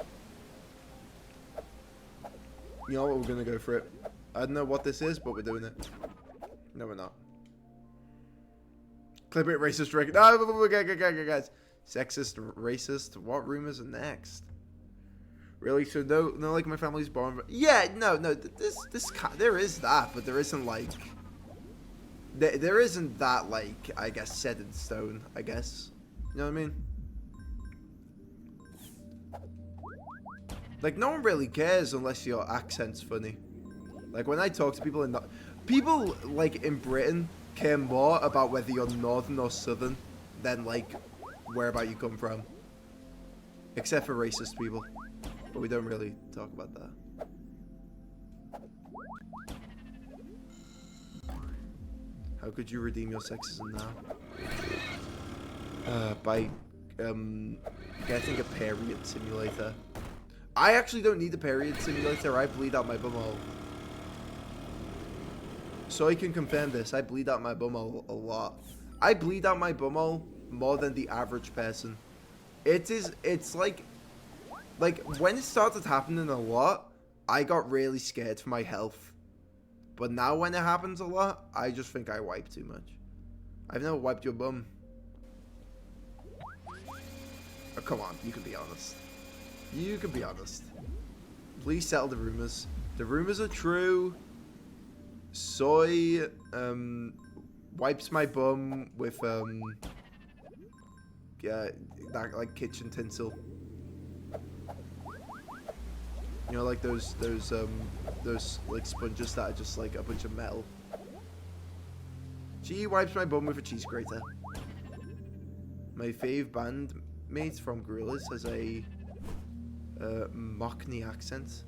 You know what? We're gonna go for it. I don't know what this is, but we're doing it. No, we're not. Clip it, racist record. No, guys. Sexist, racist. What rumors are next? Really? So no, like my family's born. Yeah, no. There is that, but there isn't like. There isn't that like I guess set in stone. I guess. You know what I mean? Like no one really cares unless your accent's funny. Like when I talk to people people like in Britain care more about whether you're northern or southern than like where about you come from. Except for racist people. But we don't really talk about that. How could you redeem your sexism now? By getting a period simulator. I actually don't need a period simulator. I bleed out my bumhole. So I can confirm this. I bleed out my bumhole a lot. I bleed out my bumhole more than the average person. It's like when it started happening a lot, I got really scared for my health. But now when it happens a lot, I just think I wipe too much. I've never wiped your bum. Oh, come on, you can be honest. You can be honest. Please settle the rumors. The rumors are true. Soy wipes my bum with yeah, that like kitchen tinsel. You know, like those like sponges that are just like a bunch of metal. She wipes my bum with a cheese grater. My fave bandmate from Gorillaz has a Mockney accent.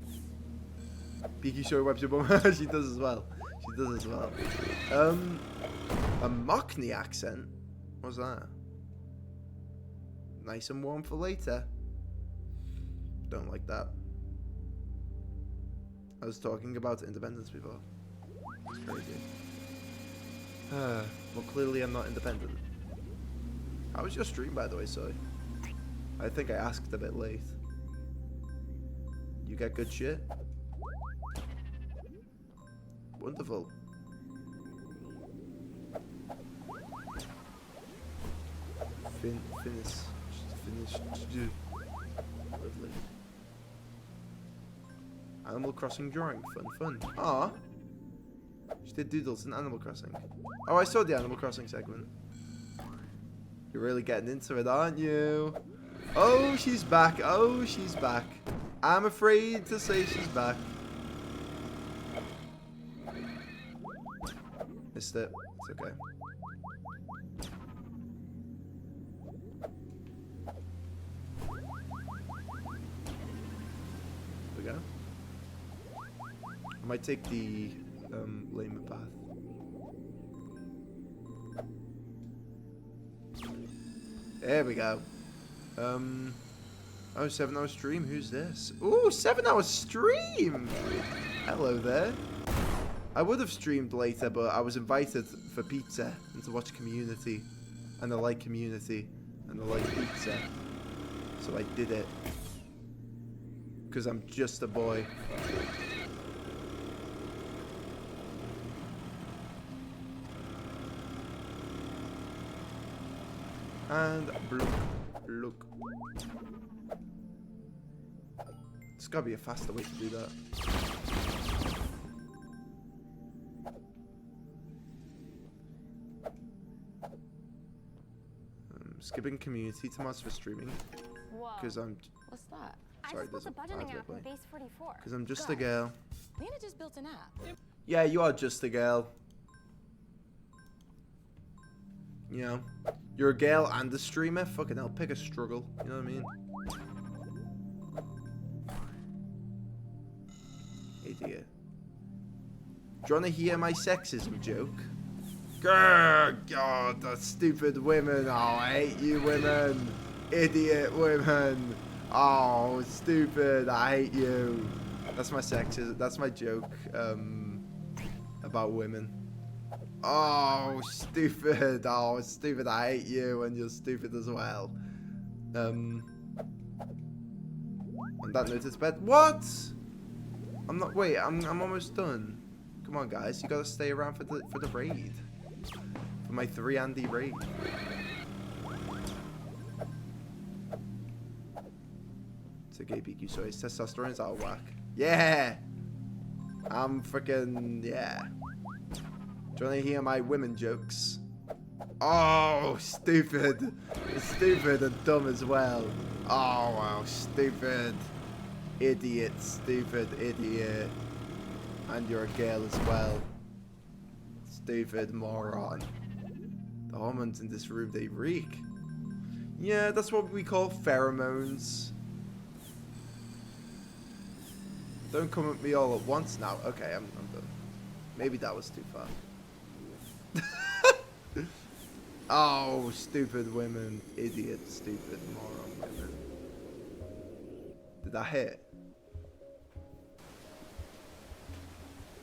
Peaky Show wipes your bum. She does as well. She does as well. A Mockney accent? What's that? Nice and warm for later. Don't like that. I was talking about independence before. It's crazy. Well, clearly I'm not independent. How was your stream, by the way, Soy? I think I asked a bit late. You get good shit? Wonderful. Finish. Lovely. Animal Crossing drawing. Fun. Ah. She did doodles in Animal Crossing. Oh, I saw the Animal Crossing segment. You're really getting into it, aren't you? Oh, she's back. I'm afraid to say she's back. Missed it. It's okay. There we go. I might take the lamer path. There we go. Oh, 7-hour stream. Who's this? Ooh, 7-hour stream. Hello there. I would have streamed later, but I was invited for pizza and to watch Community, and I like Community, and I like pizza, so I did it. Because I'm just a boy. And look. There's gotta be a faster way to do that. Skipping Community to mods for streaming. Because I'm. What's that? Sorry, there's a budgeting app in base 44. Because I'm just a girl. Lena just built an app. Yeah, you are just a girl. You know, you're a girl and a streamer. Fucking hell, pick a struggle. You know what I mean? Idiot. Do you want to hear my sexism joke? God, the stupid women. Oh, I hate you women. Idiot women. Oh, stupid. I hate you. That's my sexism. That's my joke about women. Oh, stupid. Oh, stupid. I hate you and you're stupid as well. On that note, it's bed. What? I'm not. Wait, I'm almost done. Come on, guys. You gotta stay around for the raid. For my 3 Andy raid. It's a gay PQ, so his testosterone is out of whack. Yeah! I'm freaking. Yeah. Do you want to hear my women jokes? Oh, stupid. Stupid and dumb as well. Oh, wow. Stupid. Idiot. Stupid idiot. And you're a girl as well. Stupid moron. The hormones in this room, they reek. Yeah, that's what we call pheromones. Don't come at me all at once now. Okay, I'm done. Maybe that was too far. Oh, stupid women. Idiot, stupid, moron women. Did that hit?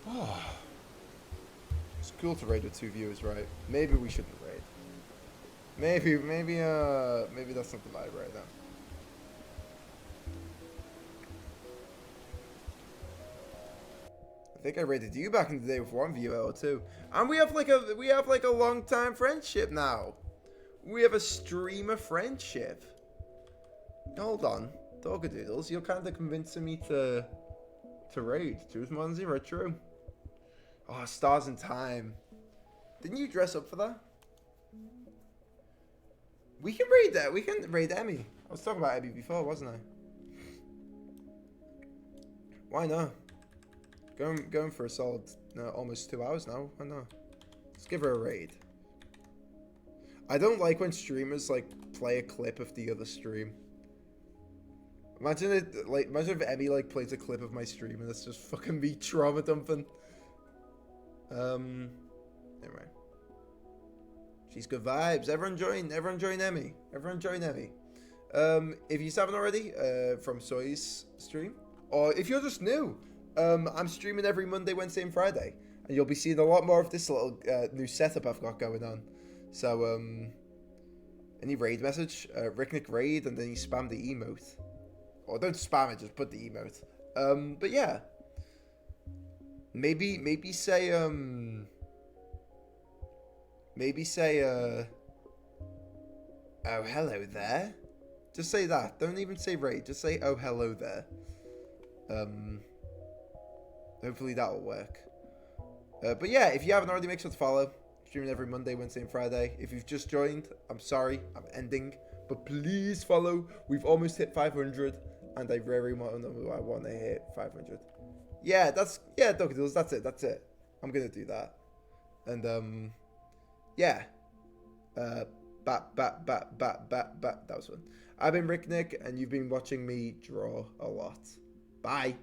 Oh. It's cool to raid with 2 viewers, right? Maybe we shouldn't raid. Maybe that's not the vibe right now. I think I rated you back in the day with 1 viewer or 2, and we have like a long time friendship now. We have a streamer friendship. Hold on, Dogadoodles, you're kind of convincing me to raid. Choose 1-0, true. Oh, Stars in Time. Didn't you dress up for that? We can raid that. We can raid Emmy. I was talking about Emmy before, wasn't I? Why not? Going for a solid almost 2 hours now. Why not? Let's give her a raid. I don't like when streamers like play a clip of the other stream. Imagine if Emmy like plays a clip of my stream and it's just fucking me trauma dumping. Anyway. She's good vibes. Everyone join Emmy. Everyone join Emmy. If you haven't already, from Soy's stream, or if you're just new, I'm streaming every Monday, Wednesday, and Friday, and you'll be seeing a lot more of this little new setup I've got going on. So, Any raid message? Ricknick raid, and then you spam the emote. Or don't spam it, just put the emote. But yeah. Maybe say, oh, hello there. Just say that. Don't even say raid. Just say, oh, hello there. Hopefully that'll work. But yeah, if you haven't already, make sure to follow. Streaming every Monday, Wednesday, and Friday. If you've just joined, I'm sorry, I'm ending. But please follow. We've almost hit 500, and I very want to hit 500. Yeah, Donkey Doodles, that's it. I'm gonna do that. And yeah. That was fun. I've been Rick Nick, and you've been watching me draw a lot. Bye.